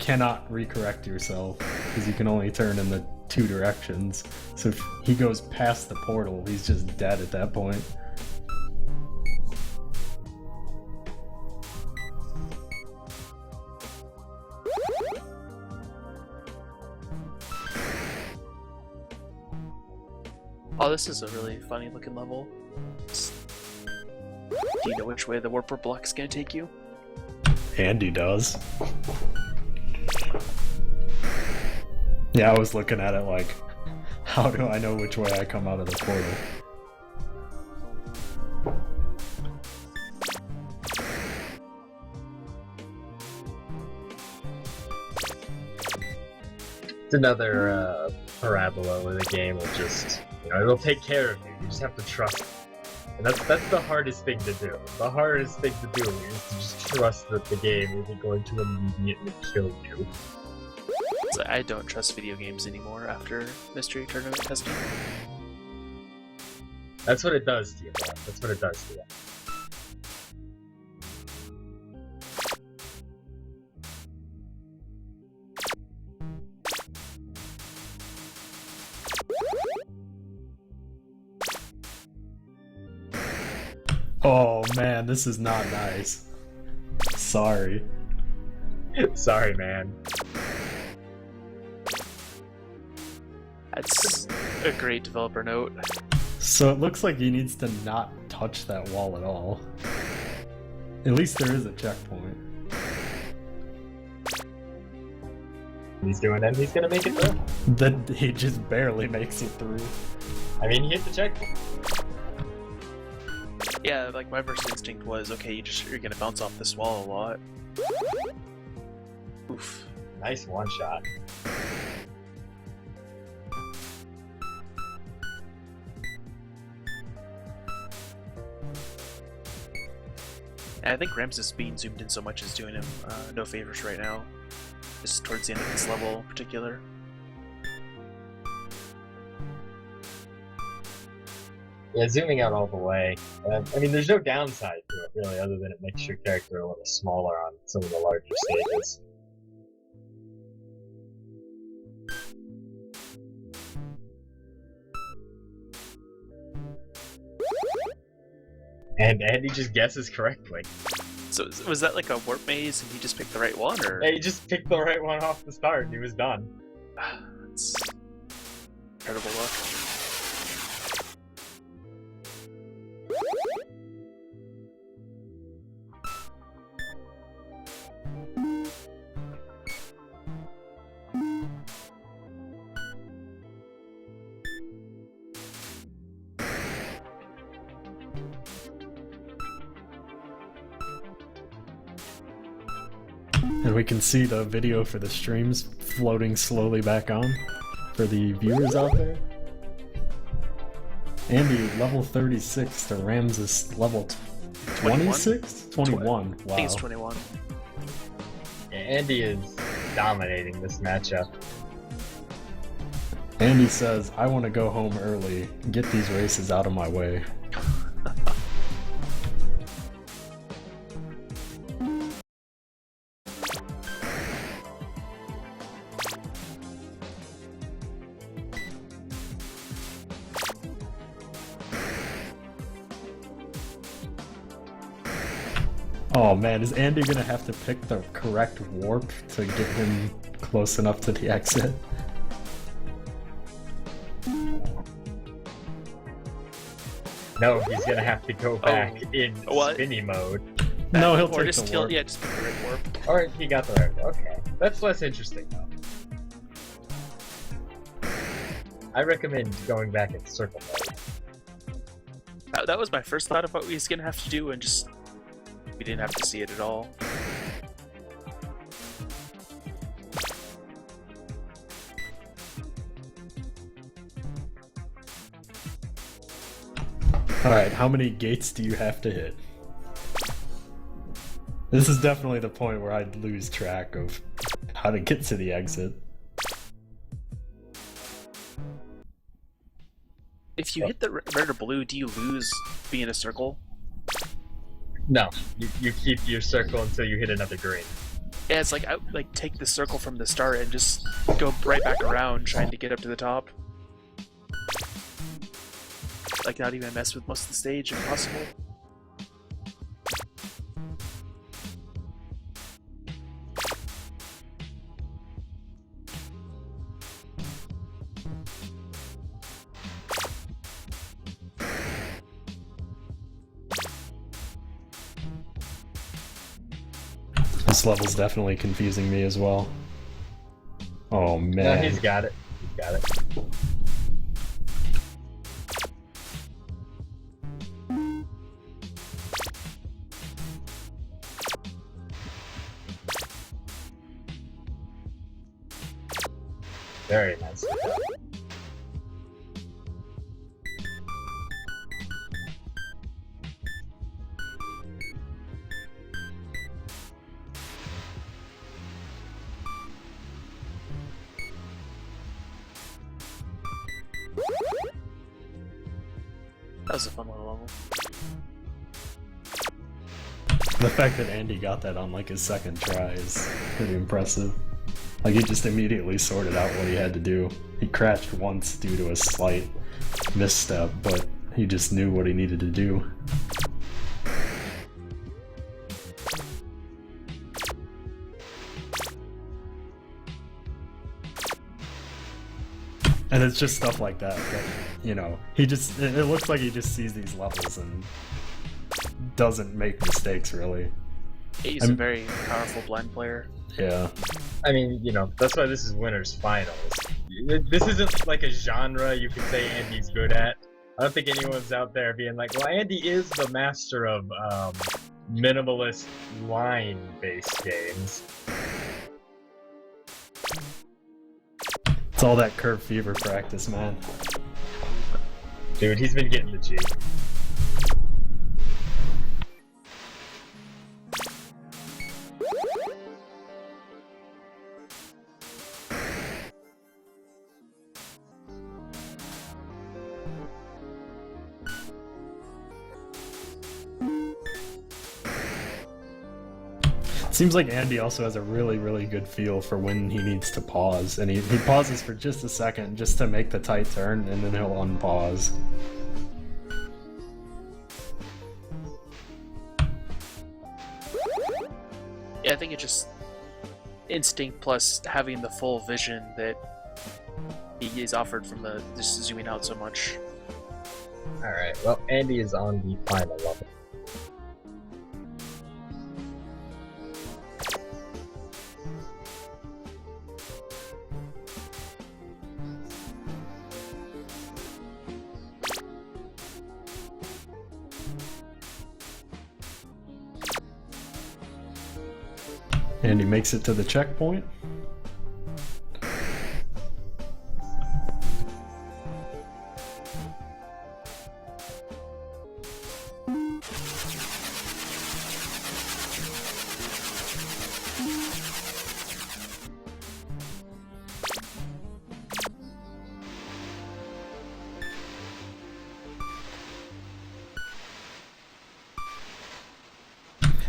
cannot recorrect yourself, because you can only turn in the 2 directions. So if he goes past the portal, he's just dead at that point. Oh, this is a really funny looking level. Do you know which way the warper block is going to take you? Andy does. Yeah, I was looking at it like, how do I know which way I come out of the portal? It's another parabola where the game will just, it'll take care of you. You just have to trust it. And that's the hardest thing to do. The hardest thing to do is to just trust that the game isn't going to immediately kill you. So I don't trust video games anymore after Mystery Tournament testing. That's what it does to you, man. That's what it does to you. Oh man, this is not nice. Sorry. Sorry, man. That's a great developer note. So it looks like he needs to not touch that wall at all. At least there is a checkpoint. He's doing it, and he's gonna make it through. That he just barely makes it through. I mean, he hit the checkpoint. Yeah, like my first instinct was, okay, you're gonna bounce off this wall a lot. Oof. Nice one shot. And I think Ramses being zoomed in so much is doing him no favors right now. Just towards the end of this level in particular. Yeah, zooming out all the way. I mean, there's no downside to it, really, other than it makes your character a little smaller on some of the larger stages. And Andy just guesses correctly. So was that like a warp maze and he just picked the right one, or? Yeah, he just picked the right one off the start and he was done. It's incredible luck. And we can see the video for the streams floating slowly back on for the viewers out there. Andy, level 36 to Ramses, level 26? 21. Wow. I think it's 21. Yeah, Andy is dominating this matchup. Andy says, I want to go home early, get these races out of my way. Oh man, is Andy gonna have to pick the correct warp to get him close enough to the exit? No, he's gonna have to go back in spinny mode. No, he'll or take just the warp. Yeah, just pick the right warp. Alright, he got the right. Okay. That's less interesting though. I recommend going back in circle mode. That was my first thought of what he's gonna have to do, and just we didn't have to see it at all. Alright, how many gates do you have to hit? This is definitely the point where I'd lose track of how to get to the exit. If you hit the red or blue, do you lose being in a circle? No, you keep your circle until you hit another green. Yeah, it's like take the circle from the start and just go right back around trying to get up to the top. Like not even mess with most of the stage if possible. This level's definitely confusing me as well. Oh man. No, he's got it. He's got it. Very nice. That was a fun little level. The fact that Andy got that on like his second try is pretty impressive. Like he just immediately sorted out what he had to do. He crashed once due to a slight misstep, but he just knew what he needed to do. And it's just stuff like that, you know, it looks like he just sees these levels and doesn't make mistakes, really. He's a very powerful blind player. Yeah. I mean, you know, that's why this is winners finals. This isn't like a genre you can say Andy's good at. I don't think anyone's out there being like, well, Andy is the master of minimalist line-based games. It's all that curve fever practice, man. Dude, he's been getting the G. Seems like Andy also has a really, really good feel for when he needs to pause, and he pauses for just a second just to make the tight turn, and then he'll unpause. Yeah, I think it's just instinct plus having the full vision that he is offered from the just zooming out so much. Alright, well, Andy is on the final level. And he makes it to the checkpoint.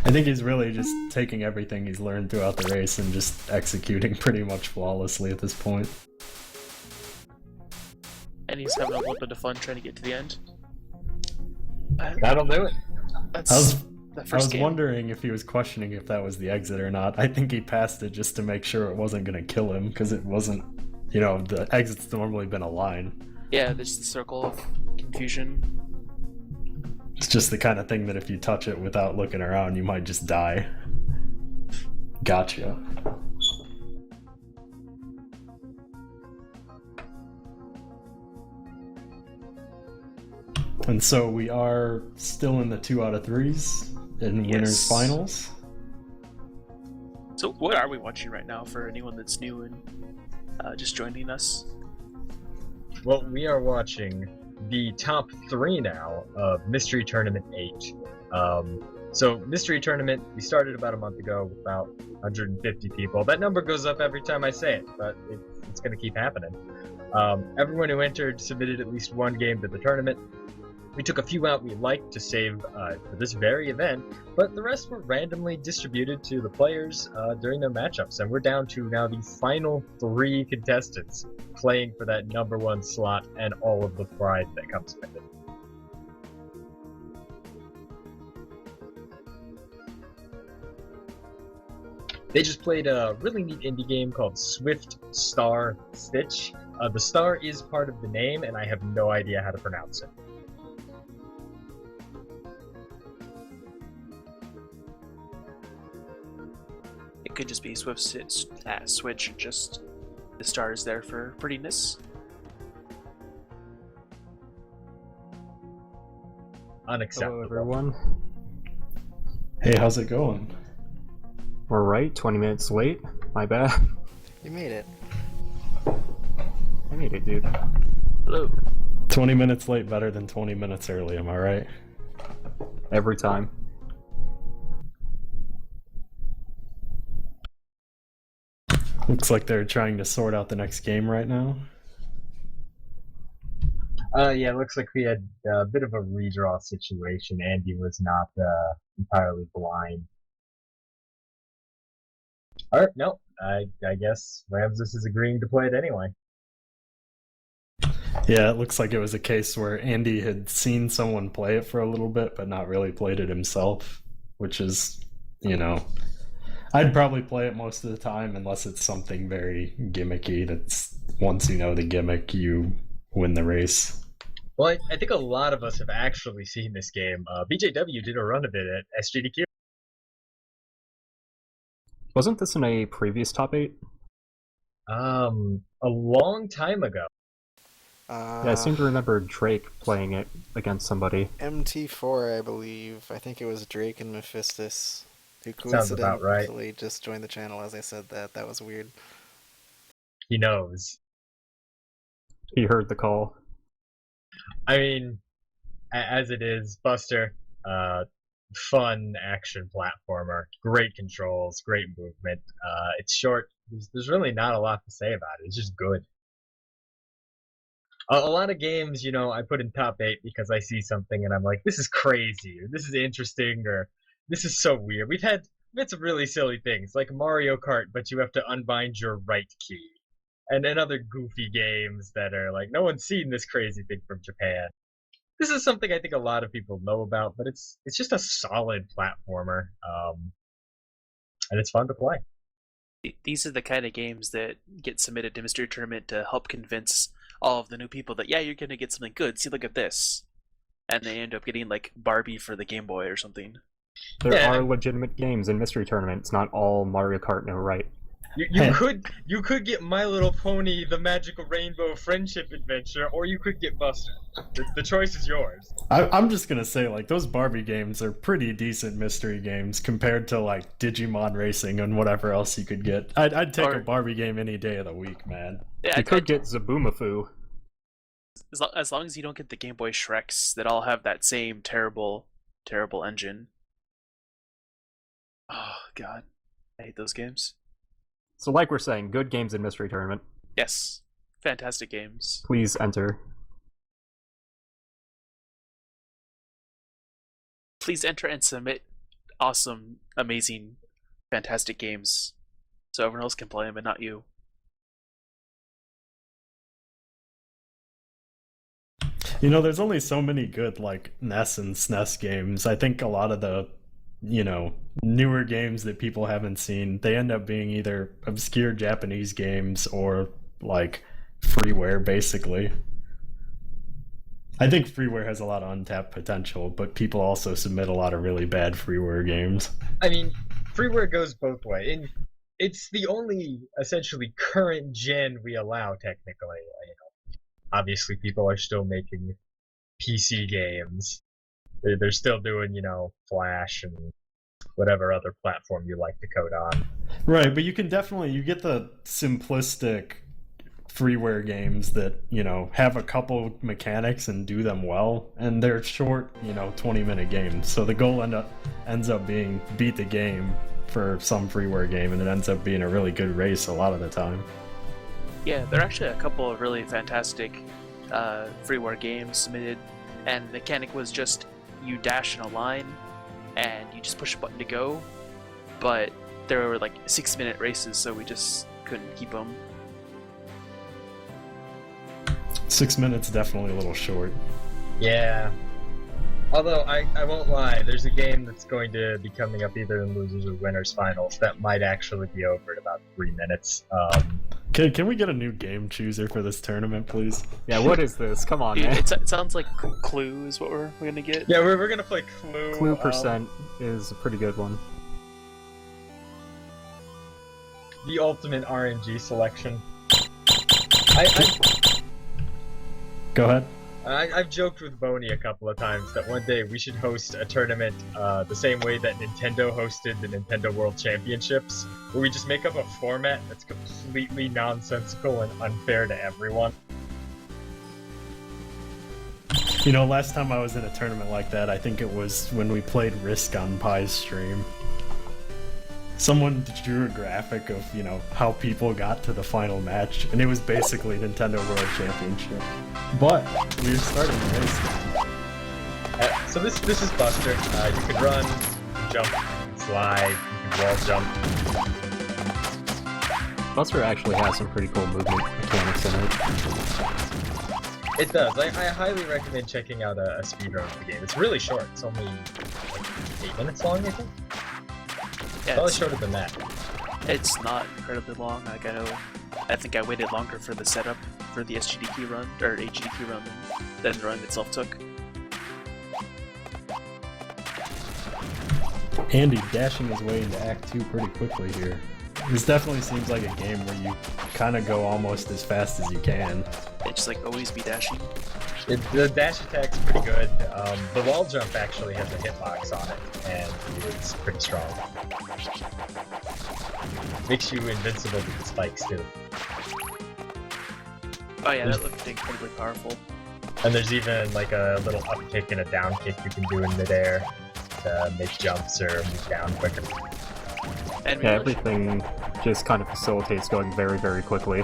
I think he's really just taking everything he's learned throughout the race and just executing pretty much flawlessly at this point. And he's having a little bit of fun trying to get to the end. That'll do it. That's the I first was game. wondering if he was questioning if that was the exit or not. I think he passed it just to make sure it wasn't going to kill him, because it wasn't, you know, the exit's normally been a line. Yeah, there's the circle of confusion. It's just the kind of thing that if you touch it without looking around, you might just die. Gotcha. And so we are still in the 2 out of 3s in winners finals. So what are we watching right now for anyone that's new and just joining us? Well, we are watching the top 3 now of Mystery Tournament 8. So Mystery Tournament, we started about a month ago with about 150 people. That number goes up every time I say it, but it's going to keep happening. Everyone who entered submitted at least one game to the tournament. We took a few out we liked to save for this very event, but the rest were randomly distributed to the players during their matchups, and we're down to now the final 3 contestants playing for that number 1 slot and all of the pride that comes with it. They just played a really neat indie game called Swift Star Stitch. The star is part of the name, and I have no idea how to pronounce it. It could just be Swift Switch, just the star is there for prettiness. Unacceptable. Hello, everyone. Hey, how's it going? We're right, 20 minutes late. My bad. You made it. I made it, dude. Hello. 20 minutes late better than 20 minutes early, am I right? Every time. Looks like they're trying to sort out the next game right now. Yeah, it looks like we had a bit of a redraw situation. Andy was not entirely blind. Alright, no, I guess Ramses is agreeing to play it anyway. Yeah, it looks like it was a case where Andy had seen someone play it for a little bit, but not really played it himself, which is, you know, I'd probably play it most of the time unless it's something very gimmicky that's once you know the gimmick, you win the race. Well, I think a lot of us have actually seen this game. BJW did a run of it at SGDQ. Wasn't this in a previous top 8? A long time ago. Yeah, I seem to remember Drake playing it against somebody. MT4, I believe. I think it was Drake and Mephistus, who Sounds about right. coincidentally just joined the channel as I said that. That was weird. He knows. He heard the call. I mean, as it is, Buster, fun action platformer, great controls, great movement. It's short. There's really not a lot to say about it. It's just good. A lot of games, you know, I put in top 8 because I see something and I'm like, this is crazy, or this is interesting, or this is so weird. We've had some really silly things, like Mario Kart, but you have to unbind your right key. And then other goofy games that are like, no one's seen this crazy thing from Japan. This is something I think a lot of people know about, but it's just a solid platformer, and it's fun to play. These are the kind of games that get submitted to Mystery Tournament to help convince all of the new people that, yeah, you're going to get something good. See, look at this. And they end up getting, like, Barbie for the Game Boy or something. There are legitimate games in Mystery Tournament. It's not all Mario Kart, no, right? You could get My Little Pony: The Magical Rainbow Friendship Adventure, or you could get Buster. The choice is yours. I'm just gonna say, like, those Barbie games are pretty decent mystery games compared to, like, Digimon Racing and whatever else you could get. I'd take a Barbie game any day of the week, man. Yeah, you could get Zaboomafoo. As long as you don't get the Game Boy Shreks that all have that same terrible, terrible engine. Oh, God. I hate those games. So like we're saying, good games in Mystery Tournament. Yes. Fantastic games. Please enter. Please enter and submit awesome, amazing, fantastic games so everyone else can play them and not you. You know, there's only so many good, like, NES and SNES games. I think a lot of the, you know, newer games that people haven't seen, they end up being either obscure Japanese games or, like, freeware, basically. I think freeware has a lot of untapped potential, but people also submit a lot of really bad freeware games. I mean, freeware goes both ways. And it's the only, essentially, current gen we allow, technically. You know, obviously, people are still making PC games. They're still doing, you know, Flash and whatever other platform you like to code on. Right, but you can definitely, you get the simplistic freeware games that, you know, have a couple mechanics and do them well, and they're short, you know, 20-minute games. So the goal ends up being beat the game for some freeware game, and it ends up being a really good race a lot of the time. Yeah, there are actually a couple of really fantastic freeware games submitted, and the mechanic was just you dash in a line and you just push a button to go, but there were like 6-minute races, so we just couldn't keep them. 6 minutes definitely a little short. Yeah. Although, I won't lie, there's a game that's going to be coming up either in Losers or Winners Finals that might actually be over in about 3 minutes. Can we get a new game chooser for this tournament, please? Yeah, what is this? Come on, Dude, man. it sounds like Clue is what we're gonna get. Yeah, we're gonna play Clue. Clue percent is a pretty good one. The ultimate RNG selection. Go ahead. I've joked with Boney a couple of times that one day we should host a tournament the same way that Nintendo hosted the Nintendo World Championships, where we just make up a format that's completely nonsensical and unfair to everyone. You know, last time I was in a tournament like that, I think it was when we played Risk on Pi's stream. Someone drew a graphic of, you know, how people got to the final match, and it was basically Nintendo World Championship. But we were starting the race. So this is Buster. You can run, jump, slide, you can wall jump. Buster actually has some pretty cool movement mechanics in it. It does. I highly recommend checking out a speedrun of the game. It's really short. It's only like 8 minutes long, I think. Yeah, Probably shorter than that. It's not incredibly long. Like I think I waited longer for the setup for the SGDQ run or HGDQ run than the run itself took. Andy dashing his way into Act 2 pretty quickly here. This definitely seems like a game where you kind of go almost as fast as you can. It's just like always be dashing. The dash attack's pretty good. The wall jump actually has a hitbox on it, and it's pretty strong. Makes you invincible to the spikes too. Oh yeah, that looked incredibly powerful. And there's even like a little up kick and a down kick you can do in midair to make jumps or move down quicker. And yeah, everything just kind of facilitates going very, very quickly.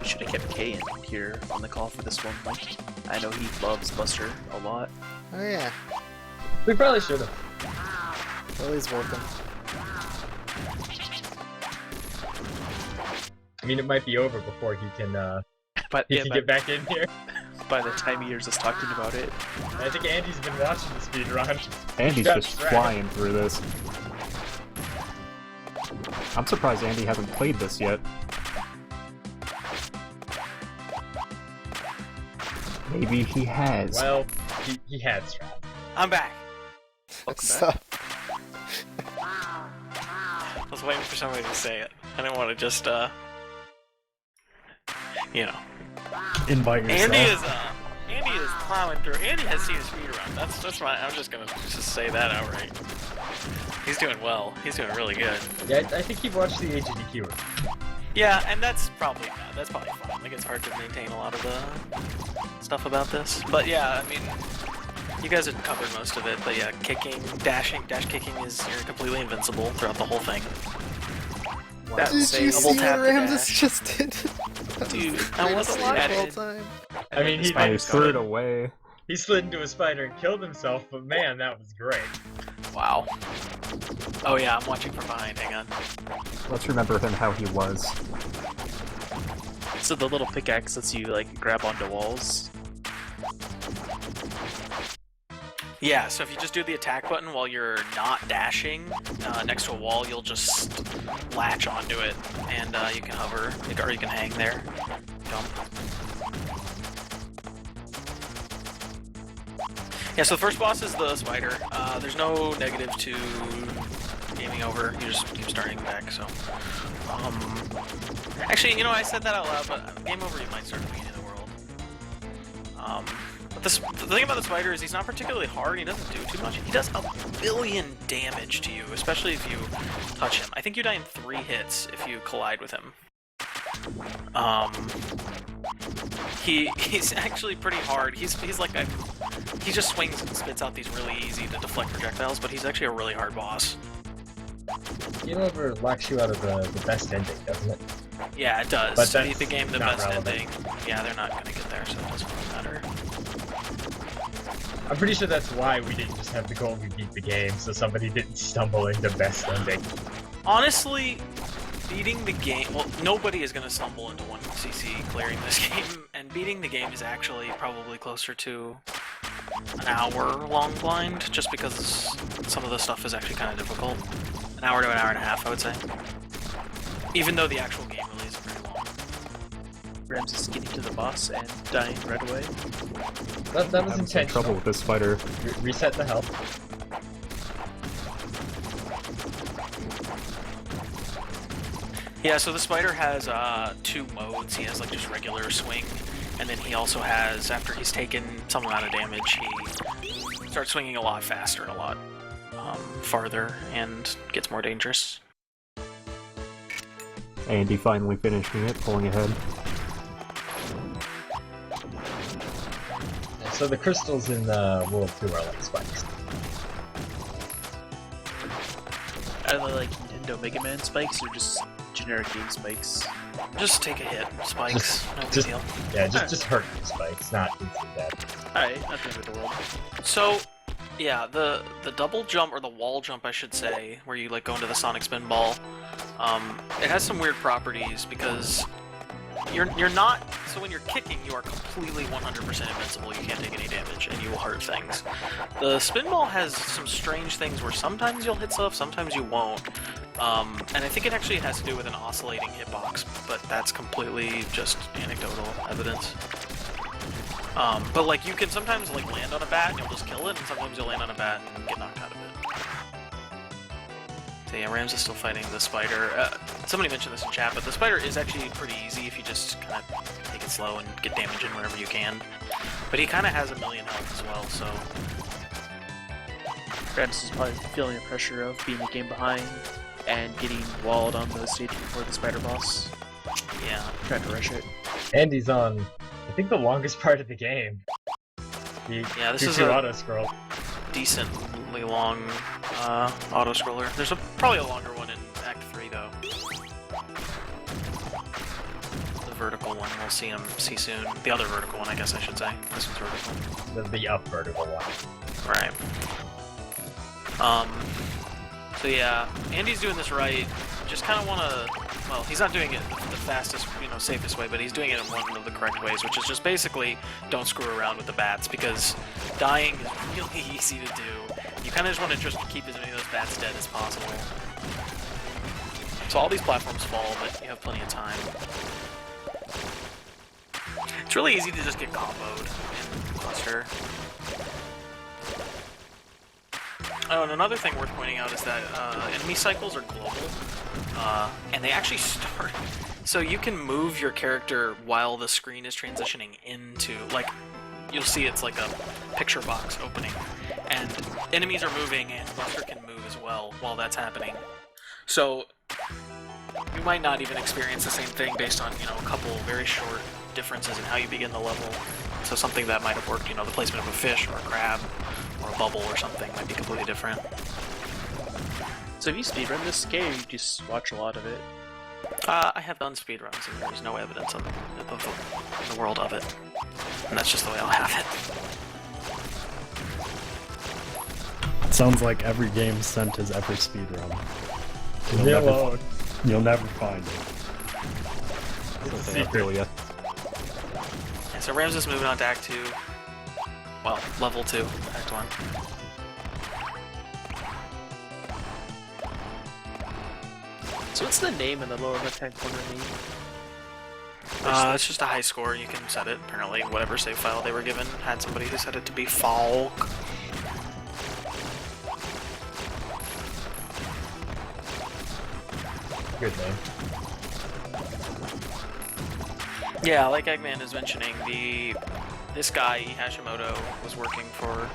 We should have kept Kay in here on the call for this one. Like, I know he loves Buster a lot. Oh yeah. We probably should have. Well, he's working. I mean, it might be over before he can get back in here. By the time he hears us talking about it. I think Andy's been watching the speedrun. Andy's just flying through this. I'm surprised Andy hasn't played this yet. Maybe he has. Well, he had Strat. I'm back. What's up? I was waiting for somebody to say it. I didn't want to just, you know. Invite yourself. Andy is plowing through. Andy has seen a speedrun. That's fine. I'm just gonna just say that outright. He's doing well. He's doing really good. Yeah, I think he watched the HGDQ run. Yeah, and that's probably fine. Like, it's hard to maintain a lot of the stuff about this. But yeah, I mean, you guys have covered most of it. But yeah, kicking, dash kicking you're completely invincible throughout the whole thing. Wow. Did you see what Ramses just did? Dude, I wasn't watching. I mean, he threw it away. He slid into a spider and killed himself, but man, that was great. Wow. Oh yeah, I'm watching from behind, hang on. Let's remember him how he was. So the little pickaxe lets you, like, grab onto walls. Yeah, so if you just do the attack button while you're not dashing next to a wall, you'll just latch onto it, and you can hover, or you can hang there. Jump. Yeah, so the first boss is the spider. There's no negative to gaming over. You just keep starting back, so... Actually, you know, I said that out loud, but game over you might start at the beginning of the world. But the thing about the spider is he's not particularly hard, he doesn't do too much. He does a billion damage to you, especially if you touch him. I think you die in 3 hits if you collide with him. He's actually pretty hard. He's like he just swings and spits out these really easy to deflect projectiles, but he's actually a really hard boss. Game over locks you out of the best ending, doesn't it? Yeah, it does. But that's the game, the not best relevant. ending. Yeah, they're not gonna get there, so it doesn't really matter. I'm pretty sure that's why we didn't just have the goal we beat the game, so somebody didn't stumble into best ending. Honestly, beating the game, well, nobody is going to stumble into 1cc clearing this game, and beating the game is actually probably closer to an hour-long blind, just because some of the stuff is actually kind of difficult. An hour to an hour and a half, I would say. Even though the actual game really isn't very long. Ramses getting to the boss and dying right away. That was Having some intentional. trouble with this spider. Reset the health. Yeah, so the spider has 2 modes. He has like just regular swing, and then he also has, after he's taken some amount of damage, he starts swinging a lot faster and a lot farther, and gets more dangerous. Andy finally finishing it, pulling ahead. So the crystals in World 2 are like spikes. Are they like Nintendo Mega Man spikes or just generic game spikes? Just take a hit, spikes, no big deal. Yeah, just hurt the spikes, not instant death. Alright, not the end of the world. So, yeah, the double jump, or the wall jump I should say, where you like go into the Sonic Spin Ball, it has some weird properties because you're not, so when you're kicking you are completely 100% invincible, you can't take any damage and you will hurt things. The Spin Ball has some strange things where sometimes you'll hit stuff, sometimes you won't. And I think it actually has to do with an oscillating hitbox, but that's completely just anecdotal evidence. But like you can sometimes like land on a bat and you'll just kill it, and sometimes you'll land on a bat and get knocked out of it. So yeah, Rams is still fighting the spider. Somebody mentioned this in chat, but the spider is actually pretty easy if you just kind of take it slow and get damage in wherever you can. But he kind of has 1,000,000 health as well, so... Rams is probably feeling the pressure of being a game behind and getting walled on the stage before the spider boss. Yeah. Trying to rush it. Andy's on, I think, the longest part of the game. Yeah, this is a a auto-scroll. decently long auto-scroller. There's probably a longer one in Act 3, though. The vertical one we'll see soon. The other vertical one, I guess I should say. This one's vertical. The up vertical one. Right. So yeah, Andy's doing this right. Just kind of want to... Well, he's not doing it the fastest, safest way, but he's doing it in one of the correct ways, which is just basically don't screw around with the bats, because dying is really easy to do. You kind of just want to just keep as many of those bats dead as possible. So all these platforms fall, but you have plenty of time. It's really easy to just get comboed in Cluster. Oh, and another thing worth pointing out is that enemy cycles are global, and they actually start... So you can move your character while the screen is transitioning into, like, you'll see it's like a picture box opening, and enemies are moving, and Buster can move as well while that's happening. So you might not even experience the same thing based on, a couple very short differences in how you begin the level. So something that might have worked, the placement of a fish or a crab or a bubble or something might be completely different. So if you speedrun this game, you just watch a lot of it. I have done speedruns, and there's no evidence in the world of it. And that's just the way I'll have it. Sounds like every game sent his ever speedrun. You'll never find it. It's a secret. Yeah, so Rams is moving on to Act 2. Well, level 2, Act 1. So what's the name in the lower left-hand corner mean? It's just a high score. You can set it. Apparently, whatever save file they were given had somebody who set it to be Falk. Good name. Yeah, like Eggman is mentioning, this guy, Hashimoto, was working for,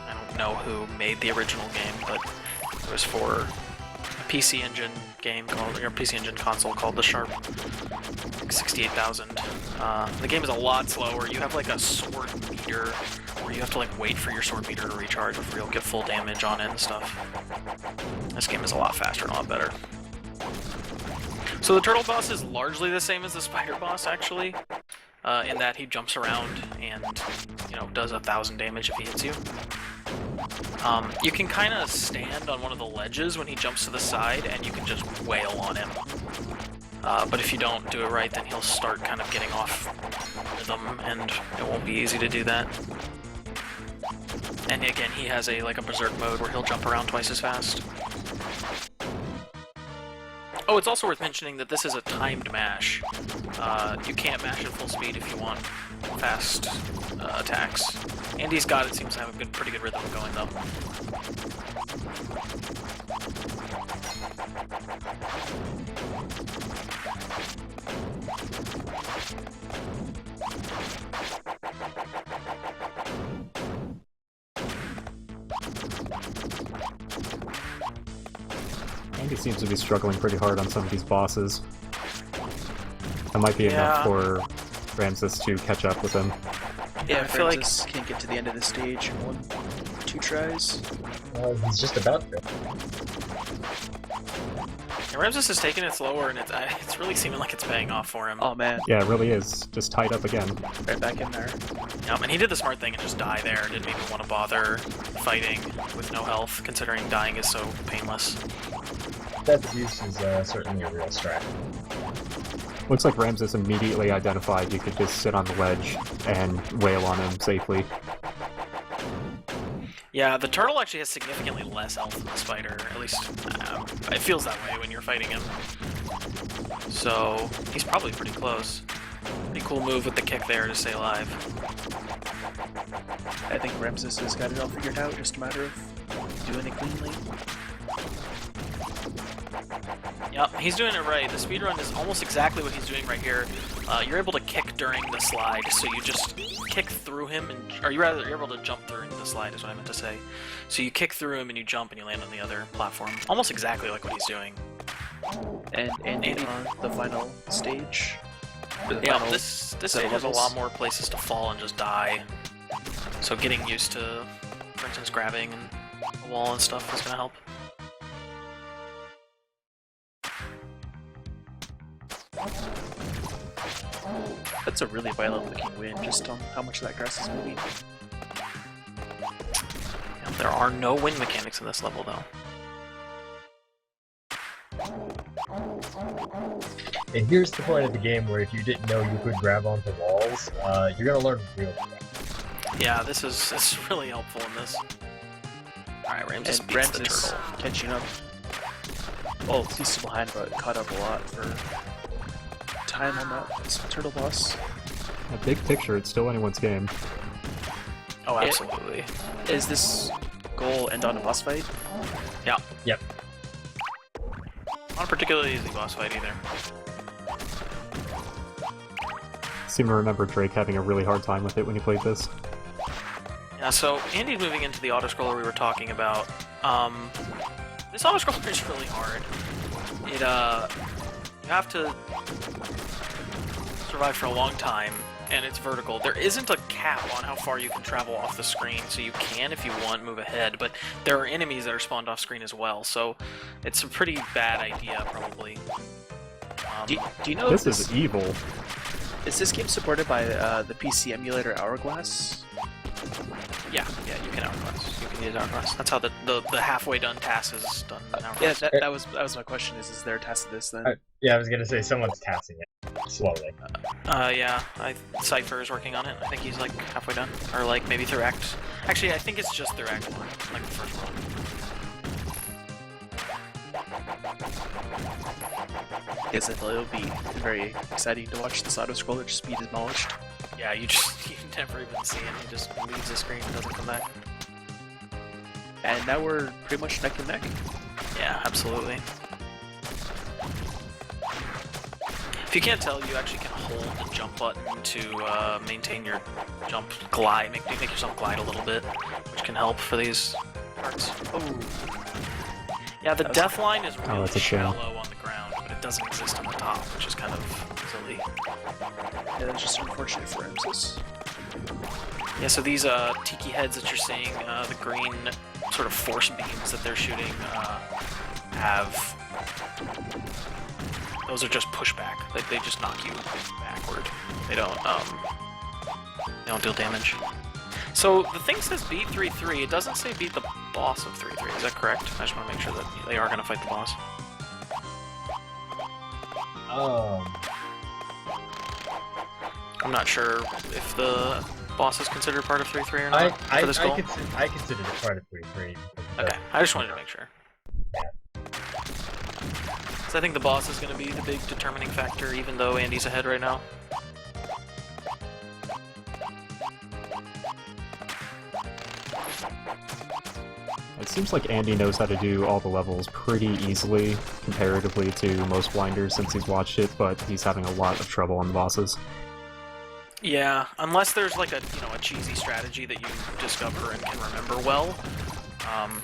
I don't know who made the original game, but it was for a PC Engine game called, or PC Engine console called the Sharp 68,000. The game is a lot slower. You have like a sword meter where you have to like wait for your sword meter to recharge before you'll get full damage on it and stuff. This game is a lot faster and a lot better. So the turtle boss is largely the same as the spider boss, actually, in that he jumps around and, does 1,000 damage if he hits you. You can kind of stand on one of the ledges when he jumps to the side, and you can just wail on him. But if you don't do it right, then he'll start kind of getting off rhythm, and it won't be easy to do that. And again, he has a berserk mode where he'll jump around twice as fast. Oh, it's also worth mentioning that this is a timed mash. You can't mash at full speed if you want fast attacks. Andy's got it, seems to have a pretty good rhythm going though. Andy seems to be struggling pretty hard on some of these bosses. That might be enough for Ramses to catch up with him. Yeah, I feel like can't get to the end of the stage in 1 or 2 tries. He's just about to. And Ramses is taking it slower, and it's really seeming like it's paying off for him. Oh man. Yeah, it really is. Just tied up again. Right back in there. And he did the smart thing and just die there. Didn't even want to bother fighting with no health, considering dying is so painless. That use is certainly a real strat. Looks like Ramses immediately identified you could just sit on the ledge and wail on him safely. Yeah, the turtle actually has significantly less health than the spider, at least It feels that way when you're fighting him. So he's probably pretty close. Pretty cool move with the kick there to stay alive. I think Ramses has got it all figured out, just a matter of doing it cleanly. Yep, he's doing it right. The speedrun is almost exactly what he's doing right here. You're able to kick during the slide, so you just kick through him, or you're able to jump during the slide is what I meant to say. So you kick through him and you jump and you land on the other platform. Almost exactly like what he's doing. And on the final stage. Yeah, this stage has a lot more places to fall and just die. So getting used to, for instance, grabbing and the wall and stuff is going to help. That's a really violent looking wind, just on how much that grass is moving. Yeah, there are no wind mechanics in this level, though. And here's the point of the game where if you didn't know you could grab onto walls, you're gonna learn real quick. Yeah, this is really helpful in this. Alright, Ramses beats the turtle. Catching up. Well, he's still behind, but caught up a lot for time on that turtle boss. A big picture, it's still anyone's game. Oh, absolutely. Is this goal end on a boss fight? Yeah. Yep. Not a particularly easy boss fight either. Seem to remember Drake having a really hard time with it when he played this. Yeah, so Andy's moving into the autoscroller we were talking about. This autoscroller is really hard. It, you have to survive for a long time, and it's vertical. There isn't a cap on how far you can travel off the screen, so you can, if you want, move ahead, but there are enemies that are spawned off screen as well, so it's a pretty bad idea, probably. Do you know this is evil. Is this game supported by the PC emulator Hourglass? Yeah, you can Hourglass. You can use Hourglass. That's how the halfway done task is done in Hourglass. Yeah, that was my question. Is there a task of this then? Yeah, I was gonna say someone's tassing it slowly. Yeah, Cypher is working on it. I think he's like halfway done, or like maybe through Act. Actually, I think it's just through Act 1, like the first one. I guess it'll be very exciting to watch this auto-scroller just be demolished. Yeah, you never even see him. He just leaves the screen and doesn't come back. And now we're pretty much neck and neck. Yeah, absolutely. If you can't tell, you actually can hold the jump button to maintain your jump glide, make yourself glide a little bit, which can help for these parts. Oh. Yeah, the death line is really shallow on the ground, but it doesn't exist on the top, which is kind of silly. Yeah, that's just unfortunate for Ramses. Yeah, so these tiki heads that you're seeing, the green sort of force beams that they're shooting, those are just pushback. They just knock you backward. They don't deal damage. So the thing says beat 3-3. It doesn't say beat the boss of 3-3. Is that correct? I just want to make sure that they are going to fight the boss. I'm not sure if the boss is considered part of 3-3 or not for this goal. I considered it part of 3-3. Okay, I just wanted to make sure. So I think the boss is going to be the big determining factor, even though Andy's ahead right now. It seems like Andy knows how to do all the levels pretty easily, comparatively to most blinders since he's watched it, but he's having a lot of trouble on the bosses. Yeah, unless there's like a cheesy strategy that you discover and can remember well.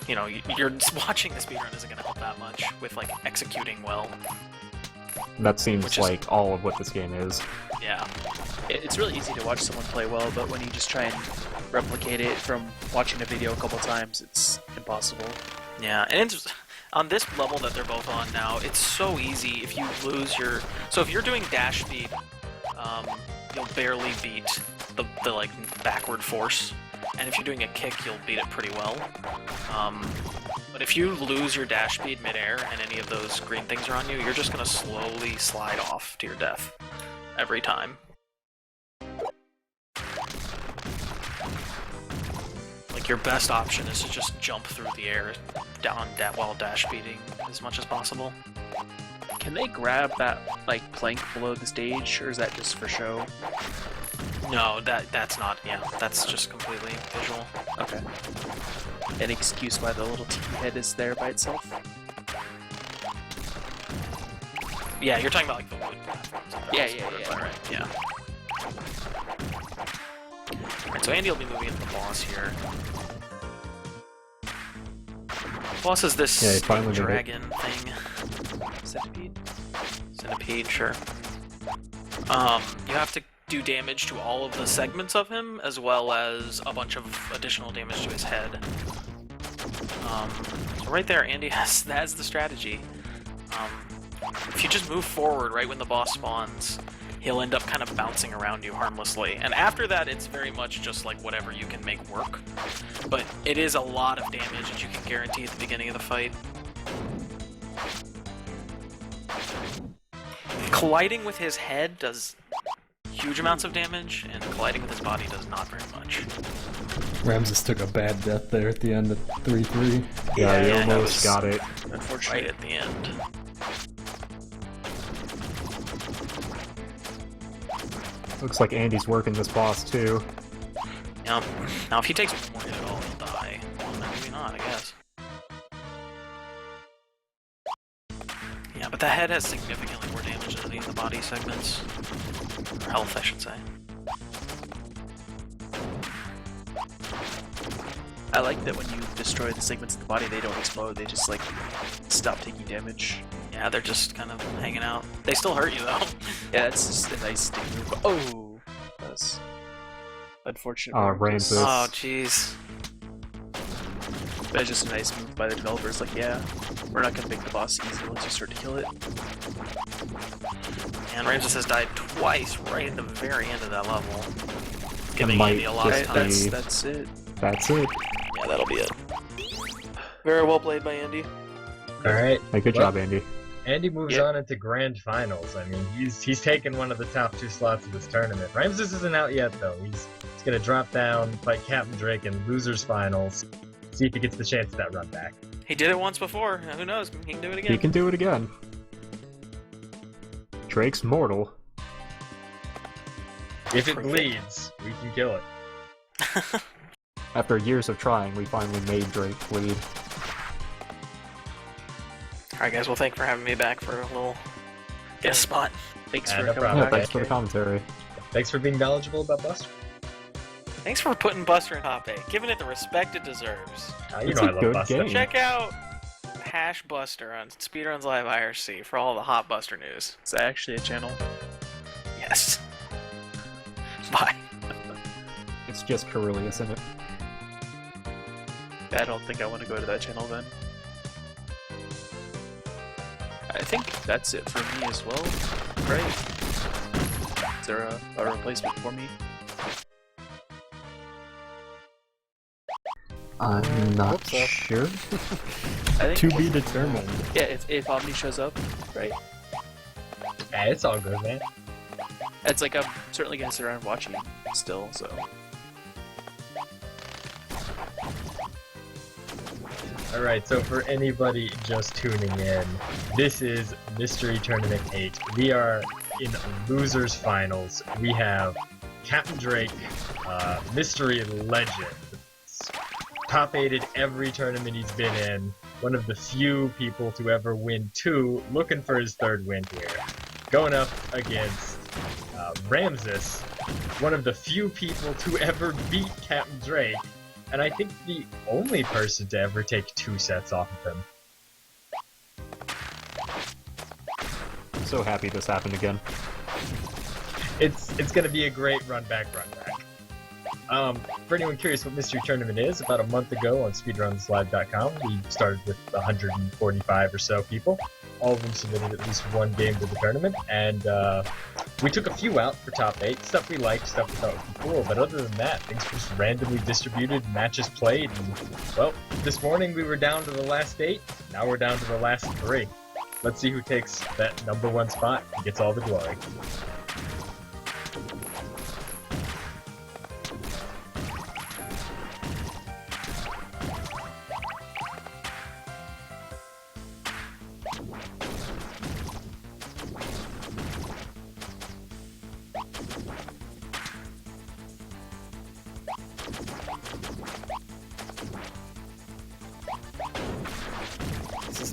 You're watching the speedrun isn't going to help that much with like executing well. That seems like all of what this game is. Yeah. It's really easy to watch someone play well, but when you just try and replicate it from watching a video a couple times, it's impossible. Yeah, and it's, on this level that they're both on now, it's so easy if you lose your... So if you're doing dash speed, you'll barely beat the like backward force, and if you're doing a kick, you'll beat it pretty well. But if you lose your dash speed midair and any of those green things are on you, you're just gonna slowly slide off to your death every time. Like think your best option is to just jump through the air down while dash speeding as much as possible. Can they grab that like plank below the stage, or is that just for show? No, that's not. Yeah, that's just completely visual. Okay. An excuse why the little tiki head is there by itself? Yeah, you're talking about like the wood platforms. Yeah. Right. Yeah. Alright, so Andy will be moving into the boss here. Boss is this dragon thing. Centipede, sure. You have to do damage to all of the segments of him, as well as a bunch of additional damage to his head. So right there, Andy that's the strategy. If you just move forward right when the boss spawns, he'll end up kind of bouncing around you harmlessly. And after that, it's very much just like whatever you can make work. But it is a lot of damage that you can guarantee at the beginning of the fight. Colliding with his head does huge amounts of damage, and colliding with his body does not very much. Ramses took a bad death there at the end of 3-3. Yeah, he almost got it. Unfortunately, right at the end. Looks like Andy's working this boss too. Yeah. Now, if he takes one more hit at all, he'll die. Well, maybe not, I guess. Yeah, but the head has significantly more damage than any of the body segments. Or health, I should say. I like that when you destroy the segments of the body, they don't explode, they just like stop taking damage. Yeah, they're just kind of hanging out. They still hurt you though. Yeah, it's just a nice stick move. Oh! That's unfortunate. Ramses. Oh, jeez. That's just a nice move by the developers. Like, yeah, we're not gonna make the boss easy once you start to kill it. And Ramses has died twice right at the very end of that level. Giving might Andy a lot of just time. be- That's it. That's it. Yeah, that'll be it. Very well played by Andy. Alright. Hey, good job, Andy. Andy moves on into grand finals. I mean, he's taken one of the top 2 slots of this tournament. Ramses isn't out yet, though. He's gonna drop down, fight Capndrake in losers finals. See if he gets the chance at that run back. He did it once before. Who knows? He can do it again. He can do it again. Drake's mortal. If it bleeds, we can kill it. After years of trying, we finally made Drake bleed. Alright guys, well thank you for having me back for a little guest spot. Thanks Yeah, for no coming problem. back. Thanks for the commentary. Thanks for being knowledgeable about Buster. Thanks for putting Buster in top 8, giving it the respect it deserves. You It's know a I love good Buster. game. Check out #Buster on Speedruns Live IRC for all the hot Buster news. Is that actually a channel? Yes. Bye. It's just Carillius, isn't it? I don't think I want to go to that channel then. I think that's it for me as well, right? Is there a replacement for me? I'm not Hope so. sure. I think To be determined. yeah, if Omni shows up, right? Yeah, it's all good, man. It's like I'm certainly gonna sit around watching still, so. Alright, so for anybody just tuning in, this is Mystery Tournament 8. We are in Losers Finals. We have Capndrake, Mystery Legend. Top 8 at every tournament he's been in. One of the few people to ever win 2, looking for his 3rd win here. Going up against Ramses, one of the few people to ever beat Capndrake. And I think the only person to ever take 2 sets off of him. I'm so happy this happened again. It's gonna be a great run back. For anyone curious what Mystery Tournament is, about a month ago on speedrunslive.com, we started with 145 or so people. All of them submitted at least one game to the tournament, and we took a few out for top 8, stuff we liked, stuff we thought would be cool, but other than that, things were just randomly distributed, matches played, and, well, this morning we were down to the last 8, now we're down to the last 3. Let's see who takes that #1 spot and gets all the glory.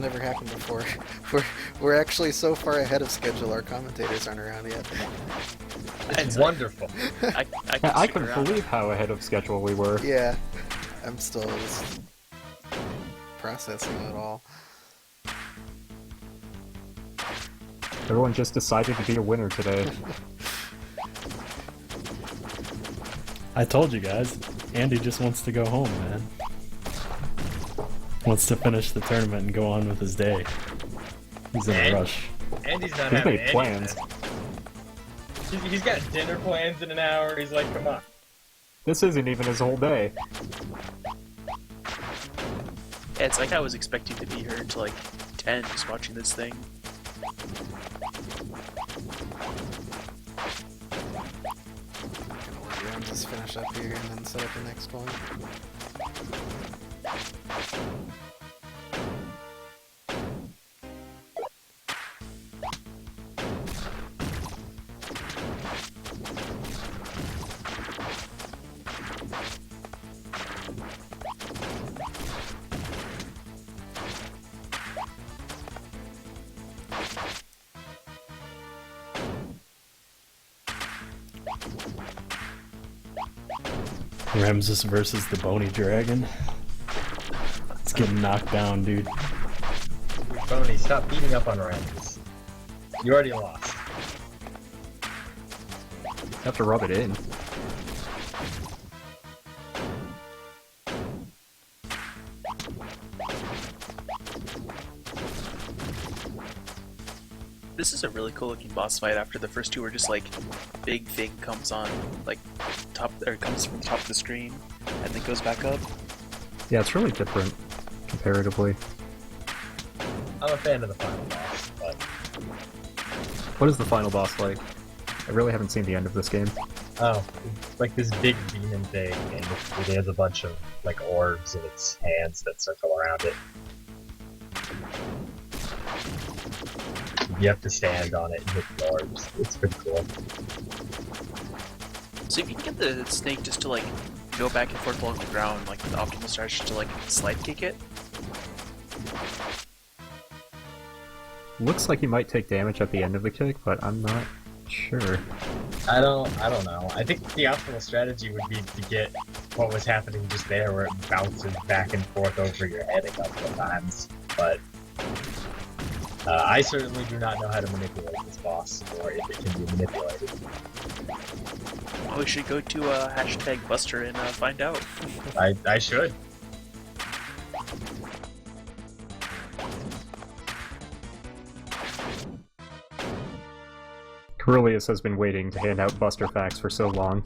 never happened before. We're actually so far ahead of schedule. Our commentators aren't around yet. It's wonderful. I couldn't believe how ahead of schedule we were. Yeah, I'm still just processing it all. Everyone just decided to be a winner today. I told you guys, Andy just wants to go home, man. Wants to finish the tournament and go on with his day. He's in a rush. Andy's not He's having made plans. He's got dinner plans in an hour. He's like, come on. This isn't even his whole day. Yeah, it's like I was expecting to be here until like 10 just watching this thing. I'll just finish up here and then set up the next one. Ramses versus the Bony Dragon. It's getting knocked down, dude. Boney, stop beating up on Ramses. You already lost. Have to rub it in. This is a really cool looking boss fight after the first two were just like big thing comes on like top or comes from the top of the screen and then goes back up. Yeah, it's really different comparatively. I'm a fan of the final boss, but What is the final boss like? I really haven't seen the end of this game. oh, it's like this big demon thing, and it has a bunch of like orbs in its hands that circle around it. You have to stand on it and hit the orbs. It's pretty cool. So if you can get the snake just to like go back and forth along the ground, like the optimal strategy to like slide kick it. Looks like he might take damage at the end of the kick, but I'm not sure. I don't know. I think the optimal strategy would be to get what was happening just there, where it bounces back and forth over your head a couple of times. But I certainly do not know how to manipulate this boss, or if it can be manipulated. Oh, we should go to hashtag Buster and find out. I should. Corellius has been waiting to hand out Buster facts for so long.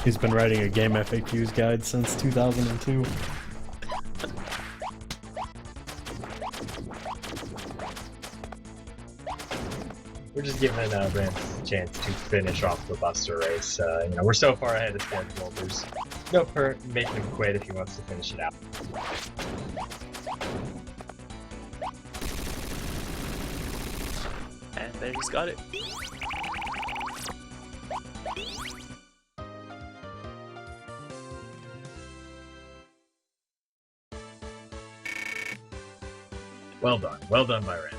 He's been writing a game FAQs guide since 2002. We're just giving Rams a chance to finish off the Buster race. We're so far ahead of schedule. There's no point making him quit if he wants to finish it out. And there he's got it. Well done by Ramsey.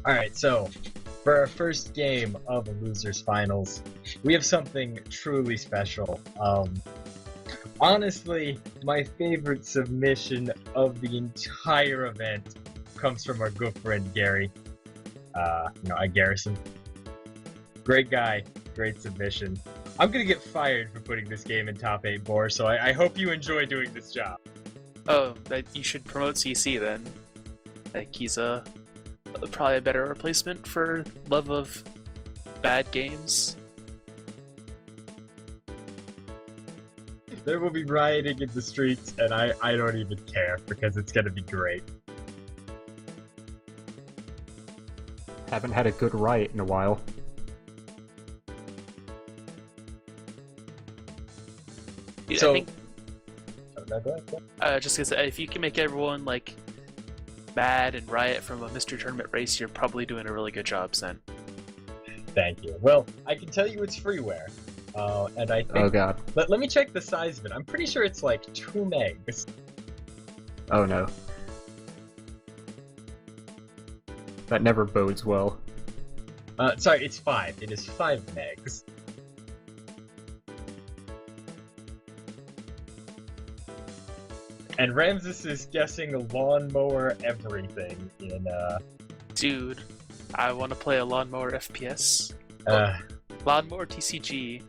Alright, so for our first game of the Losers Finals, we have something truly special. Honestly, my favorite submission of the entire event comes from our good friend Gary. At Garrison. Great guy, great submission. I'm gonna get fired for putting this game in top 8 Boar, so I hope you enjoy doing this job. Oh, you should promote CC then. Like he's probably a better replacement for love of bad games. There will be rioting in the streets, and I don't even care, because it's gonna be great. Haven't had a good riot in a while. Yeah, So- I think, No, go ahead. just because if you can make everyone like mad and riot from a mystery tournament race, you're probably doing a really good job, Zen. Thank you. Well, I can tell you it's freeware. And I think... Oh god. Let me check the size of it. I'm pretty sure it's like 2 megs. Oh no. That never bodes well. Sorry, it's 5. It is 5 megs. And Ramses is guessing lawnmower everything in, Dude, I want to play a lawnmower FPS. Lawnmower TCG.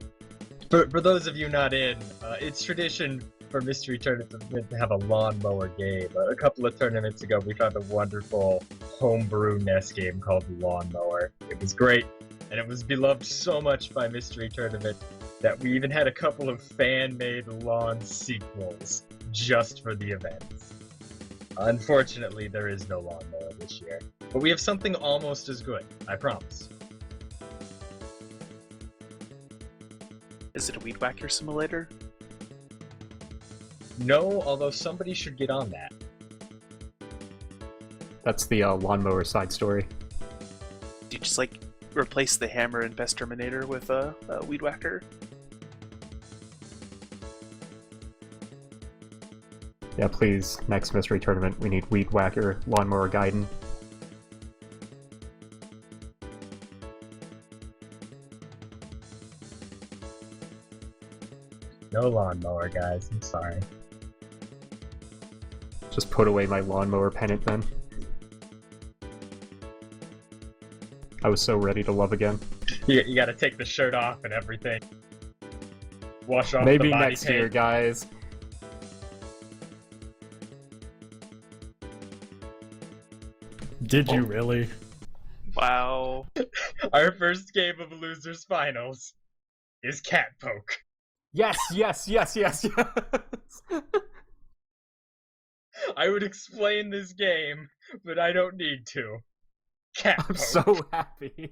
For those of you not in, it's tradition for mystery tournaments to have a lawnmower game. A couple of tournaments ago, we found a wonderful homebrew NES game called Lawnmower. It was great, and it was beloved so much by Mystery Tournament that we even had a couple of fan-made lawn sequels just for the events. Unfortunately, there is no lawnmower this year, but we have something almost as good, I promise. Is it a weed whacker simulator? No, although somebody should get on that. That's the lawnmower side story. Do you just like replace the hammer and Best Terminator with a weed whacker? Yeah, please, next mystery tournament, we need Weed Whacker, Lawnmower Gaiden. No lawnmower, guys. I'm sorry. Just put away my lawnmower pennant then. I was so ready to love again. You gotta take the shirt off and everything. Wash off Maybe the body next year, paint. guys. Did you really? Wow. Our first game of Losers Finals is Cat Poke. Yes, yes, yes, yes, yes! I would explain this game, but I don't need to. Cat I'm Poke. so happy.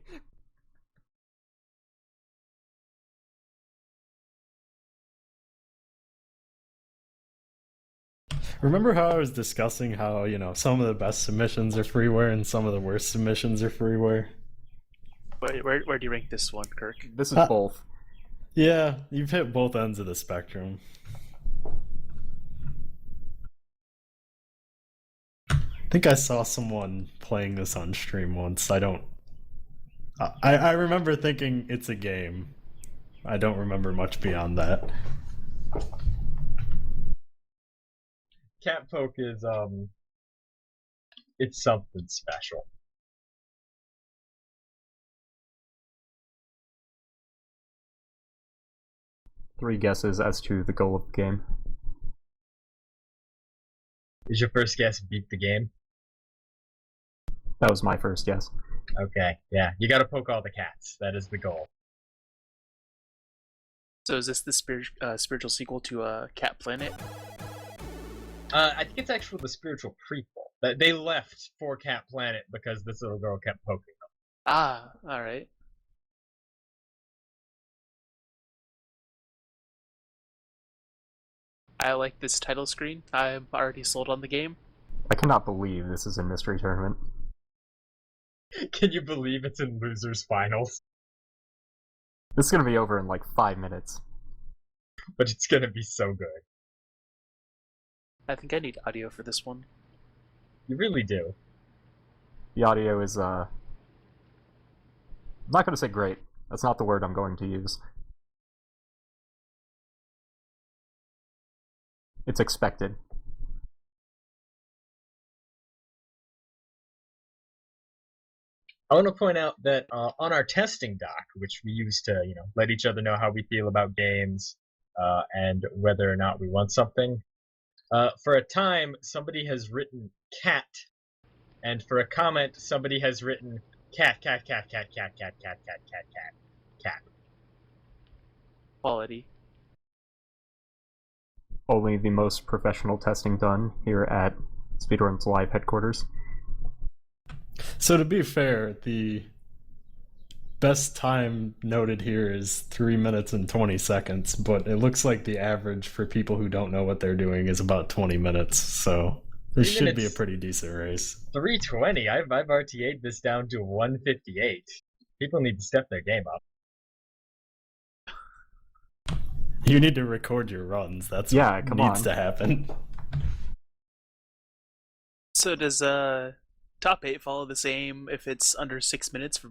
Remember how I was discussing how, you know, some of the best submissions are freeware and some of the worst submissions are freeware? Where do you rank this one, Kirk? This is both. Yeah, you've hit both ends of the spectrum. I think I saw someone playing this on stream once. I remember thinking it's a game. I don't remember much beyond that. Cat Poke is, it's something special. Three guesses as to the goal of the game. Is your first guess beat the game? That was my first guess. Okay, yeah. You gotta poke all the cats. That is the goal. So is this the spiritual sequel to Cat Planet? I think it's actually the spiritual prequel. They left for Cat Planet because this little girl kept poking them. Ah, alright. I like this title screen. I'm already sold on the game. I cannot believe this is a mystery tournament. Can you believe it's in Losers Finals? This is gonna be over in like 5 minutes. But it's gonna be so good. I think I need audio for this one. You really do. The audio is, I'm not gonna say great. That's not the word I'm going to use. It's expected. I want to point out that on our testing doc, which we use to, let each other know how we feel about games and whether or not we want something, for a time somebody has written cat, and for a comment somebody has written cat. Quality. only the most professional testing done here at Speedrun's Live headquarters. So to be fair, the best time noted here is 3 minutes and 20 seconds, but it looks like the average for people who don't know what they're doing is about 20 minutes, so this should be a pretty decent race. 3:20? I've RTA'd this down to 1:58. People need to step their game up. You need to record your runs. That's what needs to happen. So does top 8 follow the same if it's under 6 minutes for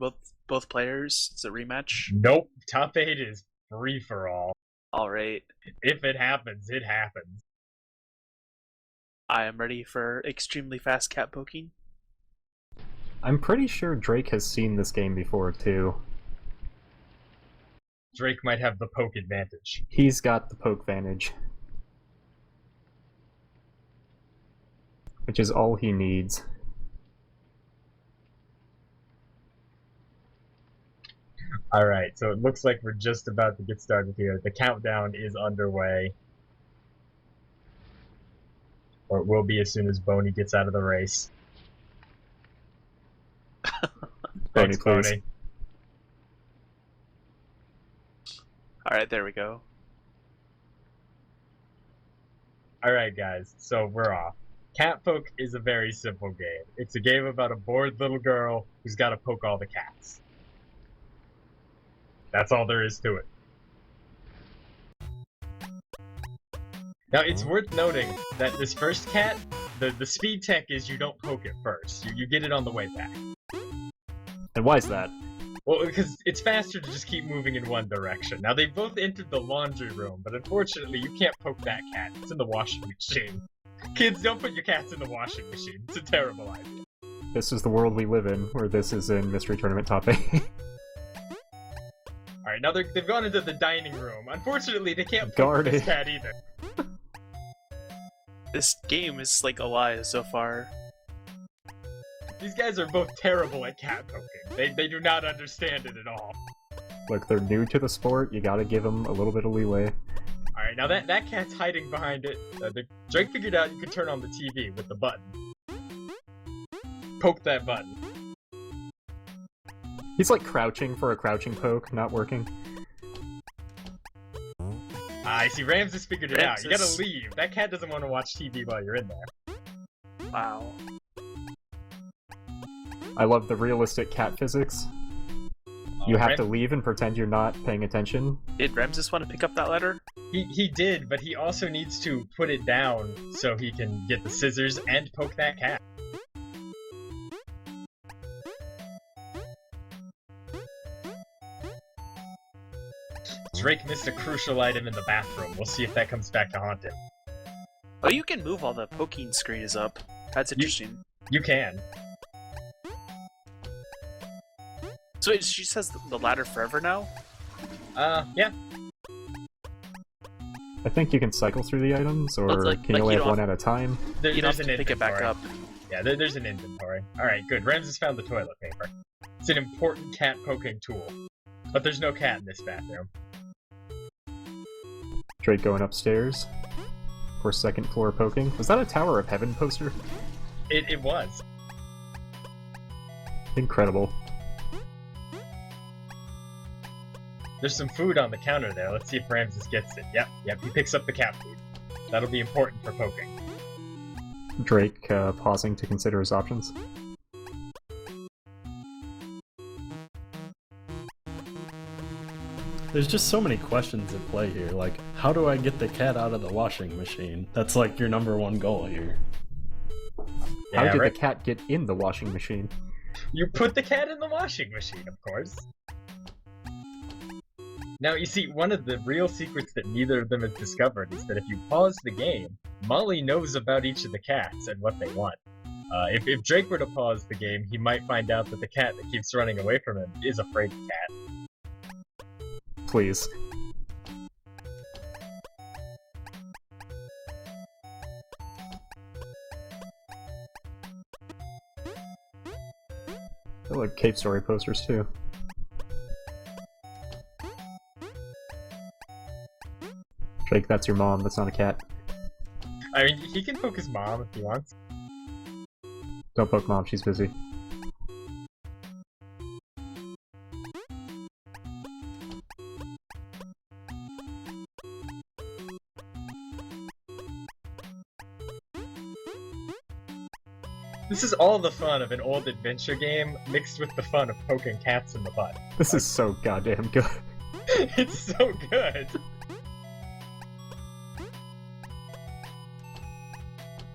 both players? It's a rematch? Nope. Top 8 is free for all. Alright. If it happens, it happens. I am ready for extremely fast cat poking. I'm pretty sure Drake has seen this game before, too. Drake might have the poke advantage. He's got the poke advantage. Which is all he needs. Alright, so it looks like we're just about to get started here. The countdown is underway. Or it will be as soon as Boney gets out of the race. Boney, Thanks, please. Boney. Alright, there we go. Alright guys, so we're off. Cat Poke is a very simple game. It's a game about a bored little girl who's got to poke all the cats. That's all there is to it. Now, it's worth noting that this first cat, the speed tech is you don't poke it first. You get it on the way back. And why is that? Well, because it's faster to just keep moving in one direction. Now, they both entered the laundry room, but unfortunately, you can't poke that cat. It's in the washing machine. Kids, don't put your cats in the washing machine. It's a terrible idea. This is the world we live in, where this is in Mystery Tournament Top 8. Alright, now they've gone into the dining room. Unfortunately, they can't Guard poke this it. cat either. This game is like alive so far. These guys are both terrible at cat poking. They do not understand it at all. Look, they're new to the sport, you gotta give them a little bit of leeway. Alright, now that cat's hiding behind it. Drake figured out you could turn on the TV with the button. Poke that button. He's like crouching for a crouching poke, not working. I see, Ramses figured it out. You Ramses. gotta leave. That cat doesn't want to watch TV while you're in there. Wow. I love the realistic cat physics. You have to Ram- leave and pretend you're not paying attention. Did Ramses want to pick up that letter? He did, but he also needs to put it down so he can get the scissors and poke that cat. Drake missed a crucial item in the bathroom. We'll see if that comes back to haunt him. Oh, you can move while the poking screen is up. That's interesting. You can. So wait, she says the ladder forever now? Yeah. I think you can cycle through the items, or Well, it's like- can you like only you have don't one at a time? There, You don't there's have an to pick it back inventory. up. Yeah, there's an inventory. Alright, good. Ramses found the toilet paper. It's an important cat poking tool. But there's no cat in this bathroom. Drake going upstairs for second floor poking. Was that a Tower of Heaven poster? It was. Incredible. There's some food on the counter there. Let's see if Ramses gets it. Yep, he picks up the cat food. That'll be important for poking. Drake pausing to consider his options. There's just so many questions at play here, like, how do I get the cat out of the washing machine? That's like your number one goal here. How Yeah, did right? the cat get in the washing machine? You put the cat in the washing machine, of course. Now, you see, one of the real secrets that neither of them has discovered is that if you pause the game, Molly knows about each of the cats and what they want. If Drake were to pause the game, he might find out that the cat that keeps running away from him is a fraidy cat. Please. I like Cave Story posters too. Drake, that's your mom, that's not a cat. I mean, he can poke his mom if he wants. Don't poke Mom, she's busy. This is all the fun of an old adventure game mixed with the fun of poking cats in the butt. This is so goddamn good. It's so good.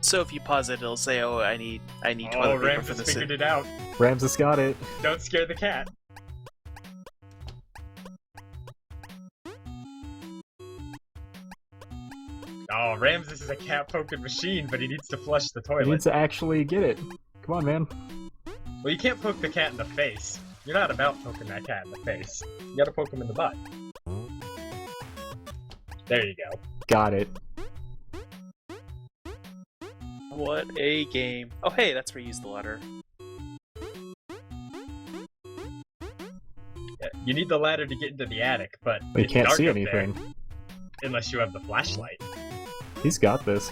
So if you pause it, it'll say, "Oh, I need Oh, toilet paper for Rams has this." figured it out. Ramses got it. Don't scare the cat. Oh, Ramses is a cat poking machine, but he needs to flush the You toilet. need to actually get it. Come on, man. Well, you can't poke the cat in the face. You're not about poking that cat in the face. You gotta poke him in the butt. There you go. Got it. What a game! Oh, hey, that's where you use the ladder. Yeah, you need the ladder to get into the attic, but You it's can't dark see up there, anything. unless you have the flashlight. He's got this.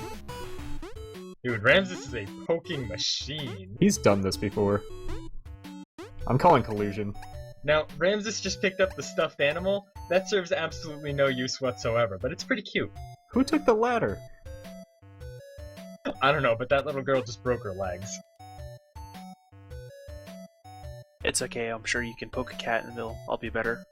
Dude, Ramses is a poking machine. He's done this before. I'm calling collusion. Now, Ramses just picked up the stuffed animal. That serves absolutely no use whatsoever, but it's pretty cute. Who took the ladder? I don't know, but that little girl just broke her legs. It's okay. I'm sure you can poke a cat and I'll be better.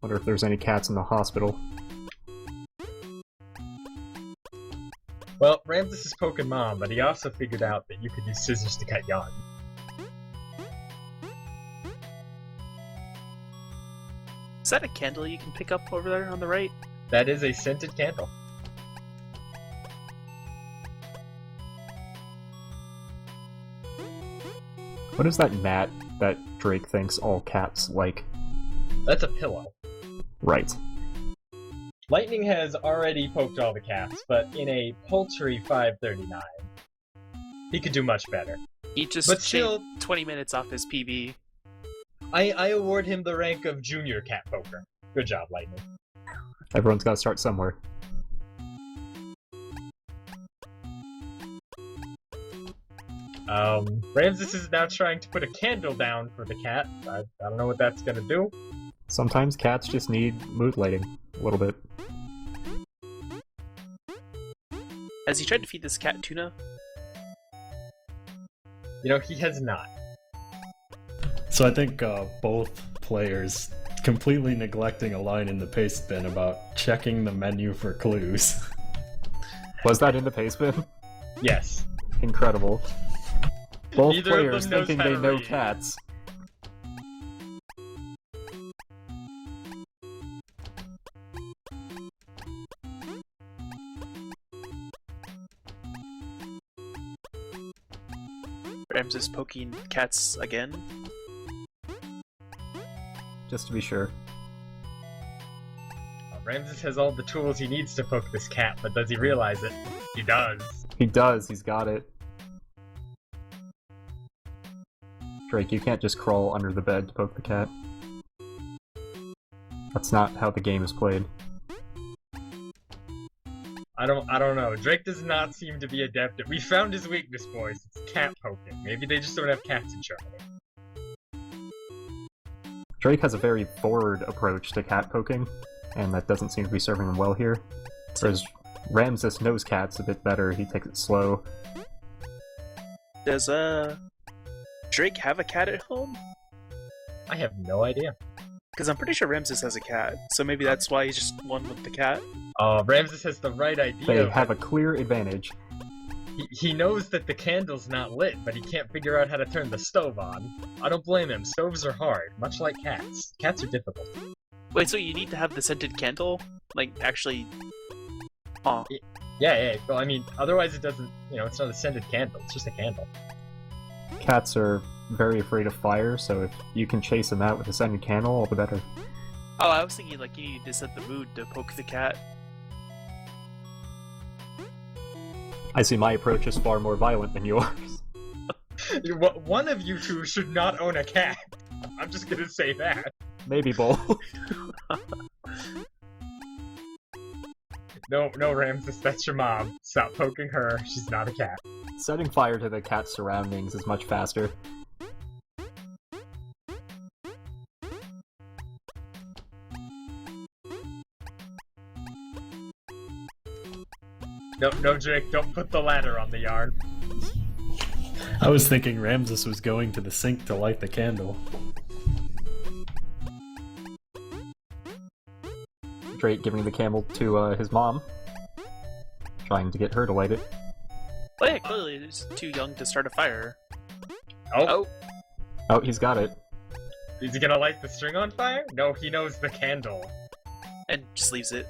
Wonder if there's any cats in the hospital. Well, Ramses is poking Mom, but he also figured out that you could use scissors to cut yarn. Is that a candle you can pick up over there on the right? That is a scented candle. What is that mat that Drake thinks all cats like? That's a pillow. Right. Lightning has already poked all the cats, but in a paltry 539. He could do much better. He just But still- shaved 20 minutes off his PB. I award him the rank of junior cat poker. Good job, Lightning. Everyone's got to start somewhere. Ramses is now trying to put a candle down for the cat. I don't know what that's gonna do. Sometimes cats just need mood lighting a little bit. Has he tried to feed this cat tuna? You know, he has not. So I think both players completely neglecting a line in the paste bin about checking the menu for clues. Was that in the paste bin? Yes. Incredible. Both Neither of players them knows thinking how they to know read. cats. Ramses poking cats again? Just to be sure. Ramses has all the tools he needs to poke this cat, but does he realize it? He does. He does, he's got it. Drake, you can't just crawl under the bed to poke the cat. That's not how the game is played. I don't know. Drake does not seem to be adept at. We found his weakness, boys. It's cat poking. Maybe they just don't have cats in Germany. Drake has a very forward approach to cat poking, and that doesn't seem to be serving him well here. Whereas Ramses knows cats a bit better, he takes it slow. Does Drake have a cat at home? I have no idea. Because I'm pretty sure Ramses has a cat, so maybe that's why he just won with the cat. Ramses has the right idea. They have a clear advantage. He knows that the candle's not lit, but he can't figure out how to turn the stove on. I don't blame him. Stoves are hard, much like cats. Cats are difficult. Wait, so you need to have the scented candle? Like, actually... Oh. Yeah. Well, I mean, otherwise it doesn't... You know, it's not a scented candle. It's just a candle. Cats are very afraid of fire, so if you can chase them out with a scented candle, all the better. Oh, I was thinking, like, you need to set the mood to poke the cat. I see my approach is far more violent than yours. One of you two should not own a cat. I'm just gonna say that. Maybe both. No, Ramses, that's your mom. Stop poking her. She's not a cat. Setting fire to the cat's surroundings is much faster. No, Drake, don't put the ladder on the yarn. I was thinking Ramses was going to the sink to light the candle. Drake giving the camel to his mom, trying to get her to light it. Oh yeah, clearly he's too young to start a fire. Oh. Oh, he's got it. Is he gonna light the string on fire? No, he knows the candle. And just leaves it.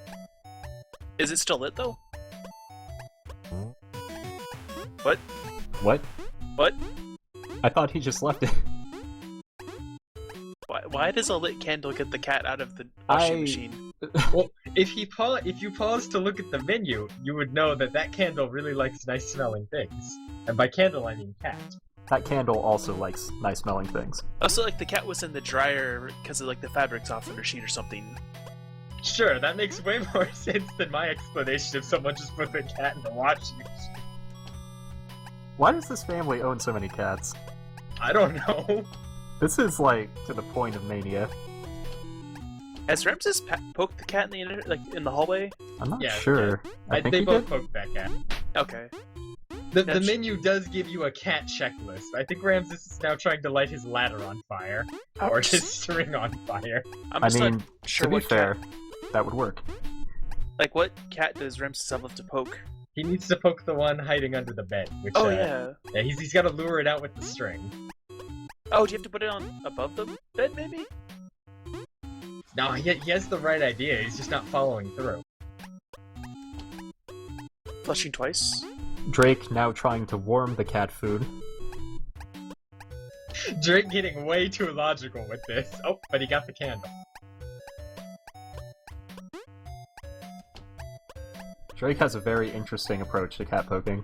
Is it still lit though? What? What? What? I thought he just left it. Why does a lit candle get the cat out of the washing machine? Well, if you pause to look at the menu, you would know that candle really likes nice smelling things. And by candle, I mean cat. That candle also likes nice smelling things. Also, like the cat was in the dryer because of like the fabric softener sheet or something. Sure, that makes way more sense than my explanation if someone just put the cat in the washing machine. Why does this family own so many cats? I don't know. This is like to the point of mania. Has Ramses poked the cat in the hallway? I'm not sure. I think they he both did. poked that cat. Okay. The menu does give you a cat checklist. I think Ramses is now trying to light his ladder on fire. Or his string on fire. I'm I just mean, not sure to be what fair, cat. that would work. Like, what cat does Ramses have left to poke? He needs to poke the one hiding under the bed. Which, yeah. Yeah, he's got to lure it out with the string. Oh, do you have to put it on above the bed, maybe? No, he has the right idea. He's just not following through. Flushing twice. Drake now trying to warm the cat food. Drake getting way too logical with this. Oh, but he got the candle. Drake has a very interesting approach to cat poking.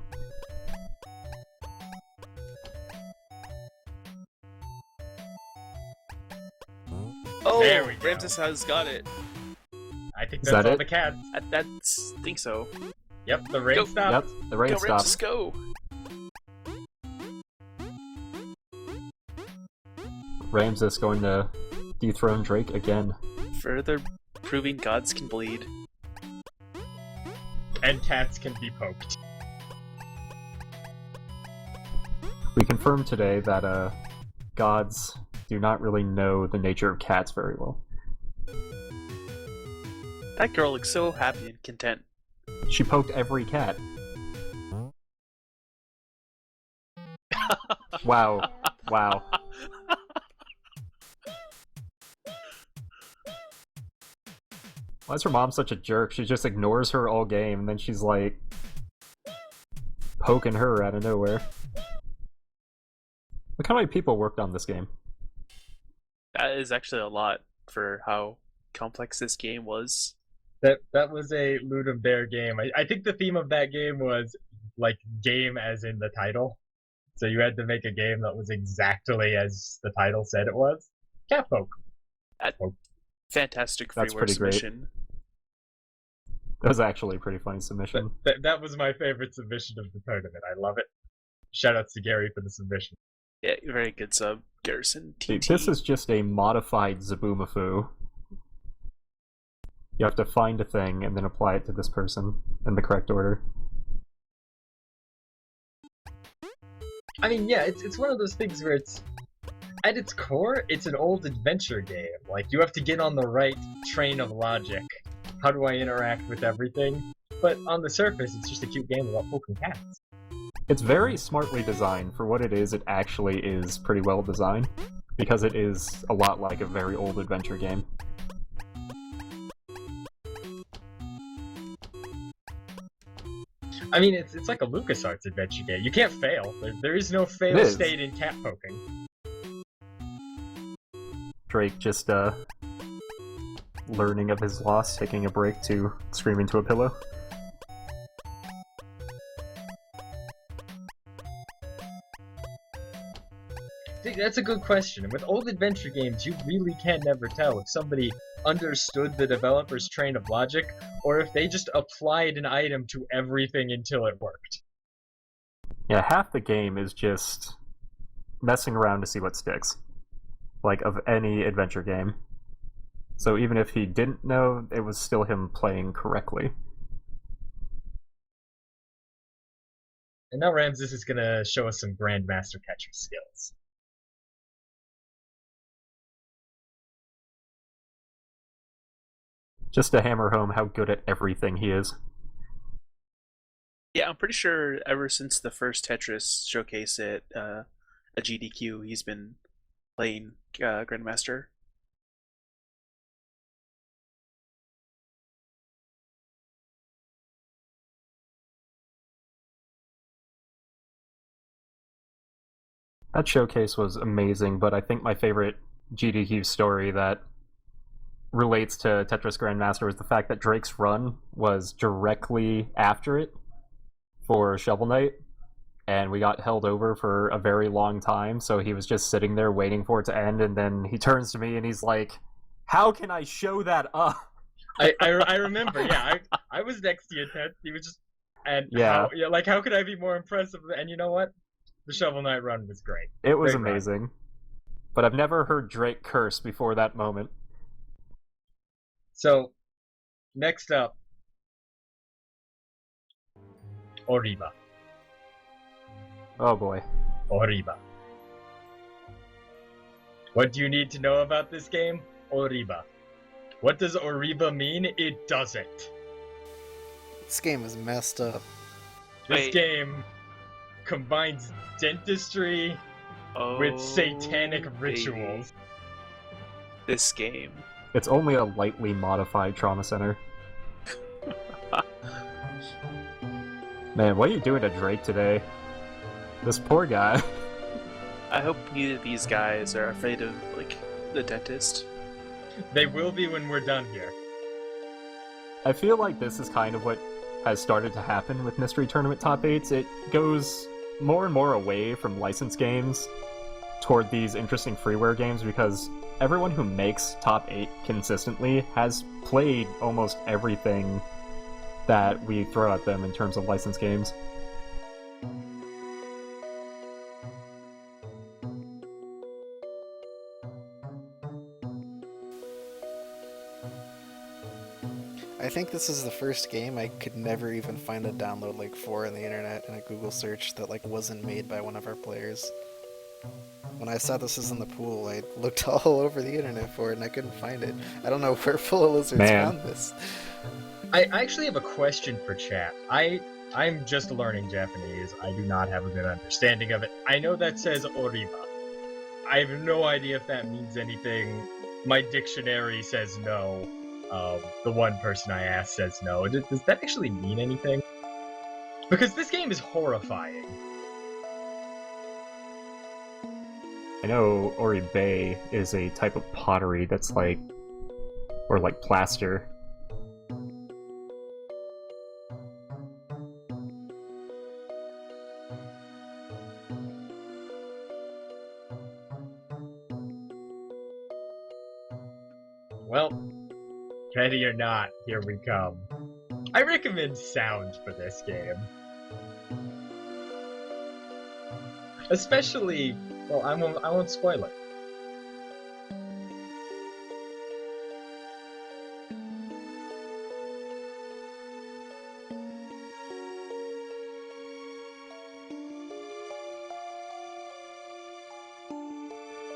Oh, there we go. Ramses has got it. I think Is that's that all it? the cats. I think so. Yep, the rain Go. stopped. Yep, the rain Go, stopped. Ramses, go! Ramses going to dethrone Drake again. Further proving gods can bleed. And cats can be poked. We confirmed today that gods do not really know the nature of cats very well. That girl looks so happy and content. She poked every cat. Wow. Wow. Why is her mom such a jerk? She just ignores her all game, and then she's like poking her out of nowhere. Look how many people worked on this game. That is actually a lot for how complex this game was. That was a Ludum Dare game. I think the theme of that game was like game as in the title. So you had to make a game that was exactly as the title said it was. Cat poke. Fantastic That's freeware pretty great. submission. That was actually a pretty funny submission. That was my favorite submission of the tournament. I love it. Shoutouts to Gary for the submission. Yeah, very good sub, Garrison. Dude, TT. this is just a modified Zaboomafoo. You have to find a thing and then apply it to this person in the correct order. I mean, yeah, it's one of those things where it's at its core, it's an old adventure game. Like, you have to get on the right train of logic. How do I interact with everything? But on the surface, it's just a cute game about poking cats. It's very smartly designed. For what it actually is pretty well designed. Because it is a lot like a very old adventure game. I mean, it's like a LucasArts adventure game. You can't fail. There is no fail state in cat poking. Drake just, learning of his loss, taking a break to scream into a pillow. That's a good question. And with old adventure games, you really can never tell if somebody understood the developer's train of logic, or if they just applied an item to everything until it worked. Yeah, half the game is just messing around to see what sticks. Like, of any adventure game. So even if he didn't know, it was still him playing correctly. And now Ramses is gonna show us some Grandmaster Catcher skills. Just to hammer home how good at everything he is. Yeah, I'm pretty sure ever since the first Tetris showcase at a GDQ, he's been playing Grandmaster. That showcase was amazing, but I think my favorite GDQ story that relates to Tetris Grandmaster was the fact that Drake's run was directly after it for Shovel Knight, and we got held over for a very long time, so he was just sitting there waiting for it to end, and then he turns to me and he's like, how can I show that up? I remember, yeah, I was next to you, Ted. He was just, and Yeah. how could I be more impressive? And you know what? The Shovel Knight run was great. It was Great run. amazing. But I've never heard Drake curse before that moment. So, next up, Oriba. Oh boy. Oriba. What do you need to know about this game? Oriba. What does Oriba mean? It doesn't. This game is messed up. This game combines dentistry with satanic rituals. This game. It's only a lightly modified trauma center. Man, what are you doing to Drake today? This poor guy. I hope neither of these guys are afraid of, like, the dentist. They will be when we're done here. I feel like this is kind of what has started to happen with Mystery Tournament Top 8s. It goes more and more away from licensed games toward these interesting freeware games because everyone who makes Top 8 consistently has played almost everything that we throw at them in terms of licensed games. I think this is the first game I could never even find a download link for on the internet in a Google search that like wasn't made by one of our players. When I saw this was in the pool, I looked all over the internet for it and I couldn't find it. I don't know where Full of Lizards found this. I actually have a question for chat. I'm just learning Japanese. I do not have a good understanding of it. I know that says Oriba. I have no idea if that means anything. My dictionary says no. The one person I asked says no. Does that actually mean anything? Because this game is horrifying. I know Oriba is a type of pottery that's like, or like plaster. Well, ready or not, here we come. I recommend sound for this game. Especially, well, I won't spoil it.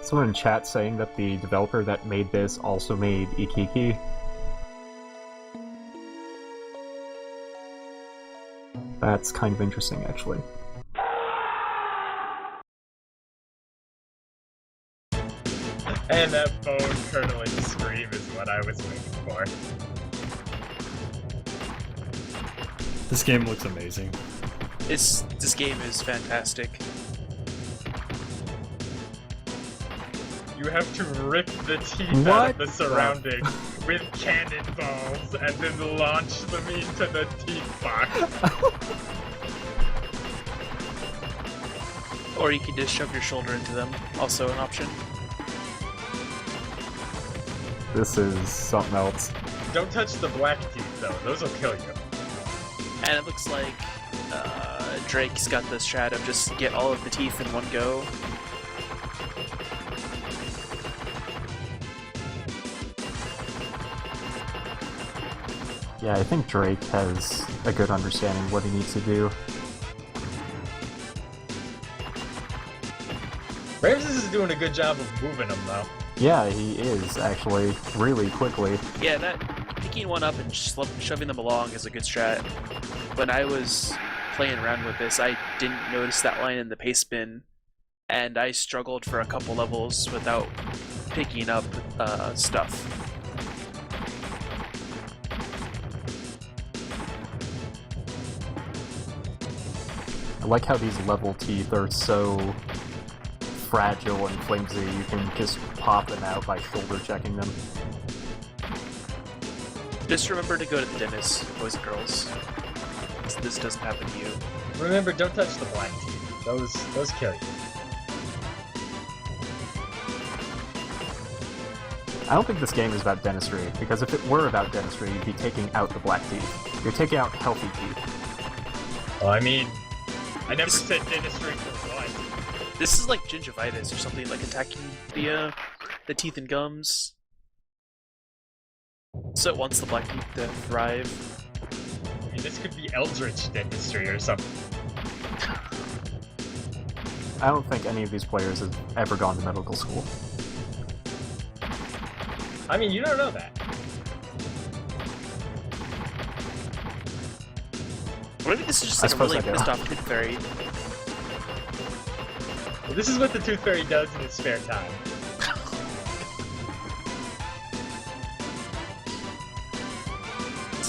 Someone in chat saying that the developer that made this also made Ikiki. That's kind of interesting, actually. And that bone curdling scream is what I was waiting for. This game looks amazing. This game is fantastic. You have to rip the teeth out of the surrounding with cannonballs and then launch them into the teeth box. Or you can just shove your shoulder into them, also an option. This is something else. Don't touch the black teeth, though. Those will kill you. And it looks like Drake's got the strat of just get all of the teeth in one go. Yeah, I think Drake has a good understanding of what he needs to do. Ramses is doing a good job of moving them, though. Yeah, he is, actually, really quickly. Yeah, that picking one up and shoving them along is a good strat. When I was playing around with this, I didn't notice that line in the paste bin, and I struggled for a couple levels without picking up stuff. I like how these level teeth are so fragile and flimsy, you can just pop them out by shoulder checking them. Just remember to go to the dentist, boys and girls. This doesn't happen to you. Remember, don't touch the black teeth. Those kill you. I don't think this game is about dentistry, because if it were about dentistry, you'd be taking out the black teeth. You're taking out healthy teeth. Well, I mean, I never said dentistry for what. This is like gingivitis or something, like attacking the teeth and gums. So it wants the black teeth to thrive. I mean, this could be eldritch dentistry or something. I don't think any of these players have ever gone to medical school. I mean, you don't know that. What if this is just like a really pissed off tooth fairy? Well, this is what the Tooth Fairy does in its spare time.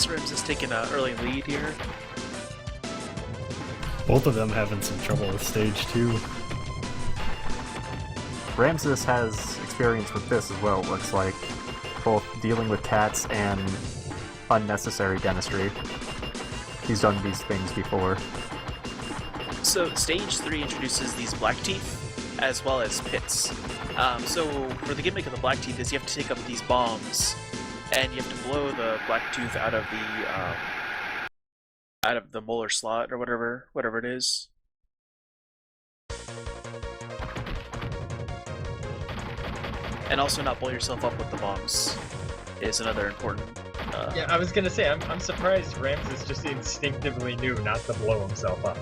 Rims is taking an early lead here. Both of them having some trouble with stage 2. Ramses has experience with this as well, it looks like. Both dealing with cats and unnecessary dentistry. He's done these things before. So stage 3 introduces these black teeth, as well as pits. So for the gimmick of the black teeth is you have to take up these bombs, and you have to blow the black tooth out of the molar slot or whatever it is. And also not blow yourself up with the bombs is another important. Yeah, I was gonna say I'm surprised Ramses just instinctively knew not to blow himself up.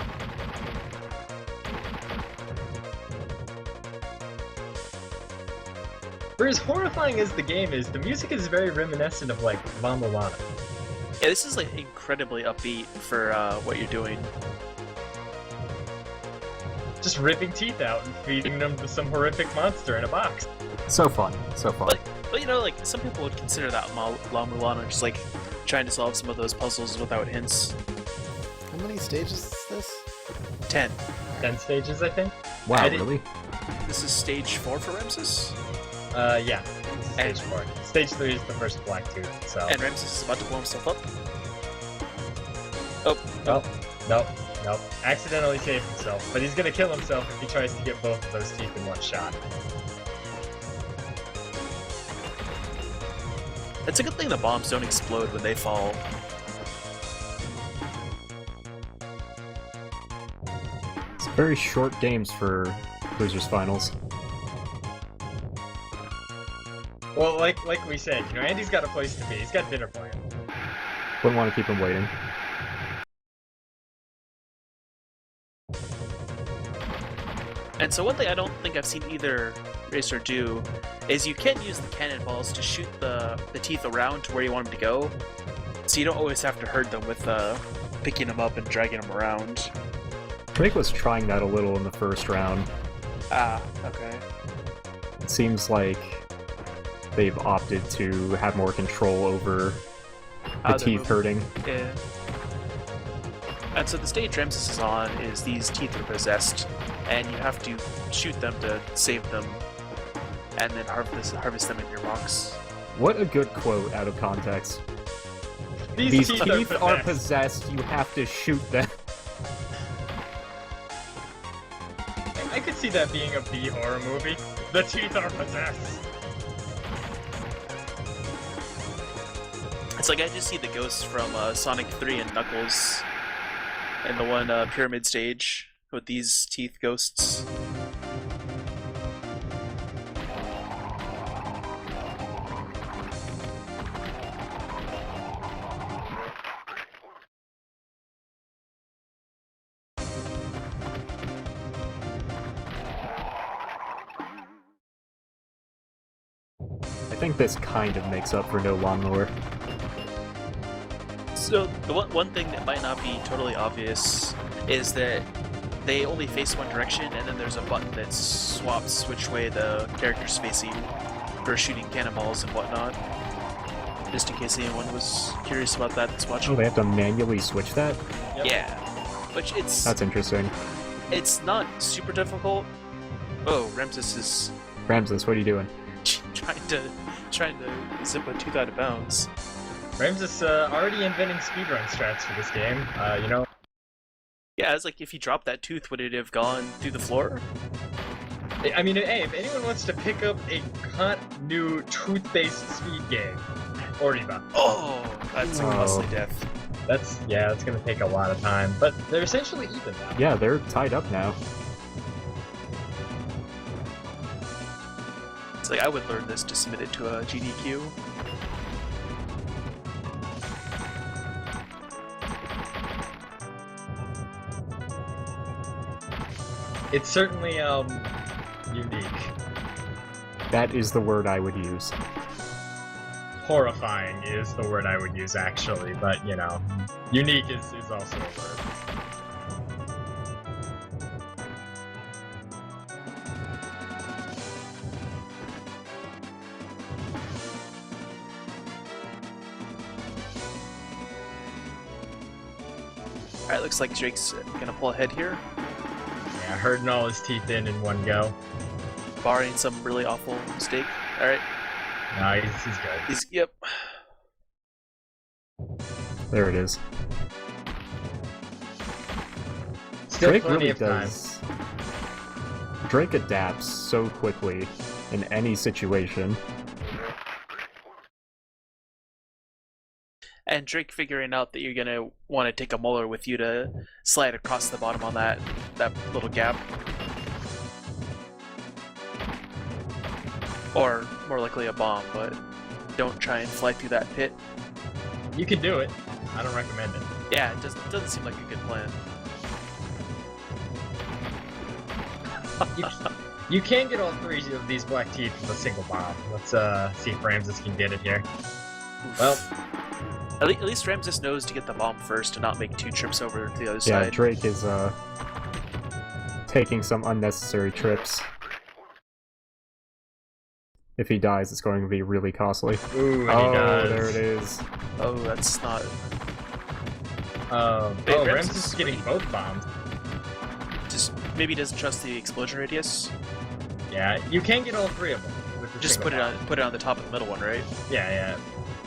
For as horrifying as the game is, the music is very reminiscent of, like, Mama Lana. Yeah, this is, like, incredibly upbeat for what you're doing. Just ripping teeth out and feeding them to some horrific monster in a box. So fun, so fun. But you know, like, some people would consider that La Mulana just, like, trying to solve some of those puzzles without hints. How many stages is this? 10. 10 stages, I think. Wow, really? This is stage 4 for Ramses? Yeah. This is stage 4. Stage 3 is the first black tooth, so... And Ramses is about to blow himself up. Oh. Nope. Accidentally saved himself. But he's gonna kill himself if he tries to get both of those teeth in one shot. It's a good thing the bombs don't explode when they fall. It's very short games for Losers Finals. Well, like we said, you know, Andy's got a place to be. He's got dinner planned. Wouldn't want to keep him waiting. And so one thing I don't think I've seen either racer do is you can use the cannonballs to shoot the teeth around to where you want them to go. So you don't always have to herd them with picking them up and dragging them around. Drake was trying that a little in the first round. Ah, okay. It seems like they've opted to have more control over the teeth hurting. Yeah. And so the stage Ramses is on is these teeth are possessed, and you have to shoot them to save them, and then harvest them in your box. What a good quote out of context. These teeth are possessed, you have to shoot them. see that being a B horror movie. The teeth are possessed. It's like I just see the ghosts from Sonic 3 and Knuckles in the one pyramid stage with these teeth ghosts. I think this kind of makes up for no lawnmower. So the one thing that might not be totally obvious is that they only face one direction, and then there's a button that swaps which way the character's facing for shooting cannonballs and whatnot. Just in case anyone was curious about that that's watching. Oh, they have to manually switch that? Yep. Yeah, which That's interesting. It's not super difficult. Oh, Ramses is Ramses, what are you doing? trying to zip a tooth out of bounds. Ramses already inventing speedrun strats for this game. You know. Yeah, it's like if he dropped that tooth, would it have gone through the floor? I mean, hey, if anyone wants to pick up a hot new tooth-based speed game, Oriba. Oh, that's a costly death. That's gonna take a lot of time, but they're essentially even now. Yeah, they're tied up now. It's like I would learn this to submit it to a GDQ. It's certainly unique. That is the word I would use. Horrifying is the word I would use, actually, but, you know, unique is also a word. Alright, looks like Drake's gonna pull ahead here. Yeah, herding all his teeth in one go. Barring some really awful mistake. Alright. No, he's good. Yep. There it is. Still Drake plenty really of time. does. Drake adapts so quickly in any situation. And Drake figuring out that you're gonna want to take a Mower with you to slide across the bottom on that little gap. Or more likely a bomb, but don't try and fly through that pit. You can do it. I don't recommend it. Yeah, it doesn't seem like a good plan. You can get all three of these black teeth with a single bomb. Let's see if Ramses can get it here. Oof. Well, at least Ramses knows to get the bomb first and not make 2 trips over to the other Yeah, side. Drake is taking some unnecessary trips. If he dies, it's going to be really costly. ooh, and Oh, he does. there it is. Oh, that's not... Ramses is getting both bombs. Just maybe doesn't trust the explosion radius. Yeah, you can get all three of them. With the Just single put it on the top of the middle one, right? bomb. Yeah.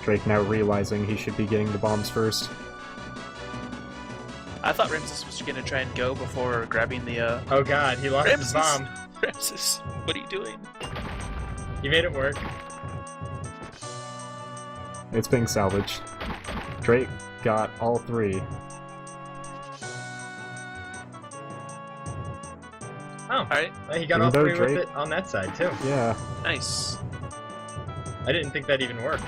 Drake now realizing he should be getting the bombs first. I thought Ramses was gonna try and go before grabbing the Oh god, he lost his bomb. Ramses, what are you doing? He made it work. It's being salvaged. Drake got all 3. Oh, Alright, he got Even all though 3 with Drake- it on that side too. Yeah. nice. I didn't think that even worked.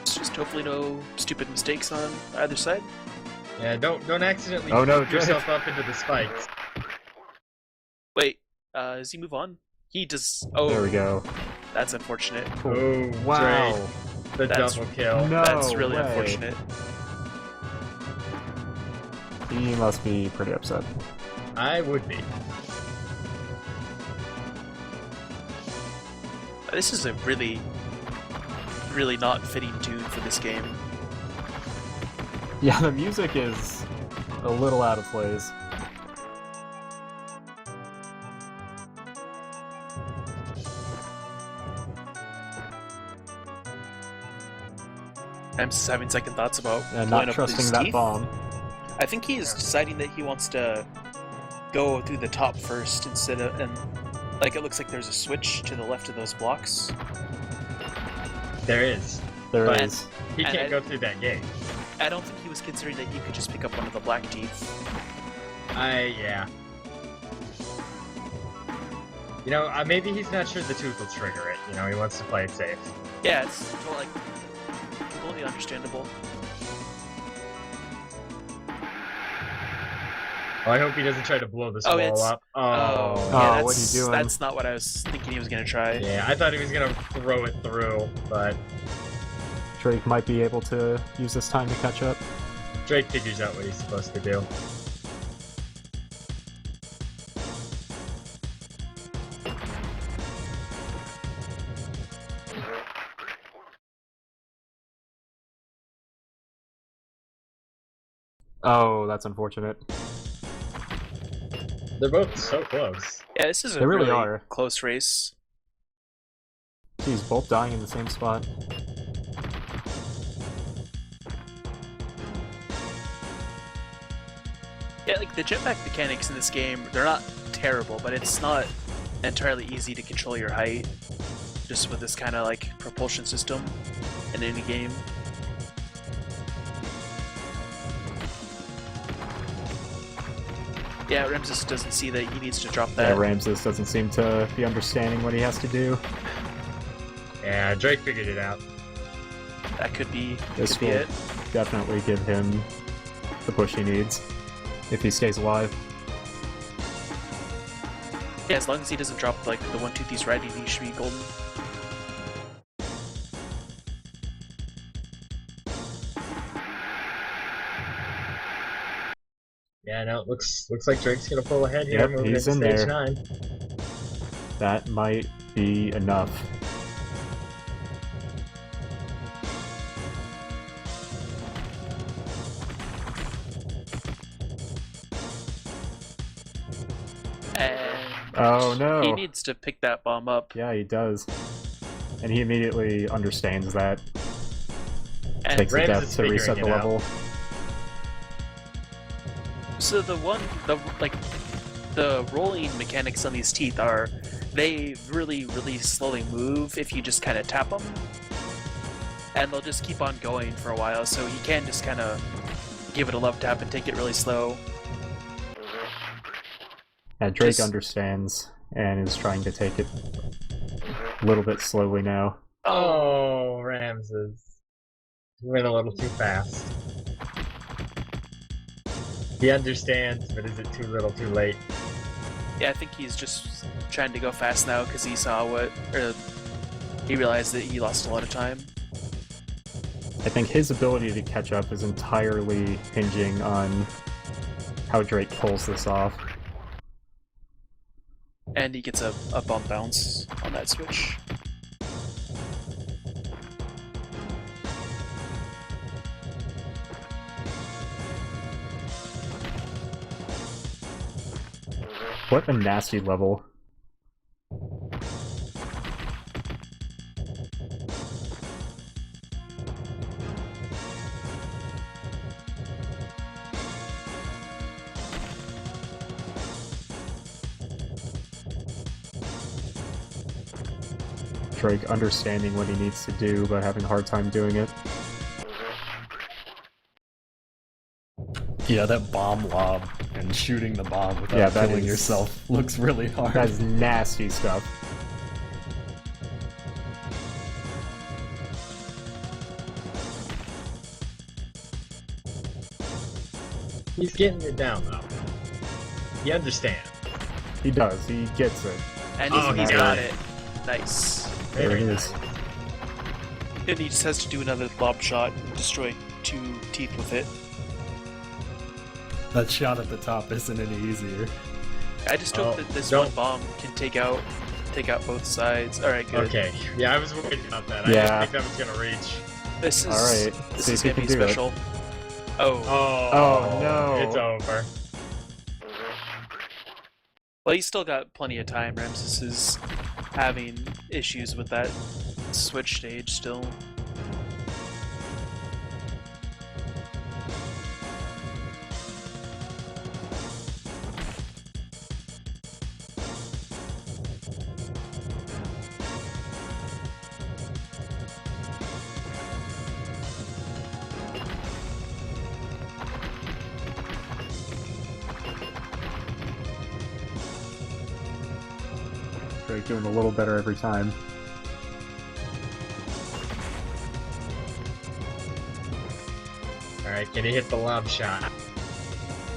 It's just hopefully no stupid mistakes on either side. Yeah, don't accidentally Oh, no, shoot yourself up into the spikes. Wait, does he move on? He does. Oh, There we go. That's unfortunate. Oh, Wow. Drake, the That's- double kill. No That's really way. unfortunate. He must be pretty upset. I would be. This is a really, really not fitting tune for this game. Yeah, the music is a little out of place. I'm just having second thoughts about And blowing not up trusting these that teeth. bomb. I think he's deciding that he wants to go through the top first instead of, and like it looks like there's a switch to the left of those blocks. There is. There But is. he can't go through that gate. I don't think he was considering that you could just pick up one of the black teeth. Yeah. You know, maybe he's not sure the tooth will trigger it. You know, he wants to play it safe. Yeah, it's like completely understandable. Oh, I hope he doesn't try to blow this Oh, wall it's- up. Yeah, what are you doing? That's not what I was thinking he was gonna try. Yeah, I thought he was gonna throw it through, but Drake might be able to use this time to catch up. Drake figures out what he's supposed to do. Oh, that's unfortunate. They're both so close. Yeah, this is a They really really are. close race. Geez, both dying in the same spot. Yeah, like the jetpack mechanics in this game, they're not terrible, but it's not entirely easy to control your height just with this kind of like propulsion system in any game. Yeah, Ramses doesn't see that he needs to drop that. Yeah, Ramses doesn't seem to be understanding what he has to do. Yeah, Drake figured it out. That could be, This could be will it. definitely give him the push he needs if he stays alive. Yeah, as long as he doesn't drop like the one tooth he's riding, he should be golden. Yeah, no, it looks like Drake's gonna pull ahead here. Yep, moving he's into in stage there. 9. That might be enough. And Oh no! he needs to pick that bomb up. Yeah, he does. And he immediately understands that. And Takes a Ramses death is to reset the figuring it out. level. so the rolling mechanics on these teeth are, they really slowly move if you just kind of tap them, and they'll just keep on going for a while. So you can just kind of give it a love tap and take it really slow. Yeah, Drake Just- understands and is trying to take it a little bit slowly now. Oh, Ramses. You went a little too fast. He understands, but is it too little too late? Yeah, I think he's just trying to go fast now because he saw he realized that he lost a lot of time. I think his ability to catch up is entirely hinging on how Drake pulls this off. And he gets a bump bounce on that switch. What a nasty level. Drake understanding what he needs to do, but having a hard time doing it. Yeah, that bomb lob and shooting the bomb without Yeah, that killing is- yourself looks really hard. That's nasty stuff. He's getting it down, though. He understands. He does, he gets it. And Oh, he's he got got it. Nice. There Very it nice. is. And he just has to do another lob shot and destroy 2 teeth with it. That shot at the top isn't any easier. I just hope Oh, that this don't- one bomb can take out both sides. All right, good. Okay. Yeah, I was worried about that. I Yeah. didn't think that was gonna reach. This is Alright, this see is if you gonna be can do it. special. Oh, Oh, no. It's over. well, he's still got plenty of time. Ramses is having issues with that switch stage still. Drake doing a little better every time. Alright, can he hit the lob shot?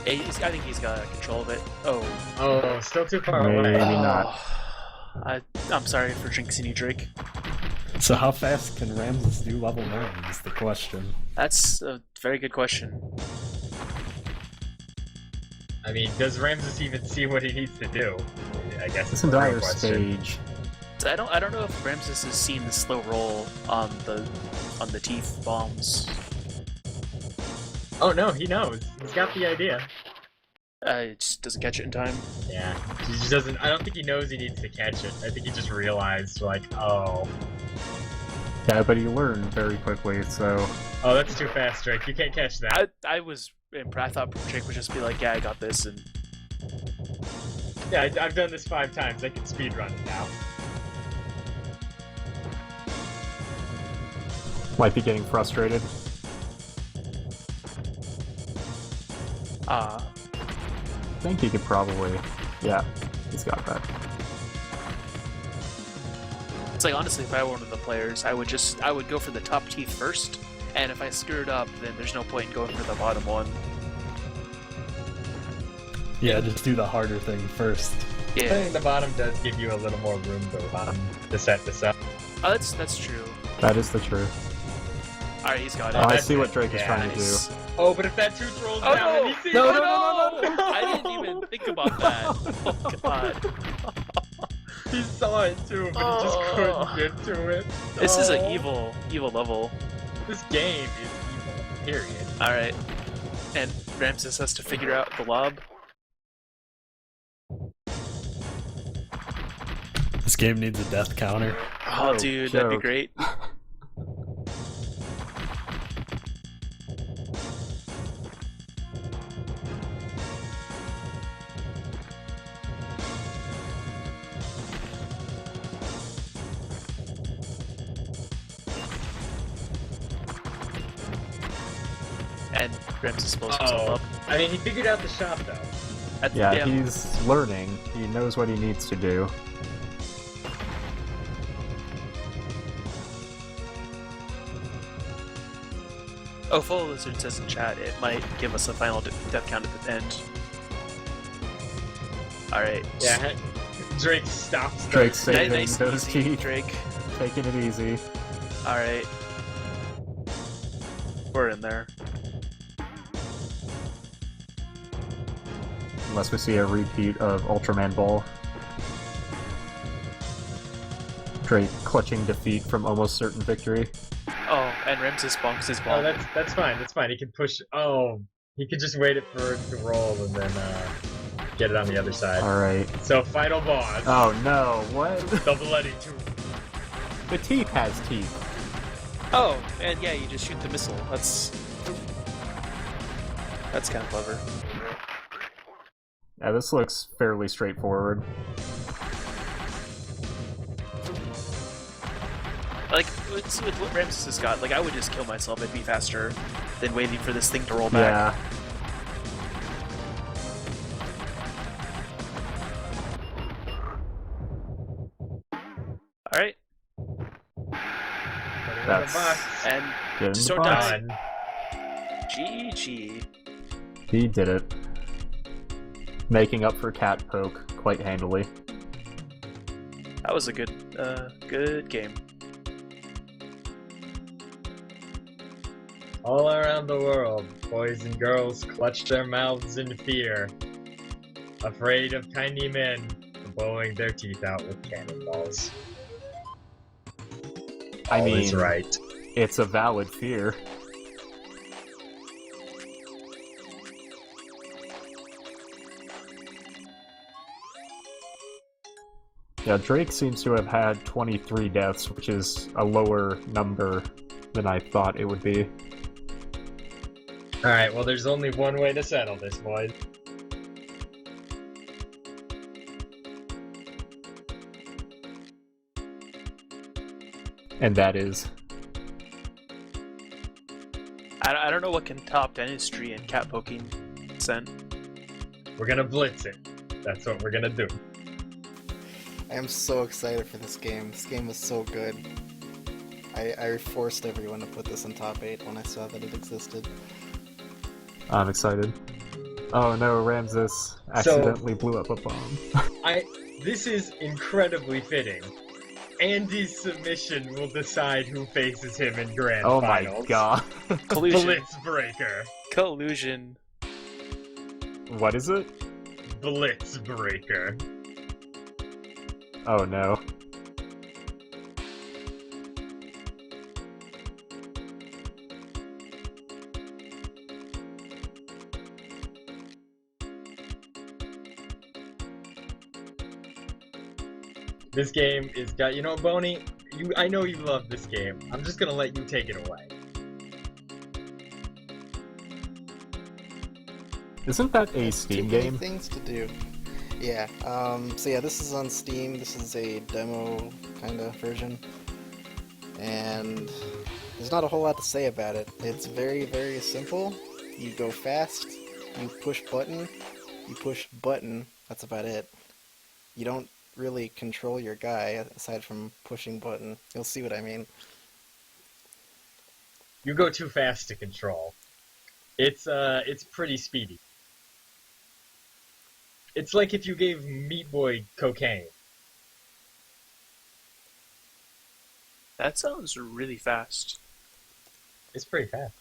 I think he's got control of it. Oh, still too far Maybe away. not. I'm sorry for jinxing you, Drake. So how fast can Ramses do level 9 is the question. That's a very good question. I mean, does Ramses even see what he needs to do? I guess This it's a real entire question. stage. So I don't know if Ramses has seen the slow roll on the teeth bombs. Oh no, he knows. He's got the idea. It just doesn't catch it in time. Yeah, he just doesn't. I don't think he knows he needs to catch it. I think he just realized, like, oh. Yeah, but he learned very quickly, so... Oh, that's too fast, Drake. You can't catch that. I was impressed. I thought Drake would just be like, yeah, I got this, and... Yeah, I've done this 5 times. I can speedrun it now. Might be getting frustrated. Ah. I think he could probably... Yeah, he's got that. It's like, honestly, if I were one of the players, I would go for the top teeth first, and if I screwed up, then there's no point in going for the bottom one. Yeah, just do the harder thing first. Yeah. I think the bottom does give you a little more room to set this up. Oh, that's true. That is the truth. Alright, he's got it. Oh, I see what Drake is trying to do. Oh, but if that tooth rolls Oh, down, no! then he sees No, it. no! I didn't even think about that. Oh, God. He saw it too, but he just couldn't get to it. This is an evil level. This game is evil, period. Alright. And Ramses has to figure out the lob. This game needs a death counter. Oh, dude, that'd be great. And Ramses blows himself up. I mean, he figured out the shot, though. Yeah, he's learning. He knows what he needs to do. Oh, Full Lizard says in chat it might give us a final death count at the end. Alright. Yeah, Drake stops. Drake's saving nice those easy, teeth. Drake. Taking it easy. Alright. We're in there. Unless we see a repeat of Ultraman Ball. Drake clutching defeat from almost certain victory. Oh, and Ramses bonks his ball. Oh, that's fine. That's fine. He can push. Oh, he could just wait it for it to roll and then get it on the other side. All right. So final boss. Oh no! What? Double-edged tooth. The teeth has teeth. Oh, and yeah, you just shoot the missile. That's kind of clever. Yeah, this looks fairly straightforward. Like, see with what Ramses has got, like, I would just kill myself, it'd be faster than waiting for this thing to roll back. Yeah. Alright. That's and good. just don't die. GG. He did it. Making up for Cat Poke quite handily. That was a good game. All around the world, boys and girls clutch their mouths in fear, afraid of tiny men blowing their teeth out with cannonballs. I All mean, is right. It's a valid fear. Yeah, Drake seems to have had 23 deaths, which is a lower number than I thought it would be. Alright, well there's only one way to settle this, boys. And that is... I don't know what can top dentistry and cat poking scent. We're gonna blitz it. That's what we're gonna do. I am so excited for this game. This game is so good. I forced everyone to put this in top 8 when I saw that it existed. I'm excited. Oh no, Ramses accidentally blew up a bomb. This is incredibly fitting. Andy's submission will decide who faces him in grand Oh finals. my god. Collusion. Blitzbreaker. Collusion. What is it? Blitzbreaker. Oh no. This game is got, you know, Boney, I know you love this game. I'm just gonna let you take it away. Isn't that a Steam Too many game? things to do. Yeah. So yeah, this is on Steam. This is a demo kind of version, and there's not a whole lot to say about it. It's very, very simple. You go fast. You push button. You push button. That's about it. You don't really control your guy aside from pushing button. You'll see what I mean. You go too fast to control. It's pretty speedy. It's like if you gave Meat Boy cocaine. That sounds really fast. It's pretty fast.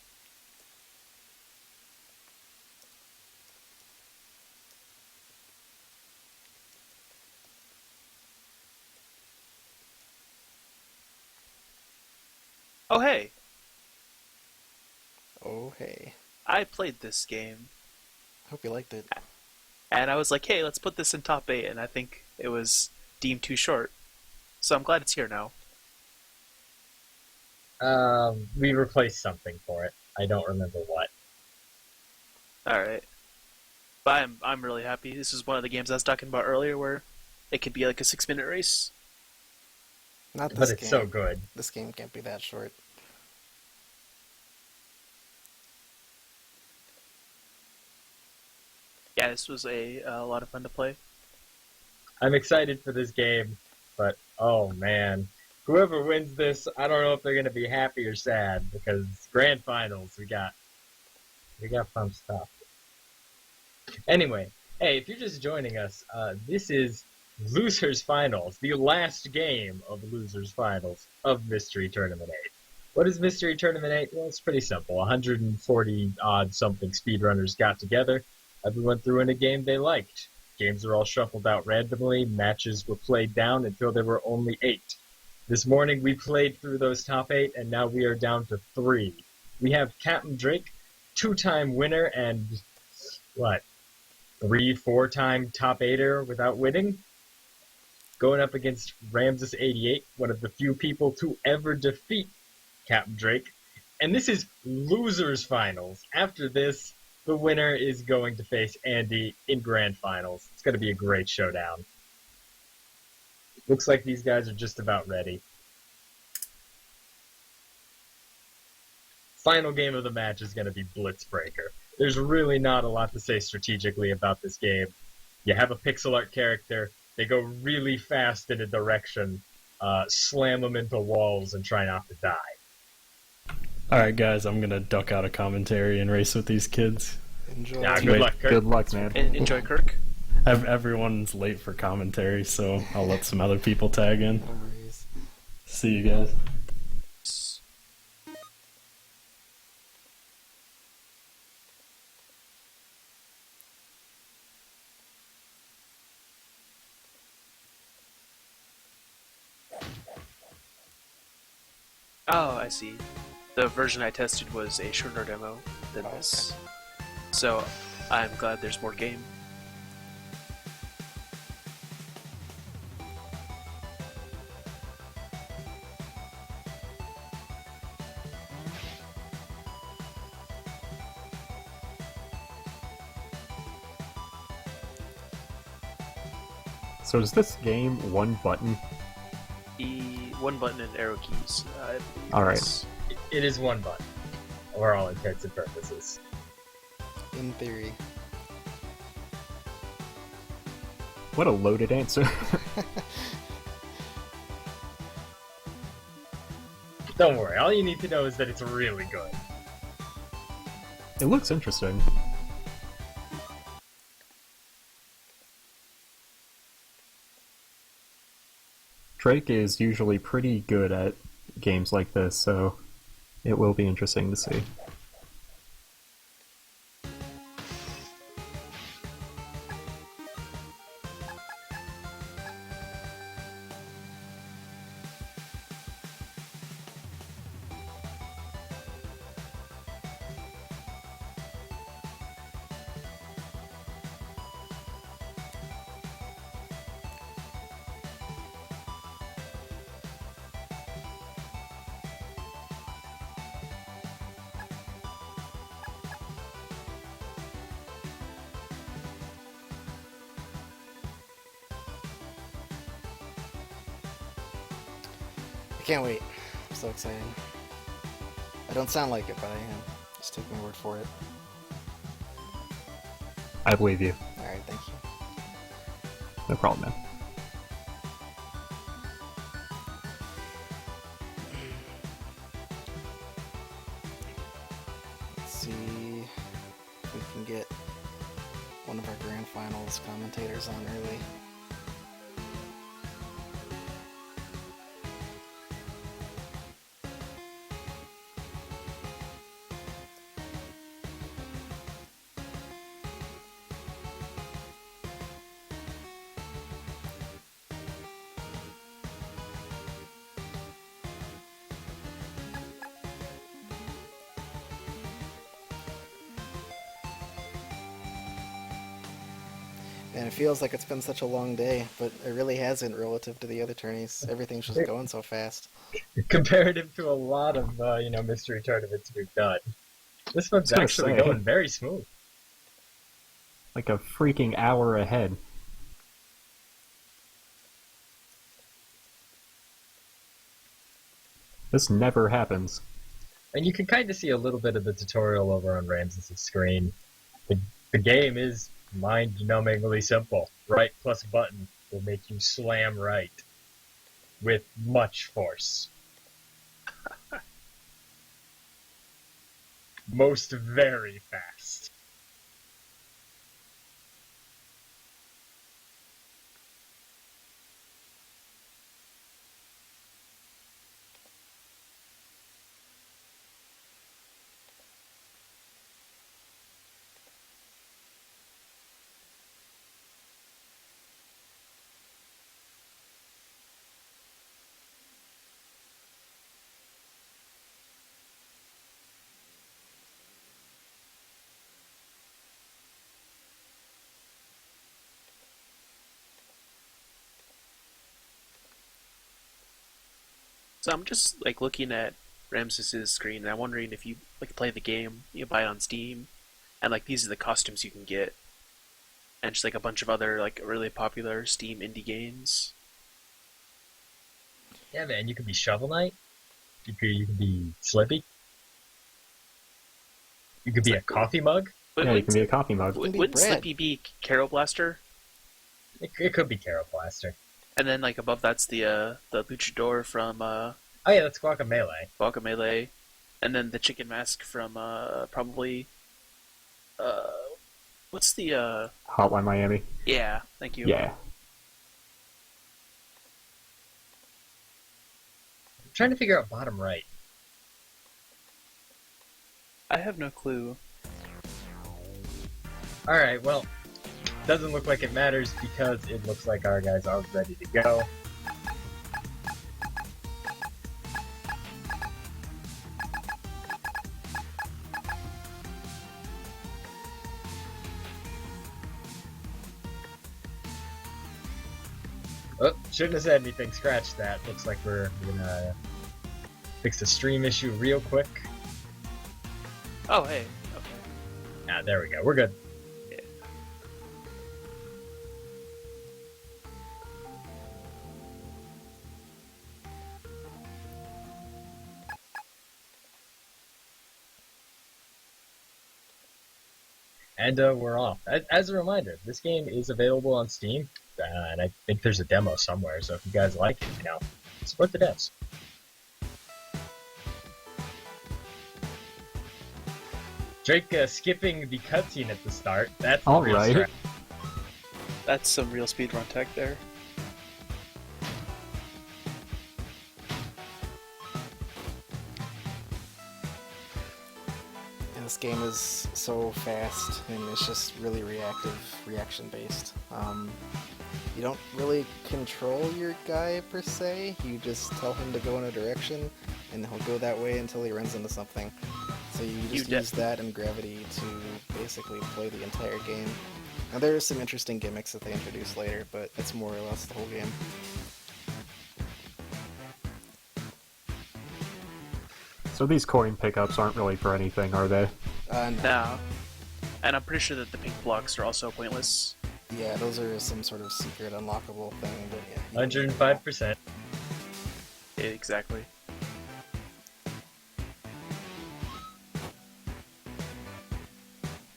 Oh hey, Oh hey. I played this game, Hope you liked it. and I was like, hey, let's put this in top 8, and I think it was deemed too short. So I'm glad it's here now. We replaced something for it. I don't remember what. Alright. But I'm really happy. This is one of the games I was talking about earlier where it could be like a 6-minute race. Not this But it's game. so good. This game can't be that short. Yeah, this was a lot of fun to play. I'm excited for this game, but oh man. Whoever wins this, I don't know if they're gonna be happy or sad, because grand finals, we got fun stuff. Anyway, hey, if you're just joining us, this is Losers Finals, the last game of Losers Finals of Mystery Tournament 8. What is Mystery Tournament 8? Well, it's pretty simple. 140 odd something speedrunners got together. Everyone threw in a game they liked. Games were all shuffled out randomly. Matches were played down until there were only 8. This morning we played through those top 8, and now we are down to 3. We have Capndrake, 2-time winner, and 3-4-time top 8er without winning, going up against Ramses88, one of the few people to ever defeat Capndrake. And this is Losers Finals. After this, the winner is going to face Andy in Grand Finals. It's going to be a great showdown. Looks like these guys are just about ready. Final game of the match is going to be Blitzbreaker. There's really not a lot to say strategically about this game. You have a pixel art character. They go really fast in a direction, slam them into walls, and try not to die. Alright guys, I'm gonna duck out of commentary and race with these kids. Enjoy. Yeah, good luck, Kirk. Good luck, man. And enjoy Kirk. Everyone's late for commentary, so I'll let some other people tag in. No worries. See you guys. Oh, I see. The version I tested was a shorter demo than this. So, I'm glad there's more game. So is this game one button? One button and arrow keys. I believe. All right. Yes. It is one button, for all intents and purposes. In theory. What a loaded answer. Don't worry, all you need to know is that it's really good. It looks interesting. Drake is usually pretty good at games like this, so it will be interesting to see. I can't wait. I'm so excited. I don't sound like it, but I am. Just take my word for it. I believe you. Alright, thank you. No problem, man. Let's see if we can get one of our grand finals commentators on early. And it feels like it's been such a long day, but it really hasn't relative to the other tourneys. Everything's just going so fast. Comparative to a lot of, mystery tournaments we've done. This one's actually going very smooth. Like a freaking hour ahead. This never happens. And you can kind of see a little bit of the tutorial over on Ramses' screen. The game is mind-numbingly simple. Right plus button will make you slam right. With much force. Most very fast. So I'm just like looking at Ramses's screen, and I'm wondering if you like play the game, you buy it on Steam, and like these are the costumes you can get, and just like a bunch of other like really popular Steam indie games. Yeah, man, you could be Shovel Knight. You could be Slippy. You could be a coffee mug. Yeah, you can be a coffee mug. Wouldn't Slippy be Carol Blaster? It could be Carol Blaster. And then like above that's the luchador from oh yeah, that's Guacamelee. Guacamelee. And then the chicken mask from probably what's the Hotline Miami. Yeah, thank you. Yeah. I'm trying to figure out bottom right. I have no clue. Alright, well, doesn't look like it matters because it looks like our guys are ready to go. Oh, shouldn't have said anything, scratch that. Looks like we're gonna fix the stream issue real quick. Oh, hey. Okay. Ah, there we go. We're good. Yeah. And we're off. As a reminder, this game is available on Steam. and I think there's a demo somewhere. So if you guys like it, support the devs. Drake skipping the cutscene at the start. That's all real right. strat. That's some real speedrun tech there. And this game is so fast, and it's just really reaction based. You don't really control your guy per se. You just tell him to go in a direction, and he'll go that way until he runs into something. So you just use that and gravity to basically play the entire game. Now there are some interesting gimmicks that they introduce later, but it's more or less the whole game. So these coin pickups aren't really for anything, are they? No. And I'm pretty sure that the pink blocks are also pointless. Yeah, those are some sort of secret unlockable thing, but yeah. 105%. Exactly.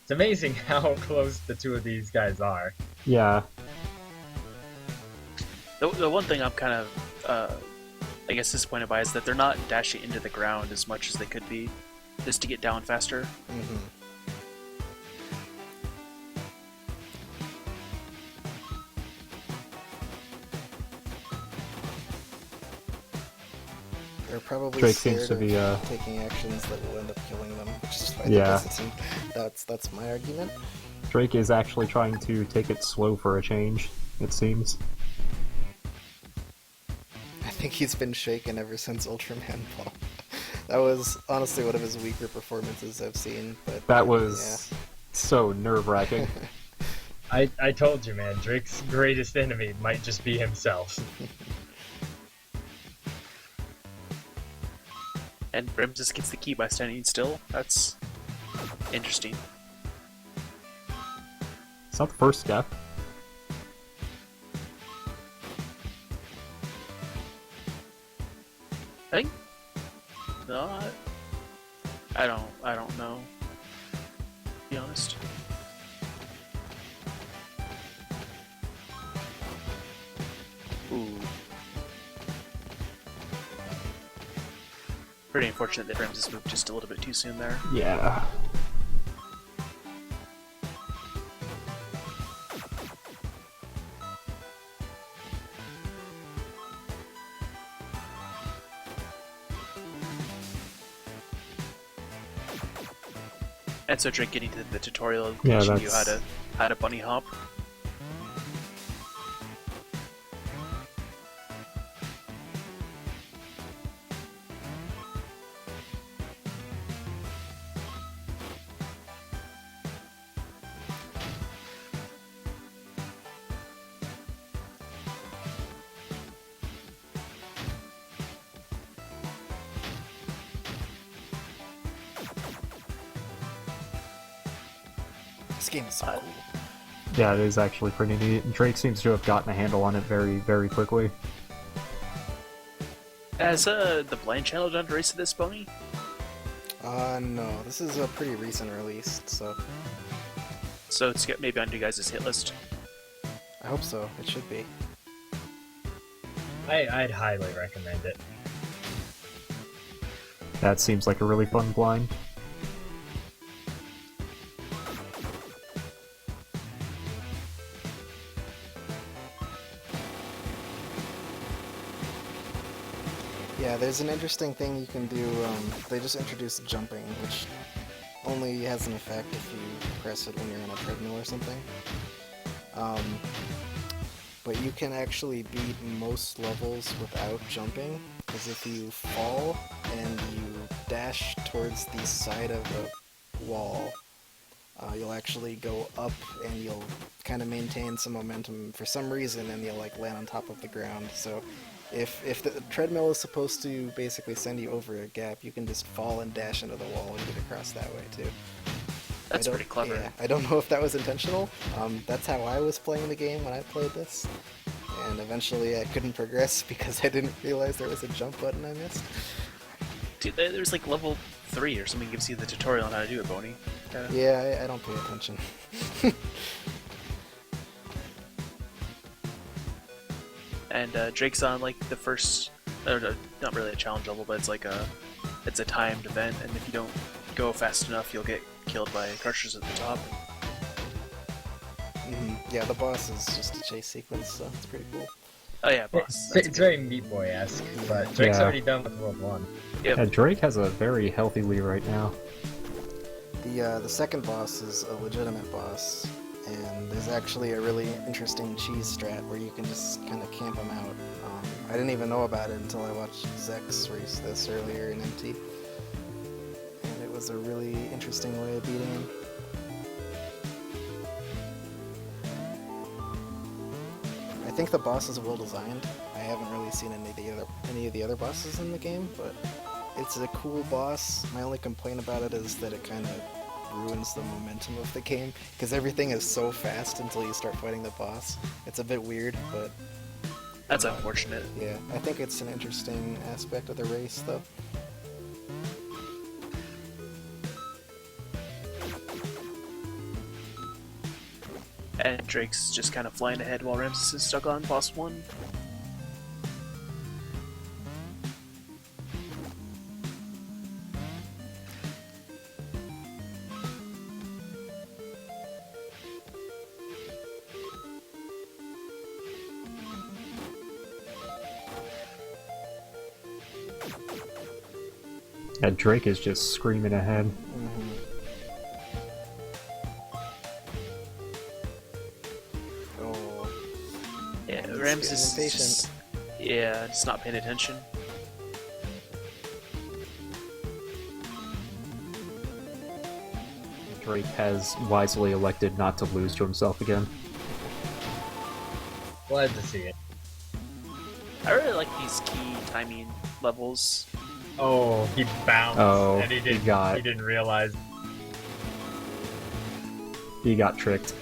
It's amazing how close the two of these guys are. Yeah. The one thing I'm kind of, I guess, disappointed by is that they're not dashing into the ground as much as they could be, just to get down faster. Mm-hmm. They're probably Drake scared seems to be taking actions that will end up killing them, which is why Yeah. that's my argument. Drake is actually trying to take it slow for a change, it seems. I think he's been shaken ever since Ultraman Ball. That was honestly one of his weaker performances I've seen, but That was so nerve-wracking. I told you, man, Drake's greatest enemy might just be himself. And Brim just gets the key by standing still. That's interesting. It's not the first step. I think not. I don't know. To be honest. Ooh. Pretty unfortunate that Ramses moved just a little bit too soon there. Yeah. And so Drake getting to the tutorial Yeah, teaching you that's- how to bunny hop. this game is so cool. Yeah, it is actually pretty neat. Drake seems to have gotten a handle on it very, very quickly. Has the blind channel done a race of this, Boney? No, this is a pretty recent release, so So it's maybe on you guys' hit list. I hope so. It should be. I'd highly recommend it. That seems like a really fun blind. Yeah, there's an interesting thing you can do. They just introduced jumping, which only has an effect if you press it when you're on a treadmill or something. But you can actually beat most levels without jumping, because if you fall and you dash towards the side of a wall, you'll actually go up and you'll kind of maintain some momentum for some reason, and you'll like land on top of the ground. So if the treadmill is supposed to basically send you over a gap, you can just fall and dash into the wall and get across that way too. That's pretty clever. Yeah, I don't know if that was intentional. That's how I was playing the game when I played this. And eventually I couldn't progress because I didn't realize there was a jump button I missed. Dude, there's like level 3 or something gives you the tutorial on how to do it, Boney. Yeah, I don't pay attention. and Drake's on like the first, not really a challenge level, but it's a timed event, and if you don't go fast enough, you'll get killed by cartridges at the top. Yeah, the boss is just a chase sequence, so it's pretty cool. Oh yeah, boss. It's very Meat Boy-esque, but Drake's already done with World 1. Yep. Yeah, Drake has a very healthy lead right now. The second boss is a legitimate boss, and there's actually a really interesting cheese strat where you can just kind of camp him out. I didn't even know about it until I watched Zex race this earlier in MT, and it was a really interesting way of beating him. I think the boss is well designed. I haven't really seen any of the other bosses in the game, but it's a cool boss. My only complaint about it is that it kind of ruins the momentum of the game, because everything is so fast until you start fighting the boss. It's a bit weird, but... That's unfortunate. Yeah, I think it's an interesting aspect of the race, though. And Drake's just kind of flying ahead while Ramses is stuck on boss 1. Yeah, Drake is just screaming ahead. Oh. Yeah, Ramses is just, just not paying attention. Drake has wisely elected not to lose to himself again. Glad to see it. I really like these key timing levels. Oh, he bounced, Oh, and he didn't realize. He got tricked.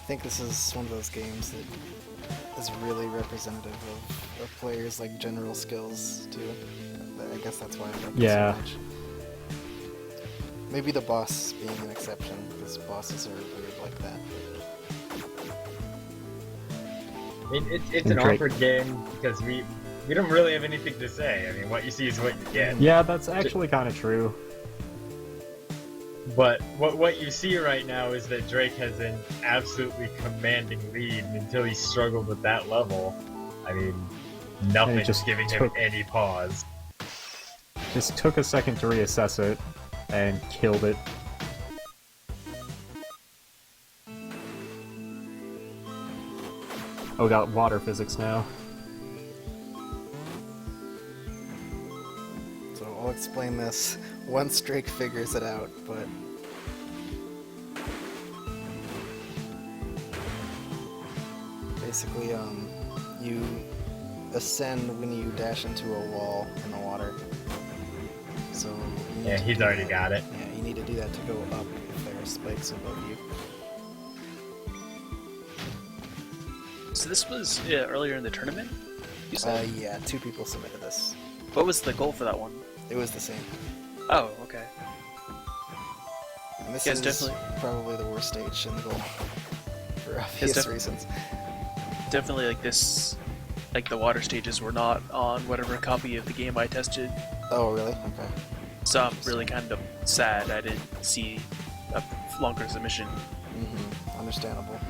I think this is one of those games that is really representative of players' like general skills too. I guess that's why I like it so much. Maybe the boss being an exception, because bosses are weird like that. I mean, it's an awkward game because we don't really have anything to say. I mean, what you see is what you get. Yeah, that's actually kind of true. But what you see right now is that Drake has an absolutely commanding lead, and until he struggled with that level, I mean, nothing's just giving him any pause. Just took a second to reassess it, and killed it. Oh, got water physics now. So I'll explain this once Drake figures it out, but... Basically, you ascend when you dash into a wall in the water. So yeah, he's already got it. Yeah, you need to do that to go up if there are spikes above you. So this was earlier in the tournament? You said? Yeah, 2 people submitted this. What was the goal for that one? It was the same. Oh, okay. And this is definitely probably the worst stage in the goal, for obvious reasons. Definitely like this, like the water stages were not on whatever copy of the game I tested. Oh, really? Okay. So I'm really kind of sad I didn't see a longer submission. Understandable.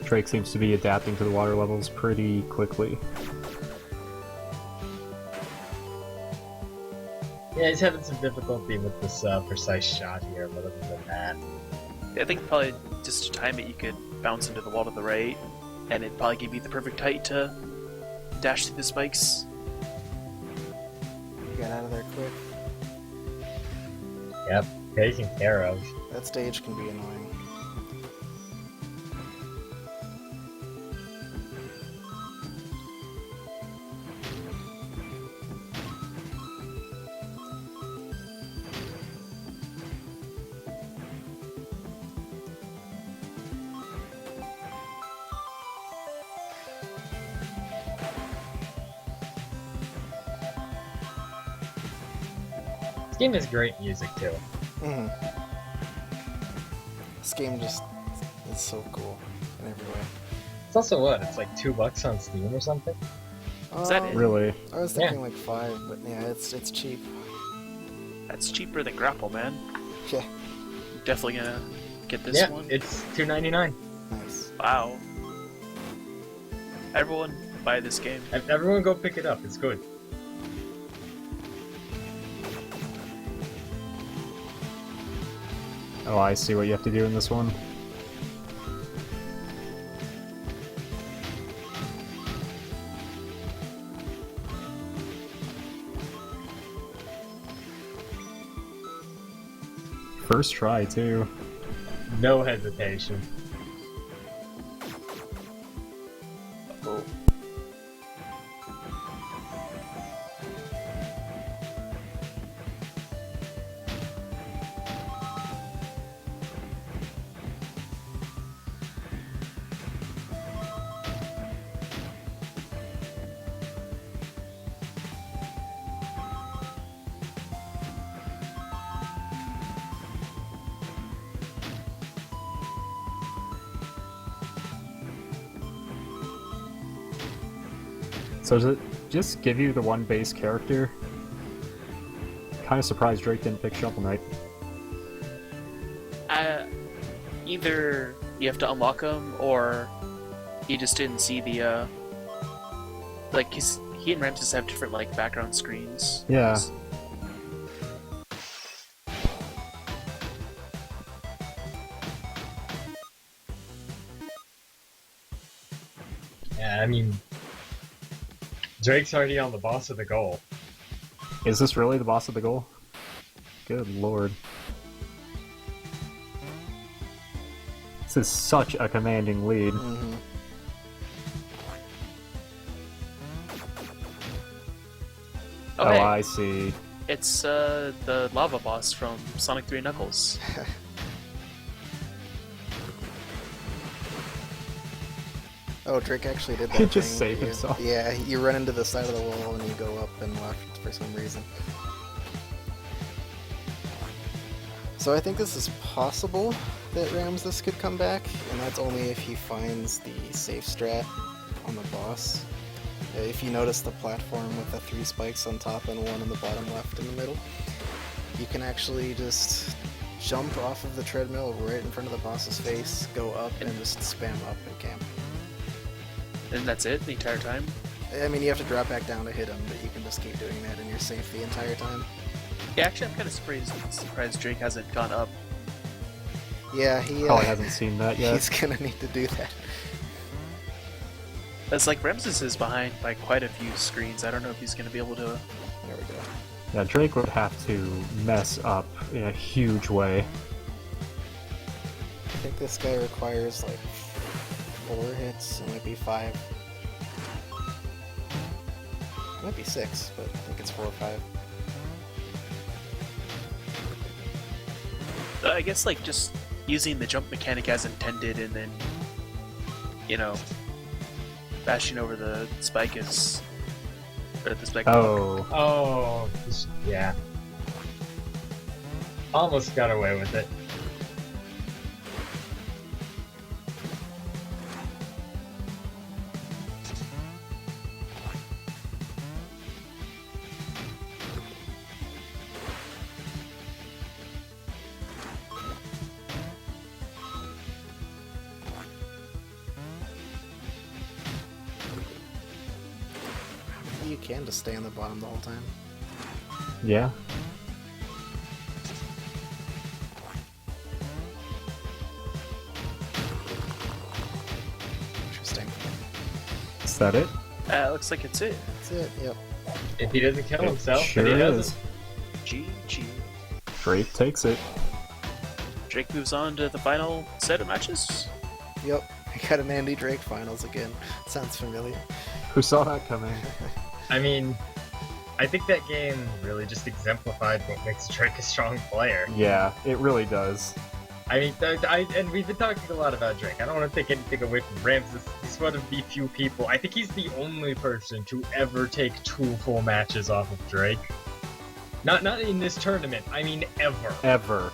Drake seems to be adapting to the water levels pretty quickly. Yeah, he's having some difficulty with this precise shot here, but other than that... I think probably just to time it, you could bounce into the wall to the right. and it'd probably give you the perfect height to dash through the spikes. Get out of there quick. Yep, taken care of. That stage can be annoying. This game has great music too. Mm-hmm. This game just is so cool in every way. It's also what? It's like $2 on Steam or something? Is that it? Really? I was thinking like 5, but yeah, it's cheap. That's cheaper than Grapple, man. Yeah. Definitely gonna get this Yeah, one. it's $2.99. Nice. Wow. Everyone, buy this game. Everyone go pick it up, it's good. Oh, I see what you have to do in this one. First try, too. No hesitation. Oh. So does it just give you the one base character? Kind of surprised Drake didn't pick Shovel Knight. Either you have to unlock them, or you just didn't see the, like, he and Ramses have different, like, background screens. Yeah. Yeah, I mean, Drake's already on the boss of the goal. Is this really the boss of the goal? Good lord. This is such a commanding lead. Mm-hmm. Oh, hey, I see. it's the lava boss from Sonic 3 Knuckles. Oh, Drake actually did that He thing. just saved You- himself. Yeah, you run into the side of the wall and you go up and left for some reason. So I think this is possible that Ramses could come back, and that's only if he finds the safe strat on the boss. If you notice the platform with the 3 spikes on top and 1 on the bottom left in the middle, you can actually just jump off of the treadmill right in front of the boss's face, go up, and just spam up and camp. And that's it the entire time? I mean, you have to drop back down to hit him, but you can just keep doing that and you're safe the entire time. Yeah, actually, I'm kind of surprised Drake hasn't gone up. Yeah, he Probably hasn't seen that yet. he's gonna need to do that. It's like Ramses is behind by quite a few screens. I don't know if he's going to be able to... There we go. Yeah, Drake would have to mess up in a huge way. I think this guy requires like 4 hits, it might be 5. It might be 6, but I think it's 4 or 5. I guess, like, just using the jump mechanic as intended and then, you know, bashing over the spike is... Or the spike block. Oh. Oh, yeah. Almost got away with it. You can just stay on the bottom the whole time. Yeah. Interesting. Is that it? Looks like it's it. That's it, yep. If he doesn't kill himself, Sure then he is. doesn't. GG. Drake takes it. Drake moves on to the final set of matches. Yep. We got an Andy Drake finals again. Sounds familiar. Who saw that coming? I mean, I think that game really just exemplified what makes Drake a strong player. Yeah, it really does. I mean, and we've been talking a lot about Drake. I don't want to take anything away from Ramses. He's one of the few people. I think he's the only person to ever take 2 full matches off of Drake. Not in this tournament. I mean, ever. Ever.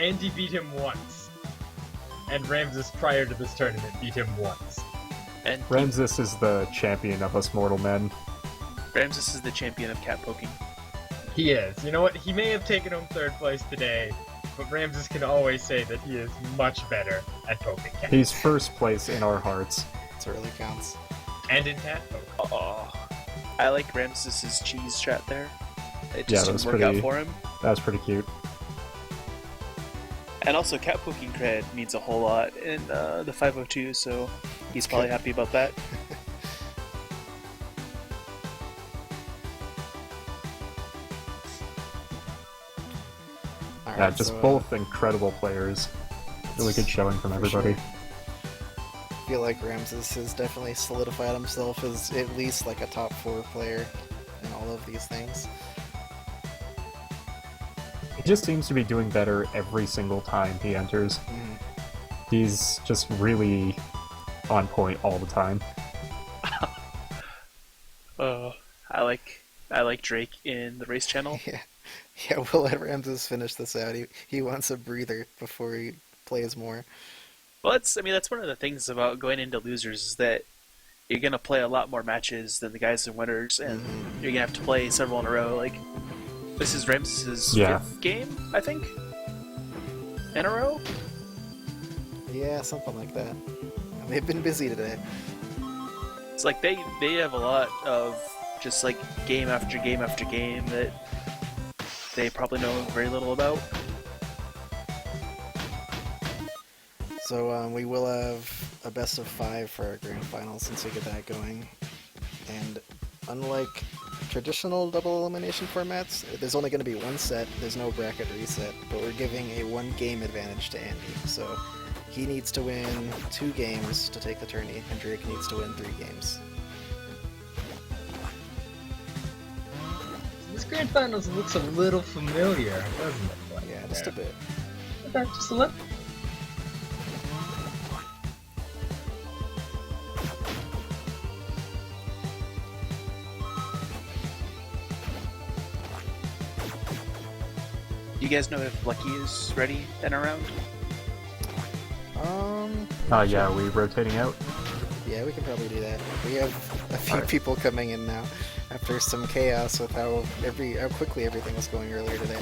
Andy beat him once, and Ramses prior to this tournament beat him once. And Ramses is the champion of us mortal men. Ramses is the champion of cat poking. He is. You know what? He may have taken home 3rd place today, but Ramses can always say that he is much better at poking cats. He's first place in our hearts. It really counts. And in cat poke. Oh, I like Ramses' cheese strat there. It Yeah, just that was didn't work out pretty- for him. That was pretty cute. And also, cat poking cred means a whole lot in the 502, so he's probably happy about that. Alright, Just so, both incredible players. Really good showing from everybody. I feel like Ramses has definitely solidified himself as at least like a top 4 player in all of these things. He just seems to be doing better every single time he enters. He's just really on point all the time. I like Drake in the race channel. Yeah, we'll let Ramses finish this out. He wants a breather before he plays more. Well, that's one of the things about going into losers is that you're gonna play a lot more matches than the guys in winners, and you're gonna have to play several in a row. Like, this is Ramses' 5th game, I think, in a row. Yeah, something like that. They've been busy today. It's like they have a lot of just like game after game after game that they probably know very little about. So we will have a best of 5 for our grand final since we get that going. And unlike traditional double elimination formats, there's only going to be 1 set, there's no bracket reset, but we're giving a 1 game advantage to Andy. So he needs to win 2 games to take the tourney, and Drake needs to win 3 games. This grand finals looks a little familiar, doesn't it? Yeah, just a bit. Okay, just a little. Do you guys know if Lucky is ready and around? Yeah, are we rotating out? Yeah, we can probably do that. We have a few people coming in now after some chaos with how quickly everything was going earlier today.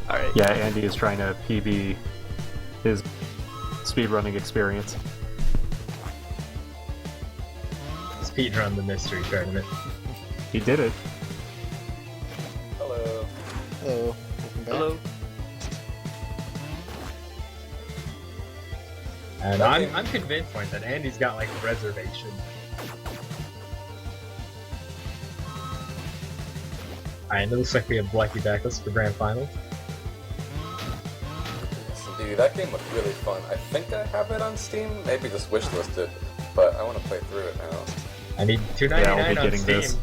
Alright. Yeah, Andy is trying to PB his speedrunning experience. Speedrun the mystery tournament. He did it. Hello. Hello. Welcome back. Hello. And I'm convinced like that Andy's got like a reservation. Alright, it looks like we have Blacky backlist for grand final. Indeed, that game looked really fun. I think I have it on Steam, maybe just wishlisted, but I want to play through it now. I mean, Yeah, I'll be $2.99 on getting Steam. this.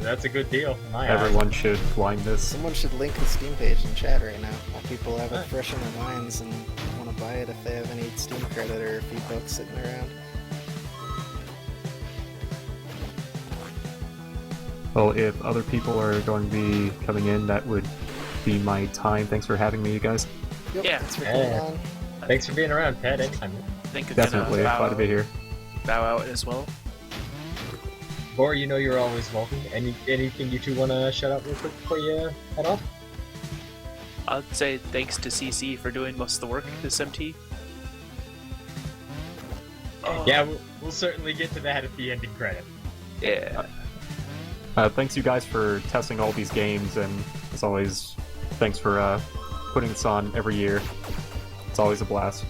That's a good deal. in my eyes. Everyone should blind this. Someone should link the Steam page in chat right now while people have it fresh in their minds and want to buy it if they have any Steam credit or a few bucks sitting around. Well, if other people are going to be coming in, that would be my time. Thanks for having me, you guys. Yep, Yeah. thanks for coming on. Thanks for being around, Ted. Anytime. I think we're Definitely, gonna glad to be here. bow out as well. Or you know you're always welcome. Anything you two want to shout out real quick before you head off? I'd say thanks to CC for doing most of the work this MT. Yeah, we'll certainly get to that at the ending credit. Yeah. Thanks you guys for testing all these games, and as always, thanks for putting this on every year. It's always a blast.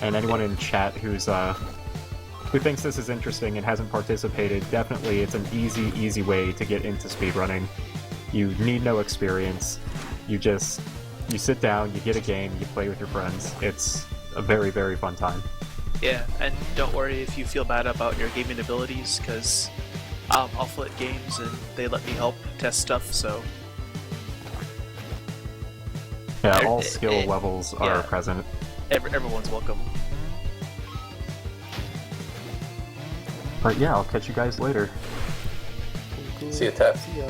and anyone in chat who thinks this is interesting and hasn't participated, definitely it's an easy way to get into speedrunning. You need no experience. You sit down, you get a game, you play with your friends. It's a very, very fun time. Yeah, and don't worry if you feel bad about your gaming abilities, because I'll flip games and they let me help test stuff, so... Yeah, all skill levels are present. Everyone's welcome. But yeah, I'll catch you guys later. Cool. See you, Ted. See ya.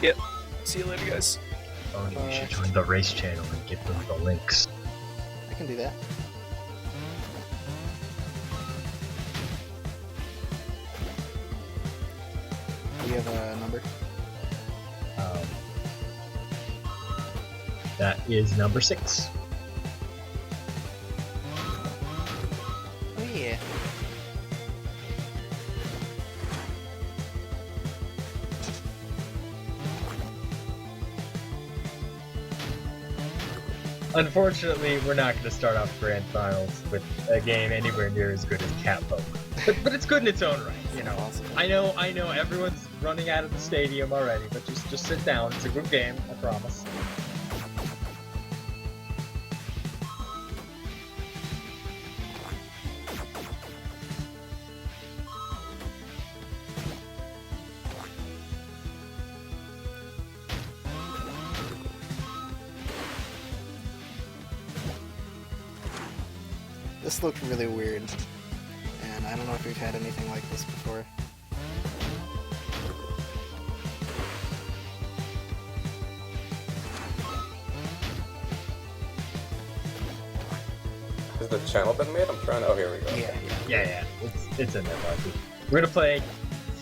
Yep. See you later, guys. Oh, you should join the race channel and give them the links. I can do that. Do you have a number? That is number 6. Oh yeah. Unfortunately, we're not going to start off Grand Finals with a game anywhere near as good as Catboat. But it's good in its own right, you know. Awesome. I know everyone's running out of the stadium already, but just sit down. It's a good game, I promise. This looked really weird, and I don't know if we've had anything like this before. Has the channel been made? I'm trying to... Oh, here we go. Yeah. It's in there, Marky. We're gonna play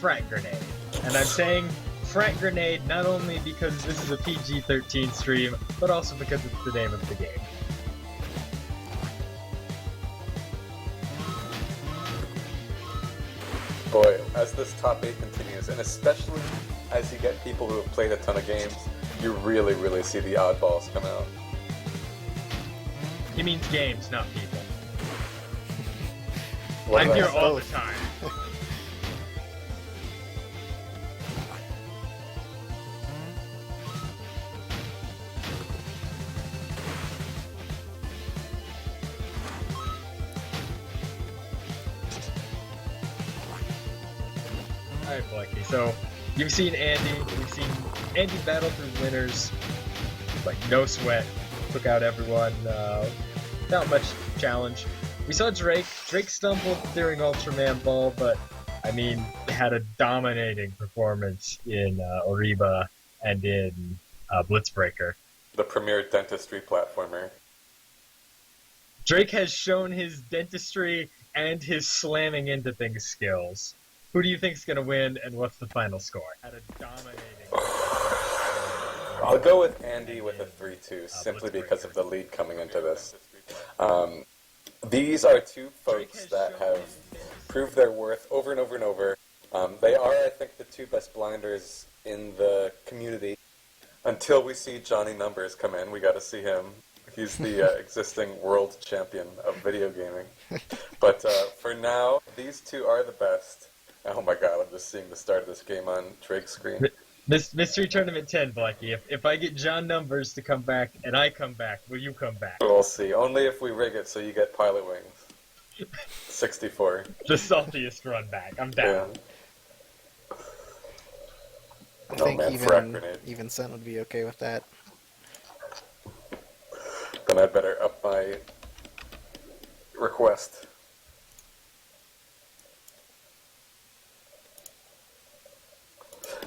Frack Grenade. And I'm saying Frack Grenade not only because this is a PG-13 stream, but also because it's the name of the game. Boy, as this top 8 continues, and especially as you get people who have played a ton of games, you really see the oddballs come out. He means games, not people. What I'm did I here say? all the time. Alright, Blackie, so you've seen Andy battle through winners, like no sweat, took out everyone, without much challenge. We saw Drake stumbled during Ultraman Ball, but I mean, had a dominating performance in Oriba and in Blitzbreaker. The premier dentistry platformer. Drake has shown his dentistry and his slamming into things skills. Who do you think's gonna win, and what's the final score? Had a dominating. I'll go with Andy with a 3-2, simply because of the lead coming into this. These are two folks that have proved their worth over and over and over. They are, I think, the two best blinders in the community. Until we see Johnny Numbers come in, we got to see him. He's the existing world champion of video gaming. But for now, these two are the best. Oh my god, I'm just seeing the start of this game on Drake's screen. Mystery Tournament 10, Blackie. If I get John Numbers to come back and I come back, will you come back? We'll see. Only if we rig it so you get Pilotwings. 64. The saltiest run back. I'm down. Yeah. I think even Sen would be okay with that. Then I'd better up my request.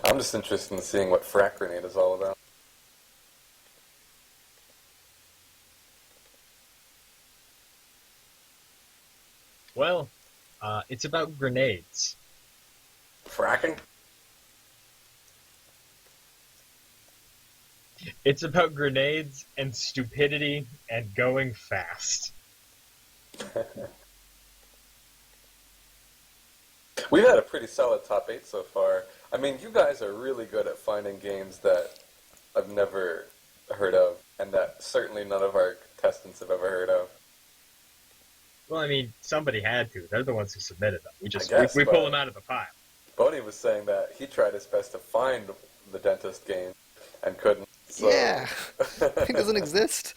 I'm just interested in seeing what Frack Grenade is all about. Well, it's about grenades. Fracking? It's about grenades and stupidity and going fast. We've had a pretty solid top 8 so far. I mean, you guys are really good at finding games that I've never heard of, and that certainly none of our contestants have ever heard of. Well, I mean, somebody had to. They're the ones who submitted them. We but pull them out of the pile. Bodhi was saying that he tried his best to find the dentist game and couldn't. So. Yeah, it doesn't exist.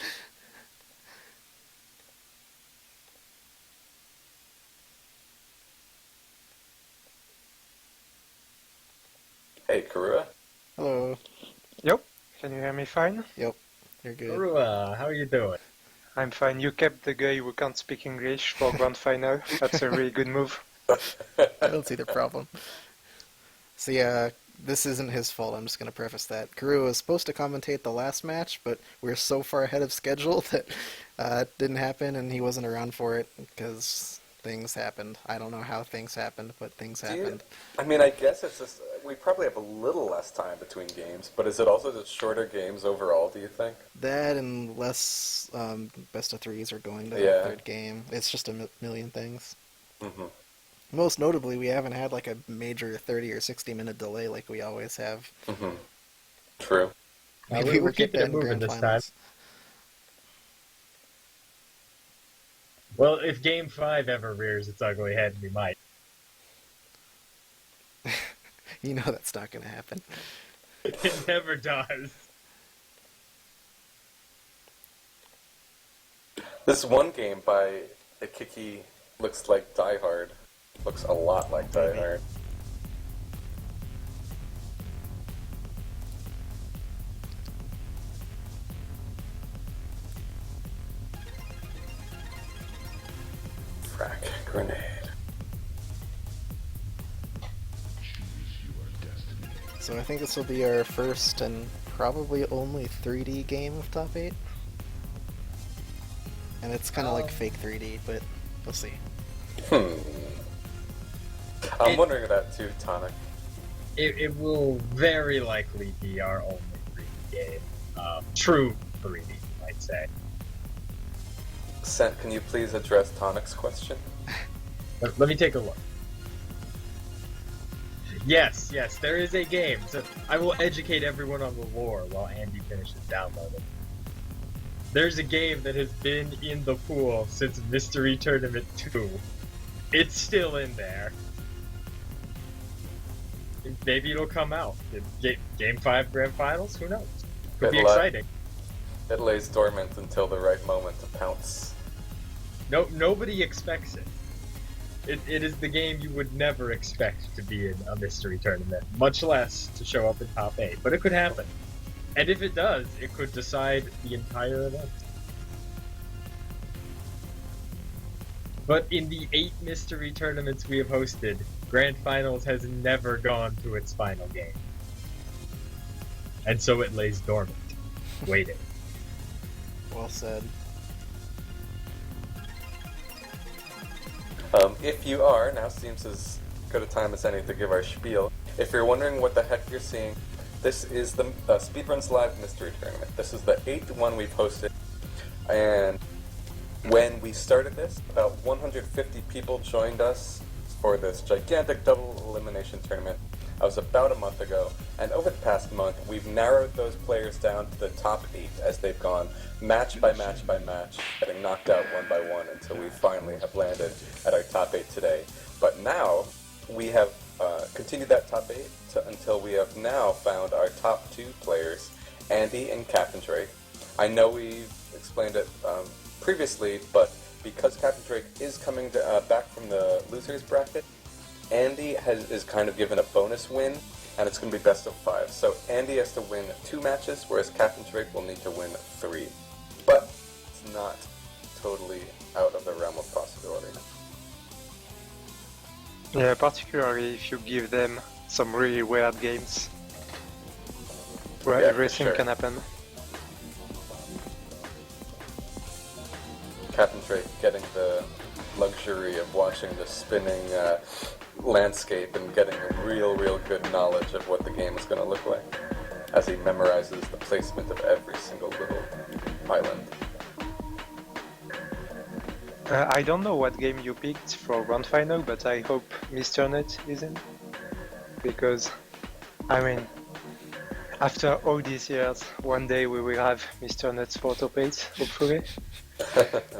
Hey, Karua. Hello. Yep. Can you hear me fine? Yep. You're good. Karua, how are you doing? I'm fine. You kept the guy who can't speak English for grand final. That's a really good move. I don't see the problem. So yeah, this isn't his fault. I'm just going to preface that. Karua was supposed to commentate the last match, but we're so far ahead of schedule that it didn't happen, and he wasn't around for it because things happened. I don't know how things happened, but things happened. I mean, I guess it's just we probably have a little less time between games, but is it also just shorter games overall, do you think? That and less best of threes are going to the third game. It's just a million things. Mm-hmm. Most notably, we haven't had like a major 30 or 60-minute delay like we always have. Mm-hmm. True. Maybe we're keeping it moving this time. Well, if Game 5 ever rears its ugly head, we might. You know that's not going to happen. It never does. This one game by Ikiki looks like Die Hard. Looks a lot like Die Hard. Frack grenade. So I think this will be our first and probably only 3D game of Top 8. And it's kind of like fake 3D, but we'll see. I'm wondering that too, Tonic. It will very likely be our only 3D game. True 3D, you might say. Sent, can you please address Tonic's question? Let me take a look. Yes, there is a game. So I will educate everyone on the lore while Andy finishes downloading. There's a game that has been in the pool since Mystery Tournament 2. It's still in there. Maybe it'll come out. Game 5 Grand Finals? Who knows? Could be exciting. It lays dormant until the right moment to pounce. Nobody expects it. It is the game you would never expect to be in a mystery tournament, much less to show up in top 8. But it could happen. And if it does, it could decide the entire event. But in the 8 mystery tournaments we have hosted, Grand Finals has never gone to its final game. And so it lays dormant, waiting. Well said. If you are, now seems as good a time as any to give our spiel. If you're wondering what the heck you're seeing, this is the Speedruns Live Mystery Tournament. This is the 8th one we've hosted, and when we started this, about 150 people joined us for this gigantic double elimination tournament. That was about a month ago, and over the past month, we've narrowed those players down to the top 8 as they've gone match by match by match, getting knocked out one by one until we finally have landed at our top 8 today. But now, we have continued that top 8 until we have now found our top 2 players, Andy and Capndrake. I know we've explained it previously, but because Capndrake is coming back from the losers bracket, Andy is kind of given a bonus win, and it's going to be best of 5. So Andy has to win 2 matches, whereas Capndrake will need to win 3. But it's not totally out of the realm of possibility. Yeah, particularly if you give them some really weird games where everything can happen. Capndrake getting the luxury of watching the spinning landscape and getting a real good knowledge of what the game is going to look like as he memorizes the placement of every single little island. I don't know what game you picked for Grand Final, but I hope Mr. Net is in. Because, I mean, after all these years, one day we will have Mr. Net's for top 8, hopefully.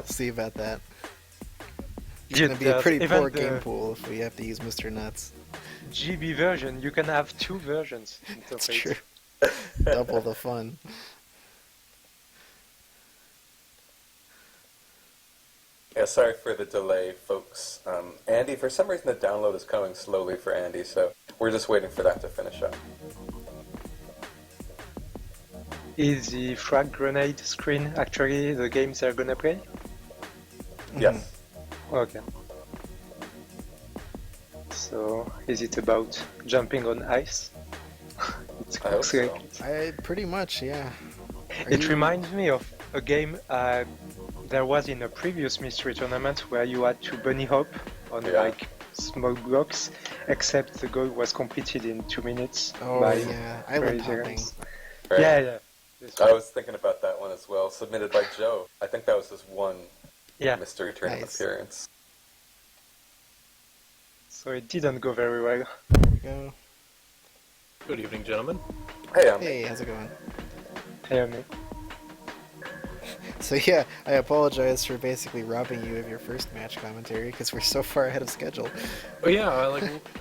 See about that. It's gonna be a pretty even poor the game pool if we have to use Mr. Nuts. GB version, you can have 2 versions. That's interface. true. Double the fun. Yeah, sorry for the delay, folks. Andy, for some reason the download is coming slowly for Andy, so we're just waiting for that to finish up. Is the frag grenade screen actually the games they're gonna play? Yes. Okay. So, is it about jumping on ice? I hope so. Pretty much, yeah. It reminds me of a game there was in a previous mystery tournament where you had to bunny hop on like smoke blocks, except the goal was completed in 2 minutes. Oh by yeah, island hopping. Right. Yeah. I was thinking about that one as well, submitted by Joe. I think that was his one mystery tournament appearance. So it didn't go very well. There we go. Good evening, gentlemen. Hey, Hey, how's it going? Hey, Ami. So yeah, I apologize for basically robbing you of your first match commentary because we're so far ahead of schedule. Oh yeah,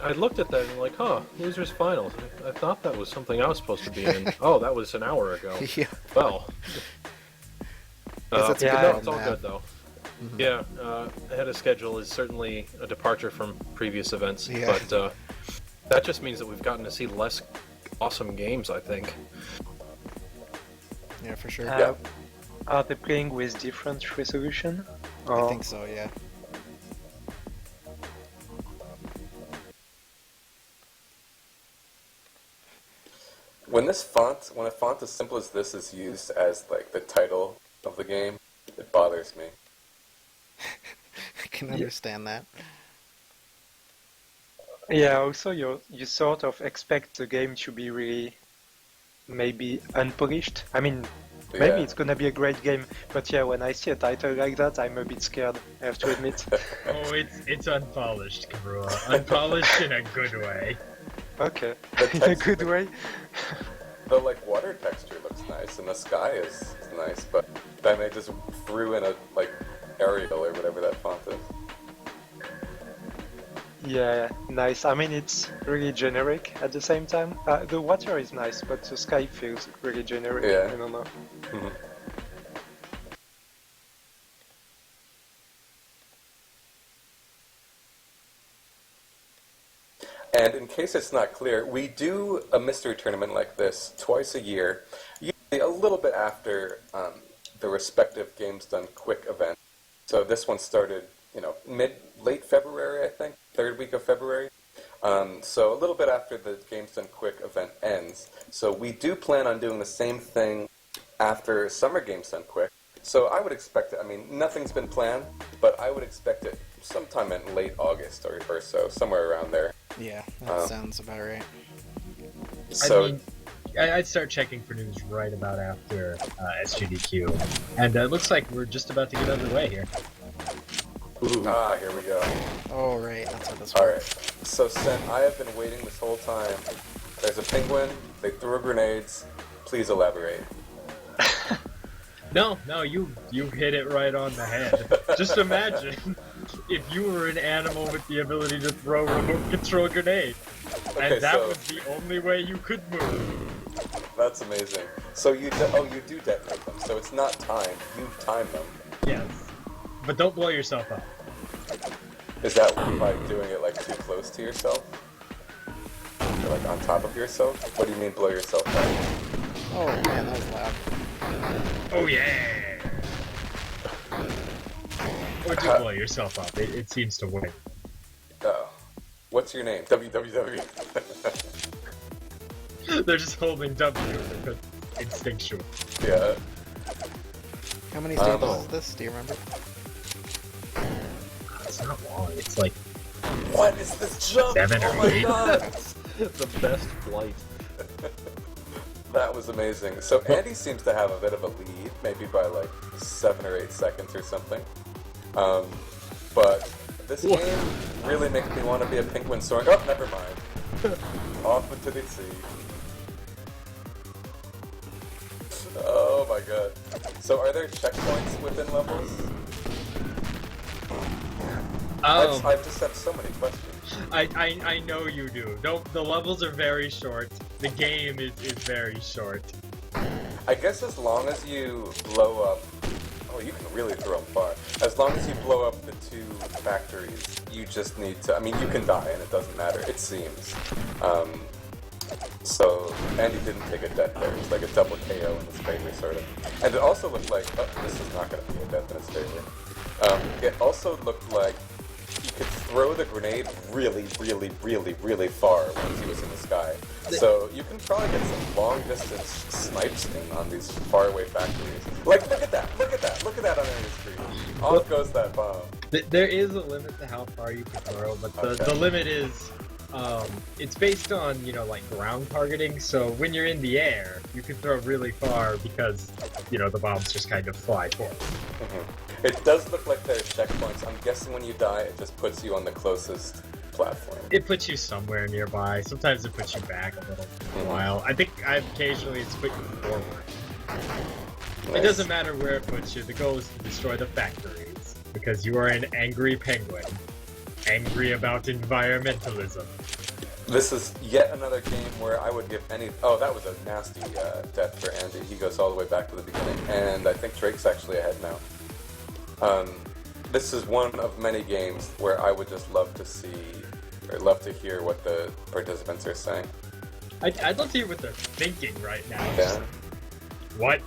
I looked at that and like, huh, losers finals. I thought that was something I was supposed to be in. Oh, that was an hour ago. Yeah. Well. That's no, it's all good though. Mm-hmm. Yeah, ahead of schedule is certainly a departure from previous events, but that just means that we've gotten to see less awesome games, I think. Yeah, for sure. Are they playing with different resolution? I think so, yeah. When a font as simple as this is used as like the title of the game, it bothers me. I can understand that. Yeah, also you sort of expect the game to be really maybe unpolished. I mean, maybe it's gonna be a great game, but yeah, when I see a title like that, I'm a bit scared, I have to admit. Oh, it's unpolished, Kabrua. Unpolished in a good way. Okay, in a good way. The like water texture looks nice and the sky is nice, but then they just threw in a like Arial or whatever that font is. Yeah, nice. I mean, it's really generic at the same time. The water is nice, but the sky feels really generic. Yeah. I don't know. Mm-hmm. And in case it's not clear, we do a mystery tournament like this twice a year, usually a little bit after the respective Games Done Quick event. So this one started, late February, I think, 3rd week of February. So a little bit after the Games Done Quick event ends. So we do plan on doing the same thing after Summer Games Done Quick. So I would expect it, nothing's been planned, but I would expect it sometime in late August or so, somewhere around there. Yeah, that sounds about right. So, I'd start checking for news right about after SGDQ, and it looks like we're just about to get underway here. Ooh. Here we go. Oh, right, that's how this works. Alright, so Sen, I have been waiting this whole time. There's a penguin, they threw grenades. Please elaborate. No, you hit it right on the head. Just imagine if you were an animal with the ability to throw remote control grenade, and that was the only way you could move. That's amazing. So you do detonate them. So it's not timed. You time them. Yes, but don't blow yourself up. Is that by doing it like too close to yourself, or like on top of yourself? What do you mean blow yourself up? Oh man, that was loud. Oh yeah! Or do blow yourself up. It seems to work. Oh. What's your name? WWW. They're just holding W because instinctual. Yeah. How many stages is this? Do you remember? It's not long. It's like... What is this jump? 7 or 8. Oh my god! The best flight. That was amazing. So Andy seems to have a bit of a lead, maybe by like 7 or 8 seconds or something. But this game really makes me want to be a penguin soaring. Oh, never mind. Off into the sea. Oh my god. So are there checkpoints within levels? I just have so many questions. I know you do. The levels are very short. The game is very short. I guess as long as you blow up... Oh, you can really throw them far. As long as you blow up the 2 factories, you just need to... I mean, you can die and it doesn't matter, it seems. So, Andy didn't take a death there. It was like a double KO in his favor, sort of. And it also looked like... Oh, this is not going to be a death in his favor. It also looked like you could throw the grenade really, really, really, really far once he was in the sky. So you can probably get some long-distance snipes in on these faraway factories. Like, look at that! Look at that! Look at that on the screen. Off goes that bomb. There is a limit to how far you can throw, but the limit is... it's based on, you know, like ground targeting, so when you're in the air, you can throw really far because, you know, the bombs just kind of fly forward. It does look like there are checkpoints. I'm guessing when you die, it just puts you on the closest platform. It puts you somewhere nearby. Sometimes it puts you back a little while. I think occasionally it's put you forward. Nice. It doesn't matter where it puts you. The goal is to destroy the factories because you are an angry penguin. Angry about environmentalism. This is yet another game where I would give any... Oh, that was a nasty death for Andy. He goes all the way back to the beginning. And I think Drake's actually ahead now. This is one of many games where I would just love to see, or love to hear what the participants are saying. I'd love to hear what they're thinking right now. Yeah. What?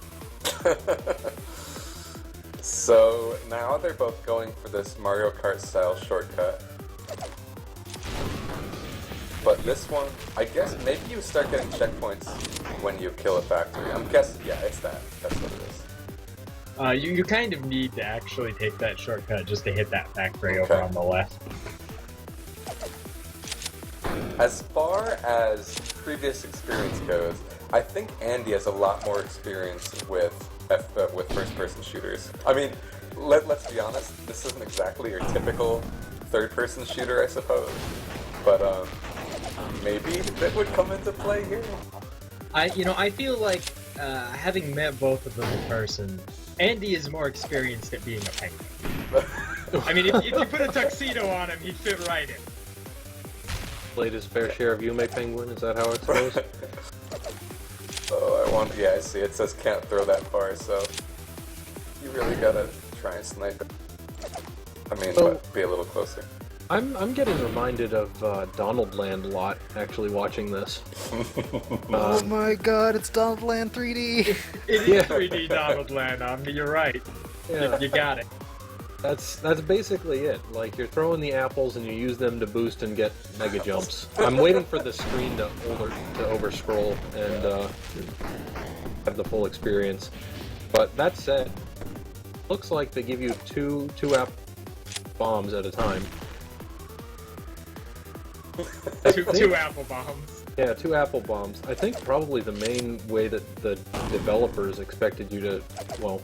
So now they're both going for this Mario Kart style shortcut. But this one, I guess maybe you start getting checkpoints when you kill a factory. I'm guessing, yeah, it's that. That's what it is. You kind of need to actually take that shortcut just to hit that factory over on the left. As far as previous experience goes, I think Andy has a lot more experience with first-person shooters. I mean, let's be honest, this isn't exactly your typical third-person shooter, I suppose. But maybe that would come into play here. I feel like having met both of them in person, Andy is more experienced at being a penguin. I mean, if you put a tuxedo on him, he'd fit right in. Played his fair share of Yume Penguin, is that how it goes? Oh, yeah, I see. It says can't throw that far, so you really gotta try and snipe it. I mean, be a little closer. I'm getting reminded of Donald Land a lot, actually, watching this. Oh my god, it's Donald Land 3D! It is 3D Donald Land, you're right. Yeah. You got it. That's basically it. Like, you're throwing the apples and you use them to boost and get mega jumps. I'm waiting for the screen to over-scroll and have the full experience. But that said, looks like they give you two apple bombs at a time. Two apple bombs. Yeah, 2 apple bombs. I think probably the main way that the developers expected you to, well,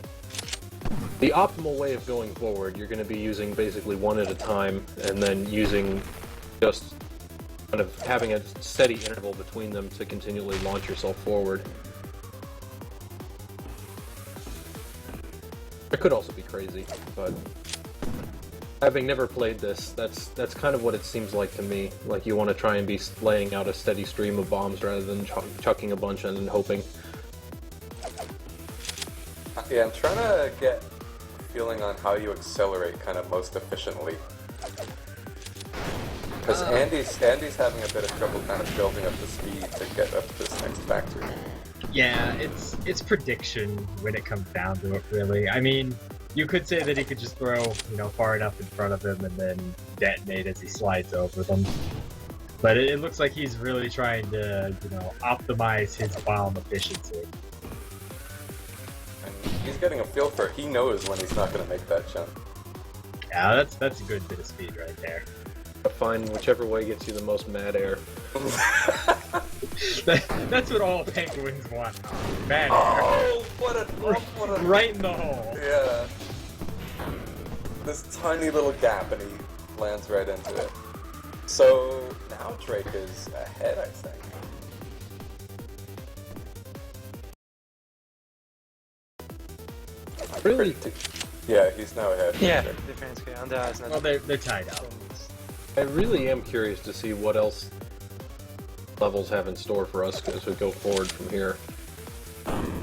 the optimal way of going forward, you're going to be using basically one at a time, and then using just kind of having a steady interval between them to continually launch yourself forward. It could also be crazy, but having never played this, that's kind of what it seems like to me. Like you want to try and be laying out a steady stream of bombs rather than chucking a bunch and then hoping. Yeah, I'm trying to get a feeling on how you accelerate kind of most efficiently. Because Andy's having a bit of trouble kind of building up the speed to get up to this next factory. Yeah, it's prediction when it comes down to it, really. I mean, you could say that he could just throw, far enough in front of him and then detonate as he slides over them. But it looks like he's really trying to, optimize his bomb efficiency. And he's getting a feel for it. He knows when he's not going to make that jump. Yeah, that's a good bit of speed right there. Find whichever way gets you the most mad air. That's what all penguins want. Mad air. Oh, what a right in the hole. Yeah. This tiny little gap and he lands right into it. So now Drake is ahead, I think. Really, Yeah, he's now ahead. Yeah, definitely. And is not. Well, they're tied up. I really am curious to see what else levels have in store for us as we go forward from here.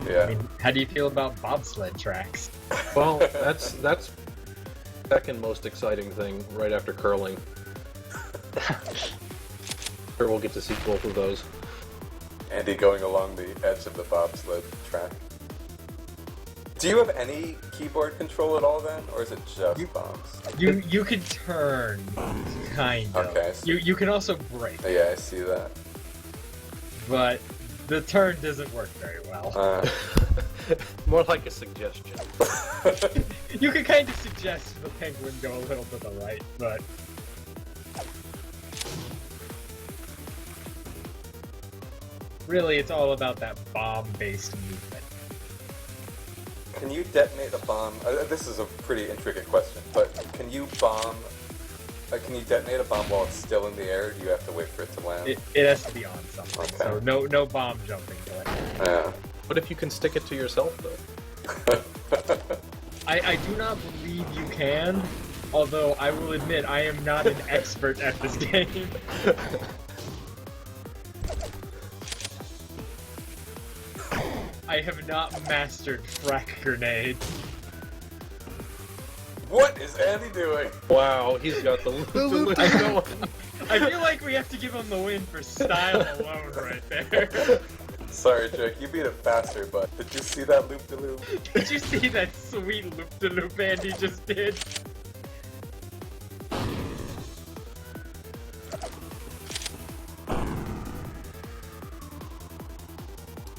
Yeah. I mean, how do you feel about bobsled tracks? Well, that's second most exciting thing right after curling. Sure, we'll get to see both of those. Andy going along the edge of the bobsled track. Do you have any keyboard control at all then, or is it just bombs? You can turn, kind of. Okay. You can also brake. Yeah, I see that. But the turn doesn't work very well. More like a suggestion. You can kind of suggest the penguin go a little to the right, but... Really, it's all about that bomb-based movement. Can you detonate a bomb? This is a pretty intricate question, but can you bomb? Can you detonate a bomb while it's still in the air? Or do you have to wait for it to land? It has to be on something, Okay. so no bomb jumping to it. Yeah. What if you can stick it to yourself, though? I do not believe you can, although I will admit I am not an expert at this game. I have not mastered Frack Grenade. What is Andy doing? Wow, he's got the loop going. I feel like we have to give him the win for style alone right there. Sorry, Drake, you beat it faster, but did you see that loop-de-loop? Did you see that sweet loop-de-loop Andy just did?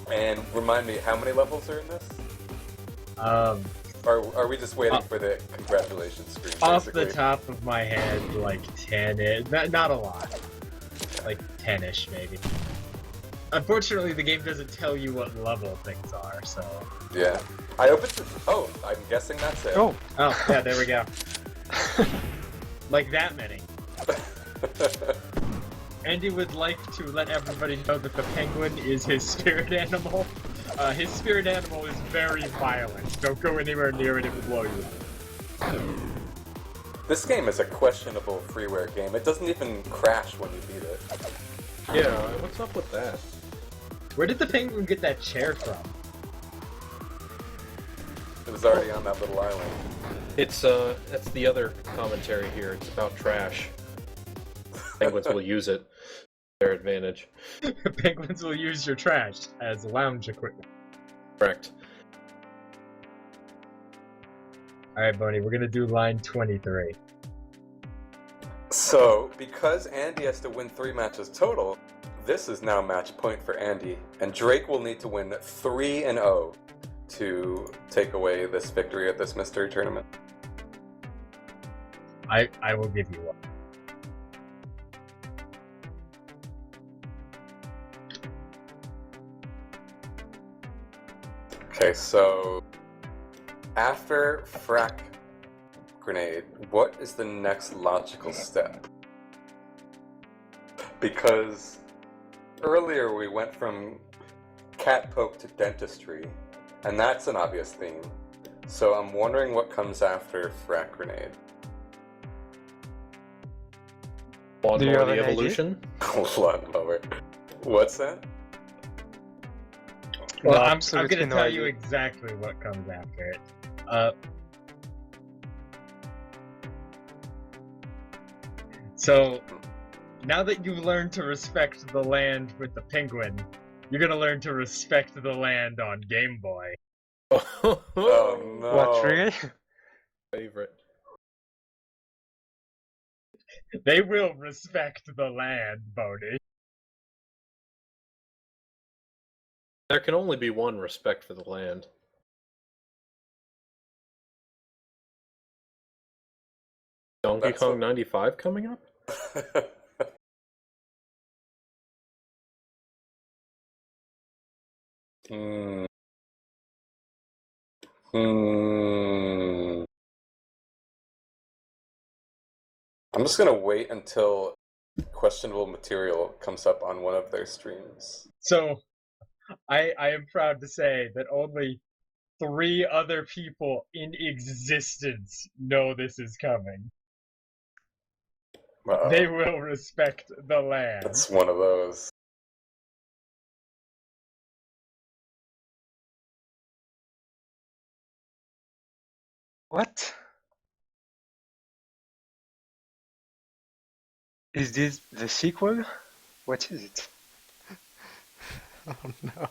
And remind me, how many levels are in this? Or are we just waiting for the congratulations screen? Off basically? the top of my head, like 10-ish. Not a lot. Like 10-ish, maybe. Unfortunately, the game doesn't tell you what level things are, so... Yeah. I opened the... Oh, I'm guessing that's it. Oh, yeah, there we go. Like that many. Andy would like to let everybody know that the penguin is his spirit animal. His spirit animal is very violent. Don't go anywhere near it, it will blow you. This game is a questionable freeware game. It doesn't even crash when you beat it. Yeah, what's up with that? Where did the penguin get that chair from? It was already on that little island. It's that's the other commentary here. It's about trash. Penguins will use it to their advantage. Penguins will use your trash as lounge equipment. Correct. Alright, Boney, we're gonna do line 23. So, because Andy has to win 3 matches total, this is now match point for Andy, and Drake will need to win 3-0 to take away this victory at this mystery tournament. I will give you one. Okay, so after Frack Grenade, what is the next logical step? Because earlier we went from cat poke to dentistry, and that's an obvious theme. So I'm wondering what comes after Frack Grenade. Lawnmower the Evolution? Lawnmower. What's that? Well, I'm going to tell you exactly what comes after it. So, now that you've learned to respect the land with the penguin, you're going to learn to respect the land on Game Boy. Oh no. What, really? Favorite. They will respect the land, Bodhi. There can only be one respect for the land. Donkey Kong 95 coming up? I'm just gonna wait until questionable material comes up on one of their streams. So, I am proud to say that only 3 other people in existence know this is coming. They will respect the land. It's one of those. What? Is this the sequel? What is it? Oh no.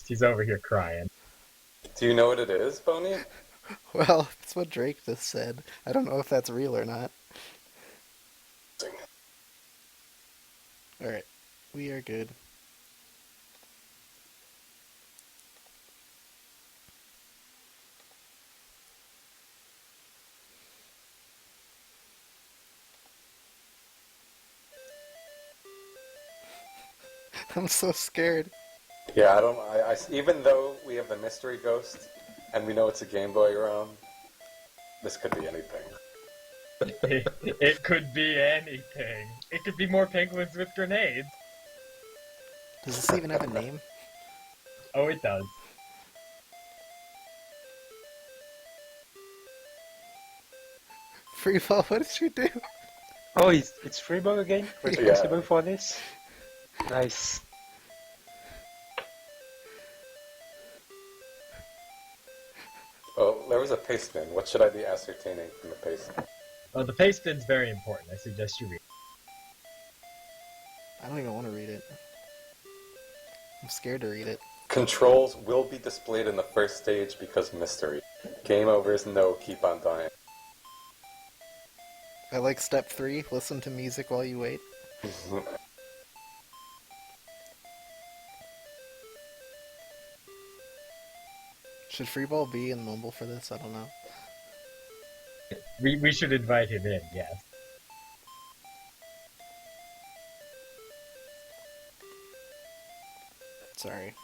He's over here crying. Do you know what it is, Boney? Well, that's what Drake just said. I don't know if that's real or not. Alright, we are good. I'm so scared. Yeah, even though we have the mystery ghost, and we know it's a Game Boy ROM, this could be anything. It could be anything. It could be more penguins with grenades. Does this even have a name? Oh, it does. Freefall, what did you do? Oh, it's Freeball again? Responsible for this? Nice. Oh, there was a paste bin. What should I be ascertaining from the paste? Well, the paste bin's very important. I suggest you read it. I don't even want to read it. I'm scared to read it. Controls will be displayed in the first stage because mystery. Game overs, no, keep on dying. I like step 3, listen to music while you wait. Should Freeball be in Mumble for this? I don't know. We should invite him in, yes. Sorry.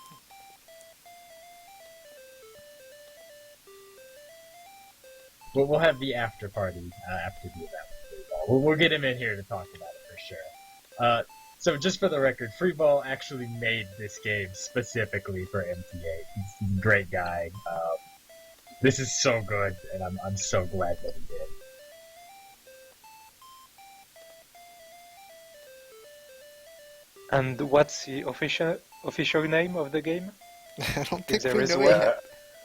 But we'll have the after party after the event. We'll get him in here to talk about it for sure. So just for the record, Freeball actually made this game specifically for MTA. He's a great guy. This is so good, and I'm so glad that he did. And what's the official name of the game? I don't think there we is know one. it.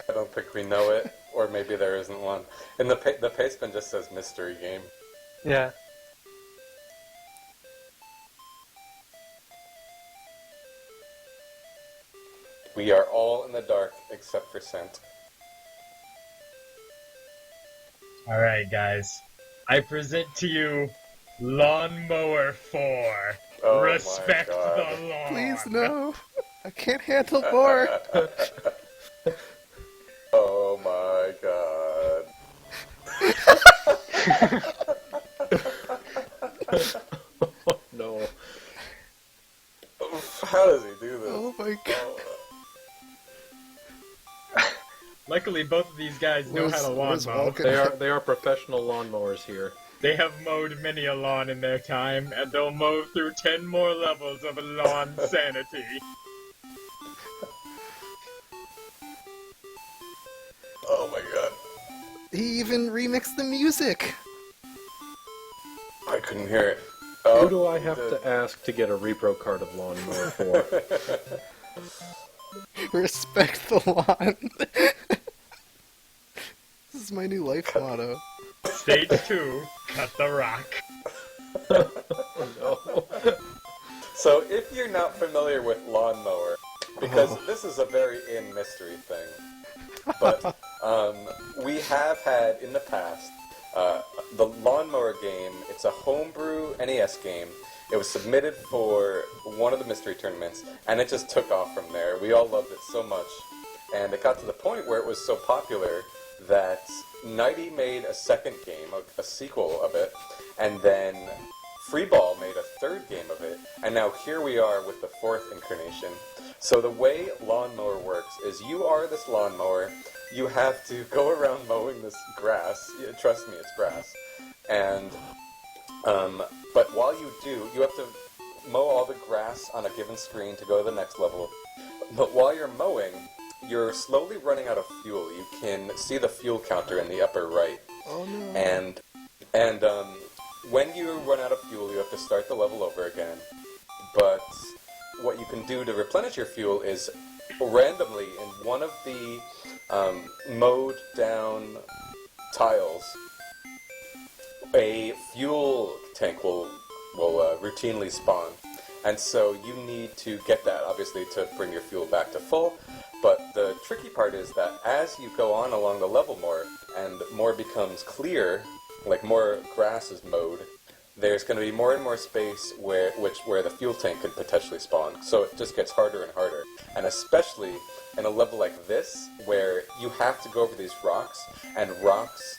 I don't think we know it, or maybe there isn't one. And the paste bin just says mystery game. Yeah. We are all in the dark except for Scent. Alright, guys. I present to you Lawnmower 4. Oh Respect my God. the lawn. Please, no. I can't handle more. Oh my God. No. How does he do this? Oh my God. Luckily, both of these guys know how to lawn mow. They are professional lawnmowers here. They have mowed many a lawn in their time, and they'll mow through 10 more levels of lawn sanity. Oh my God. He even remixed the music. I couldn't hear it. Who do I have to ask to get a repro card of Lawnmower 4? Respect the lawn. This is my new life motto. Stage 2, cut the rock. Oh no. So if you're not familiar with Lawnmower, because this is a very in-mystery thing, but we have had in the past the Lawnmower game. It's a homebrew NES game. It was submitted for one of the mystery tournaments, and it just took off from there. We all loved it so much, and it got to the point where it was so popular that Nighty made a second game, a sequel of it, and then Freeball made a third game of it, and now here we are with the fourth incarnation. So the way Lawnmower works is you are this lawnmower, you have to go around mowing this grass, trust me, it's grass, and, but while you do, you have to mow all the grass on a given screen to go to the next level, But while you're mowing, you're slowly running out of fuel. You can see the fuel counter in the upper right. Oh no. And when you run out of fuel, you have to start the level over again. But what you can do to replenish your fuel is randomly in one of the mowed down tiles, a fuel tank will routinely spawn. And so you need to get that, obviously, to bring your fuel back to full. But the tricky part is that as you go on along the level more, and more becomes clear, like more grass is mowed, there's going to be more and more space where the fuel tank could potentially spawn. So it just gets harder and harder. And especially in a level like this, where you have to go over these rocks, and rocks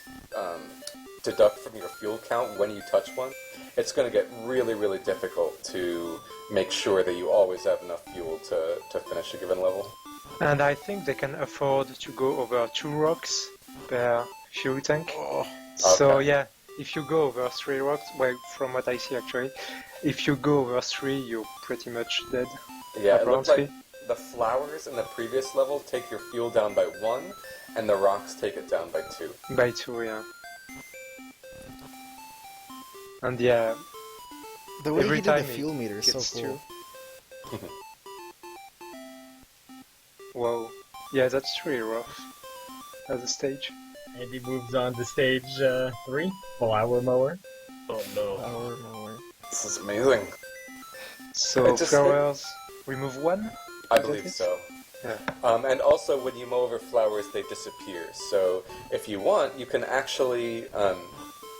deduct from your fuel count when you touch one, it's going to get really, really difficult to make sure that you always have enough fuel to finish a given level. And I think they can afford to go over 2 rocks per fuel tank. Oh. So Okay. yeah, if you go over 3 rocks, well, from what I see actually, if you go over 3, you're pretty much dead. Yeah, it Around looks like 3. the flowers in the previous level take your fuel down by 1, and the rocks take it down by 2. By 2, yeah. And yeah, The way every he did the time fuel it meter is so gets cool. Wow. Yeah, that's really rough as a stage. And he moves on to stage 3, Flower Mower. Oh no. Power mower. This is amazing. So It just- flowers, remove 1? I Is that believe it? so. Yeah. And also, when you mow over flowers, they disappear. So, if you want, you can actually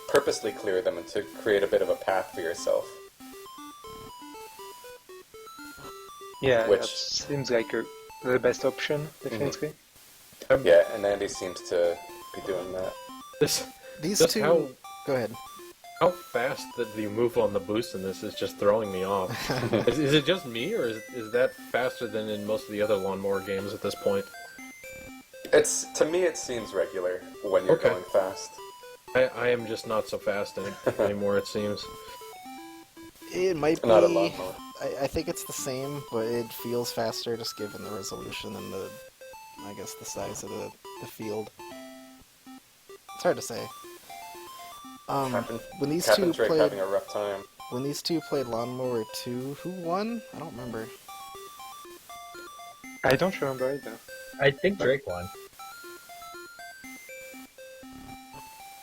purposely clear them and to create a bit of a path for yourself. Yeah, Which- that seems like the best option, definitely. Yeah, and Andy seems to be doing that. These Just two. how- Go ahead. How fast that the move on the boost in this is just throwing me off. is it just me, or is that faster than in most of the other lawnmower games at this point? To me, it seems regular when you're Okay. going fast. I am just not so fast anymore, it seems. It might be. Not a lawnmower. I think it's the same, but it feels faster just given the resolution and I guess the size of the field. It's hard to say. When these two Capndrake played, having a rough time. when these two played Lawnmower 2, who won? I don't remember. I don't remember either. I think Drake won.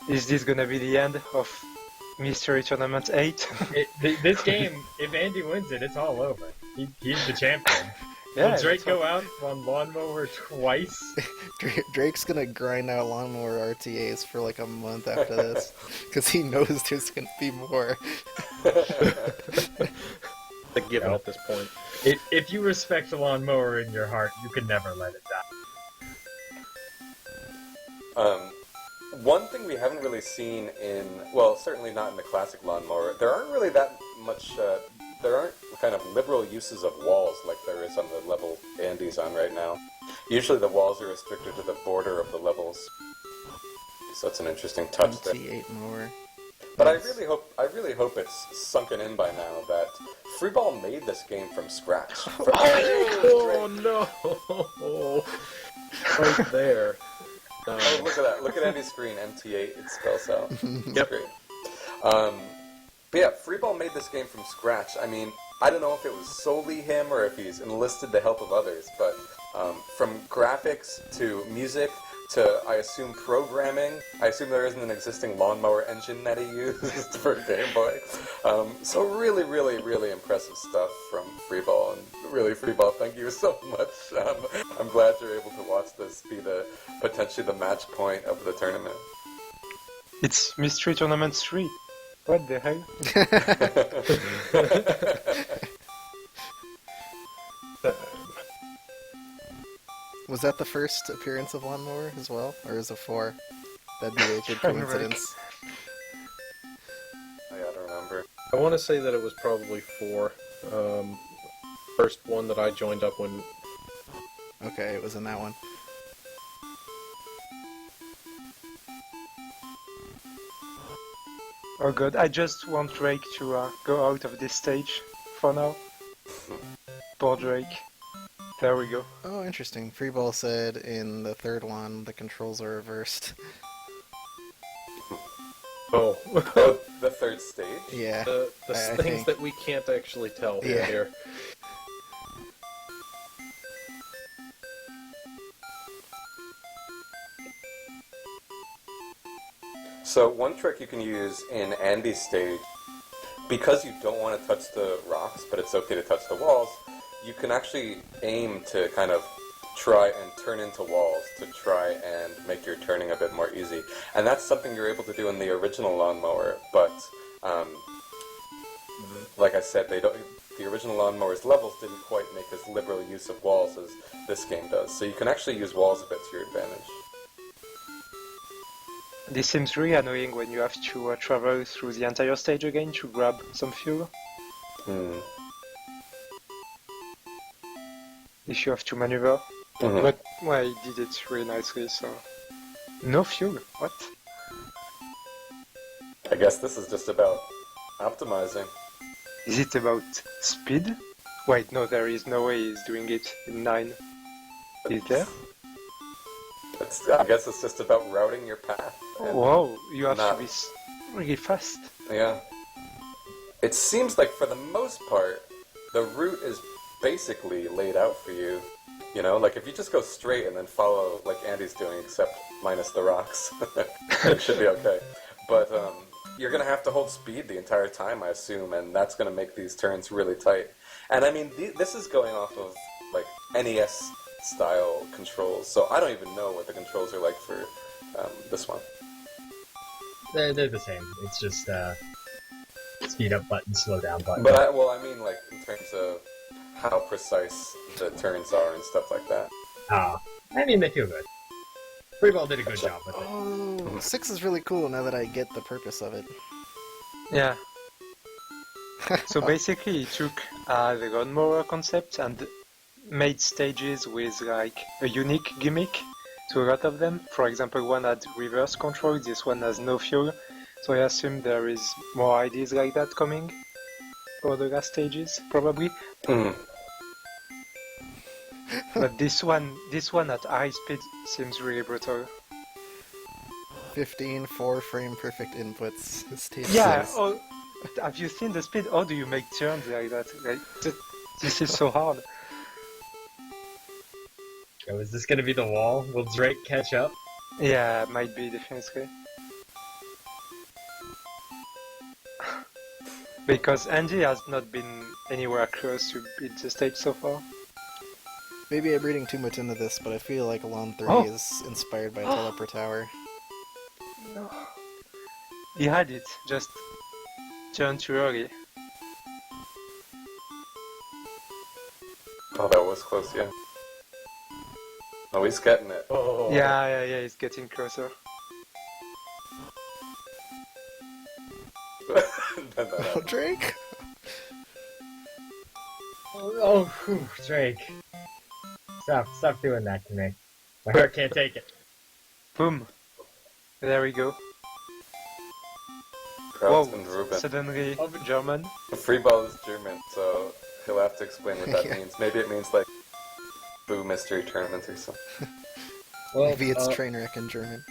Is this gonna be the end of Mystery Tournament 8? This game, if Andy wins it, it's all over. He's the champion. Yeah, Will Drake that's go out on Lawnmower twice? Drake's gonna grind out Lawnmower RTAs for like a month after this, because he knows there's gonna be more. The given at this point. If you respect the Lawnmower in your heart, you can never let it die. One thing we haven't really seen well, certainly not in the classic Lawnmower, there aren't really that much, there aren't kind of liberal uses of walls like there is on the level Andy's on right now. Usually the walls are restricted to the border of the levels. So it's an interesting touch there. T8 more. But I really hope it's sunken in by now that Freeball made this game from scratch. Oh no! Right there. Oh, look at that. Look at Andy's screen. MT8, it spells out. It's Yep. great. But yeah, Freeball made this game from scratch. I mean, I don't know if it was solely him or if he's enlisted the help of others, but from graphics to music to, I assume, programming. I assume there isn't an existing Lawnmower engine that he used for Game Boy. So really, really, really impressive stuff from Freeball. And really, Freeball, thank you so much. I'm glad you're able to watch this be potentially the match point of the tournament. It's Mystery Tournament 3. What the hell? Was that the first appearance of Lawnmower as well, or is it 4? That'd be a good coincidence. I gotta remember. I want to say that it was probably 4. First one that I joined up when. Okay, it was in that one. Oh god, I just want Drake to go out of this stage for now. Poor Drake. There we go. Oh, interesting. Freeball said in the third one the controls are reversed. Oh. The third stage? Yeah. The I things think. that we can't actually tell Yeah. here. So one trick you can use in Andy's stage, because you don't want to touch the rocks, but it's okay to touch the walls, you can actually aim to kind of try and turn into walls to try and make your turning a bit more easy. And that's something you're able to do in the original lawnmower, but like I said, the original lawnmower's levels didn't quite make as liberal use of walls as this game does. So you can actually use walls a bit to your advantage. This seems really annoying when you have to travel through the entire stage again to grab some fuel. If you have to maneuver. But well, he did it really nicely, so... No fuel? What? I guess this is just about optimizing. Is it about speed? Wait, no, there is no way he's doing it in 9. Is there? I guess it's just about routing your path. Whoa, you have to be really fast. Yeah. It seems like for the most part, the route is basically laid out for you. You know, like if you just go straight and then follow like Andy's doing, except minus the rocks, it should be okay. But you're going to have to hold speed the entire time, I assume, and that's going to make these turns really tight. And I mean, this is going off of like NES style controls, so I don't even know what the controls are like for this one. They're the same. It's just speed up button, slow down button. But I mean like in terms of how precise the turns are and stuff like that. I mean they feel good. Freeball did a good job with it. Oh, 6 is really cool now that I get the purpose of it. Yeah. So basically he took the lawnmower concept and made stages with like a unique gimmick to a lot of them. For example, one had reverse control, this one has no fuel. So I assume there is more ideas like that coming for the last stages, probably. But this one at high speed seems really brutal. 15 4-frame perfect inputs. Yeah, oh, have you seen the speed? How do you make turns like that? Like, this is so hard. Oh, is this gonna be the wall? Will Drake catch up? Yeah, might be, definitely. Because Andy has not been anywhere close to beat the stage so far. Maybe I'm reading too much into this, but I feel like Alone 3 is inspired by Teleport Tower. No. He had it, just turned too early. Oh, that was close, yeah. Oh, he's getting it. Oh. Yeah, he's getting closer. Oh, Drake? Whew, Drake. Stop doing that to me. My heart can't take it. Boom. There we go. Kraut and Ruben. Suddenly German. Freeball is German, so he'll have to explain what that means. Maybe it means like Boo Mystery Tournament or something. Well, maybe it's Trainwreck in German.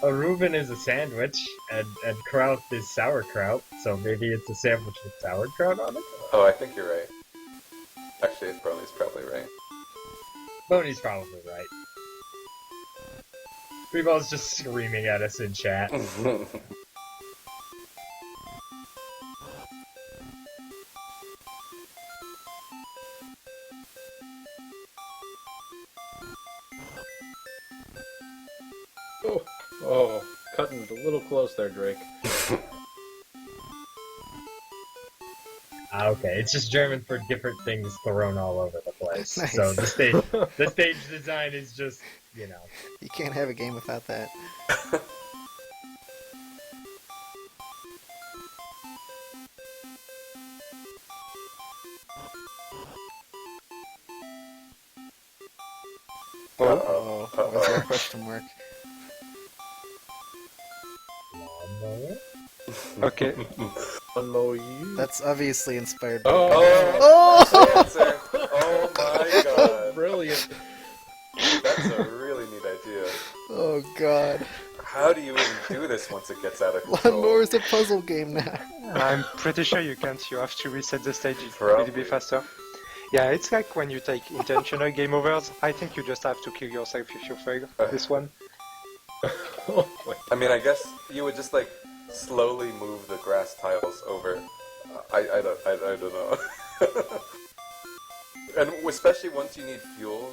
A Reuben is a sandwich, and Kraut is sauerkraut, so maybe it's a sandwich with sauerkraut on it? Oh, I think you're right. Actually, Brony's probably right. Boney's probably right. Freeball's just screaming at us in chat. Oh, cutting it a little close there, Drake. Okay, it's just German for different things thrown all over the place. Nice. So the stage design is just, you know. You can't have a game without that. Uh-oh. Was there a question mark? Okay. That's obviously inspired by... Oh! Oh! Oh my god. Brilliant. That's a really neat idea. Oh god. How do you even do this once it gets out of control? Lawnmower's a puzzle game now. I'm pretty sure you can't. You have to reset the stage. It will Probably. be faster. Yeah, it's like when you take intentional game overs. I think you just have to kill yourself if you fail this one. I mean, I guess you would just like slowly move the grass tiles over. I don't know. And especially once you need fuel.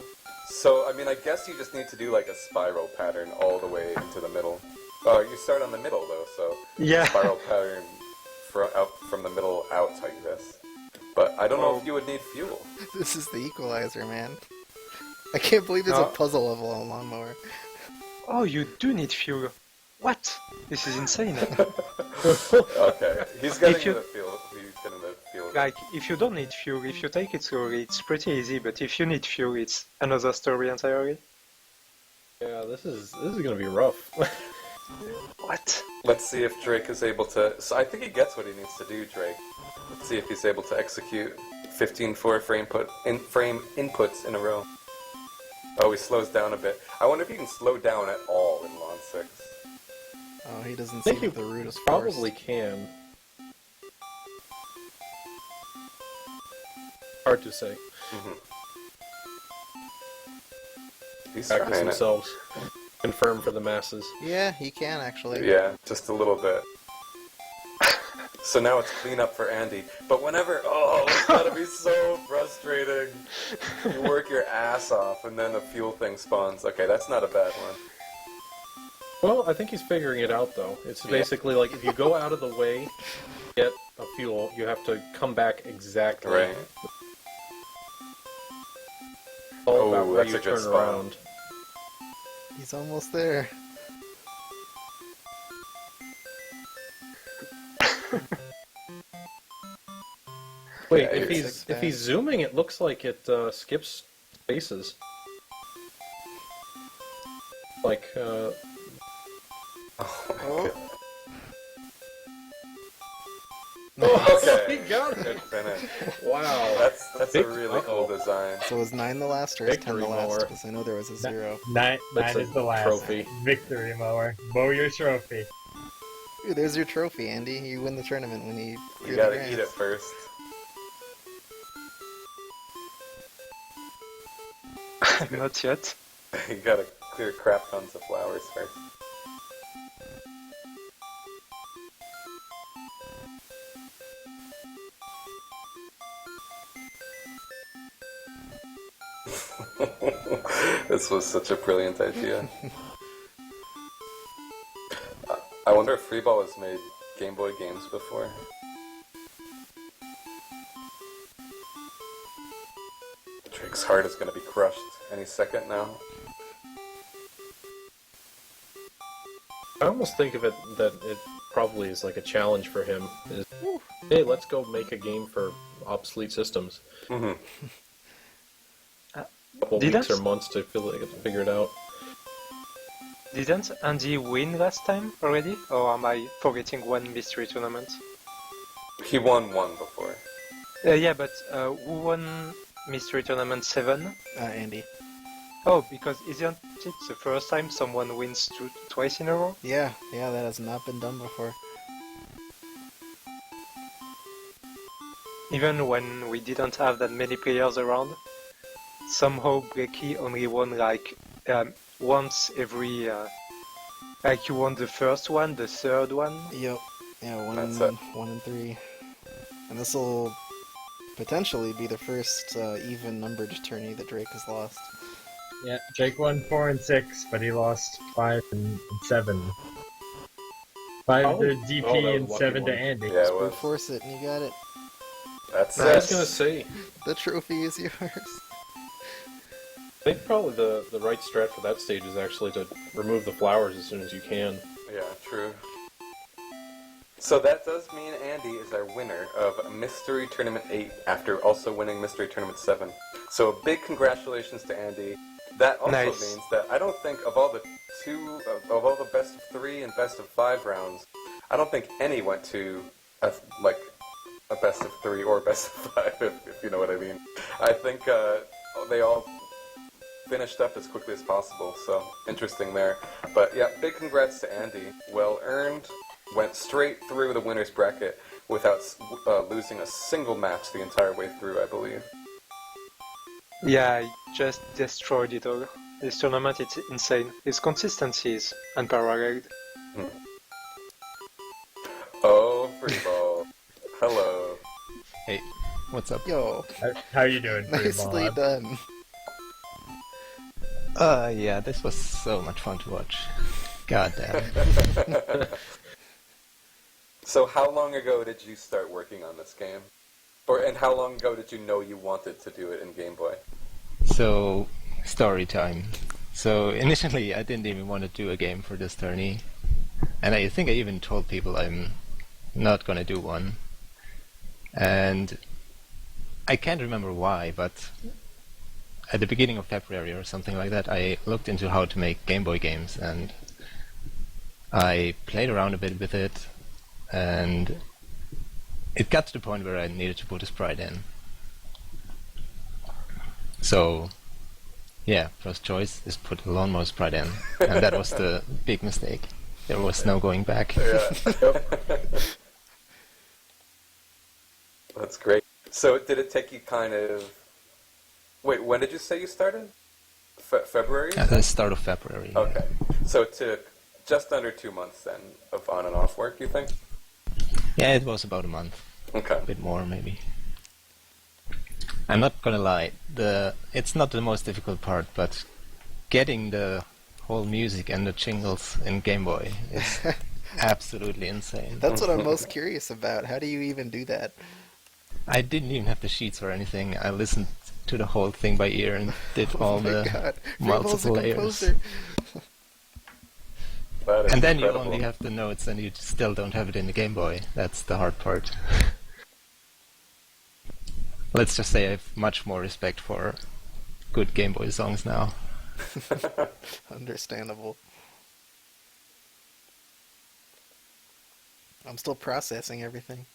So, I mean, I guess you just need to do like a spiral pattern all the way into the middle. You start on the middle though, so Yeah. spiral pattern from the middle out, I guess. But I don't know if you would need fuel. This is the equalizer, man. I can't believe there's a puzzle level on Lawnmower. Oh, you do need fuel. What? This is insane. Okay, he's getting the feel. He's getting the feel. Like, if you don't need fuel, if you take it slowly, it's pretty easy. But if you need fuel, it's another story entirely. Yeah, this is gonna be rough. What? Let's see if Drake is able to. So I think he gets what he needs to do, Drake. Let's see if he's able to execute 15 frame inputs in a row. Oh, he slows down a bit. I wonder if he can slow down at all in Lawn 6. Oh, he doesn't I see think the root is probably can. Hard to say. He's Practice trying it. themselves. Confirm for the masses. Yeah, he can actually. Yeah, just a little bit. So now it's clean up for Andy. But whenever, it's gotta be so frustrating. You work your ass off and then a fuel thing spawns. Okay, that's not a bad one. Well, I think he's figuring it out, though. It's basically like if you go out of the way, get a fuel, you have to come back exactly. Right. All about where that's you a good turn spawn. around. He's almost there. Wait, Yeah, if he's zooming, it looks like it skips spaces. Like, Oh my god. Oh, Okay. he got Good it! finish. Wow. That's a really cool design. So was 9 the last or is 10 the Victory last? Mower. Because I know there was a 0. Nine That's is a the last. trophy. Victory Mower. Mow your trophy. Ooh, there's your trophy, Andy. You win the tournament when you You clear the gotta grass. eat it first. Not yet. You gotta clear crap tons of flowers first. This was such a brilliant idea. I wonder if Freeball has made Game Boy games before. Drake's heart is going to be crushed any second now. I almost think of it that it probably is like a challenge for him. Is, hey, let's go make a game for obsolete systems. Mm-hmm. A couple weeks or months to figure it out. Didn't Andy win last time already? Or am I forgetting one mystery tournament? He won one before. Yeah, but who won mystery tournament 7? Andy. Oh, because isn't it the first time someone wins twice in a row? Yeah, that has not been done before. Even when we didn't have that many players around, somehow Breaky only won like once every. Like you won the first one, the third one. Yep. Yeah, one and 3. And this will potentially be the first even numbered tourney that Drake has lost. Yeah, Drake won 4 and 6, but he lost 5 and 7. 5 to DP and 7 to Andy. Yeah, it Brute was. force it, and you got it. That's I was gonna say, The trophy is yours. I think probably the right strat for that stage is actually to remove the flowers as soon as you can. Yeah, true. So that does mean Andy is our winner of Mystery Tournament 8 after also winning Mystery Tournament 7. So a big congratulations to Andy. That also means that I don't think of all the best of 3 and best of 5 rounds, I don't think any went to a a best of 3 or best of 5, if you know what I mean. I think they all finished up as quickly as possible, so interesting there. But yeah, big congrats to Andy. Well earned. Went straight through the winner's bracket without losing a single match the entire way through, I believe. Yeah, I just destroyed it all. This tournament, it's insane. His consistency is unparalleled. Oh, free ball. Hello. Hey, what's up? Yo. How you doing, free Nicely ball? done. Yeah, this was so much fun to watch. God damn. So how long ago did you start working on this game? And how long ago did you know you wanted to do it in Game Boy? So, story time. So, initially I didn't even want to do a game for this tourney. And I think I even told people I'm not gonna do one. And I can't remember why, but at the beginning of February or something like that, I looked into how to make Game Boy games, and I played around a bit with it, and it got to the point where I needed to put a sprite in. So, yeah, first choice is put a lawnmower sprite in, and that was the big mistake. There was no going back. Yeah. That's great. So did it take you kind of... Wait, when did you say you started? February? At the start of February. Okay. So it took just under 2 months then of on and off work, you think? Yeah, it was about a month. Okay. A bit more, maybe. I'm not gonna lie, it's not the most difficult part, but getting the whole music and the jingles in Game Boy is absolutely insane. That's what I'm most curious about. How do you even do that? I didn't even have the sheets or anything. I listened to the whole thing by ear and did all the multiple layers. And then you only have the notes and you still don't have it in the Game Boy. That's the hard part. Let's just say I have much more respect for good Game Boy songs now. Understandable. I'm still processing everything.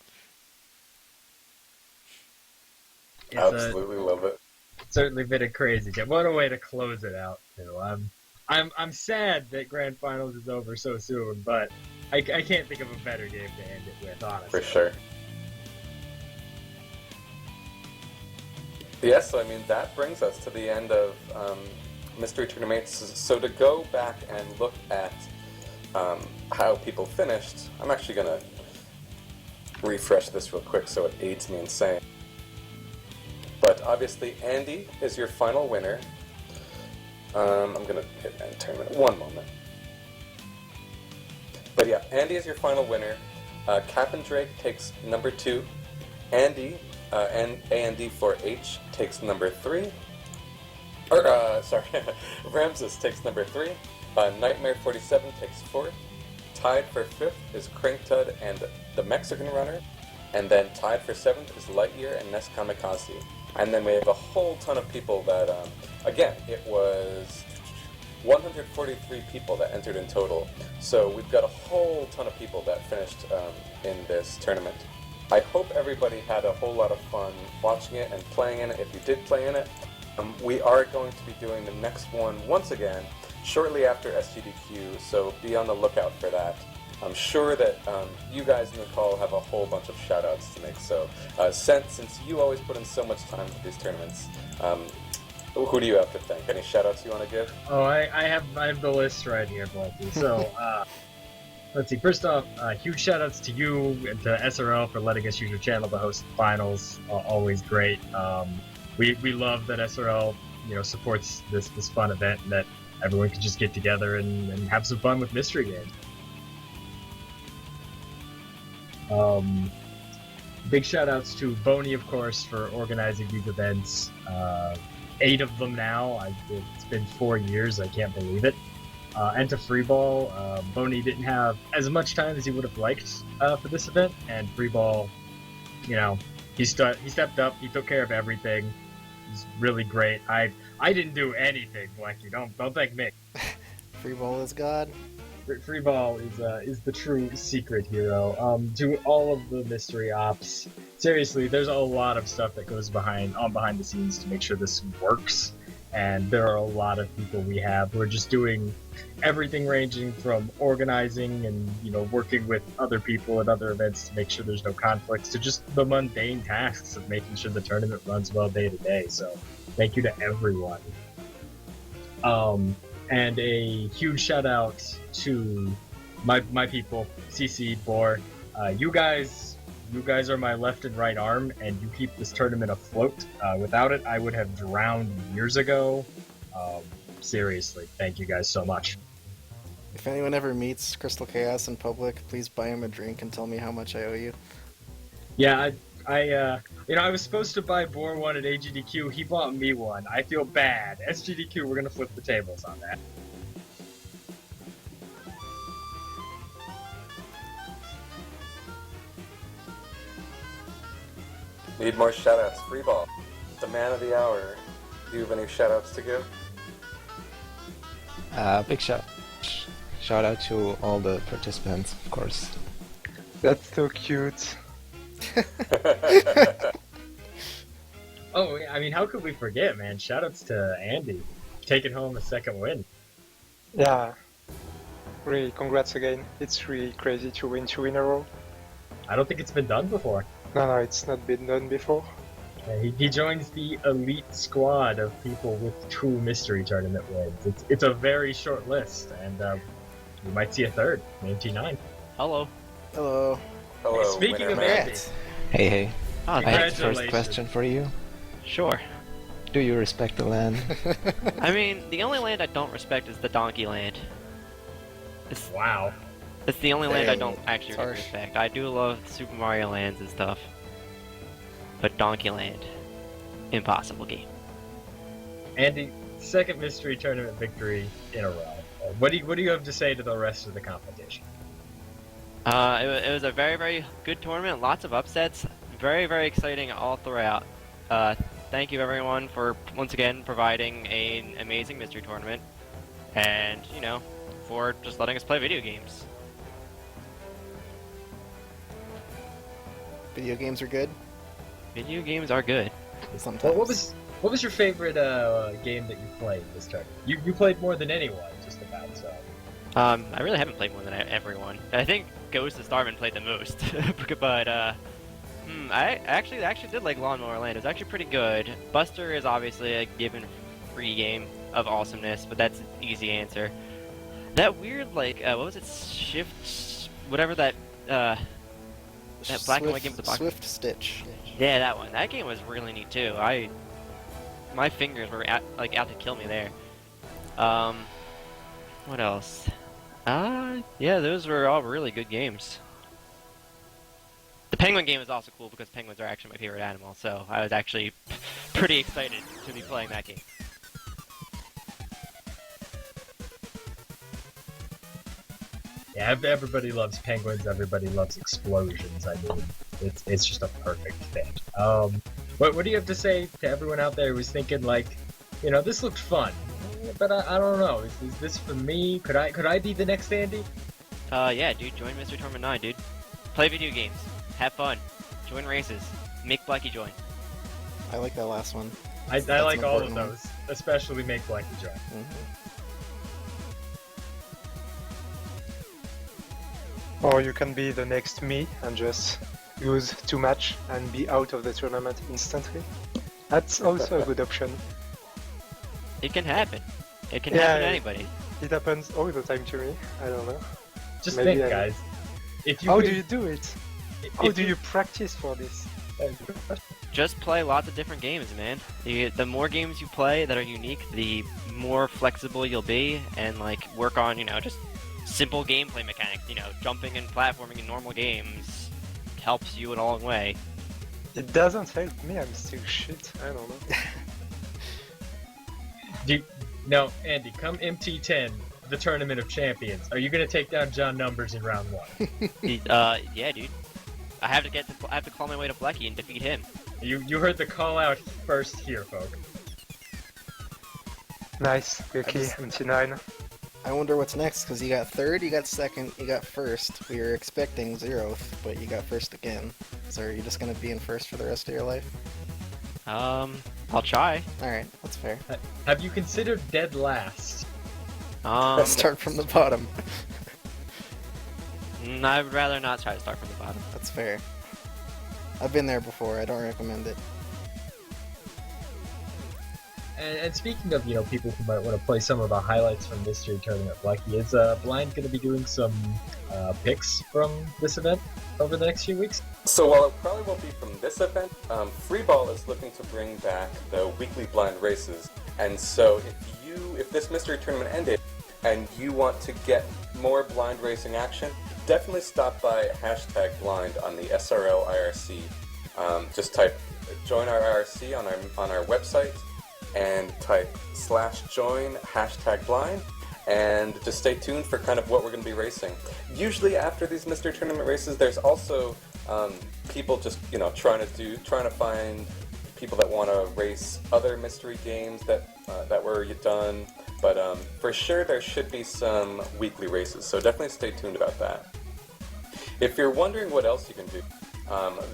Absolutely love it. Certainly been a crazy game. What a way to close it out, too. I'm sad that Grand Finals is over so soon, but I can't think of a better game to end it with, honestly. For sure. Yeah, so I mean, that brings us to the end of Mystery Tournaments. So to go back and look at how people finished, I'm actually going to refresh this real quick so it aids me in saying. But obviously, Andy is your final winner. I'm going to hit end tournament. One moment. But yeah, Andy is your final winner. Capndrake takes number 2. Andy, and AND4H takes number 3. Ramses takes number 3. Nightmare47 takes 4th. Tied for 5th is Krankdud and TheMexicanRunner. And then tied for 7th is Liteyear and neskamikaze. And then we have a whole ton of people that, again, it was 143 people that entered in total. So we've got a whole ton of people that finished in this tournament. I hope everybody had a whole lot of fun watching it and playing in it. If you did play in it, we are going to be doing the next one once again shortly after SGDQ, so be on the lookout for that. I'm sure that you guys in the call have a whole bunch of shout-outs to make, so since you always put in so much time with these tournaments, who do you have to thank? Any shout-outs you want to give? Oh, I have the list right here, Blitzy. So, let's see. First off, huge shout-outs to you and to SRL for letting us use your channel to host the finals. Always great. We love that SRL, supports this fun event and that everyone can just get together and have some fun with mystery games. Big shout outs to Boney, of course, for organizing these events. 8 of them now. It's been 4 years. I can't believe it. And to Freeball, Boney didn't have as much time as he would have liked for this event, and Freeball, he stepped up. He took care of everything. He's really great. I didn't do anything, Blackie. Don't thank me. Freeball is God. Freeball is the true secret hero. To all of the mystery ops, seriously, there's a lot of stuff that goes behind the scenes to make sure this works, and there are a lot of people we have who are just doing everything ranging from organizing and working with other people at other events to make sure there's no conflicts to just the mundane tasks of making sure the tournament runs well day to day. So thank you to everyone. And a huge shout out to my people, CC, Boar. You guys are my left and right arm, and you keep this tournament afloat. Without it, I would have drowned years ago. Seriously, thank you guys so much. If anyone ever meets Crystal Chaos in public, please buy him a drink and tell me how much I owe you. Yeah, I was supposed to buy Boar one at AGDQ. He bought me one. I feel bad. SGDQ, we're gonna flip the tables on that. Need more shoutouts. Freeball, the man of the hour. Do you have any shoutouts to give? Big shout out to all the participants, of course. That's so cute. Oh, I mean, how could we forget, man? Shoutouts to Andy, taking home a second win. Yeah, really, congrats again. It's really crazy to win 2 in a row. I don't think it's been done before. No, it's not been done before. He joins the elite squad of people with 2 mystery tournament wins. It's a very short list, and we might see a third, 99. Hello. Hello. Hello, Hey, speaking winner of man. Andy. Hey. Oh, I have the first congratulations. question for you. Sure. Do you respect the land? I mean, the only land I don't respect is the Donkey Land. Wow. It's the only land I don't Dang, actually it's harsh. respect. I do love Super Mario Lands and stuff. But Donkey Land, impossible game. Andy, second mystery tournament victory in a row. What do you have to say to the rest of the competition? It was a very, very good tournament. Lots of upsets. Very, very exciting all throughout. Thank you everyone for once again providing an amazing mystery tournament, and for just letting us play video games. Video games are good. Video games are good. Sometimes. What was your favorite game that you played this tournament? You played more than anyone, just about. So. I really haven't played more than everyone. I think Ghost of Starman played the most, but I actually did like Lawnmower Land. It was actually pretty good. Buster is obviously a given free game of awesomeness, but that's an easy answer. That weird what was it? Shift, whatever that black and white game with the box. Swift Stitch. Yeah, that one. That game was really neat too. My fingers were out to kill me there. What else? Yeah, those were all really good games. The penguin game is also cool because penguins are actually my favorite animal, so I was actually pretty excited to be playing that game. Yeah, everybody loves penguins. Everybody loves explosions. I mean, it's just a perfect fit. What do you have to say to everyone out there who's thinking this looked fun, but I don't know. Is this for me? Could I be the next Andy? Yeah, dude, join Mystery Tournament 9, dude. Play video games. Have fun. Join races. Make Blackie join. I like that last one. I That's like an all of important one. those, especially make Blackie join. Or you can be the next me and just lose 2 matches and be out of the tournament instantly. That's also a good option. It can happen. It can happen to anybody. It happens all the time to me. I don't know. Just Maybe think, guys. How do you do it? How do you practice for this? Just play lots of different games, man. The more games you play that are unique, the more flexible you'll be, and work on just simple gameplay mechanics. Jumping and platforming in normal games helps you in a long way. It doesn't help me. I'm still shit. I don't know. No, Andy, come MT10, the Tournament of Champions. Are you gonna take down John Numbers in round 1? Yeah, dude. I have to claw my way to Blackie and defeat him. You heard the call out first here, folk. Nice, Kwirky, MT9. I wonder what's next, because you got third, you got second, you got first. We were expecting 0th, but you got first again. So are you just going to be in first for the rest of your life? I'll try. Alright, that's fair. Have you considered dead last? Let's start from the bottom. I'd rather not try to start from the bottom. That's fair. I've been there before, I don't recommend it. And speaking of, people who might want to play some of the highlights from Mystery Tournament, Lucky, is Blind going to be doing some picks from this event over the next few weeks? So while it probably won't be from this event, Freeball is looking to bring back the weekly blind races. And so if this Mystery Tournament ended and you want to get more blind racing action, definitely stop by #blind on the SRL IRC. Just type join our IRC on our website and type /join #blind, and just stay tuned for kind of what we're going to be racing. Usually after these Mystery Tournament races, there's also people just trying to find people that want to race other mystery games that were done. But for sure there should be some weekly races, so definitely stay tuned about that. If you're wondering what else you can do,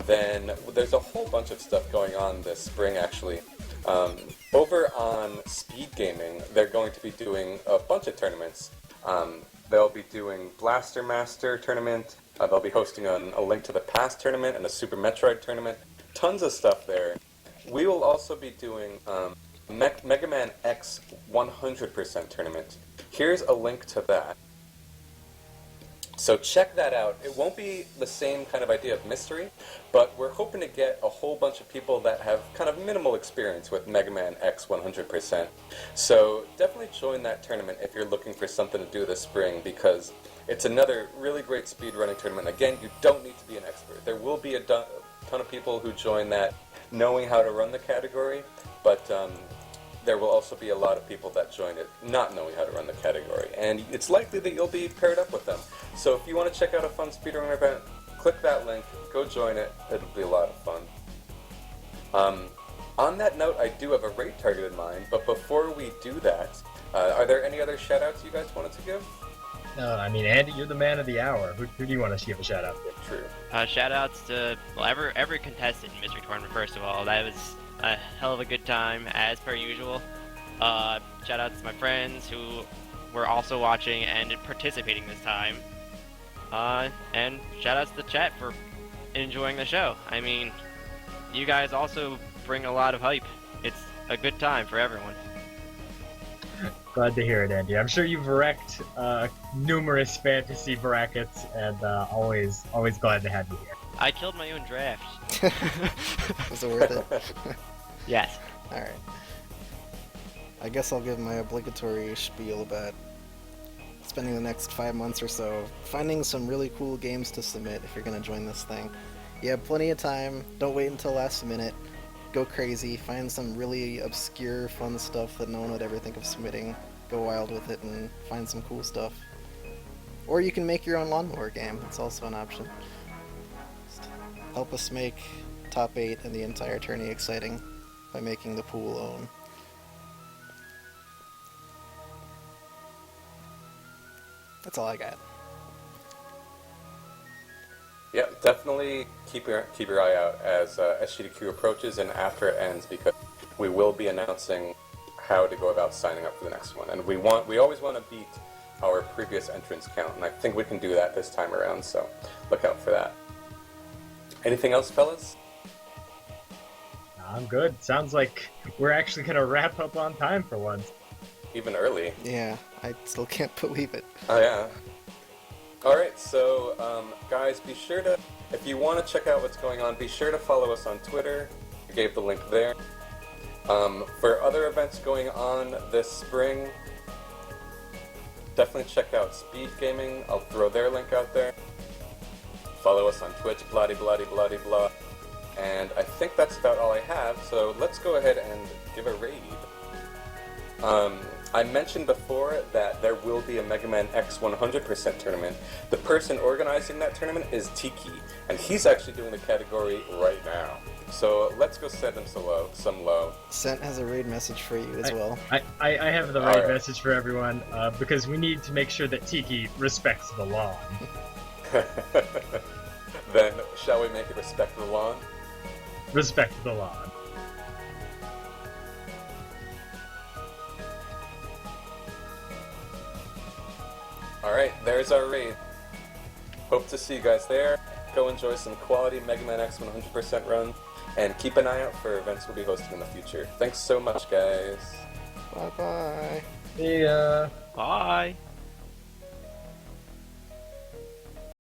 then there's a whole bunch of stuff going on this spring actually. Over on Speed Gaming, they're going to be doing a bunch of tournaments. They'll be doing Blaster Master tournament, they'll be hosting a Link to the Past tournament and a Super Metroid tournament. Tons of stuff there. We will also be doing Mega Man X 100% tournament. Here's a link to that. So check that out. It won't be the same kind of idea of mystery, but we're hoping to get a whole bunch of people that have kind of minimal experience with Mega Man X 100%. So definitely join that tournament if you're looking for something to do this spring, because it's another really great speedrunning tournament. Again, you don't need to be an expert. There will be a ton of people who join that knowing how to run the category, but there will also be a lot of people that join it not knowing how to run the category, and it's likely that you'll be paired up with them. So if you want to check out a fun speedrunning event, click that link, go join it, it'll be a lot of fun. On that note, I do have a rate target in mind, but before we do that, are there any other shout-outs you guys wanted to give? No, I mean, Andy, you're the man of the hour. Who do you want to give a shout-out to? True. Shout-outs to every contestant in Mystery Tournament, first of all. That was a hell of a good time, as per usual. Shout-outs to my friends who were also watching and participating this time. And shout-outs to the chat for enjoying the show. I mean, you guys also bring a lot of hype. It's a good time for everyone. Glad to hear it, Andy. I'm sure you've wrecked numerous fantasy brackets, and always glad to have you here. I killed my own draft. Was it worth it? Yes. Alright. I guess I'll give my obligatory spiel about spending the next 5 months or so finding some really cool games to submit if you're going to join this thing. You have plenty of time. Don't wait until last minute. Go crazy. Find some really obscure, fun stuff that no one would ever think of submitting. Go wild with it and find some cool stuff. Or you can make your own lawnmower game. That's also an option. Just help us make top 8 and the entire tourney exciting by making the pool own. That's all I got. Yeah, definitely keep your eye out as SGDQ approaches and after it ends, because we will be announcing how to go about signing up for the next one. And we always want to beat our previous entrance count, and I think we can do that this time around, so look out for that. Anything else, fellas? I'm good. Sounds like we're actually going to wrap up on time for once. Even early. Yeah, I still can't believe it. Oh yeah. Alright, so guys, be sure to, if you want to check out what's going on, be sure to follow us on Twitter. I gave the link there. For other events going on this spring, definitely check out Speed Gaming. I'll throw their link out there. Follow us on Twitch, blah blah blah blah blah. And I think that's about all I have, so let's go ahead and give a raid. I mentioned before that there will be a Mega Man X 100% tournament. The person organizing that tournament is Tiki, and he's actually doing the category right now. So let's go send him some low. Sent has a raid message for you as well. I have the right Alright. message for everyone, because we need to make sure that Tiki respects the lawn. Then, shall we make it respect the lawn? Respect the lawn. Alright, there's our raid. Hope to see you guys there. Go enjoy some quality Mega Man X 100% run, and keep an eye out for events we'll be hosting in the future. Thanks so much, guys. Bye bye. See ya. Bye.